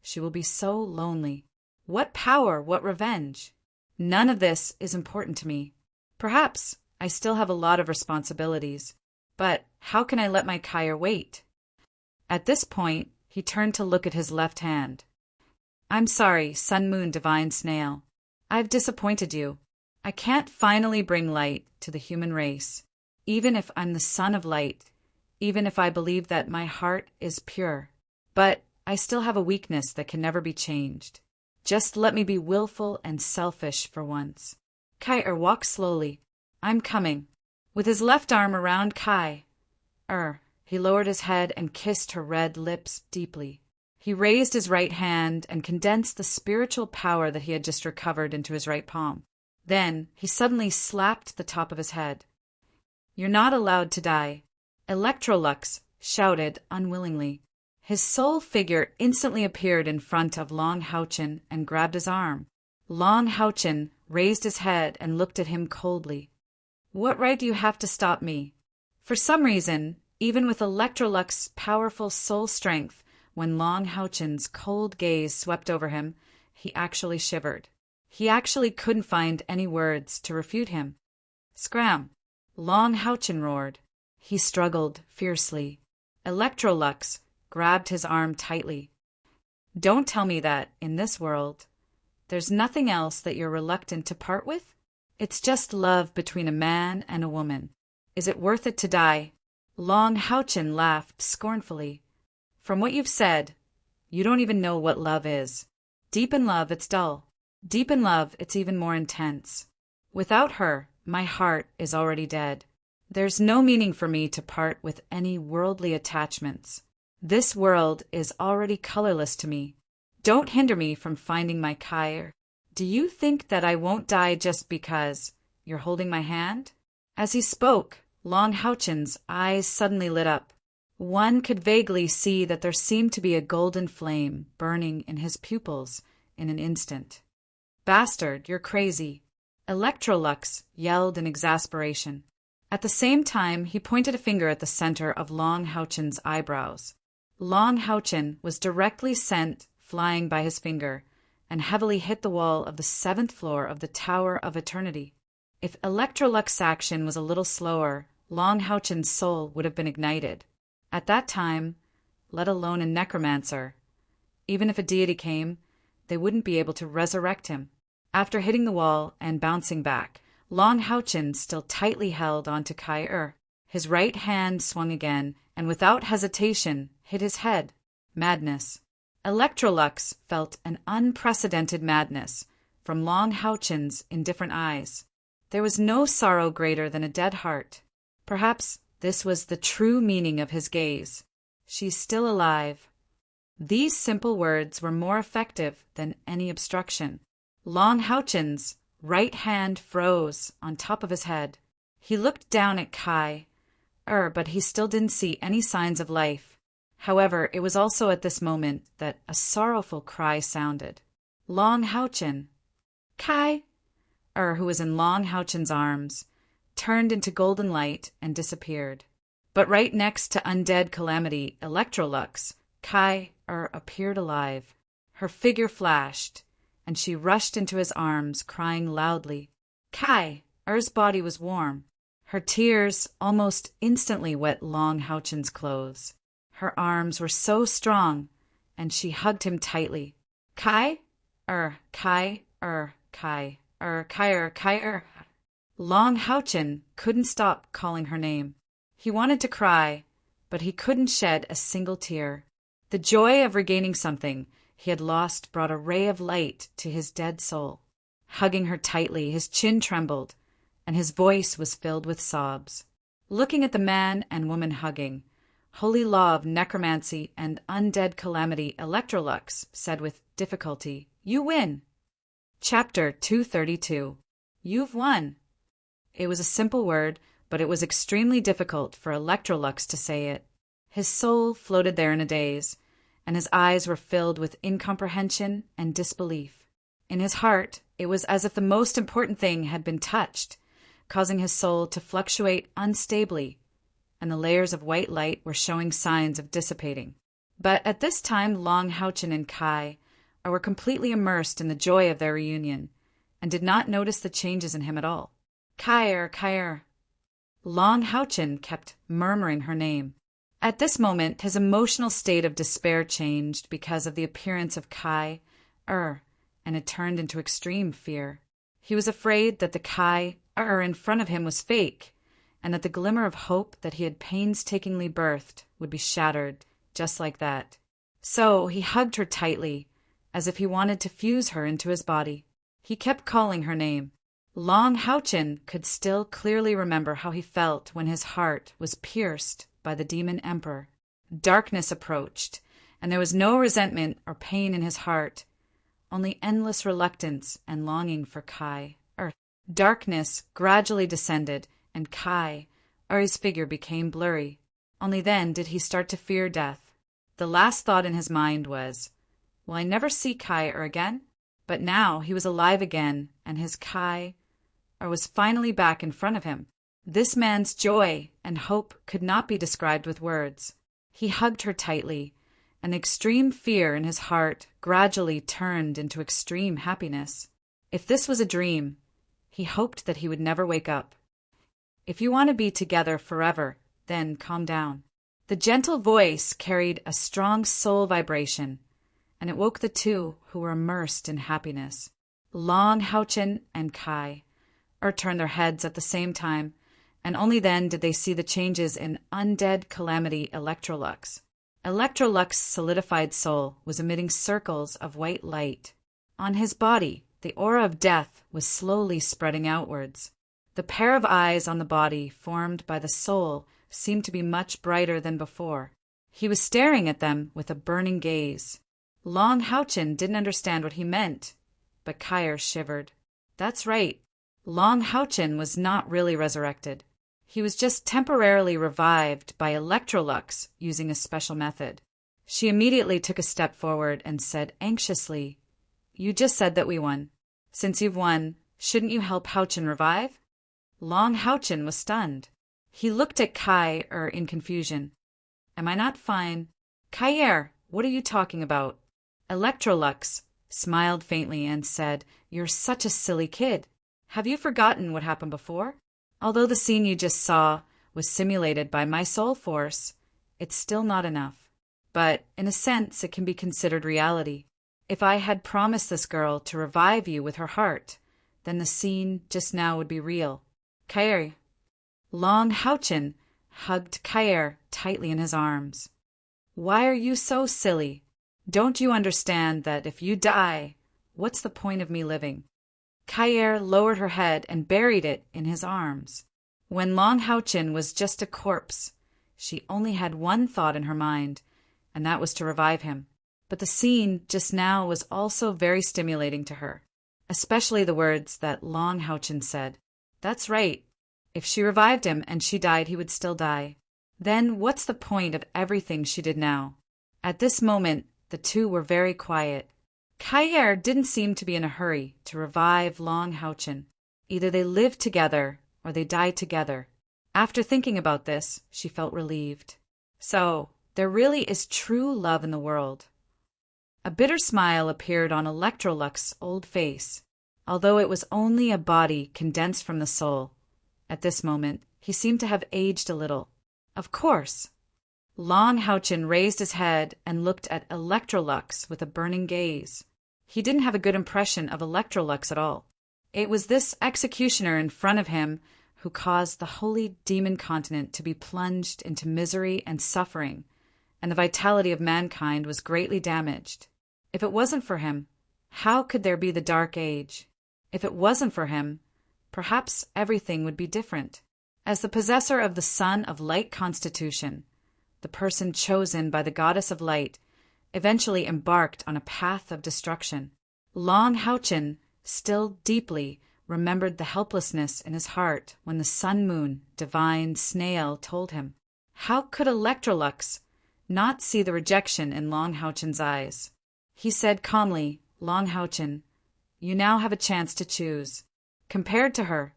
she will be so lonely. What power, what revenge? None of this is important to me. Perhaps I still have a lot of responsibilities, but how can I let my Kai wait?" At this point, he turned to look at his left hand. "I'm sorry, Sun Moon Divine Snail. I've disappointed you. I can't finally bring light to the human race, even if I'm the Son of Light, even if I believe that my heart is pure. But I still have a weakness that can never be changed. Just let me be willful and selfish for once." Kai walked slowly. "I'm coming." With his left arm around Kai he lowered his head and kissed her red lips deeply. He raised his right hand and condensed the spiritual power that he had just recovered into his right palm. Then he suddenly slapped the top of his head. "You're not allowed to die," Electrolux shouted unwillingly. His soul figure instantly appeared in front of Long Houchin and grabbed his arm. Long Houchin raised his head and looked at him coldly. "What right do you have to stop me?" For some reason, even with Electrolux's powerful soul strength, when Long Houchin's cold gaze swept over him, he actually shivered. He actually couldn't find any words to refute him. "Scram!" Long Houchin roared. He struggled fiercely. Electrolux grabbed his arm tightly. "Don't tell me that, in this world, there's nothing else that you're reluctant to part with? It's just love between a man and a woman. Is it worth it to die?" Long Houchin laughed scornfully. From what you've said, you don't even know what love is. Deep in love, it's dull. Deep in love, it's even more intense. Without her, my heart is already dead. There's no meaning for me to part with any worldly attachments. This world is already colorless to me. Don't hinder me from finding my Kai. Do you think that I won't die just because you're holding my hand? As he spoke, Long Houchen's eyes suddenly lit up. One could vaguely see that there seemed to be a golden flame burning in his pupils in an instant. Bastard, you're crazy. Electrolux yelled in exasperation. At the same time, he pointed a finger at the center of Long Houchen's eyebrows. Long Houchen was directly sent flying by his finger and heavily hit the wall of the 7th floor of the Tower of Eternity. If Electrolux's action was a little slower, Long Houchen's soul would have been ignited. At that time, let alone a necromancer, even if a deity came, they wouldn't be able to resurrect him. After hitting the wall and bouncing back, Long Houchen still tightly held onto Kai. His right hand swung again, and without hesitation, hit his head. Madness. Electrolux felt an unprecedented madness from Long Houchen's indifferent eyes. There was no sorrow greater than a dead heart. Perhaps this was the true meaning of his gaze. She's still alive. These simple words were more effective than any obstruction. Long Houchen's right hand froze on top of his head. He looked down at Kai, but he still didn't see any signs of life. However, it was also at this moment that a sorrowful cry sounded. Long Houchen. Kai, who was in Long Houchen's arms, turned into golden light and disappeared. But right next to undead Calamity Electrolux, Kai appeared alive. Her figure flashed, and she rushed into his arms, crying loudly. Kai's body was warm. Her tears almost instantly wet Long Houchen's clothes. Her arms were so strong, and she hugged him tightly. Kai. Long Houchen couldn't stop calling her name. He wanted to cry, but he couldn't shed a single tear. The joy of regaining something he had lost brought a ray of light to his dead soul. Hugging her tightly, his chin trembled, and his voice was filled with sobs. Looking at the man and woman hugging, Holy Law of Necromancy and Undead Calamity Electrolux said with difficulty, "You win." Chapter 232. You've won. It was a simple word, but it was extremely difficult for Electrolux to say it. His soul floated there in a daze, and his eyes were filled with incomprehension and disbelief. In his heart, it was as if the most important thing had been touched, causing his soul to fluctuate unstably, and the layers of white light were showing signs of dissipating. But at this time Long Houchen and Kai were completely immersed in the joy of their reunion, and did not notice the changes in him at all. Kai. Long Houchen kept murmuring her name. At this moment his emotional state of despair changed because of the appearance of Kai, and it turned into extreme fear. He was afraid that the Kai, in front of him was fake, and that the glimmer of hope that he had painstakingly birthed would be shattered just like that. So he hugged her tightly, as if he wanted to fuse her into his body. He kept calling her name. Long Houchen could still clearly remember how he felt when his heart was pierced by the demon emperor. Darkness approached, and there was no resentment or pain in his heart, only endless reluctance and longing for Kai. Darkness gradually descended, and Kai's figure became blurry. Only then did he start to fear death. The last thought in his mind was, will I never see Kai again? But now he was alive again, and his Kai was finally back in front of him. This man's joy and hope could not be described with words. He hugged her tightly, and the extreme fear in his heart gradually turned into extreme happiness. If this was a dream, he hoped that he would never wake up. If you want to be together forever, then calm down. The gentle voice carried a strong soul vibration, and it woke the two who were immersed in happiness. Long Houchen and Kai turned their heads at the same time, and only then did they see the changes in Undead Calamity Electrolux. Electrolux's solidified soul was emitting circles of white light. On his body, the aura of death was slowly spreading outwards. The pair of eyes on the body formed by the soul seemed to be much brighter than before. He was staring at them with a burning gaze. Long Houchin didn't understand what he meant, but Kyer shivered. That's right. Long Houchin was not really resurrected. He was just temporarily revived by Electrolux using a special method. She immediately took a step forward and said anxiously, "You just said that we won. Since you've won, shouldn't you help Houchin revive?" Long Houchin was stunned. He looked at Kyer in confusion. "Am I not fine?" "Kyer, what are you talking about?" Electrolux smiled faintly and said, "You're such a silly kid. Have you forgotten what happened before? Although the scene you just saw was simulated by my soul force, it's still not enough. But, in a sense, it can be considered reality. If I had promised this girl to revive you with her heart, then the scene just now would be real." Kyer. Long Houchin hugged Kyer tightly in his arms. "Why are you so silly? Don't you understand that if you die, what's the point of me living?" Kyer lowered her head and buried it in his arms. When Long Houchin was just a corpse, she only had one thought in her mind, and that was to revive him. But the scene just now was also very stimulating to her, especially the words that Long Houchin said. That's right. If she revived him and she died, he would still die. Then what's the point of everything she did now? At this moment, the two were very quiet. Kyer didn't seem to be in a hurry to revive Long Houchin. Either they lived together or they died together. After thinking about this, she felt relieved. So, there really is true love in the world. A bitter smile appeared on Electrolux's old face, although it was only a body condensed from the soul. At this moment, he seemed to have aged a little. Of course. Long Houchin raised his head and looked at Electrolux with a burning gaze. He didn't have a good impression of Electrolux at all. It was this executioner in front of him who caused the holy demon continent to be plunged into misery and suffering, and the vitality of mankind was greatly damaged. If it wasn't for him, how could there be the Dark Age? If it wasn't for him, perhaps everything would be different. As the possessor of the Son of Light Constitution, the person chosen by the Goddess of Light eventually embarked on a path of destruction. Long Houchin still deeply remembered the helplessness in his heart when the sun-moon, divine snail, told him. How could Electrolux not see the rejection in Long Houchin's eyes? He said calmly, "Long Houchin, you now have a chance to choose. Compared to her,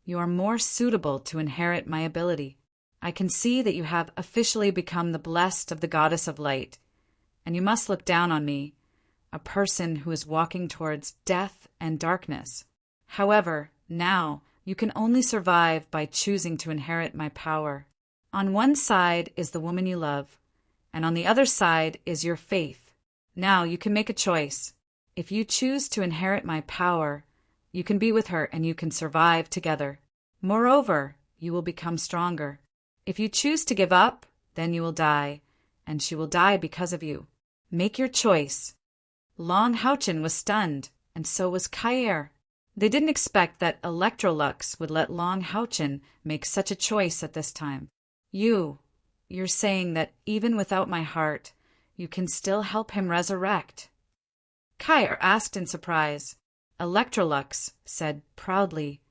you are more suitable to inherit my ability. I can see that you have officially become the blessed of the Goddess of Light, and you must look down on me, a person who is walking towards death and darkness. However, now you can only survive by choosing to inherit my power. On one side is the woman you love, and on the other side is your faith. Now you can make a choice. If you choose to inherit my power, you can be with her and you can survive together. Moreover, you will become stronger. If you choose to give up, then you will die, and she will die because of you. Make your choice." Long Houchin was stunned, and so was Kyer. They didn't expect that Electrolux would let Long Houchin make such a choice at this time. You're saying that even without my heart, you can still help him resurrect?" Kyer asked in surprise. Electrolux said proudly,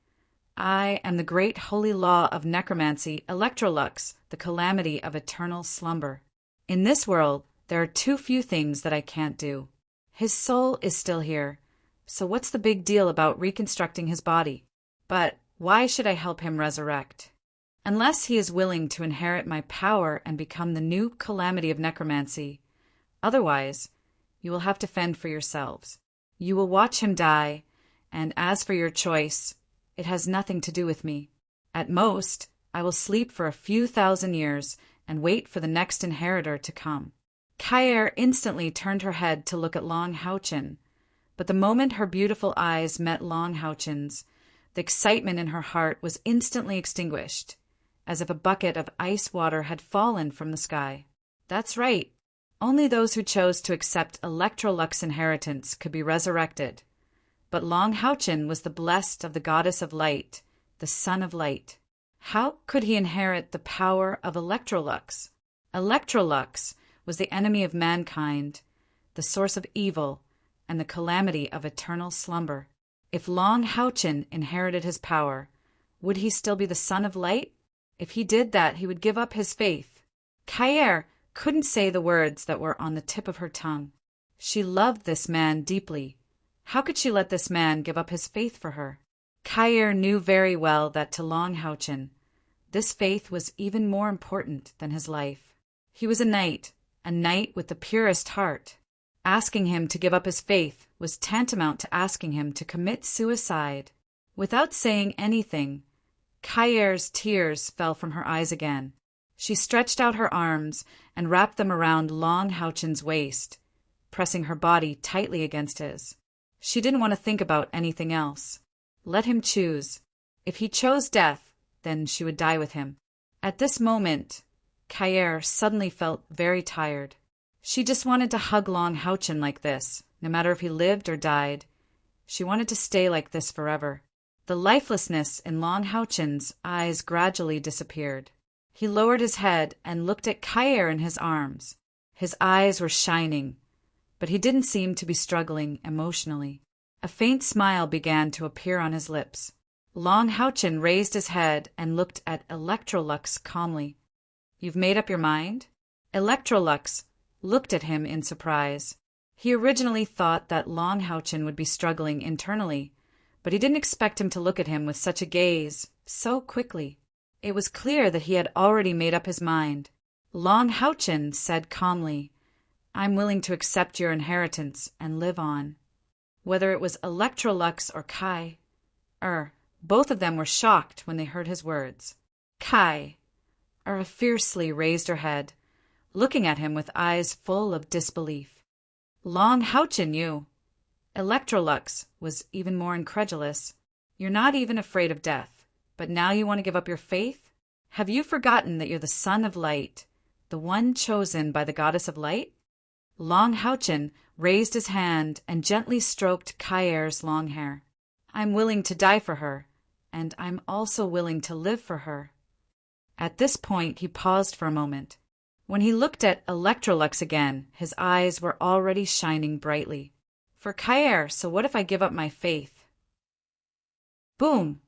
"I am the great holy law of necromancy, Electrolux, the calamity of eternal slumber. In this world, there are too few things that I can't do. His soul is still here, so what's the big deal about reconstructing his body? But why should I help him resurrect? Unless he is willing to inherit my power and become the new calamity of necromancy. Otherwise, you will have to fend for yourselves. You will watch him die, and as for your choice, it has nothing to do with me. At most, I will sleep for a few thousand years and wait for the next inheritor to come." Kyer instantly turned her head to look at Long Houchin, but the moment her beautiful eyes met Long Houchin's, the excitement in her heart was instantly extinguished, as if a bucket of ice water had fallen from the sky. That's right. Only those who chose to accept Electrolux's inheritance could be resurrected. But Long Houchin was the blessed of the goddess of light, the son of light. How could he inherit the power of Electrolux? Electrolux was the enemy of mankind, the source of evil, and the calamity of eternal slumber. If Long Houchin inherited his power, would he still be the son of light? If he did that, he would give up his faith. Kaer couldn't say the words that were on the tip of her tongue. She loved this man deeply. How could she let this man give up his faith for her? Kaer knew very well that to Long Houchin, this faith was even more important than his life. He was a knight with the purest heart. Asking him to give up his faith was tantamount to asking him to commit suicide. Without saying anything, Kaer's tears fell from her eyes again. She stretched out her arms and wrapped them around Long Houchin's waist, pressing her body tightly against his. She didn't want to think about anything else. Let him choose. If he chose death, then she would die with him. At this moment, Kaer suddenly felt very tired. She just wanted to hug Long Houchin like this, no matter if he lived or died. She wanted to stay like this forever. The lifelessness in Long Houchin's eyes gradually disappeared. He lowered his head and looked at Kaer in his arms. His eyes were shining, but he didn't seem to be struggling emotionally. A faint smile began to appear on his lips. Long Houchin raised his head and looked at Electrolux calmly. "You've made up your mind?" Electrolux looked at him in surprise. He originally thought that Long Houchin would be struggling internally, but he didn't expect him to look at him with such a gaze so quickly. It was clear that he had already made up his mind. Long Houchin said calmly, "I'm willing to accept your inheritance and live on." Whether it was Electrolux or Kaer, both of them were shocked when they heard his words. Kaer fiercely raised her head, looking at him with eyes full of disbelief. "Long Houchin, you!" Electrolux was even more incredulous. "You're not even afraid of death, but now you want to give up your faith? Have you forgotten that you're the son of light, the one chosen by the goddess of light?" Long Houchin raised his hand and gently stroked Kaer's long hair. "I'm willing to die for her, and I'm also willing to live for her." At this point he paused for a moment. When he looked at Electrolux again, his eyes were already shining brightly. "For Kaer, so what if I give up my faith?" Boom!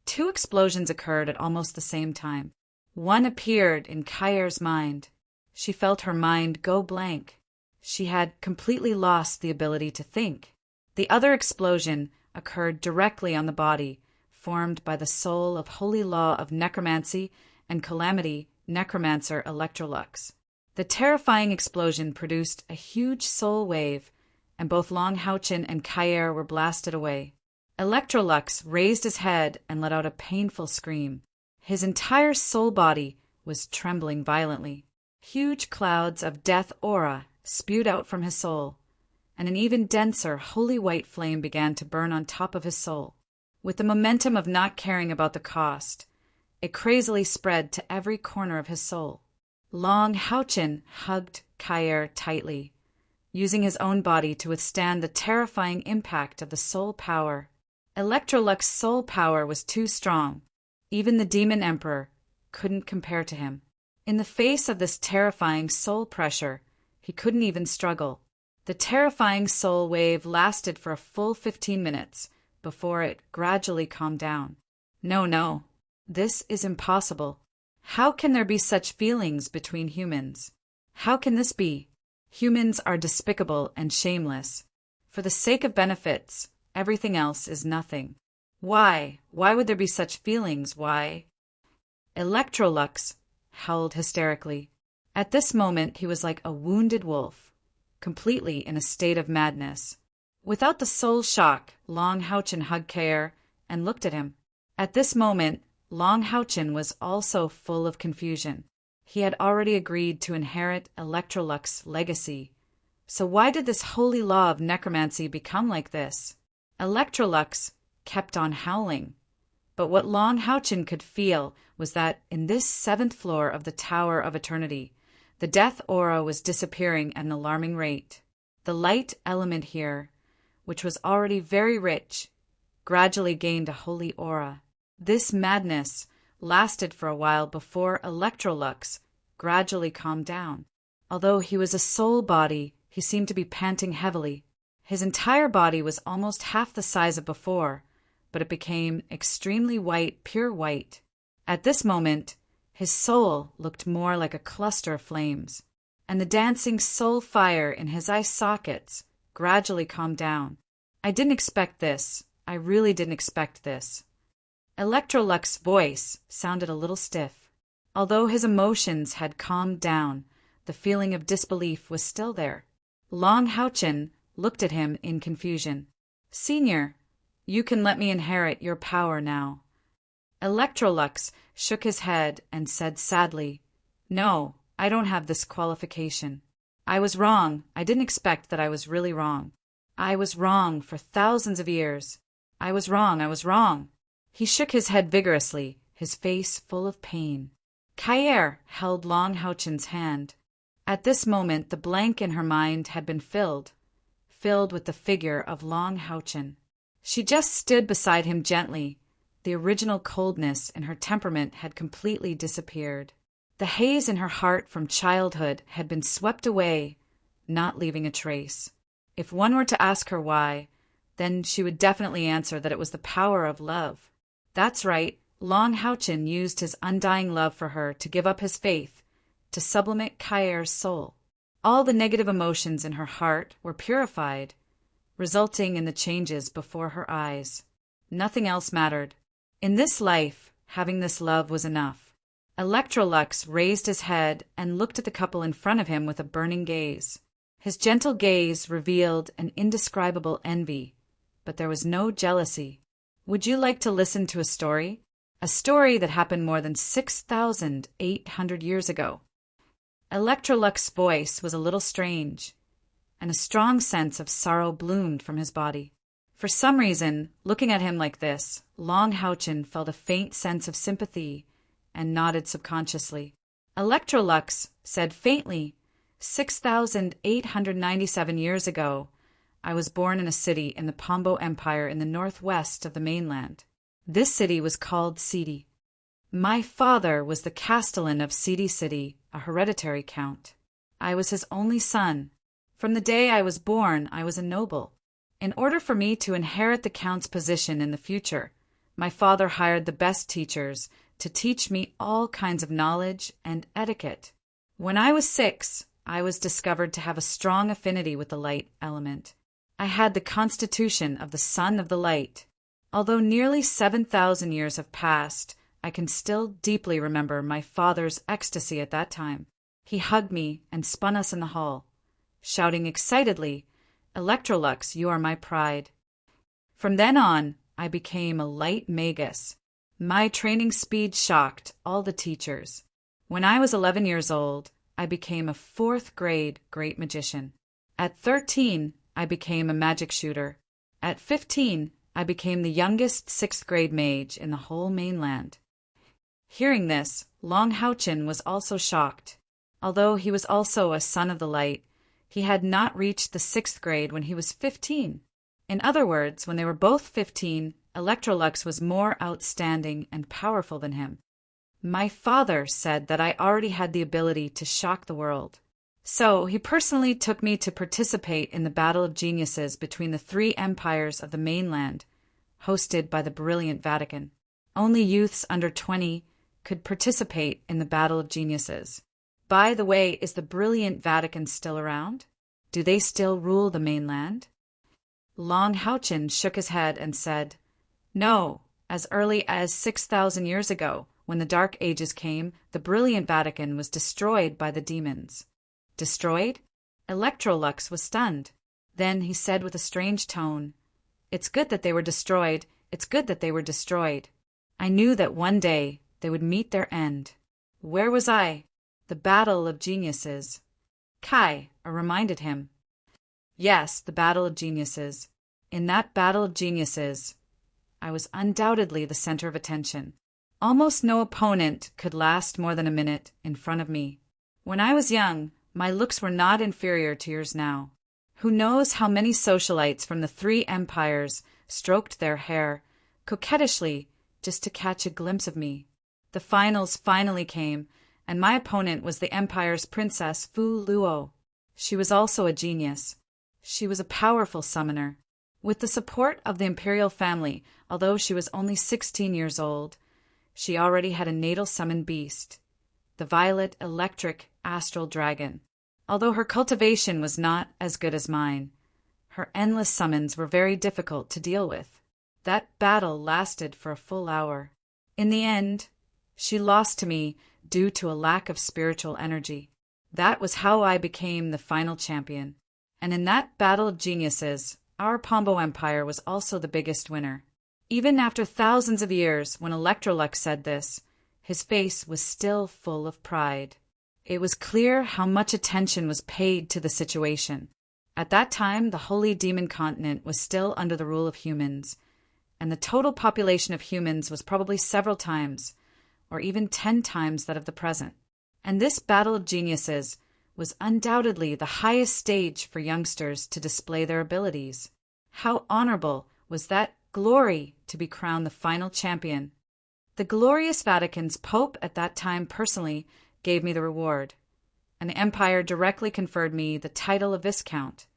2 explosions occurred at almost the same time. One appeared in Kaer's mind. She felt her mind go blank. She had completely lost the ability to think. The other explosion occurred directly on the body, formed by the soul of holy law of necromancy and calamity necromancer Electrolux. The terrifying explosion produced a huge soul wave, and both Long Houchin and Kaer were blasted away. Electrolux raised his head and let out a painful scream. His entire soul body was trembling violently. Huge clouds of death aura spewed out from his soul, and an even denser holy white flame began to burn on top of his soul. With the momentum of not caring about the cost, it crazily spread to every corner of his soul. Long Houchin hugged Kaer tightly, using his own body to withstand the terrifying impact of the soul power. Electrolux's soul power was too strong. Even the Demon Emperor couldn't compare to him. In the face of this terrifying soul pressure, he couldn't even struggle. The terrifying soul wave lasted for a full 15 minutes before it gradually calmed down. No, this is impossible. How can there be such feelings between humans? How can this be? Humans are despicable and shameless. For the sake of benefits, everything else is nothing. Why? Why would there be such feelings? Why? Electrolux howled hysterically. At this moment, he was like a wounded wolf, completely in a state of madness. Without the soul shock, Long Houchin hugged Kaer and looked at him. At this moment, Long Houchin was also full of confusion. He had already agreed to inherit Electrolux's legacy. So why did this holy law of necromancy become like this? Electrolux kept on howling. But what Long Houchin could feel was that in this 7th floor of the Tower of Eternity, The death aura was disappearing at an alarming rate. The light element here, which was already very rich, gradually gained a holy aura. This madness lasted for a while before Electrolux gradually calmed down. Although he was a soul body, he seemed to be panting heavily. His entire body was almost half the size of before, but it became extremely white, pure white. At this moment, his soul looked more like a cluster of flames, and the dancing soul fire in his eye sockets gradually calmed down. I didn't expect this. I really didn't expect this. Electrolux's voice sounded a little stiff. Although his emotions had calmed down, the feeling of disbelief was still there. Long Houchen looked at him in confusion. "Senior, you can let me inherit your power now." Electrolux shook his head and said sadly, "No, I don't have this qualification. I was wrong. I didn't expect that I was really wrong. I was wrong for thousands of years. I was wrong. I was wrong." He shook his head vigorously, his face full of pain. Kair held Long Houchen's hand. At this moment the blank in her mind had been filled with the figure of Long Houchen. She just stood beside him gently. The original coldness in her temperament had completely disappeared. The haze in her heart from childhood had been swept away, not leaving a trace. If one were to ask her why, then she would definitely answer that it was the power of love. That's right, Long Houchen used his undying love for her to give up his faith, to sublimate Kair's soul. All the negative emotions in her heart were purified, resulting in the changes before her eyes. Nothing else mattered. In this life, having this love was enough. Electrolux raised his head and looked at the couple in front of him with a burning gaze. His gentle gaze revealed an indescribable envy, but there was no jealousy. Would you like to listen to a story? A story that happened more than 6,800 years ago. Electrolux's voice was a little strange, and a strong sense of sorrow bloomed from his body. For some reason, looking at him like this, Long Houchen felt a faint sense of sympathy and nodded subconsciously. Electrolux said faintly, 6,897 years ago, I was born in a city in the Pombo Empire in the northwest of the mainland. This city was called Sidi. My father was the castellan of Sidi City, a hereditary count. I was his only son. From the day I was born, I was a noble. In order for me to inherit the count's position in the future, my father hired the best teachers to teach me all kinds of knowledge and etiquette. When I was 6, I was discovered to have a strong affinity with the light element. I had the constitution of the son of the light. Although nearly 7,000 years have passed, I can still deeply remember my father's ecstasy at that time. He hugged me and spun us in the hall, shouting excitedly, "Electrolux, you are my pride." From then on, I became a light magus. My training speed shocked all the teachers. When I was 11 years old, I became a 4th grade great magician. At 13, I became a magic shooter. At 15, I became the youngest 6th grade mage in the whole mainland. Hearing this, Long Houchen was also shocked. Although he was also a son of the light, he had not reached the 6th grade when he was 15. In other words, when they were both 15, Electrolux was more outstanding and powerful than him. My father said that I already had the ability to shock the world. So he personally took me to participate in the Battle of Geniuses between the 3 empires of the mainland, hosted by the brilliant Vatican. Only youths under 20 could participate in the Battle of Geniuses. By the way, is the brilliant Vatican still around? Do they still rule the mainland? Long Houchen shook his head and said, "No, as early as 6,000 years ago, when the Dark Ages came, the brilliant Vatican was destroyed by the demons." Destroyed? Electrolux was stunned. Then he said with a strange tone, "It's good that they were destroyed. It's good that they were destroyed. I knew that one day they would meet their end." Where was I? The Battle of Geniuses. Kai reminded him. Yes, the Battle of Geniuses. In that Battle of Geniuses, I was undoubtedly the center of attention. Almost no opponent could last more than a minute in front of me. When I was young, my looks were not inferior to yours now. Who knows how many socialites from the three empires stroked their hair, coquettishly, just to catch a glimpse of me. The finals finally came, and my opponent was the Empire's Princess Fu Luo. She was also a genius. She was a powerful summoner. With the support of the imperial family, although she was only 16 years old, she already had a natal summoned beast, the violet electric astral dragon. Although her cultivation was not as good as mine, her endless summons were very difficult to deal with. That battle lasted for a full hour. In the end, she lost to me due to a lack of spiritual energy. That was how I became the final champion. And in that battle of geniuses, our Pombo Empire was also the biggest winner. Even after thousands of years, when Electrolux said this, his face was still full of pride. It was clear how much attention was paid to the situation. At that time, the Holy Demon Continent was still under the rule of humans, and the total population of humans was probably several times, or even 10 times that of the present. And this battle of geniuses was undoubtedly the highest stage for youngsters to display their abilities. How honorable was that glory to be crowned the final champion. The glorious Vatican's Pope at that time personally gave me the reward, and the Empire directly conferred me the title of Viscount,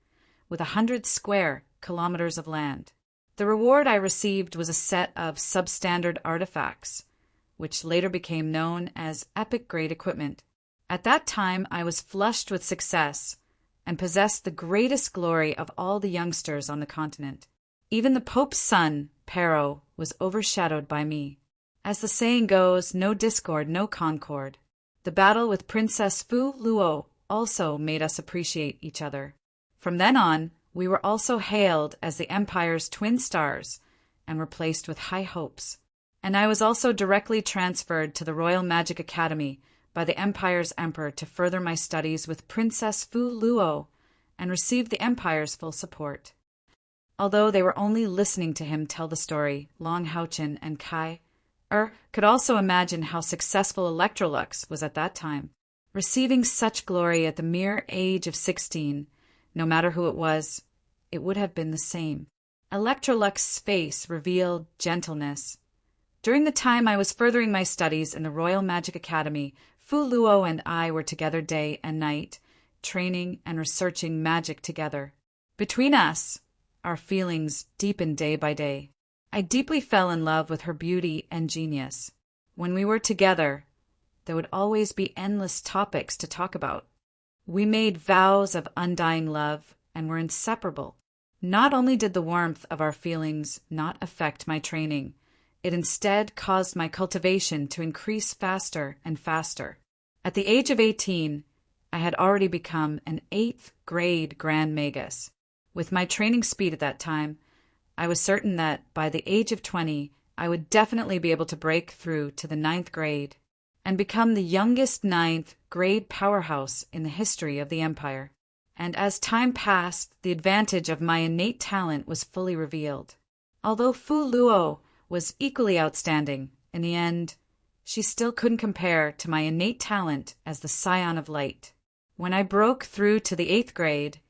with 100 square kilometers of land. The reward I received was a set of substandard artifacts, which later became known as epic-grade equipment. At that time, I was flushed with success and possessed the greatest glory of all the youngsters on the continent. Even the Pope's son, Pero, was overshadowed by me. As the saying goes, no discord, no concord. The battle with Princess Fu Luo also made us appreciate each other. From then on, we were also hailed as the Empire's twin stars and were placed with high hopes. And I was also directly transferred to the Royal Magic Academy by the Empire's Emperor to further my studies with Princess Fu Luo and receive the Empire's full support. Although they were only listening to him tell the story, Long Haochen and Kai could also imagine how successful Electrolux was at that time. Receiving such glory at the mere age of 16, no matter who it would have been the same. Electrolux's face revealed gentleness. During the time I was furthering my studies in the Royal Magic Academy, Fu Luo and I were together day and night, training and researching magic together. Between us, our feelings deepened day by day. I deeply fell in love with her beauty and genius. When we were together, there would always be endless topics to talk about. We made vows of undying love and were inseparable. Not only did the warmth of our feelings not affect my training, it instead caused my cultivation to increase faster and faster. At the age of 18, I had already become an 8th grade Grand Magus. With my training speed at that time, I was certain that by the age of 20, I would definitely be able to break through to the 9th grade and become the youngest 9th grade powerhouse in the history of the Empire. And as time passed, the advantage of my innate talent was fully revealed. Although Fu Luo was equally outstanding, in the end, she still couldn't compare to my innate talent as the Scion of Light. When I broke through to the 8th grade,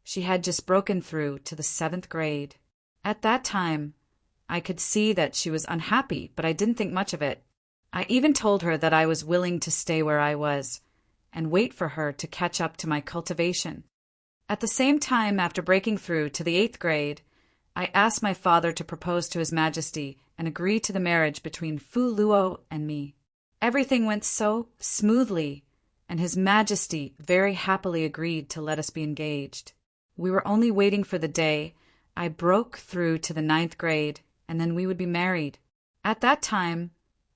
she had just broken through to the 7th grade. At that time, I could see that she was unhappy, but I didn't think much of it. I even told her that I was willing to stay where I was and wait for her to catch up to my cultivation. At the same time, after breaking through to the 8th grade, I asked my father to propose to His Majesty and agree to the marriage between Fu Luo and me. Everything went so smoothly, and His Majesty very happily agreed to let us be engaged. We were only waiting for the day I broke through to the 9th grade, and then we would be married. At that time,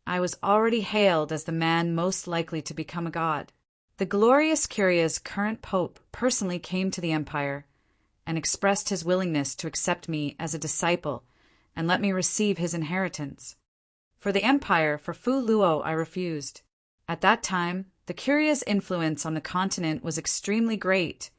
I was already hailed as the man most likely to become a god. The glorious Curia's current pope personally came to the Empire and expressed his willingness to accept me as a disciple and let me receive his inheritance. For the Empire, for Fu Luo, I refused. At that time, the Curia's influence on the continent was extremely great,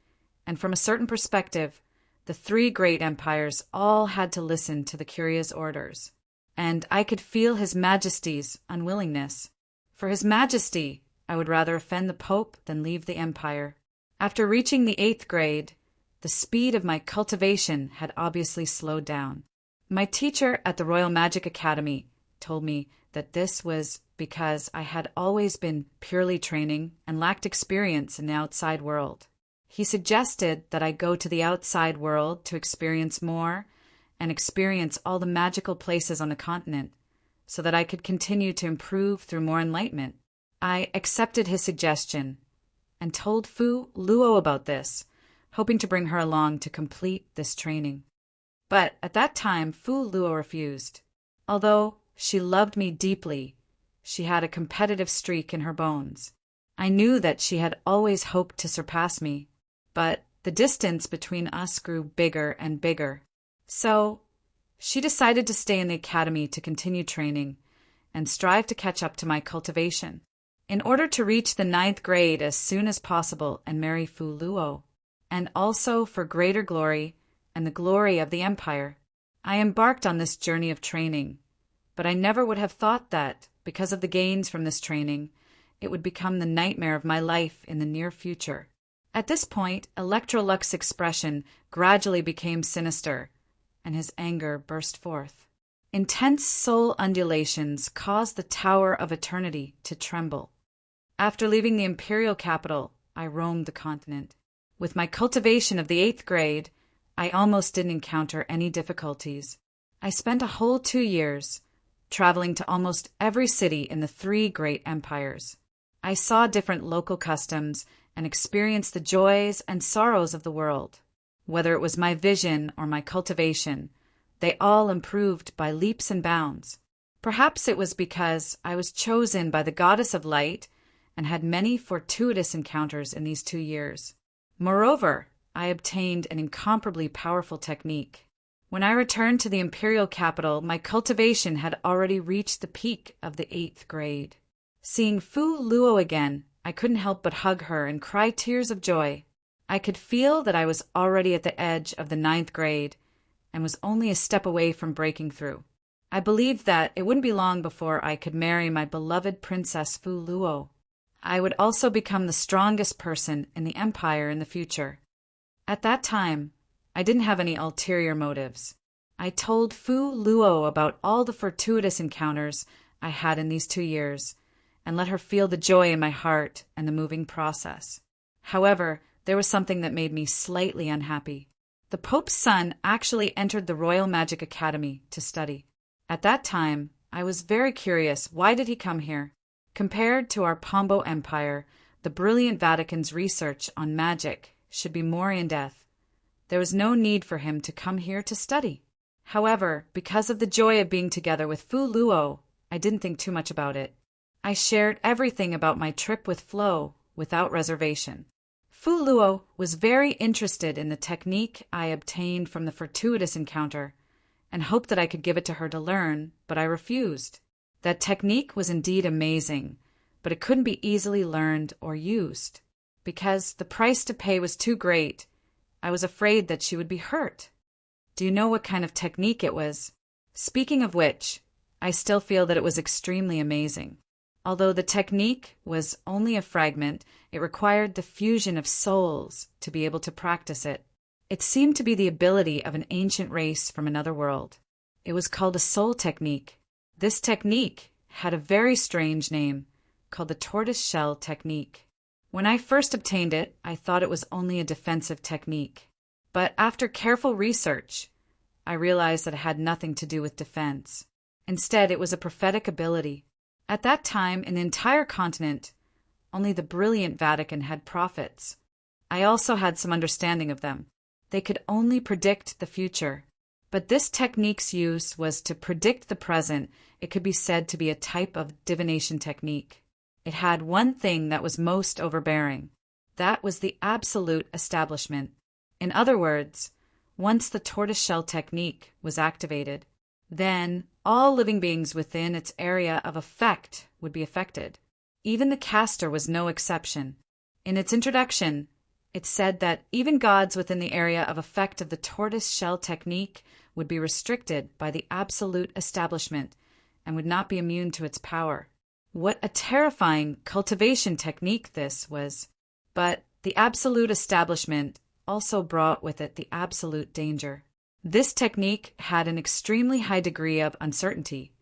and from a certain perspective, the 3 great empires all had to listen to the Curia's orders. And I could feel His Majesty's unwillingness. For His Majesty, I would rather offend the Pope than leave the empire. After reaching the 8th grade, the speed of my cultivation had obviously slowed down. My teacher at the Royal Magic Academy told me that this was because I had always been purely training and lacked experience in the outside world. He suggested that I go to the outside world to experience more and experience all the magical places on the continent so that I could continue to improve through more enlightenment. I accepted his suggestion and told Fu Luo about this, hoping to bring her along to complete this training. But at that time, Fu Luo refused. Although she loved me deeply, she had a competitive streak in her bones. I knew that she had always hoped to surpass me, but the distance between us grew bigger and bigger. So she decided to stay in the academy to continue training and strive to catch up to my cultivation, in order to reach the 9th grade as soon as possible and marry Fu Luo, and also for greater glory and the glory of the empire. I embarked on this journey of training, but I never would have thought that, because of the gains from this training, it would become the nightmare of my life in the near future. At this point, Electrolux's expression gradually became sinister, and his anger burst forth. Intense soul undulations caused the Tower of Eternity to tremble. After leaving the imperial capital, I roamed the continent. With my cultivation of the 8th grade, I almost didn't encounter any difficulties. I spent a whole 2 years traveling to almost every city in the 3 great empires. I saw different local customs and experienced the joys and sorrows of the world. Whether it was my vision or my cultivation, they all improved by leaps and bounds. Perhaps it was because I was chosen by the goddess of light and had many fortuitous encounters in these 2 years. Moreover, I obtained an incomparably powerful technique. When I returned to the imperial capital, my cultivation had already reached the peak of the 8th grade. Seeing Fu Luo again, I couldn't help but hug her and cry tears of joy. I could feel that I was already at the edge of the 9th grade and was only a step away from breaking through. I believed that it wouldn't be long before I could marry my beloved Princess Fu Luo. I would also become the strongest person in the empire in the future. At that time, I didn't have any ulterior motives. I told Fu Luo about all the fortuitous encounters I had in these 2 years, and let her feel the joy in my heart and the moving process. However, there was something that made me slightly unhappy. The Pope's son actually entered the Royal Magic Academy to study. At that time, I was very curious, why did he come here? Compared to our Pombo Empire, the brilliant Vatican's research on magic should be more in-depth. There was no need for him to come here to study. However, because of the joy of being together with Fu Luo, I didn't think too much about it. I shared everything about my trip with Flo without reservation. Fu Luo was very interested in the technique I obtained from the fortuitous encounter and hoped that I could give it to her to learn, but I refused. That technique was indeed amazing, but it couldn't be easily learned or used. Because the price to pay was too great, I was afraid that she would be hurt. Do you know what kind of technique it was? Speaking of which, I still feel that it was extremely amazing. Although the technique was only a fragment, it required the fusion of souls to be able to practice it. It seemed to be the ability of an ancient race from another world. It was called a soul technique. This technique had a very strange name, called the tortoise-shell technique. When I first obtained it, I thought it was only a defensive technique. But after careful research, I realized that it had nothing to do with defense. Instead, it was a prophetic ability. At that time, in the entire continent, only the brilliant Vatican had prophets. I also had some understanding of them. They could only predict the future. But this technique's use was to predict the present. It could be said to be a type of divination technique. It had one thing that was most overbearing. That was the absolute establishment. In other words, once the tortoise-shell technique was activated, then all living beings within its area of effect would be affected. Even the caster was no exception. In its introduction, it said that even gods within the area of effect of the tortoise-shell technique would be restricted by the absolute establishment and would not be immune to its power. What a terrifying cultivation technique this was. But the absolute establishment also brought with it the absolute danger. This technique had an extremely high degree of uncertainty.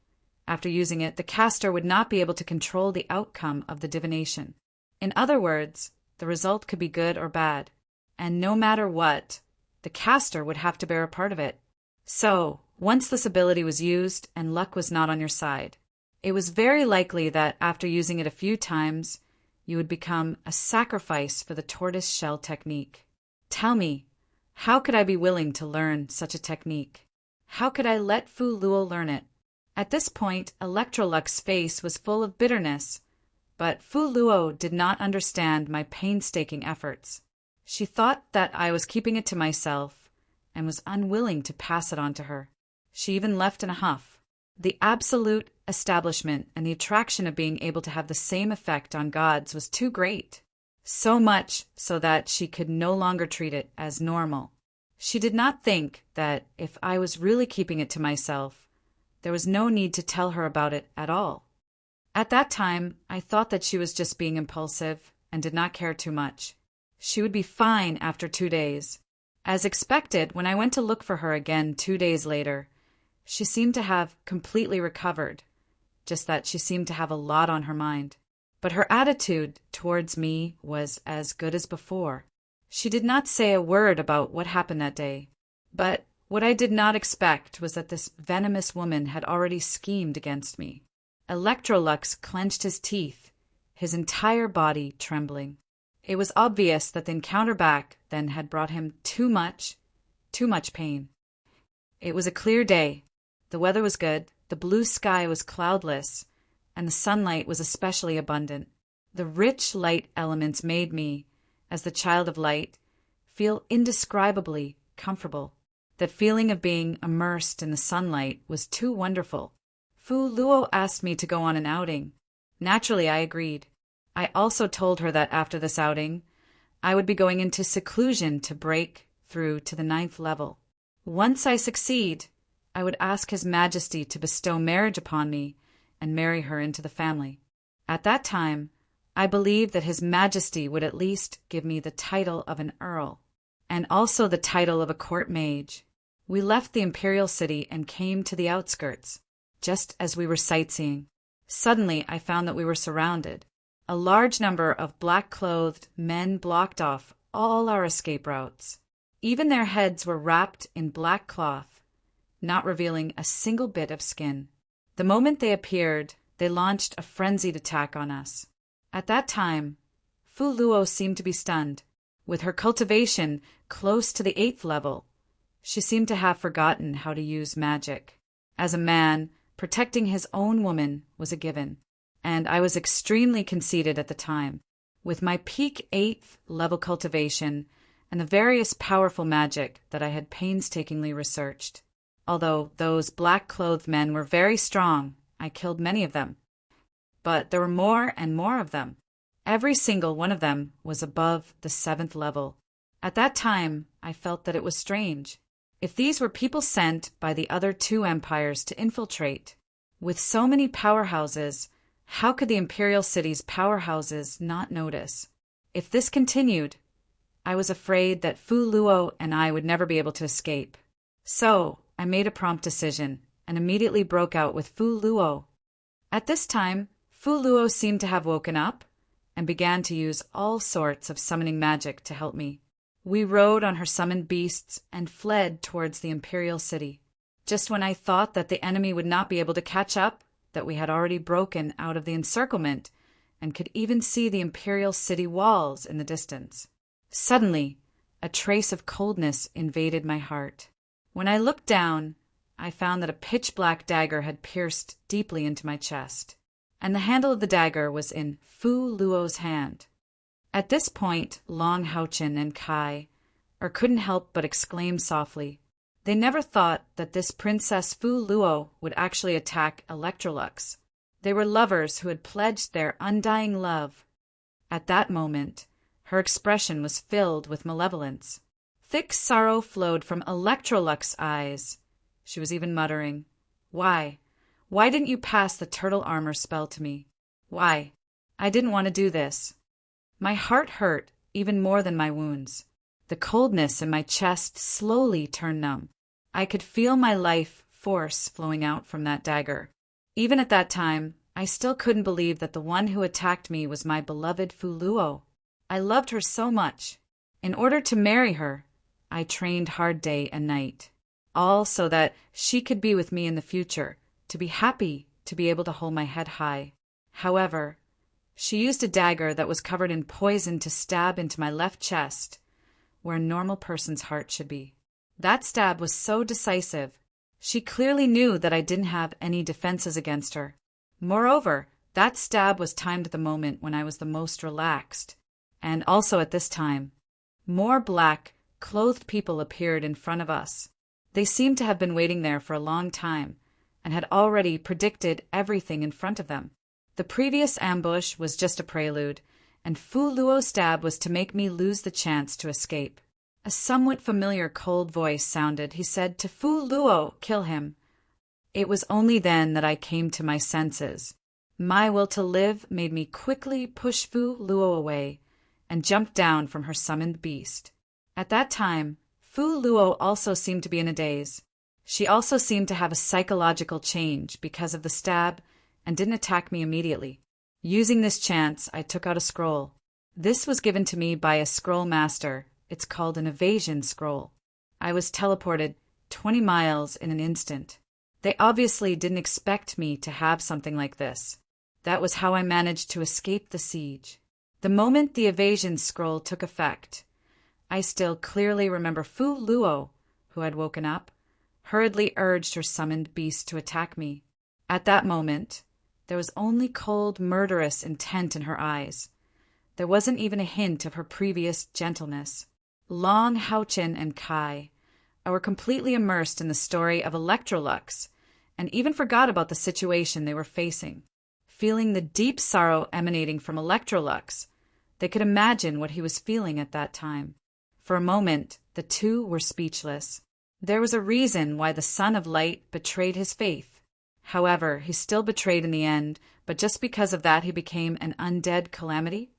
After using it, the caster would not be able to control the outcome of the divination. In other words, the result could be good or bad, and no matter what, the caster would have to bear a part of it. So, once this ability was used and luck was not on your side, it was very likely that after using it a few times, you would become a sacrifice for the tortoise shell technique. Tell me, how could I be willing to learn such a technique? How could I let Fu Luo learn it? At this point, Electrolux's face was full of bitterness, but Fu Luo did not understand my painstaking efforts. She thought that I was keeping it to myself and was unwilling to pass it on to her. She even left in a huff. The absolute establishment and the attraction of being able to have the same effect on gods was too great, so much so that she could no longer treat it as normal. She did not think that if I was really keeping it to myself, there was no need to tell her about it at all. At that time, I thought that she was just being impulsive and did not care too much. She would be fine after 2 days. As expected, when I went to look for her again 2 days later, she seemed to have completely recovered, just that she seemed to have a lot on her mind. But her attitude towards me was as good as before. She did not say a word about what happened that day, but what I did not expect was that this venomous woman had already schemed against me. Electrolux clenched his teeth, his entire body trembling. It was obvious that the encounter back then had brought him too much pain. It was a clear day. The weather was good, the blue sky was cloudless, and the sunlight was especially abundant. The rich light elements made me, as the child of light, feel indescribably comfortable. That feeling of being immersed in the sunlight was too wonderful. Fu Luo asked me to go on an outing. Naturally, I agreed. I also told her that after this outing, I would be going into seclusion to break through to the 9th level. Once I succeed, I would ask His Majesty to bestow marriage upon me and marry her into the family. At that time, I believed that His Majesty would at least give me the title of an earl, and also the title of a court mage. We left the imperial city and came to the outskirts, just as we were sightseeing. Suddenly, I found that we were surrounded. A large number of black-clothed men blocked off all our escape routes. Even their heads were wrapped in black cloth, not revealing a single bit of skin. The moment they appeared, they launched a frenzied attack on us. At that time, Fu Luo seemed to be stunned. With her cultivation close to the 8th level, she seemed to have forgotten how to use magic. As a man, protecting his own woman was a given, and I was extremely conceited at the time. With my peak 8th level cultivation and the various powerful magic that I had painstakingly researched. Although those black-clothed men were very strong, I killed many of them. But there were more and more of them. Every single one of them was above the 7th level. At that time, I felt that it was strange. If these were people sent by the other 2 empires to infiltrate, with so many powerhouses, how could the imperial city's powerhouses not notice? If this continued, I was afraid that Fu Luo and I would never be able to escape. So, I made a prompt decision and immediately broke out with Fu Luo. At this time, Fu Luo seemed to have woken up and began to use all sorts of summoning magic to help me. We rode on her summoned beasts and fled towards the imperial city. Just when I thought that the enemy would not be able to catch up, that we had already broken out of the encirclement and could even see the imperial city walls in the distance. Suddenly, a trace of coldness invaded my heart. When I looked down, I found that a pitch-black dagger had pierced deeply into my chest, and the handle of the dagger was in Fu Luo's hand. At this point, Long Haochen and Kai couldn't help but exclaim softly. They never thought that this Princess Fu Luo would actually attack Electrolux. They were lovers who had pledged their undying love. At that moment, her expression was filled with malevolence. Thick sorrow flowed from Electrolux's eyes. She was even muttering, "Why? Why didn't you pass the turtle armor spell to me? Why? I didn't want to do this. My heart hurt even more than my wounds. The coldness in my chest slowly turned numb. I could feel my life force flowing out from that dagger. Even at that time, I still couldn't believe that the one who attacked me was my beloved Fuluo. I loved her so much. In order to marry her, I trained hard day and night, all so that she could be with me in the future, to be happy, to be able to hold my head high. However, she used a dagger that was covered in poison to stab into my left chest, where a normal person's heart should be. That stab was so decisive. She clearly knew that I didn't have any defenses against her. Moreover, that stab was timed at the moment when I was the most relaxed. And also at this time, more black, clothed people appeared in front of us. They seemed to have been waiting there for a long time, and had already predicted everything in front of them. The previous ambush was just a prelude, and Fu Luo's stab was to make me lose the chance to escape. A somewhat familiar cold voice sounded. He said to Fu Luo, "Kill him." It was only then that I came to my senses. My will to live made me quickly push Fu Luo away and jump down from her summoned beast. At that time, Fu Luo also seemed to be in a daze. She also seemed to have a psychological change because of the stab and didn't attack me immediately. Using this chance, I took out a scroll. This was given to me by a scroll master. It's called an evasion scroll. I was teleported 20 miles in an instant. They obviously didn't expect me to have something like this. That was how I managed to escape the siege. The moment the evasion scroll took effect, I still clearly remember Fu Luo, who had woken up, hurriedly urged her summoned beast to attack me. At that moment, there was only cold, murderous intent in her eyes. There wasn't even a hint of her previous gentleness. Long, Houchen, and Kai were completely immersed in the story of Electrolux, and even forgot about the situation they were facing. Feeling the deep sorrow emanating from Electrolux, they could imagine what he was feeling at that time. For a moment, the two were speechless. There was a reason why the Son of Light betrayed his faith. However, he still betrayed in the end, but just because of that he became an undead calamity?